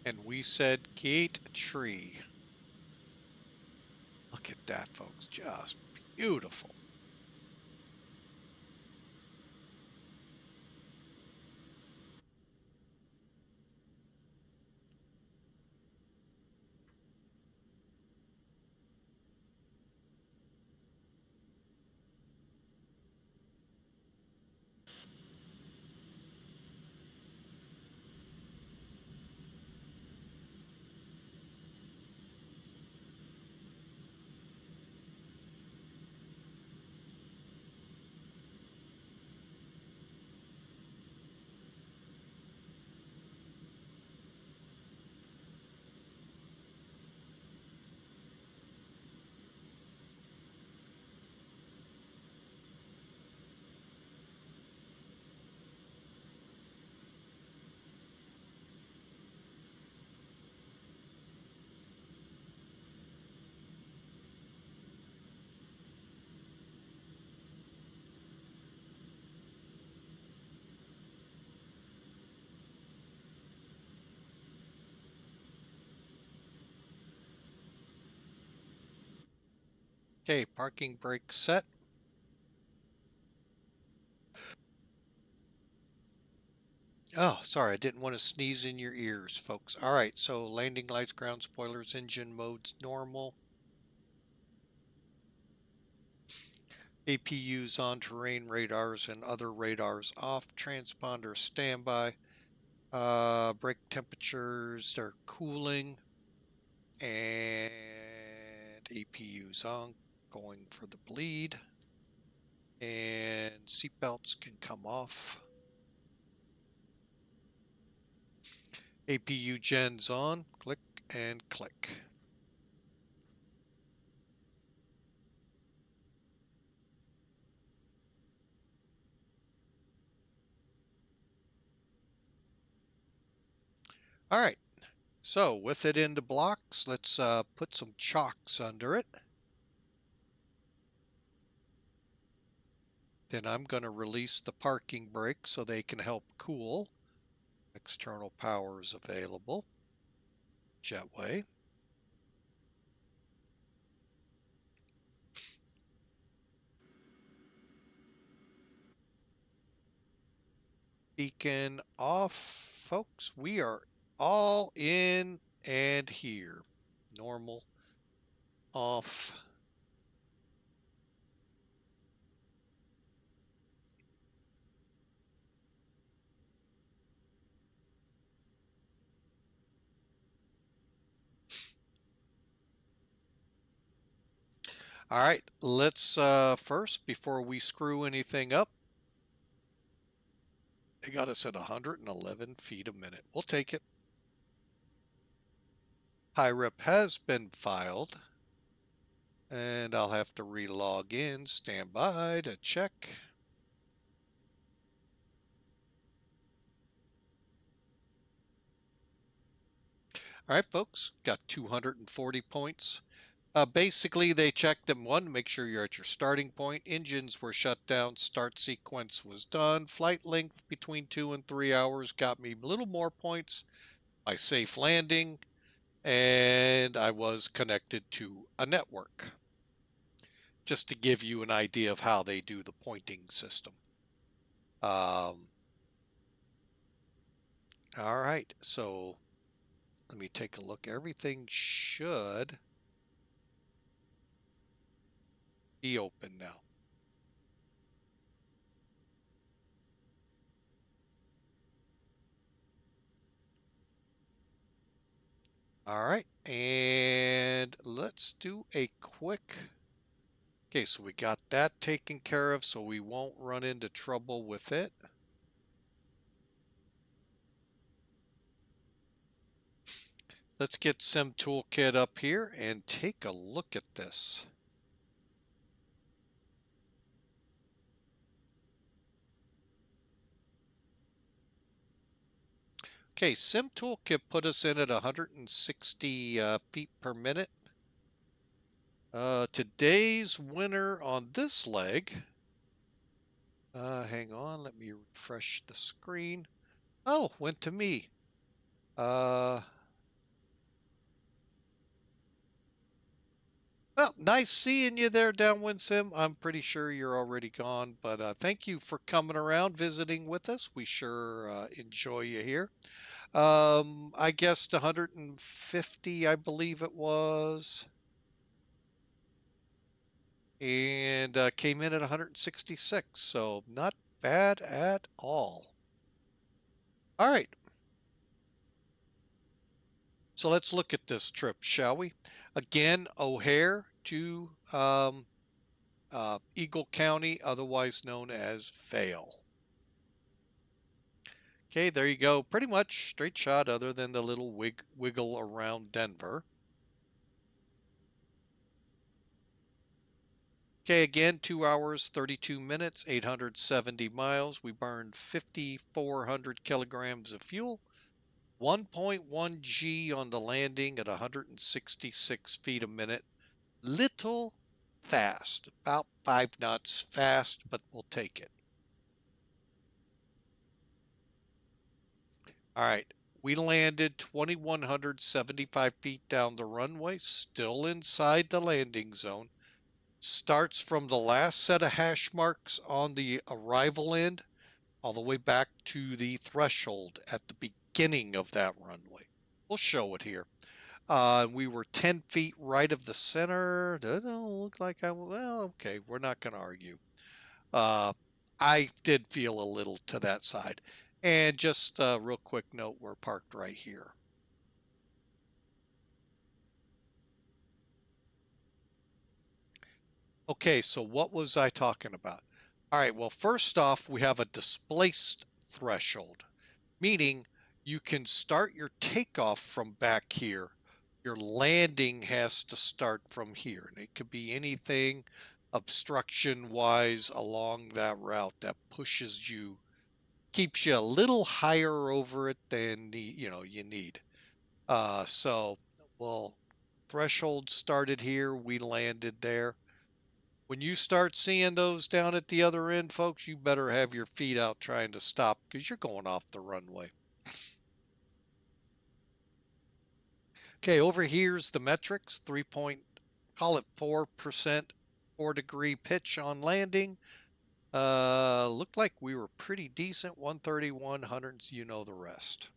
And we said gate 3. Look at that, folks. Just beautiful. Okay, parking brake set. Oh, sorry, I didn't want to sneeze in your ears, folks. All right, so landing lights, ground spoilers, engine modes normal. APUs on, terrain radars and other radars off, transponder standby. Brake temperatures, they're cooling. And APUs on, going for the bleed. And seatbelts can come off. APU gens on, click and click. All right, so with it into blocks, let's put some chocks under it. Then I'm going to release the parking brakes so they can help cool. External power is available. Jetway. Beacon off, folks. We are all in and here. Normal off. All right, let's first, before we screw anything up, they got us at 111 feet a minute. We'll take it. HIREP has been filed, and I'll have to re-log in. Stand by to check. All right, folks, got 240 points. Basically, they checked them. One, make sure you're at your starting point. Engines were shut down. Start sequence was done. Flight length between 2 and 3 hours got me a little more points. My safe landing, and I was connected to a network. Just to give you an idea of how they do the pointing system. All right, so let me take a look. Everything should be open now. All right, and let's do a quick. Okay, so we got that taken care of, so we won't run into trouble with it. Let's get Sim Toolkit up here and take a look at this. Okay, Sim Toolkit put us in at 160 feet per minute. Today's winner on this leg. Hang on, let me refresh the screen. Oh, went to me. Well, nice seeing you there, Downwind Sim. I'm pretty sure you're already gone, but thank you for coming around, visiting with us. We sure enjoy you here. I guessed 150, I believe it was. And came in at 166, so not bad at all. All right. So let's look at this trip, shall we? Again, O'Hare to Eagle County, otherwise known as Vail. Okay, there you go. Pretty much straight shot other than the little wiggle around Denver. Okay, again, 2 hours, 32 minutes, 870 miles. We burned 5,400 kilograms of fuel. 1.1 G on the landing at 166 feet a minute. Little fast, about 5 knots fast, but we'll take it. All right, we landed 2,175 feet down the runway, still inside the landing zone. starts from the last set of hash marks on the arrival end all the way back to the threshold at the beginning of that runway. We'll show it here. We were 10 feet right of the center. Doesn't look like well, okay, we're not going to argue. I did feel a little to that side. And just a real quick note, we're parked right here. Okay, so what was I talking about? All right, well, first off, we have a displaced threshold, meaning you can start your takeoff from back here. Your landing has to start from here. And it could be anything obstruction-wise along that route that pushes you, keeps you a little higher over it than you need. So, well, threshold started here, we landed there. When you start seeing those down at the other end, folks, you better have your feet out trying to stop because you're going off the runway. Okay, over here's the metrics, call it 4%, 4-degree pitch on landing. Looked like we were pretty decent, 131 hundreds, you know the rest.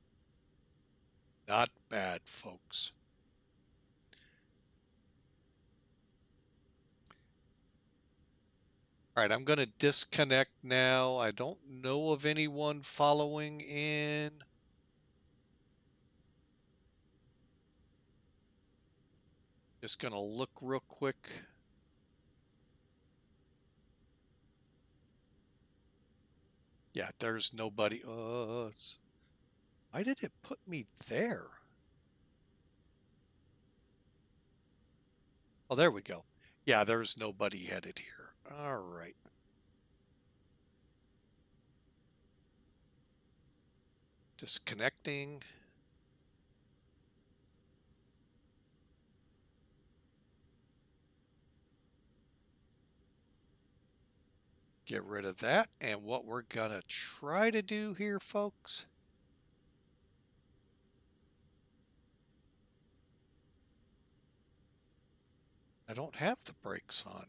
Not bad, folks. All right, I'm going to disconnect now. I don't know of anyone following in. Just going to look real quick. Yeah, there's nobody. Why did it put me there? Oh, there we go. Yeah, there's nobody headed here. All right. Disconnecting. Get rid of that. And what we're going to try to do here, folks, I don't have the brakes on.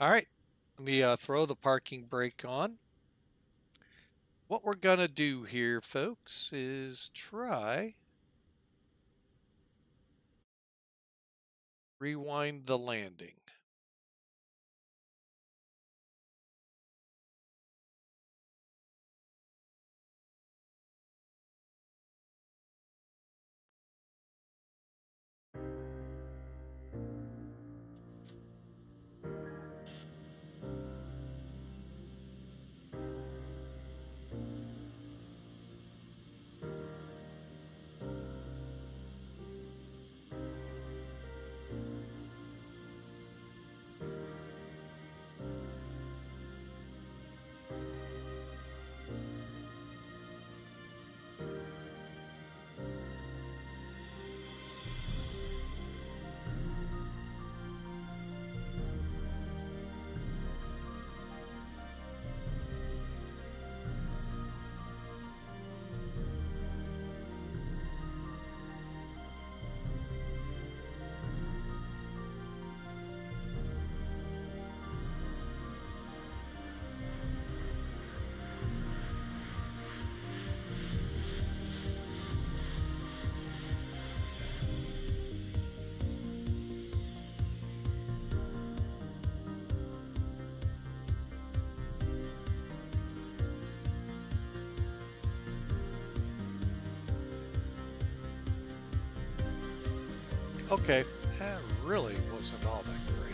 All right, let me throw the parking brake on. What we're going to do here, folks, is try rewind the landing. Okay, that really wasn't all that great.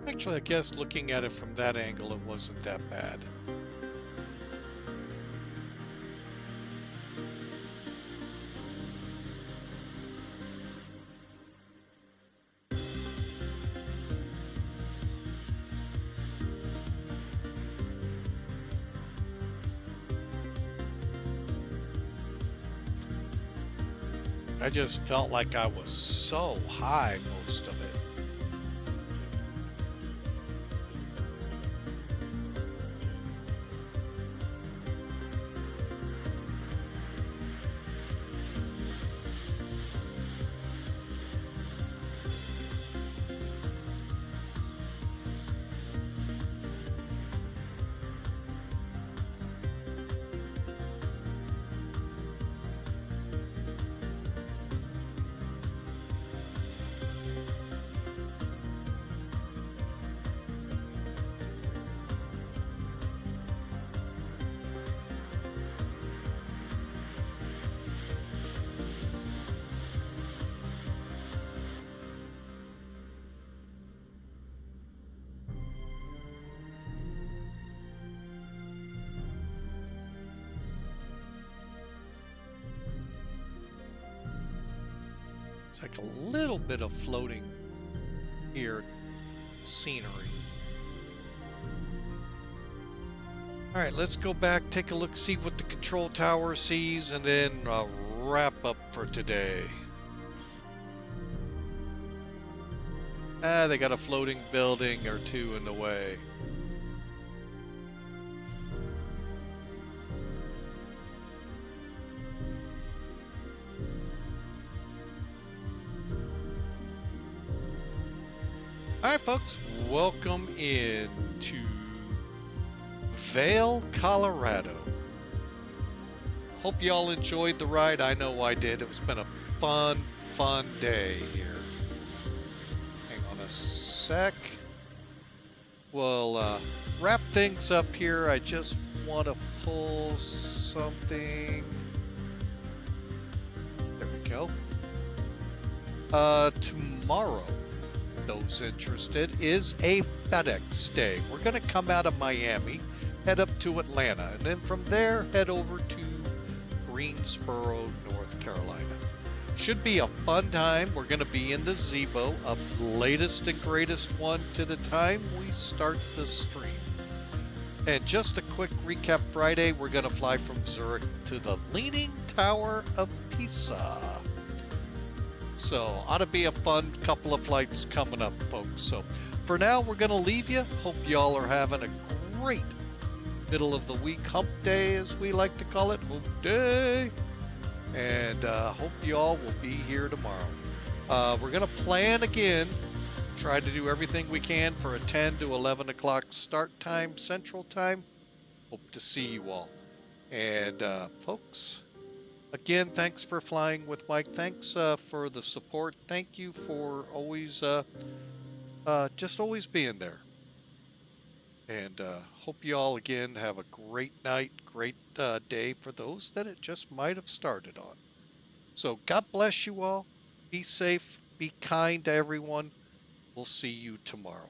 Actually, I guess looking at it from that angle, it wasn't that bad. I just felt like I was so high most of it. It's like a little bit of floating here scenery. All right, let's go back, take a look, see what the control tower sees, and then wrap up for today. They got a floating building or two in the way. All right, folks, welcome in to Vail, Colorado. Hope y'all enjoyed the ride. I know I did. It's been a fun day here. Hang on a sec. We'll wrap things up here. I just want to pull something. There we go. Tomorrow, those interested, is a FedEx day. We're going to come out of Miami, head up to Atlanta, and then from there head over to Greensboro, North Carolina. Should be a fun time. We're going to be in the Zebo, a latest and greatest one to the time we start the stream. And just a quick recap, Friday, we're going to fly from Zurich to the Leaning Tower of Pisa. So, ought to be a fun couple of flights coming up, folks. So, for now, we're going to leave you. Hope y'all are having a great middle of the week hump day, as we like to call it, hump day. And hope y'all will be here tomorrow. We're going to plan again, try to do everything we can for a 10 to 11 o'clock start time, Central Time. Hope to see you all. And folks, again, thanks for flying with Mike. Thanks for the support. Thank you for always, just always being there. And hope you all, again, have a great night, great day for those that it just might have started on. So God bless you all. Be safe. Be kind to everyone. We'll see you tomorrow.